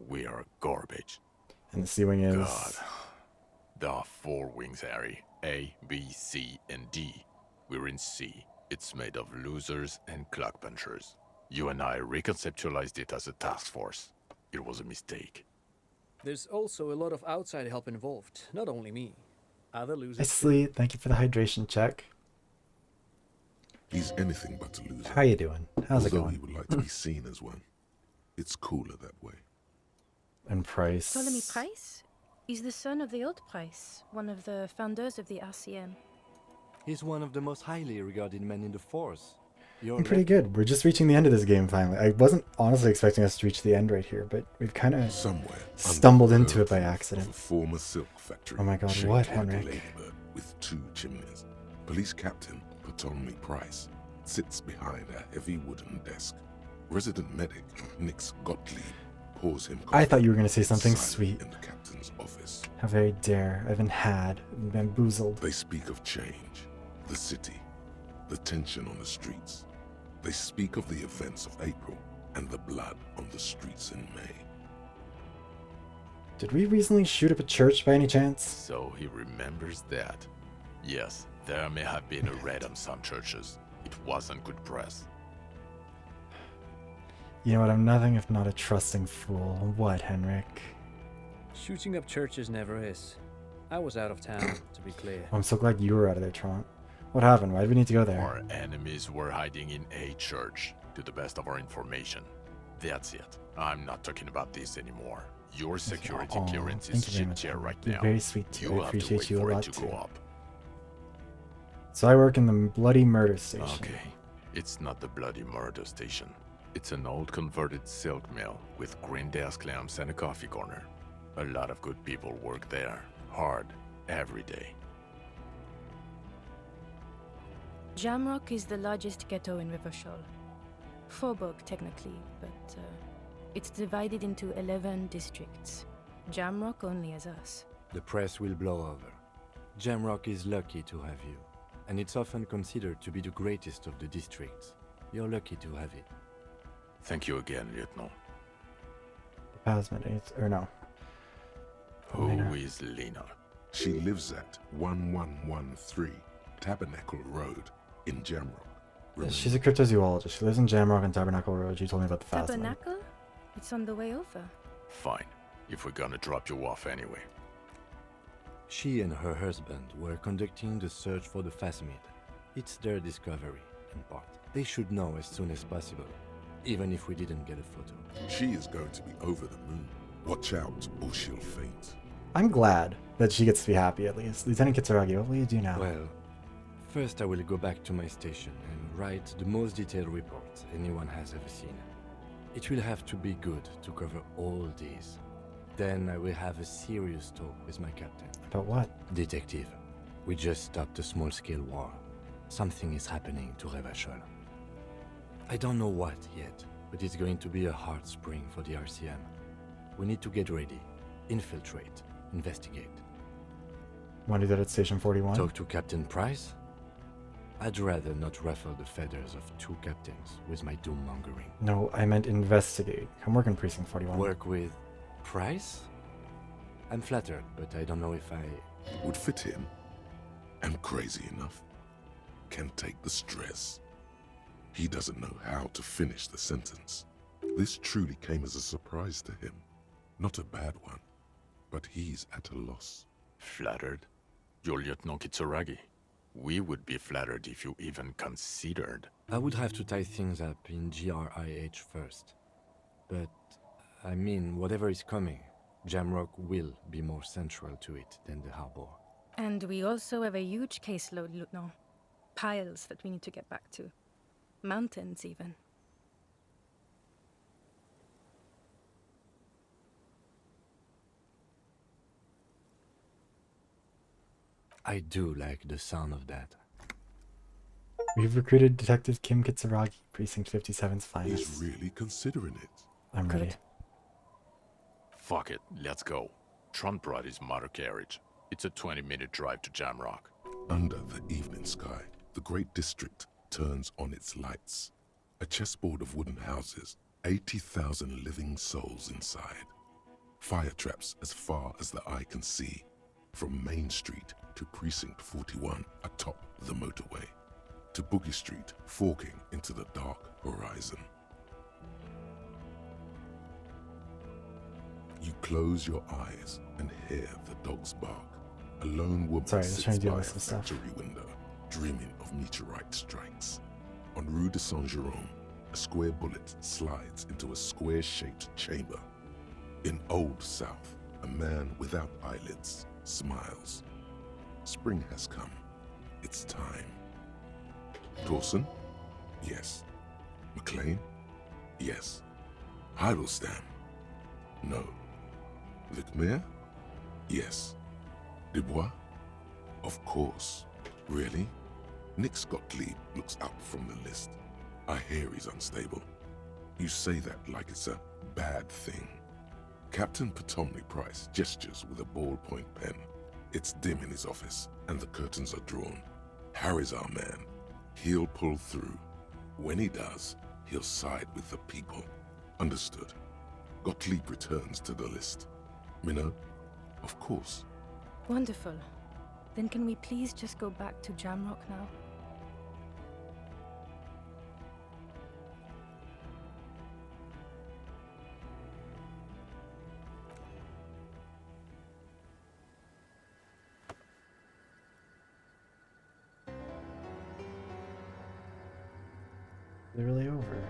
We are garbage. And the Sea Wing is. God. There are 4 wings, Harry. A, B, C, and D. We're in C. It's made of losers and clock punchers. You and I reconceptualized it as a task force. It was a mistake. There's also a lot of outside help involved, not only me. Other losers. Nicely, thank you for the hydration check. He's anything but a loser. How you doing? How's it Although going? he would like to be seen as one. It's cooler that way. And Price. Ptolemy Price? He's the son of the old Price, one of the founders of the RCM. He's one of the most highly regarded men in the Force. You're I'm pretty good. We're just reaching the end of this game finally. I wasn't honestly expecting us to reach the end right here, but we've kind of stumbled into it by accident. A former silk factory. Oh my god, shaped what, like a Henrik? ladybird with 2 chimneys. Police captain Ptolemy Price sits behind a heavy wooden desk. Resident medic Nix Gottlieb pours him I thought you were going to say coffee something silent sweet. in the captain's office. How very dare. I've been had, bamboozled. They speak of change, the city, the tension on the streets. They speak of the events of April and the blood on the streets in May. Did we recently shoot up a church by any chance? So he remembers that. Yes, there may have been a raid on some churches. It wasn't good press. You know what, I'm nothing if not a trusting fool. What, Henrik? Shooting up churches never is. I was out of town, to be clear. I'm so glad you were out of there, Trant. What happened? Why did we need to go there? Our enemies were hiding in a church, to the best of our information. That's it. I'm not talking about this anymore. Your security clearance is shit here right You're now. very sweet too. You I have to appreciate wait you a for lot it to too. go up. So I work in the bloody murder station. Okay, it's not the bloody murder station. It's an old converted silk mill with green desk lamps and a coffee corner. A lot of good people work there, hard, every day. Jamrock is the largest ghetto in Rivershore. Faubourg, technically, but it's divided into 11 districts. Jamrock only has us. The press will blow over. Jamrock is lucky to have you, and it's often considered to be the greatest of the districts. You're lucky to have it. Thank you again, Lieutenant. Plasmid, or no. Who is Lena? She lives at 1113 Tabernacle Road in Jamrock. She's a cryptozoologist. She lives in Jamrock and Tabernacle Road. She told me about the Phasma. Tabernacle? It's on the way over. Fine, if we're gonna drop you off anyway. She and her husband were conducting the search for the Phasmid. It's their discovery, in part. They should know as soon as possible, even if we didn't get a photo. She is going to be over the moon. Watch out, or she'll faint. I'm glad that she gets to be happy at least. Lieutenant Kitsuragi, what will you do now? Well, first I will go back to my station and write the most detailed report anyone has ever seen. It will have to be good to cover all these. Then I will have a serious talk with my captain. About what? Detective, we just stopped a small-scale war. Something is happening to Revachol. I don't know what yet, but it's going to be a hard spring for the RCM. We need to get ready, infiltrate, investigate. Want to do that at Station 41? Talk to Captain Price? I'd rather not ruffle the feathers of 2 captains with my doom-mongering. No, I meant investigate. I'm working Precinct 41. Work with Price? I'm flattered, but I don't know if I... Would fit him. And crazy enough. Can take the stress. He doesn't know how to finish the sentence. This truly came as a surprise to him. Not a bad one, but he's at a loss. Flattered? You're Lieutenant Kitsuragi. We would be flattered if you even considered. I would have to tie things up in GRIH first. But, I mean, whatever is coming, Jamrock will be more central to it than the harbor. And we also have a huge caseload, Lieutenant. Piles that we need to get back to. Mountains, even. I do like the sound of that. We've recruited Detective Kim Kitsuragi, Precinct 57's finest. He's really considering it. I'm ready. Fuck it, let's go. Trump brought his motor carriage. It's a 20-minute drive to Jamrock. Under the evening sky, the great district turns on its lights. A chessboard of wooden houses, 80,000 living souls inside. Fire traps as far as the eye can see, from Main Street to Precinct 41 atop the motorway, to Boogie Street forking into the dark horizon. You close your eyes and hear the dogs bark. A lone woman sits by a factory window, dreaming of meteorite strikes. On Rue de Saint-Jérôme, a square bullet slides into a square-shaped chamber. In Old South, a man without eyelids smiles. Spring has come. It's time. Dawson? Yes. McLean? Yes. Hyrulstam? No. Vicmere? Yes. Dubois? Of course. Really? Nick Gottlieb looks up from the list. I hear he's unstable. You say that like it's a bad thing. Captain Potomny Price gestures with a ballpoint pen. It's dim in his office, and the curtains are drawn. Harry's our man. He'll pull through. When he does, he'll side with the people. Understood. Gottlieb returns to the list. Minnow? Of course. Wonderful. Then can we please just go back to Jamrock now? They're really over.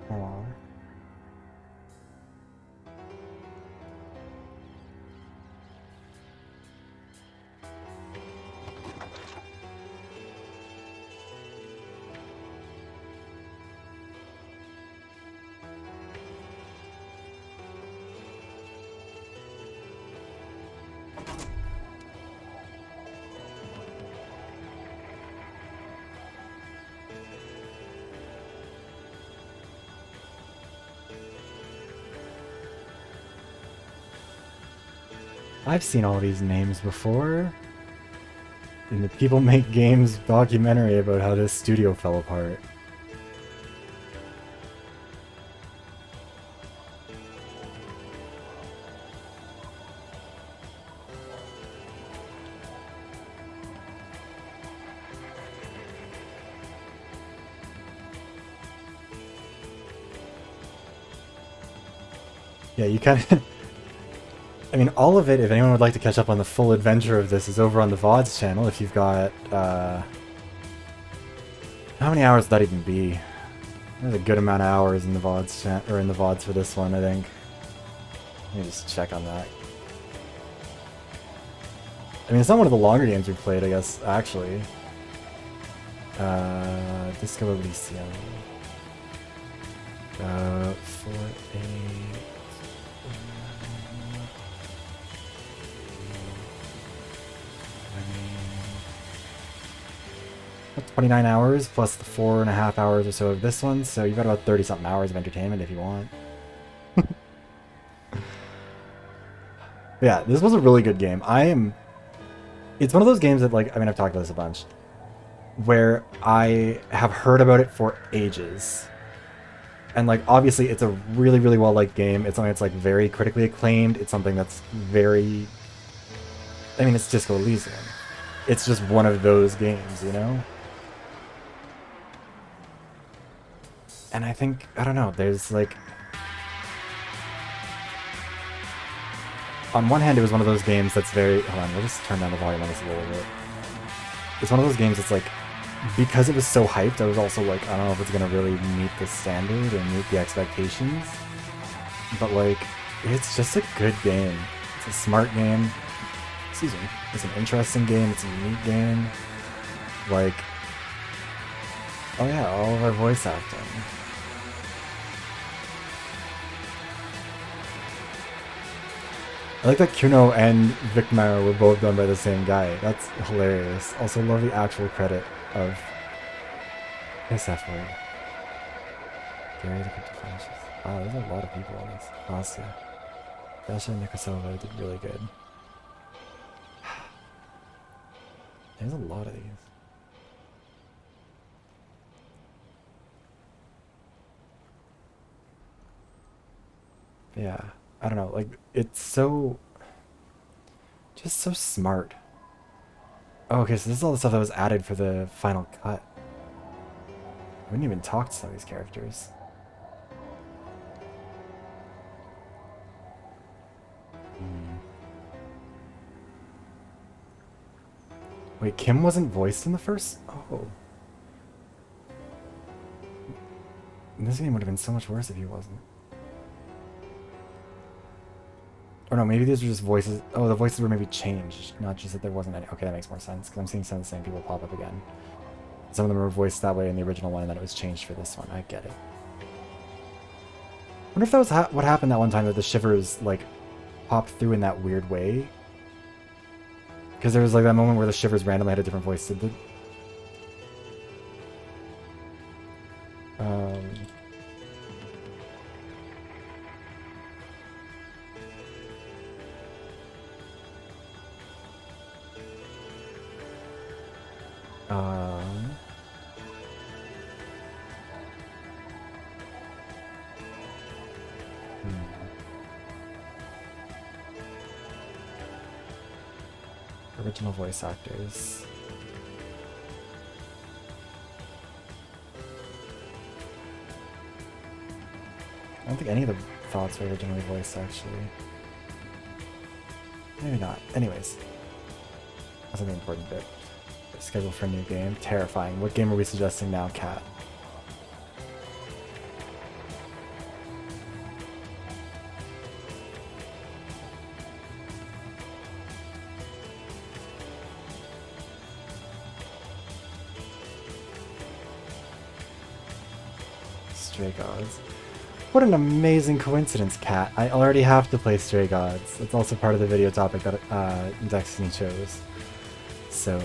Aww. I've seen all these names before. In the People Make Games documentary about how this studio fell apart. Yeah, you kind of... I mean, all of it, if anyone would like to catch up on the full adventure of this, is over on the VoD's channel if you've got, how many hours would that even be? There's a good amount of hours in the VoD's or in the VoDs for this one, I think. Let me just check on that. I mean, it's not one of the longer games we've played, I guess, actually. Disco Elysium. 4, 8... 29 hours plus the 4.5 hours or so of this one, so you've got about 30-something hours of entertainment if you want. Yeah, this was a really good game. It's one of those games that, like, I mean, I've talked about this a bunch, where I have heard about it for ages. And, like, obviously it's a really, really well-liked game. It's something that's, like, very critically acclaimed. It's something that's very... I mean, it's Disco Elysium. It's just one of those games, you know? And I think, I don't know, there's like... On one hand, it was one of those games that's very... Hold on, we'll just turn down the volume on this a little bit. It's one of those games that's like, because it was so hyped, I was also like, I don't know if it's going to really meet the standard or meet the expectations. But like, it's just a good game. It's a smart game. Excuse me. It's an interesting game. It's a unique game. Like... Oh yeah, all of our voice acting. I like that Kuno and Vicmar were both done by the same guy. That's hilarious. Also love the actual credit of this F word. Gary the Cryptophages. Wow, there's a lot of people on this. Asya. Dasha and Nikrasova did really good. There's a lot of these. Yeah, I don't know, like, it's so... just so smart. Oh, okay, so this is all the stuff that was added for the final cut. I wouldn't even talk to some of these characters. Hmm. Wait, Kim wasn't voiced in the first? Oh. This game would have been so much worse if he wasn't. Or no, maybe these are just voices. Oh, the voices were maybe changed, not just that there wasn't any. Okay, that makes more sense, because I'm seeing some of the same people pop up again. Some of them were voiced that way in the original one, and then it was changed for this one. I get it. I wonder if that was what happened that one time, that the shivers, like, popped through in that weird way. Because there was, like, that moment where the shivers randomly had a different voice, did they? Original voice actors. I don't think any of the thoughts were originally voiced, actually. Maybe not. Anyways. That's an important bit. Schedule for a new game. Terrifying. What game are we suggesting now, Kat? Stray Gods. What an amazing coincidence, Kat. I already have to play Stray Gods. It's also part of the video topic that Destiny chose. So...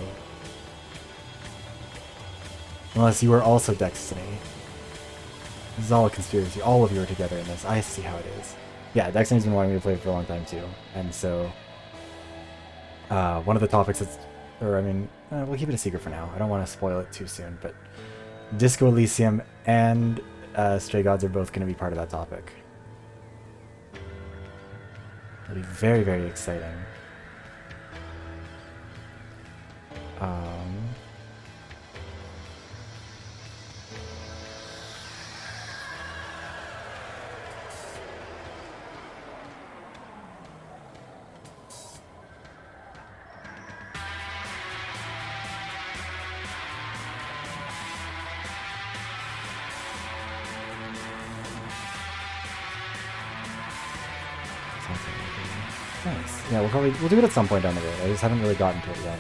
Unless you were also Destiny. This is all a conspiracy. All of you are together in this. I see how it is. Yeah, Destiny's been wanting me to play it for a long time too. And so... one of the topics is... Or, I mean, we'll keep it a secret for now. I don't want to spoil it too soon, but... Disco Elysium and Stray Gods are both going to be part of that topic. It'll be very, very exciting. Nice. Yeah, we'll do it at some point down the road. I just haven't really gotten to it yet.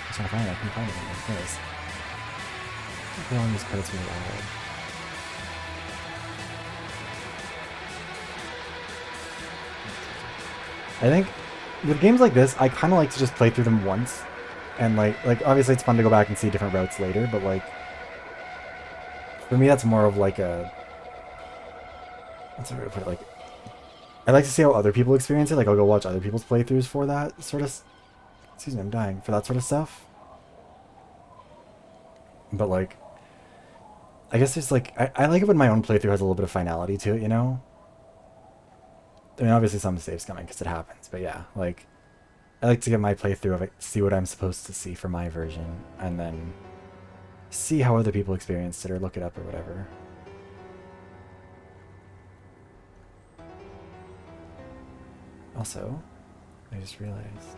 I'm trying to find it. I couldn't find it anymore. Anyways. How long these credits really loud? I think with games like this, I kind of like to just play through them once. And like obviously it's fun to go back and see different routes later, but like for me that's more of like a, what's the way to put it, like I like to see how other people experience it. Like I'll go watch other people's playthroughs for that sort of, excuse me, I'm dying, for that sort of stuff. But like I guess there's like I like it when my own playthrough has a little bit of finality to it, you know? I mean obviously some saves coming because it happens, but yeah, like I like to get my playthrough of it, see what I'm supposed to see for my version, and then see how other people experienced it or look it up or whatever. Also, I just realized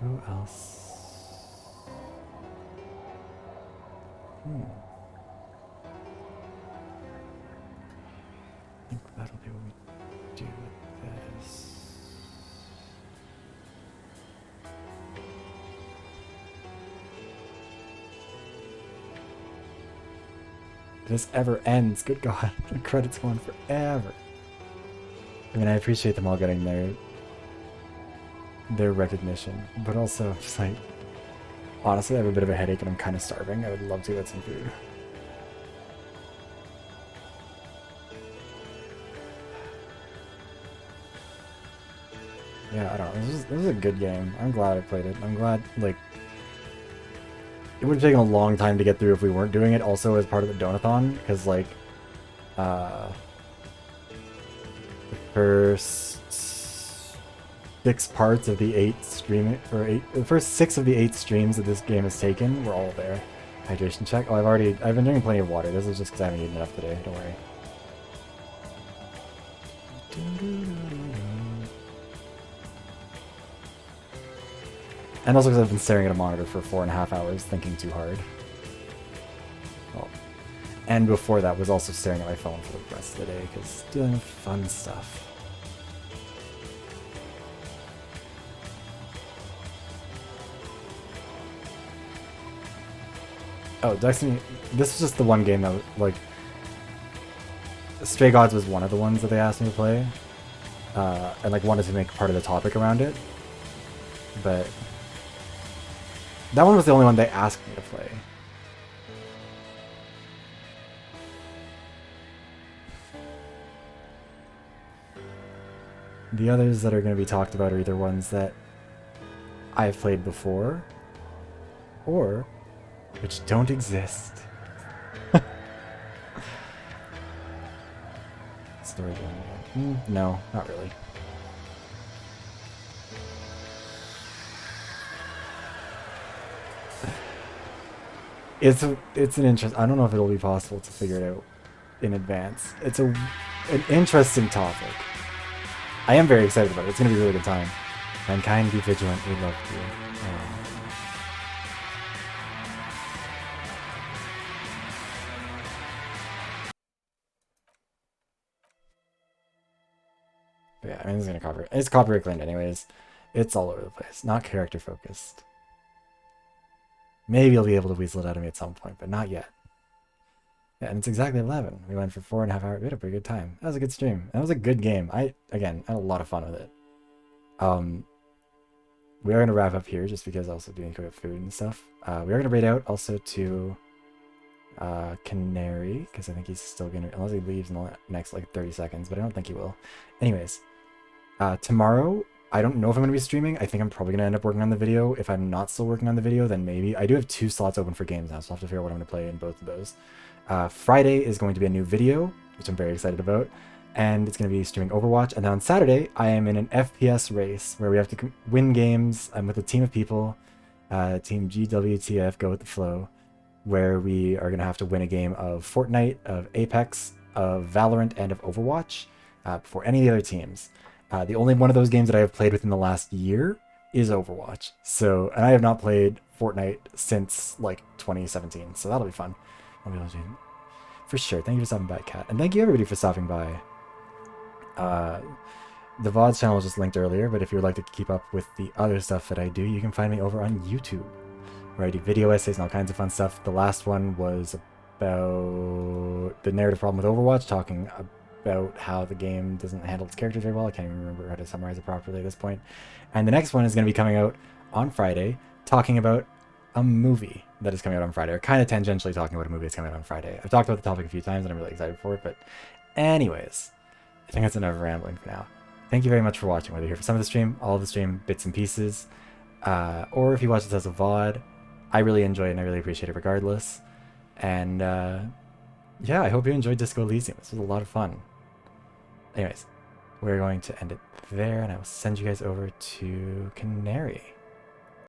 who else? I think that'll be what we do with this. This ever ends. Good God, the credits go on forever. I mean, I appreciate them all getting their recognition, but also just like, honestly, I have a bit of a headache and I'm kind of starving. I would love to get some food. Yeah, I don't know. This is a good game. I'm glad I played it. I'm glad, like, it would have taken a long time to get through if we weren't doing it also as part of the Donathon, because, like, the first 6 parts of the 8 stream the first 6 of the 8 streams that this game has taken were all there. Hydration check. Oh, I've been drinking plenty of water. This is just because I haven't eaten enough today. Don't worry. And also because I've been staring at a monitor for 4.5 hours, thinking too hard. Oh. And before that was also staring at my phone for the rest of the day, because doing fun stuff. Oh, Destiny, this is just the one game that, like, Stray Gods was one of the ones that they asked me to play, and, like, wanted to make part of the topic around it, but that one was the only one they asked me to play. The others that are going to be talked about are either ones that I've played before, or which don't exist. Story game. No, not really. It's an interest. I don't know if it'll be possible to figure it out in advance. It's an interesting topic. I am very excited about it. It's gonna be a really good time. Mankind, be vigilant. We love you. But yeah, I mean, it's copyright claimed anyways. It's all over the place. Not character focused. Maybe you'll be able to weasel it out of me at some point, but not yet. Yeah, and it's exactly 11. We went for 4.5 hours. We had a pretty good time. That was a good stream. That was a good game. Again, I had a lot of fun with it. We are going to wrap up here just because also doing quick food and stuff. We are going to raid out also to Canary, because I think he's still going to, unless he leaves in the next like 30 seconds, but I don't think he will. Anyways, tomorrow, I don't know if I'm going to be streaming. I think I'm probably going to end up working on the video. If I'm not still working on the video, then maybe. I do have 2 slots open for games now, so I'll have to figure out what I'm going to play in both of those. Friday is going to be a new video, which I'm very excited about, and it's going to be streaming Overwatch. And then on Saturday, I am in an FPS race where we have to win games. I'm with a team of people, Team GWTF, Go With The Flow, where we are going to have to win a game of Fortnite, of Apex, of Valorant, and of Overwatch before any of the other teams. The only one of those games that I have played within the last year is Overwatch. So, and I have not played Fortnite since like 2017, so that'll be fun. I'll be able to do for sure. Thank you for stopping by, Kat, and thank you everybody for stopping by. The VoD channel was just linked earlier, but if you would like to keep up with the other stuff that I do, you can find me over on YouTube, where I do video essays and all kinds of fun stuff. The last one was about the narrative problem with Overwatch, talking about how the game doesn't handle its characters very well. I can't even remember how to summarize it properly at this point. And the next one is going to be coming out on Friday, talking about a movie that is coming out on Friday, or kind of tangentially talking about a movie that's coming out on Friday. I've talked about the topic a few times and I'm really excited for it, but anyways, I think that's enough rambling for now. Thank you very much for watching, whether you're here for some of the stream, all of the stream, bits and pieces, or if you watch this as a VOD. I really enjoy it and I really appreciate it regardless. And yeah, I hope you enjoyed Disco Elysium. This was a lot of fun. Anyways, we're going to end it there, and I will send you guys over to Canary.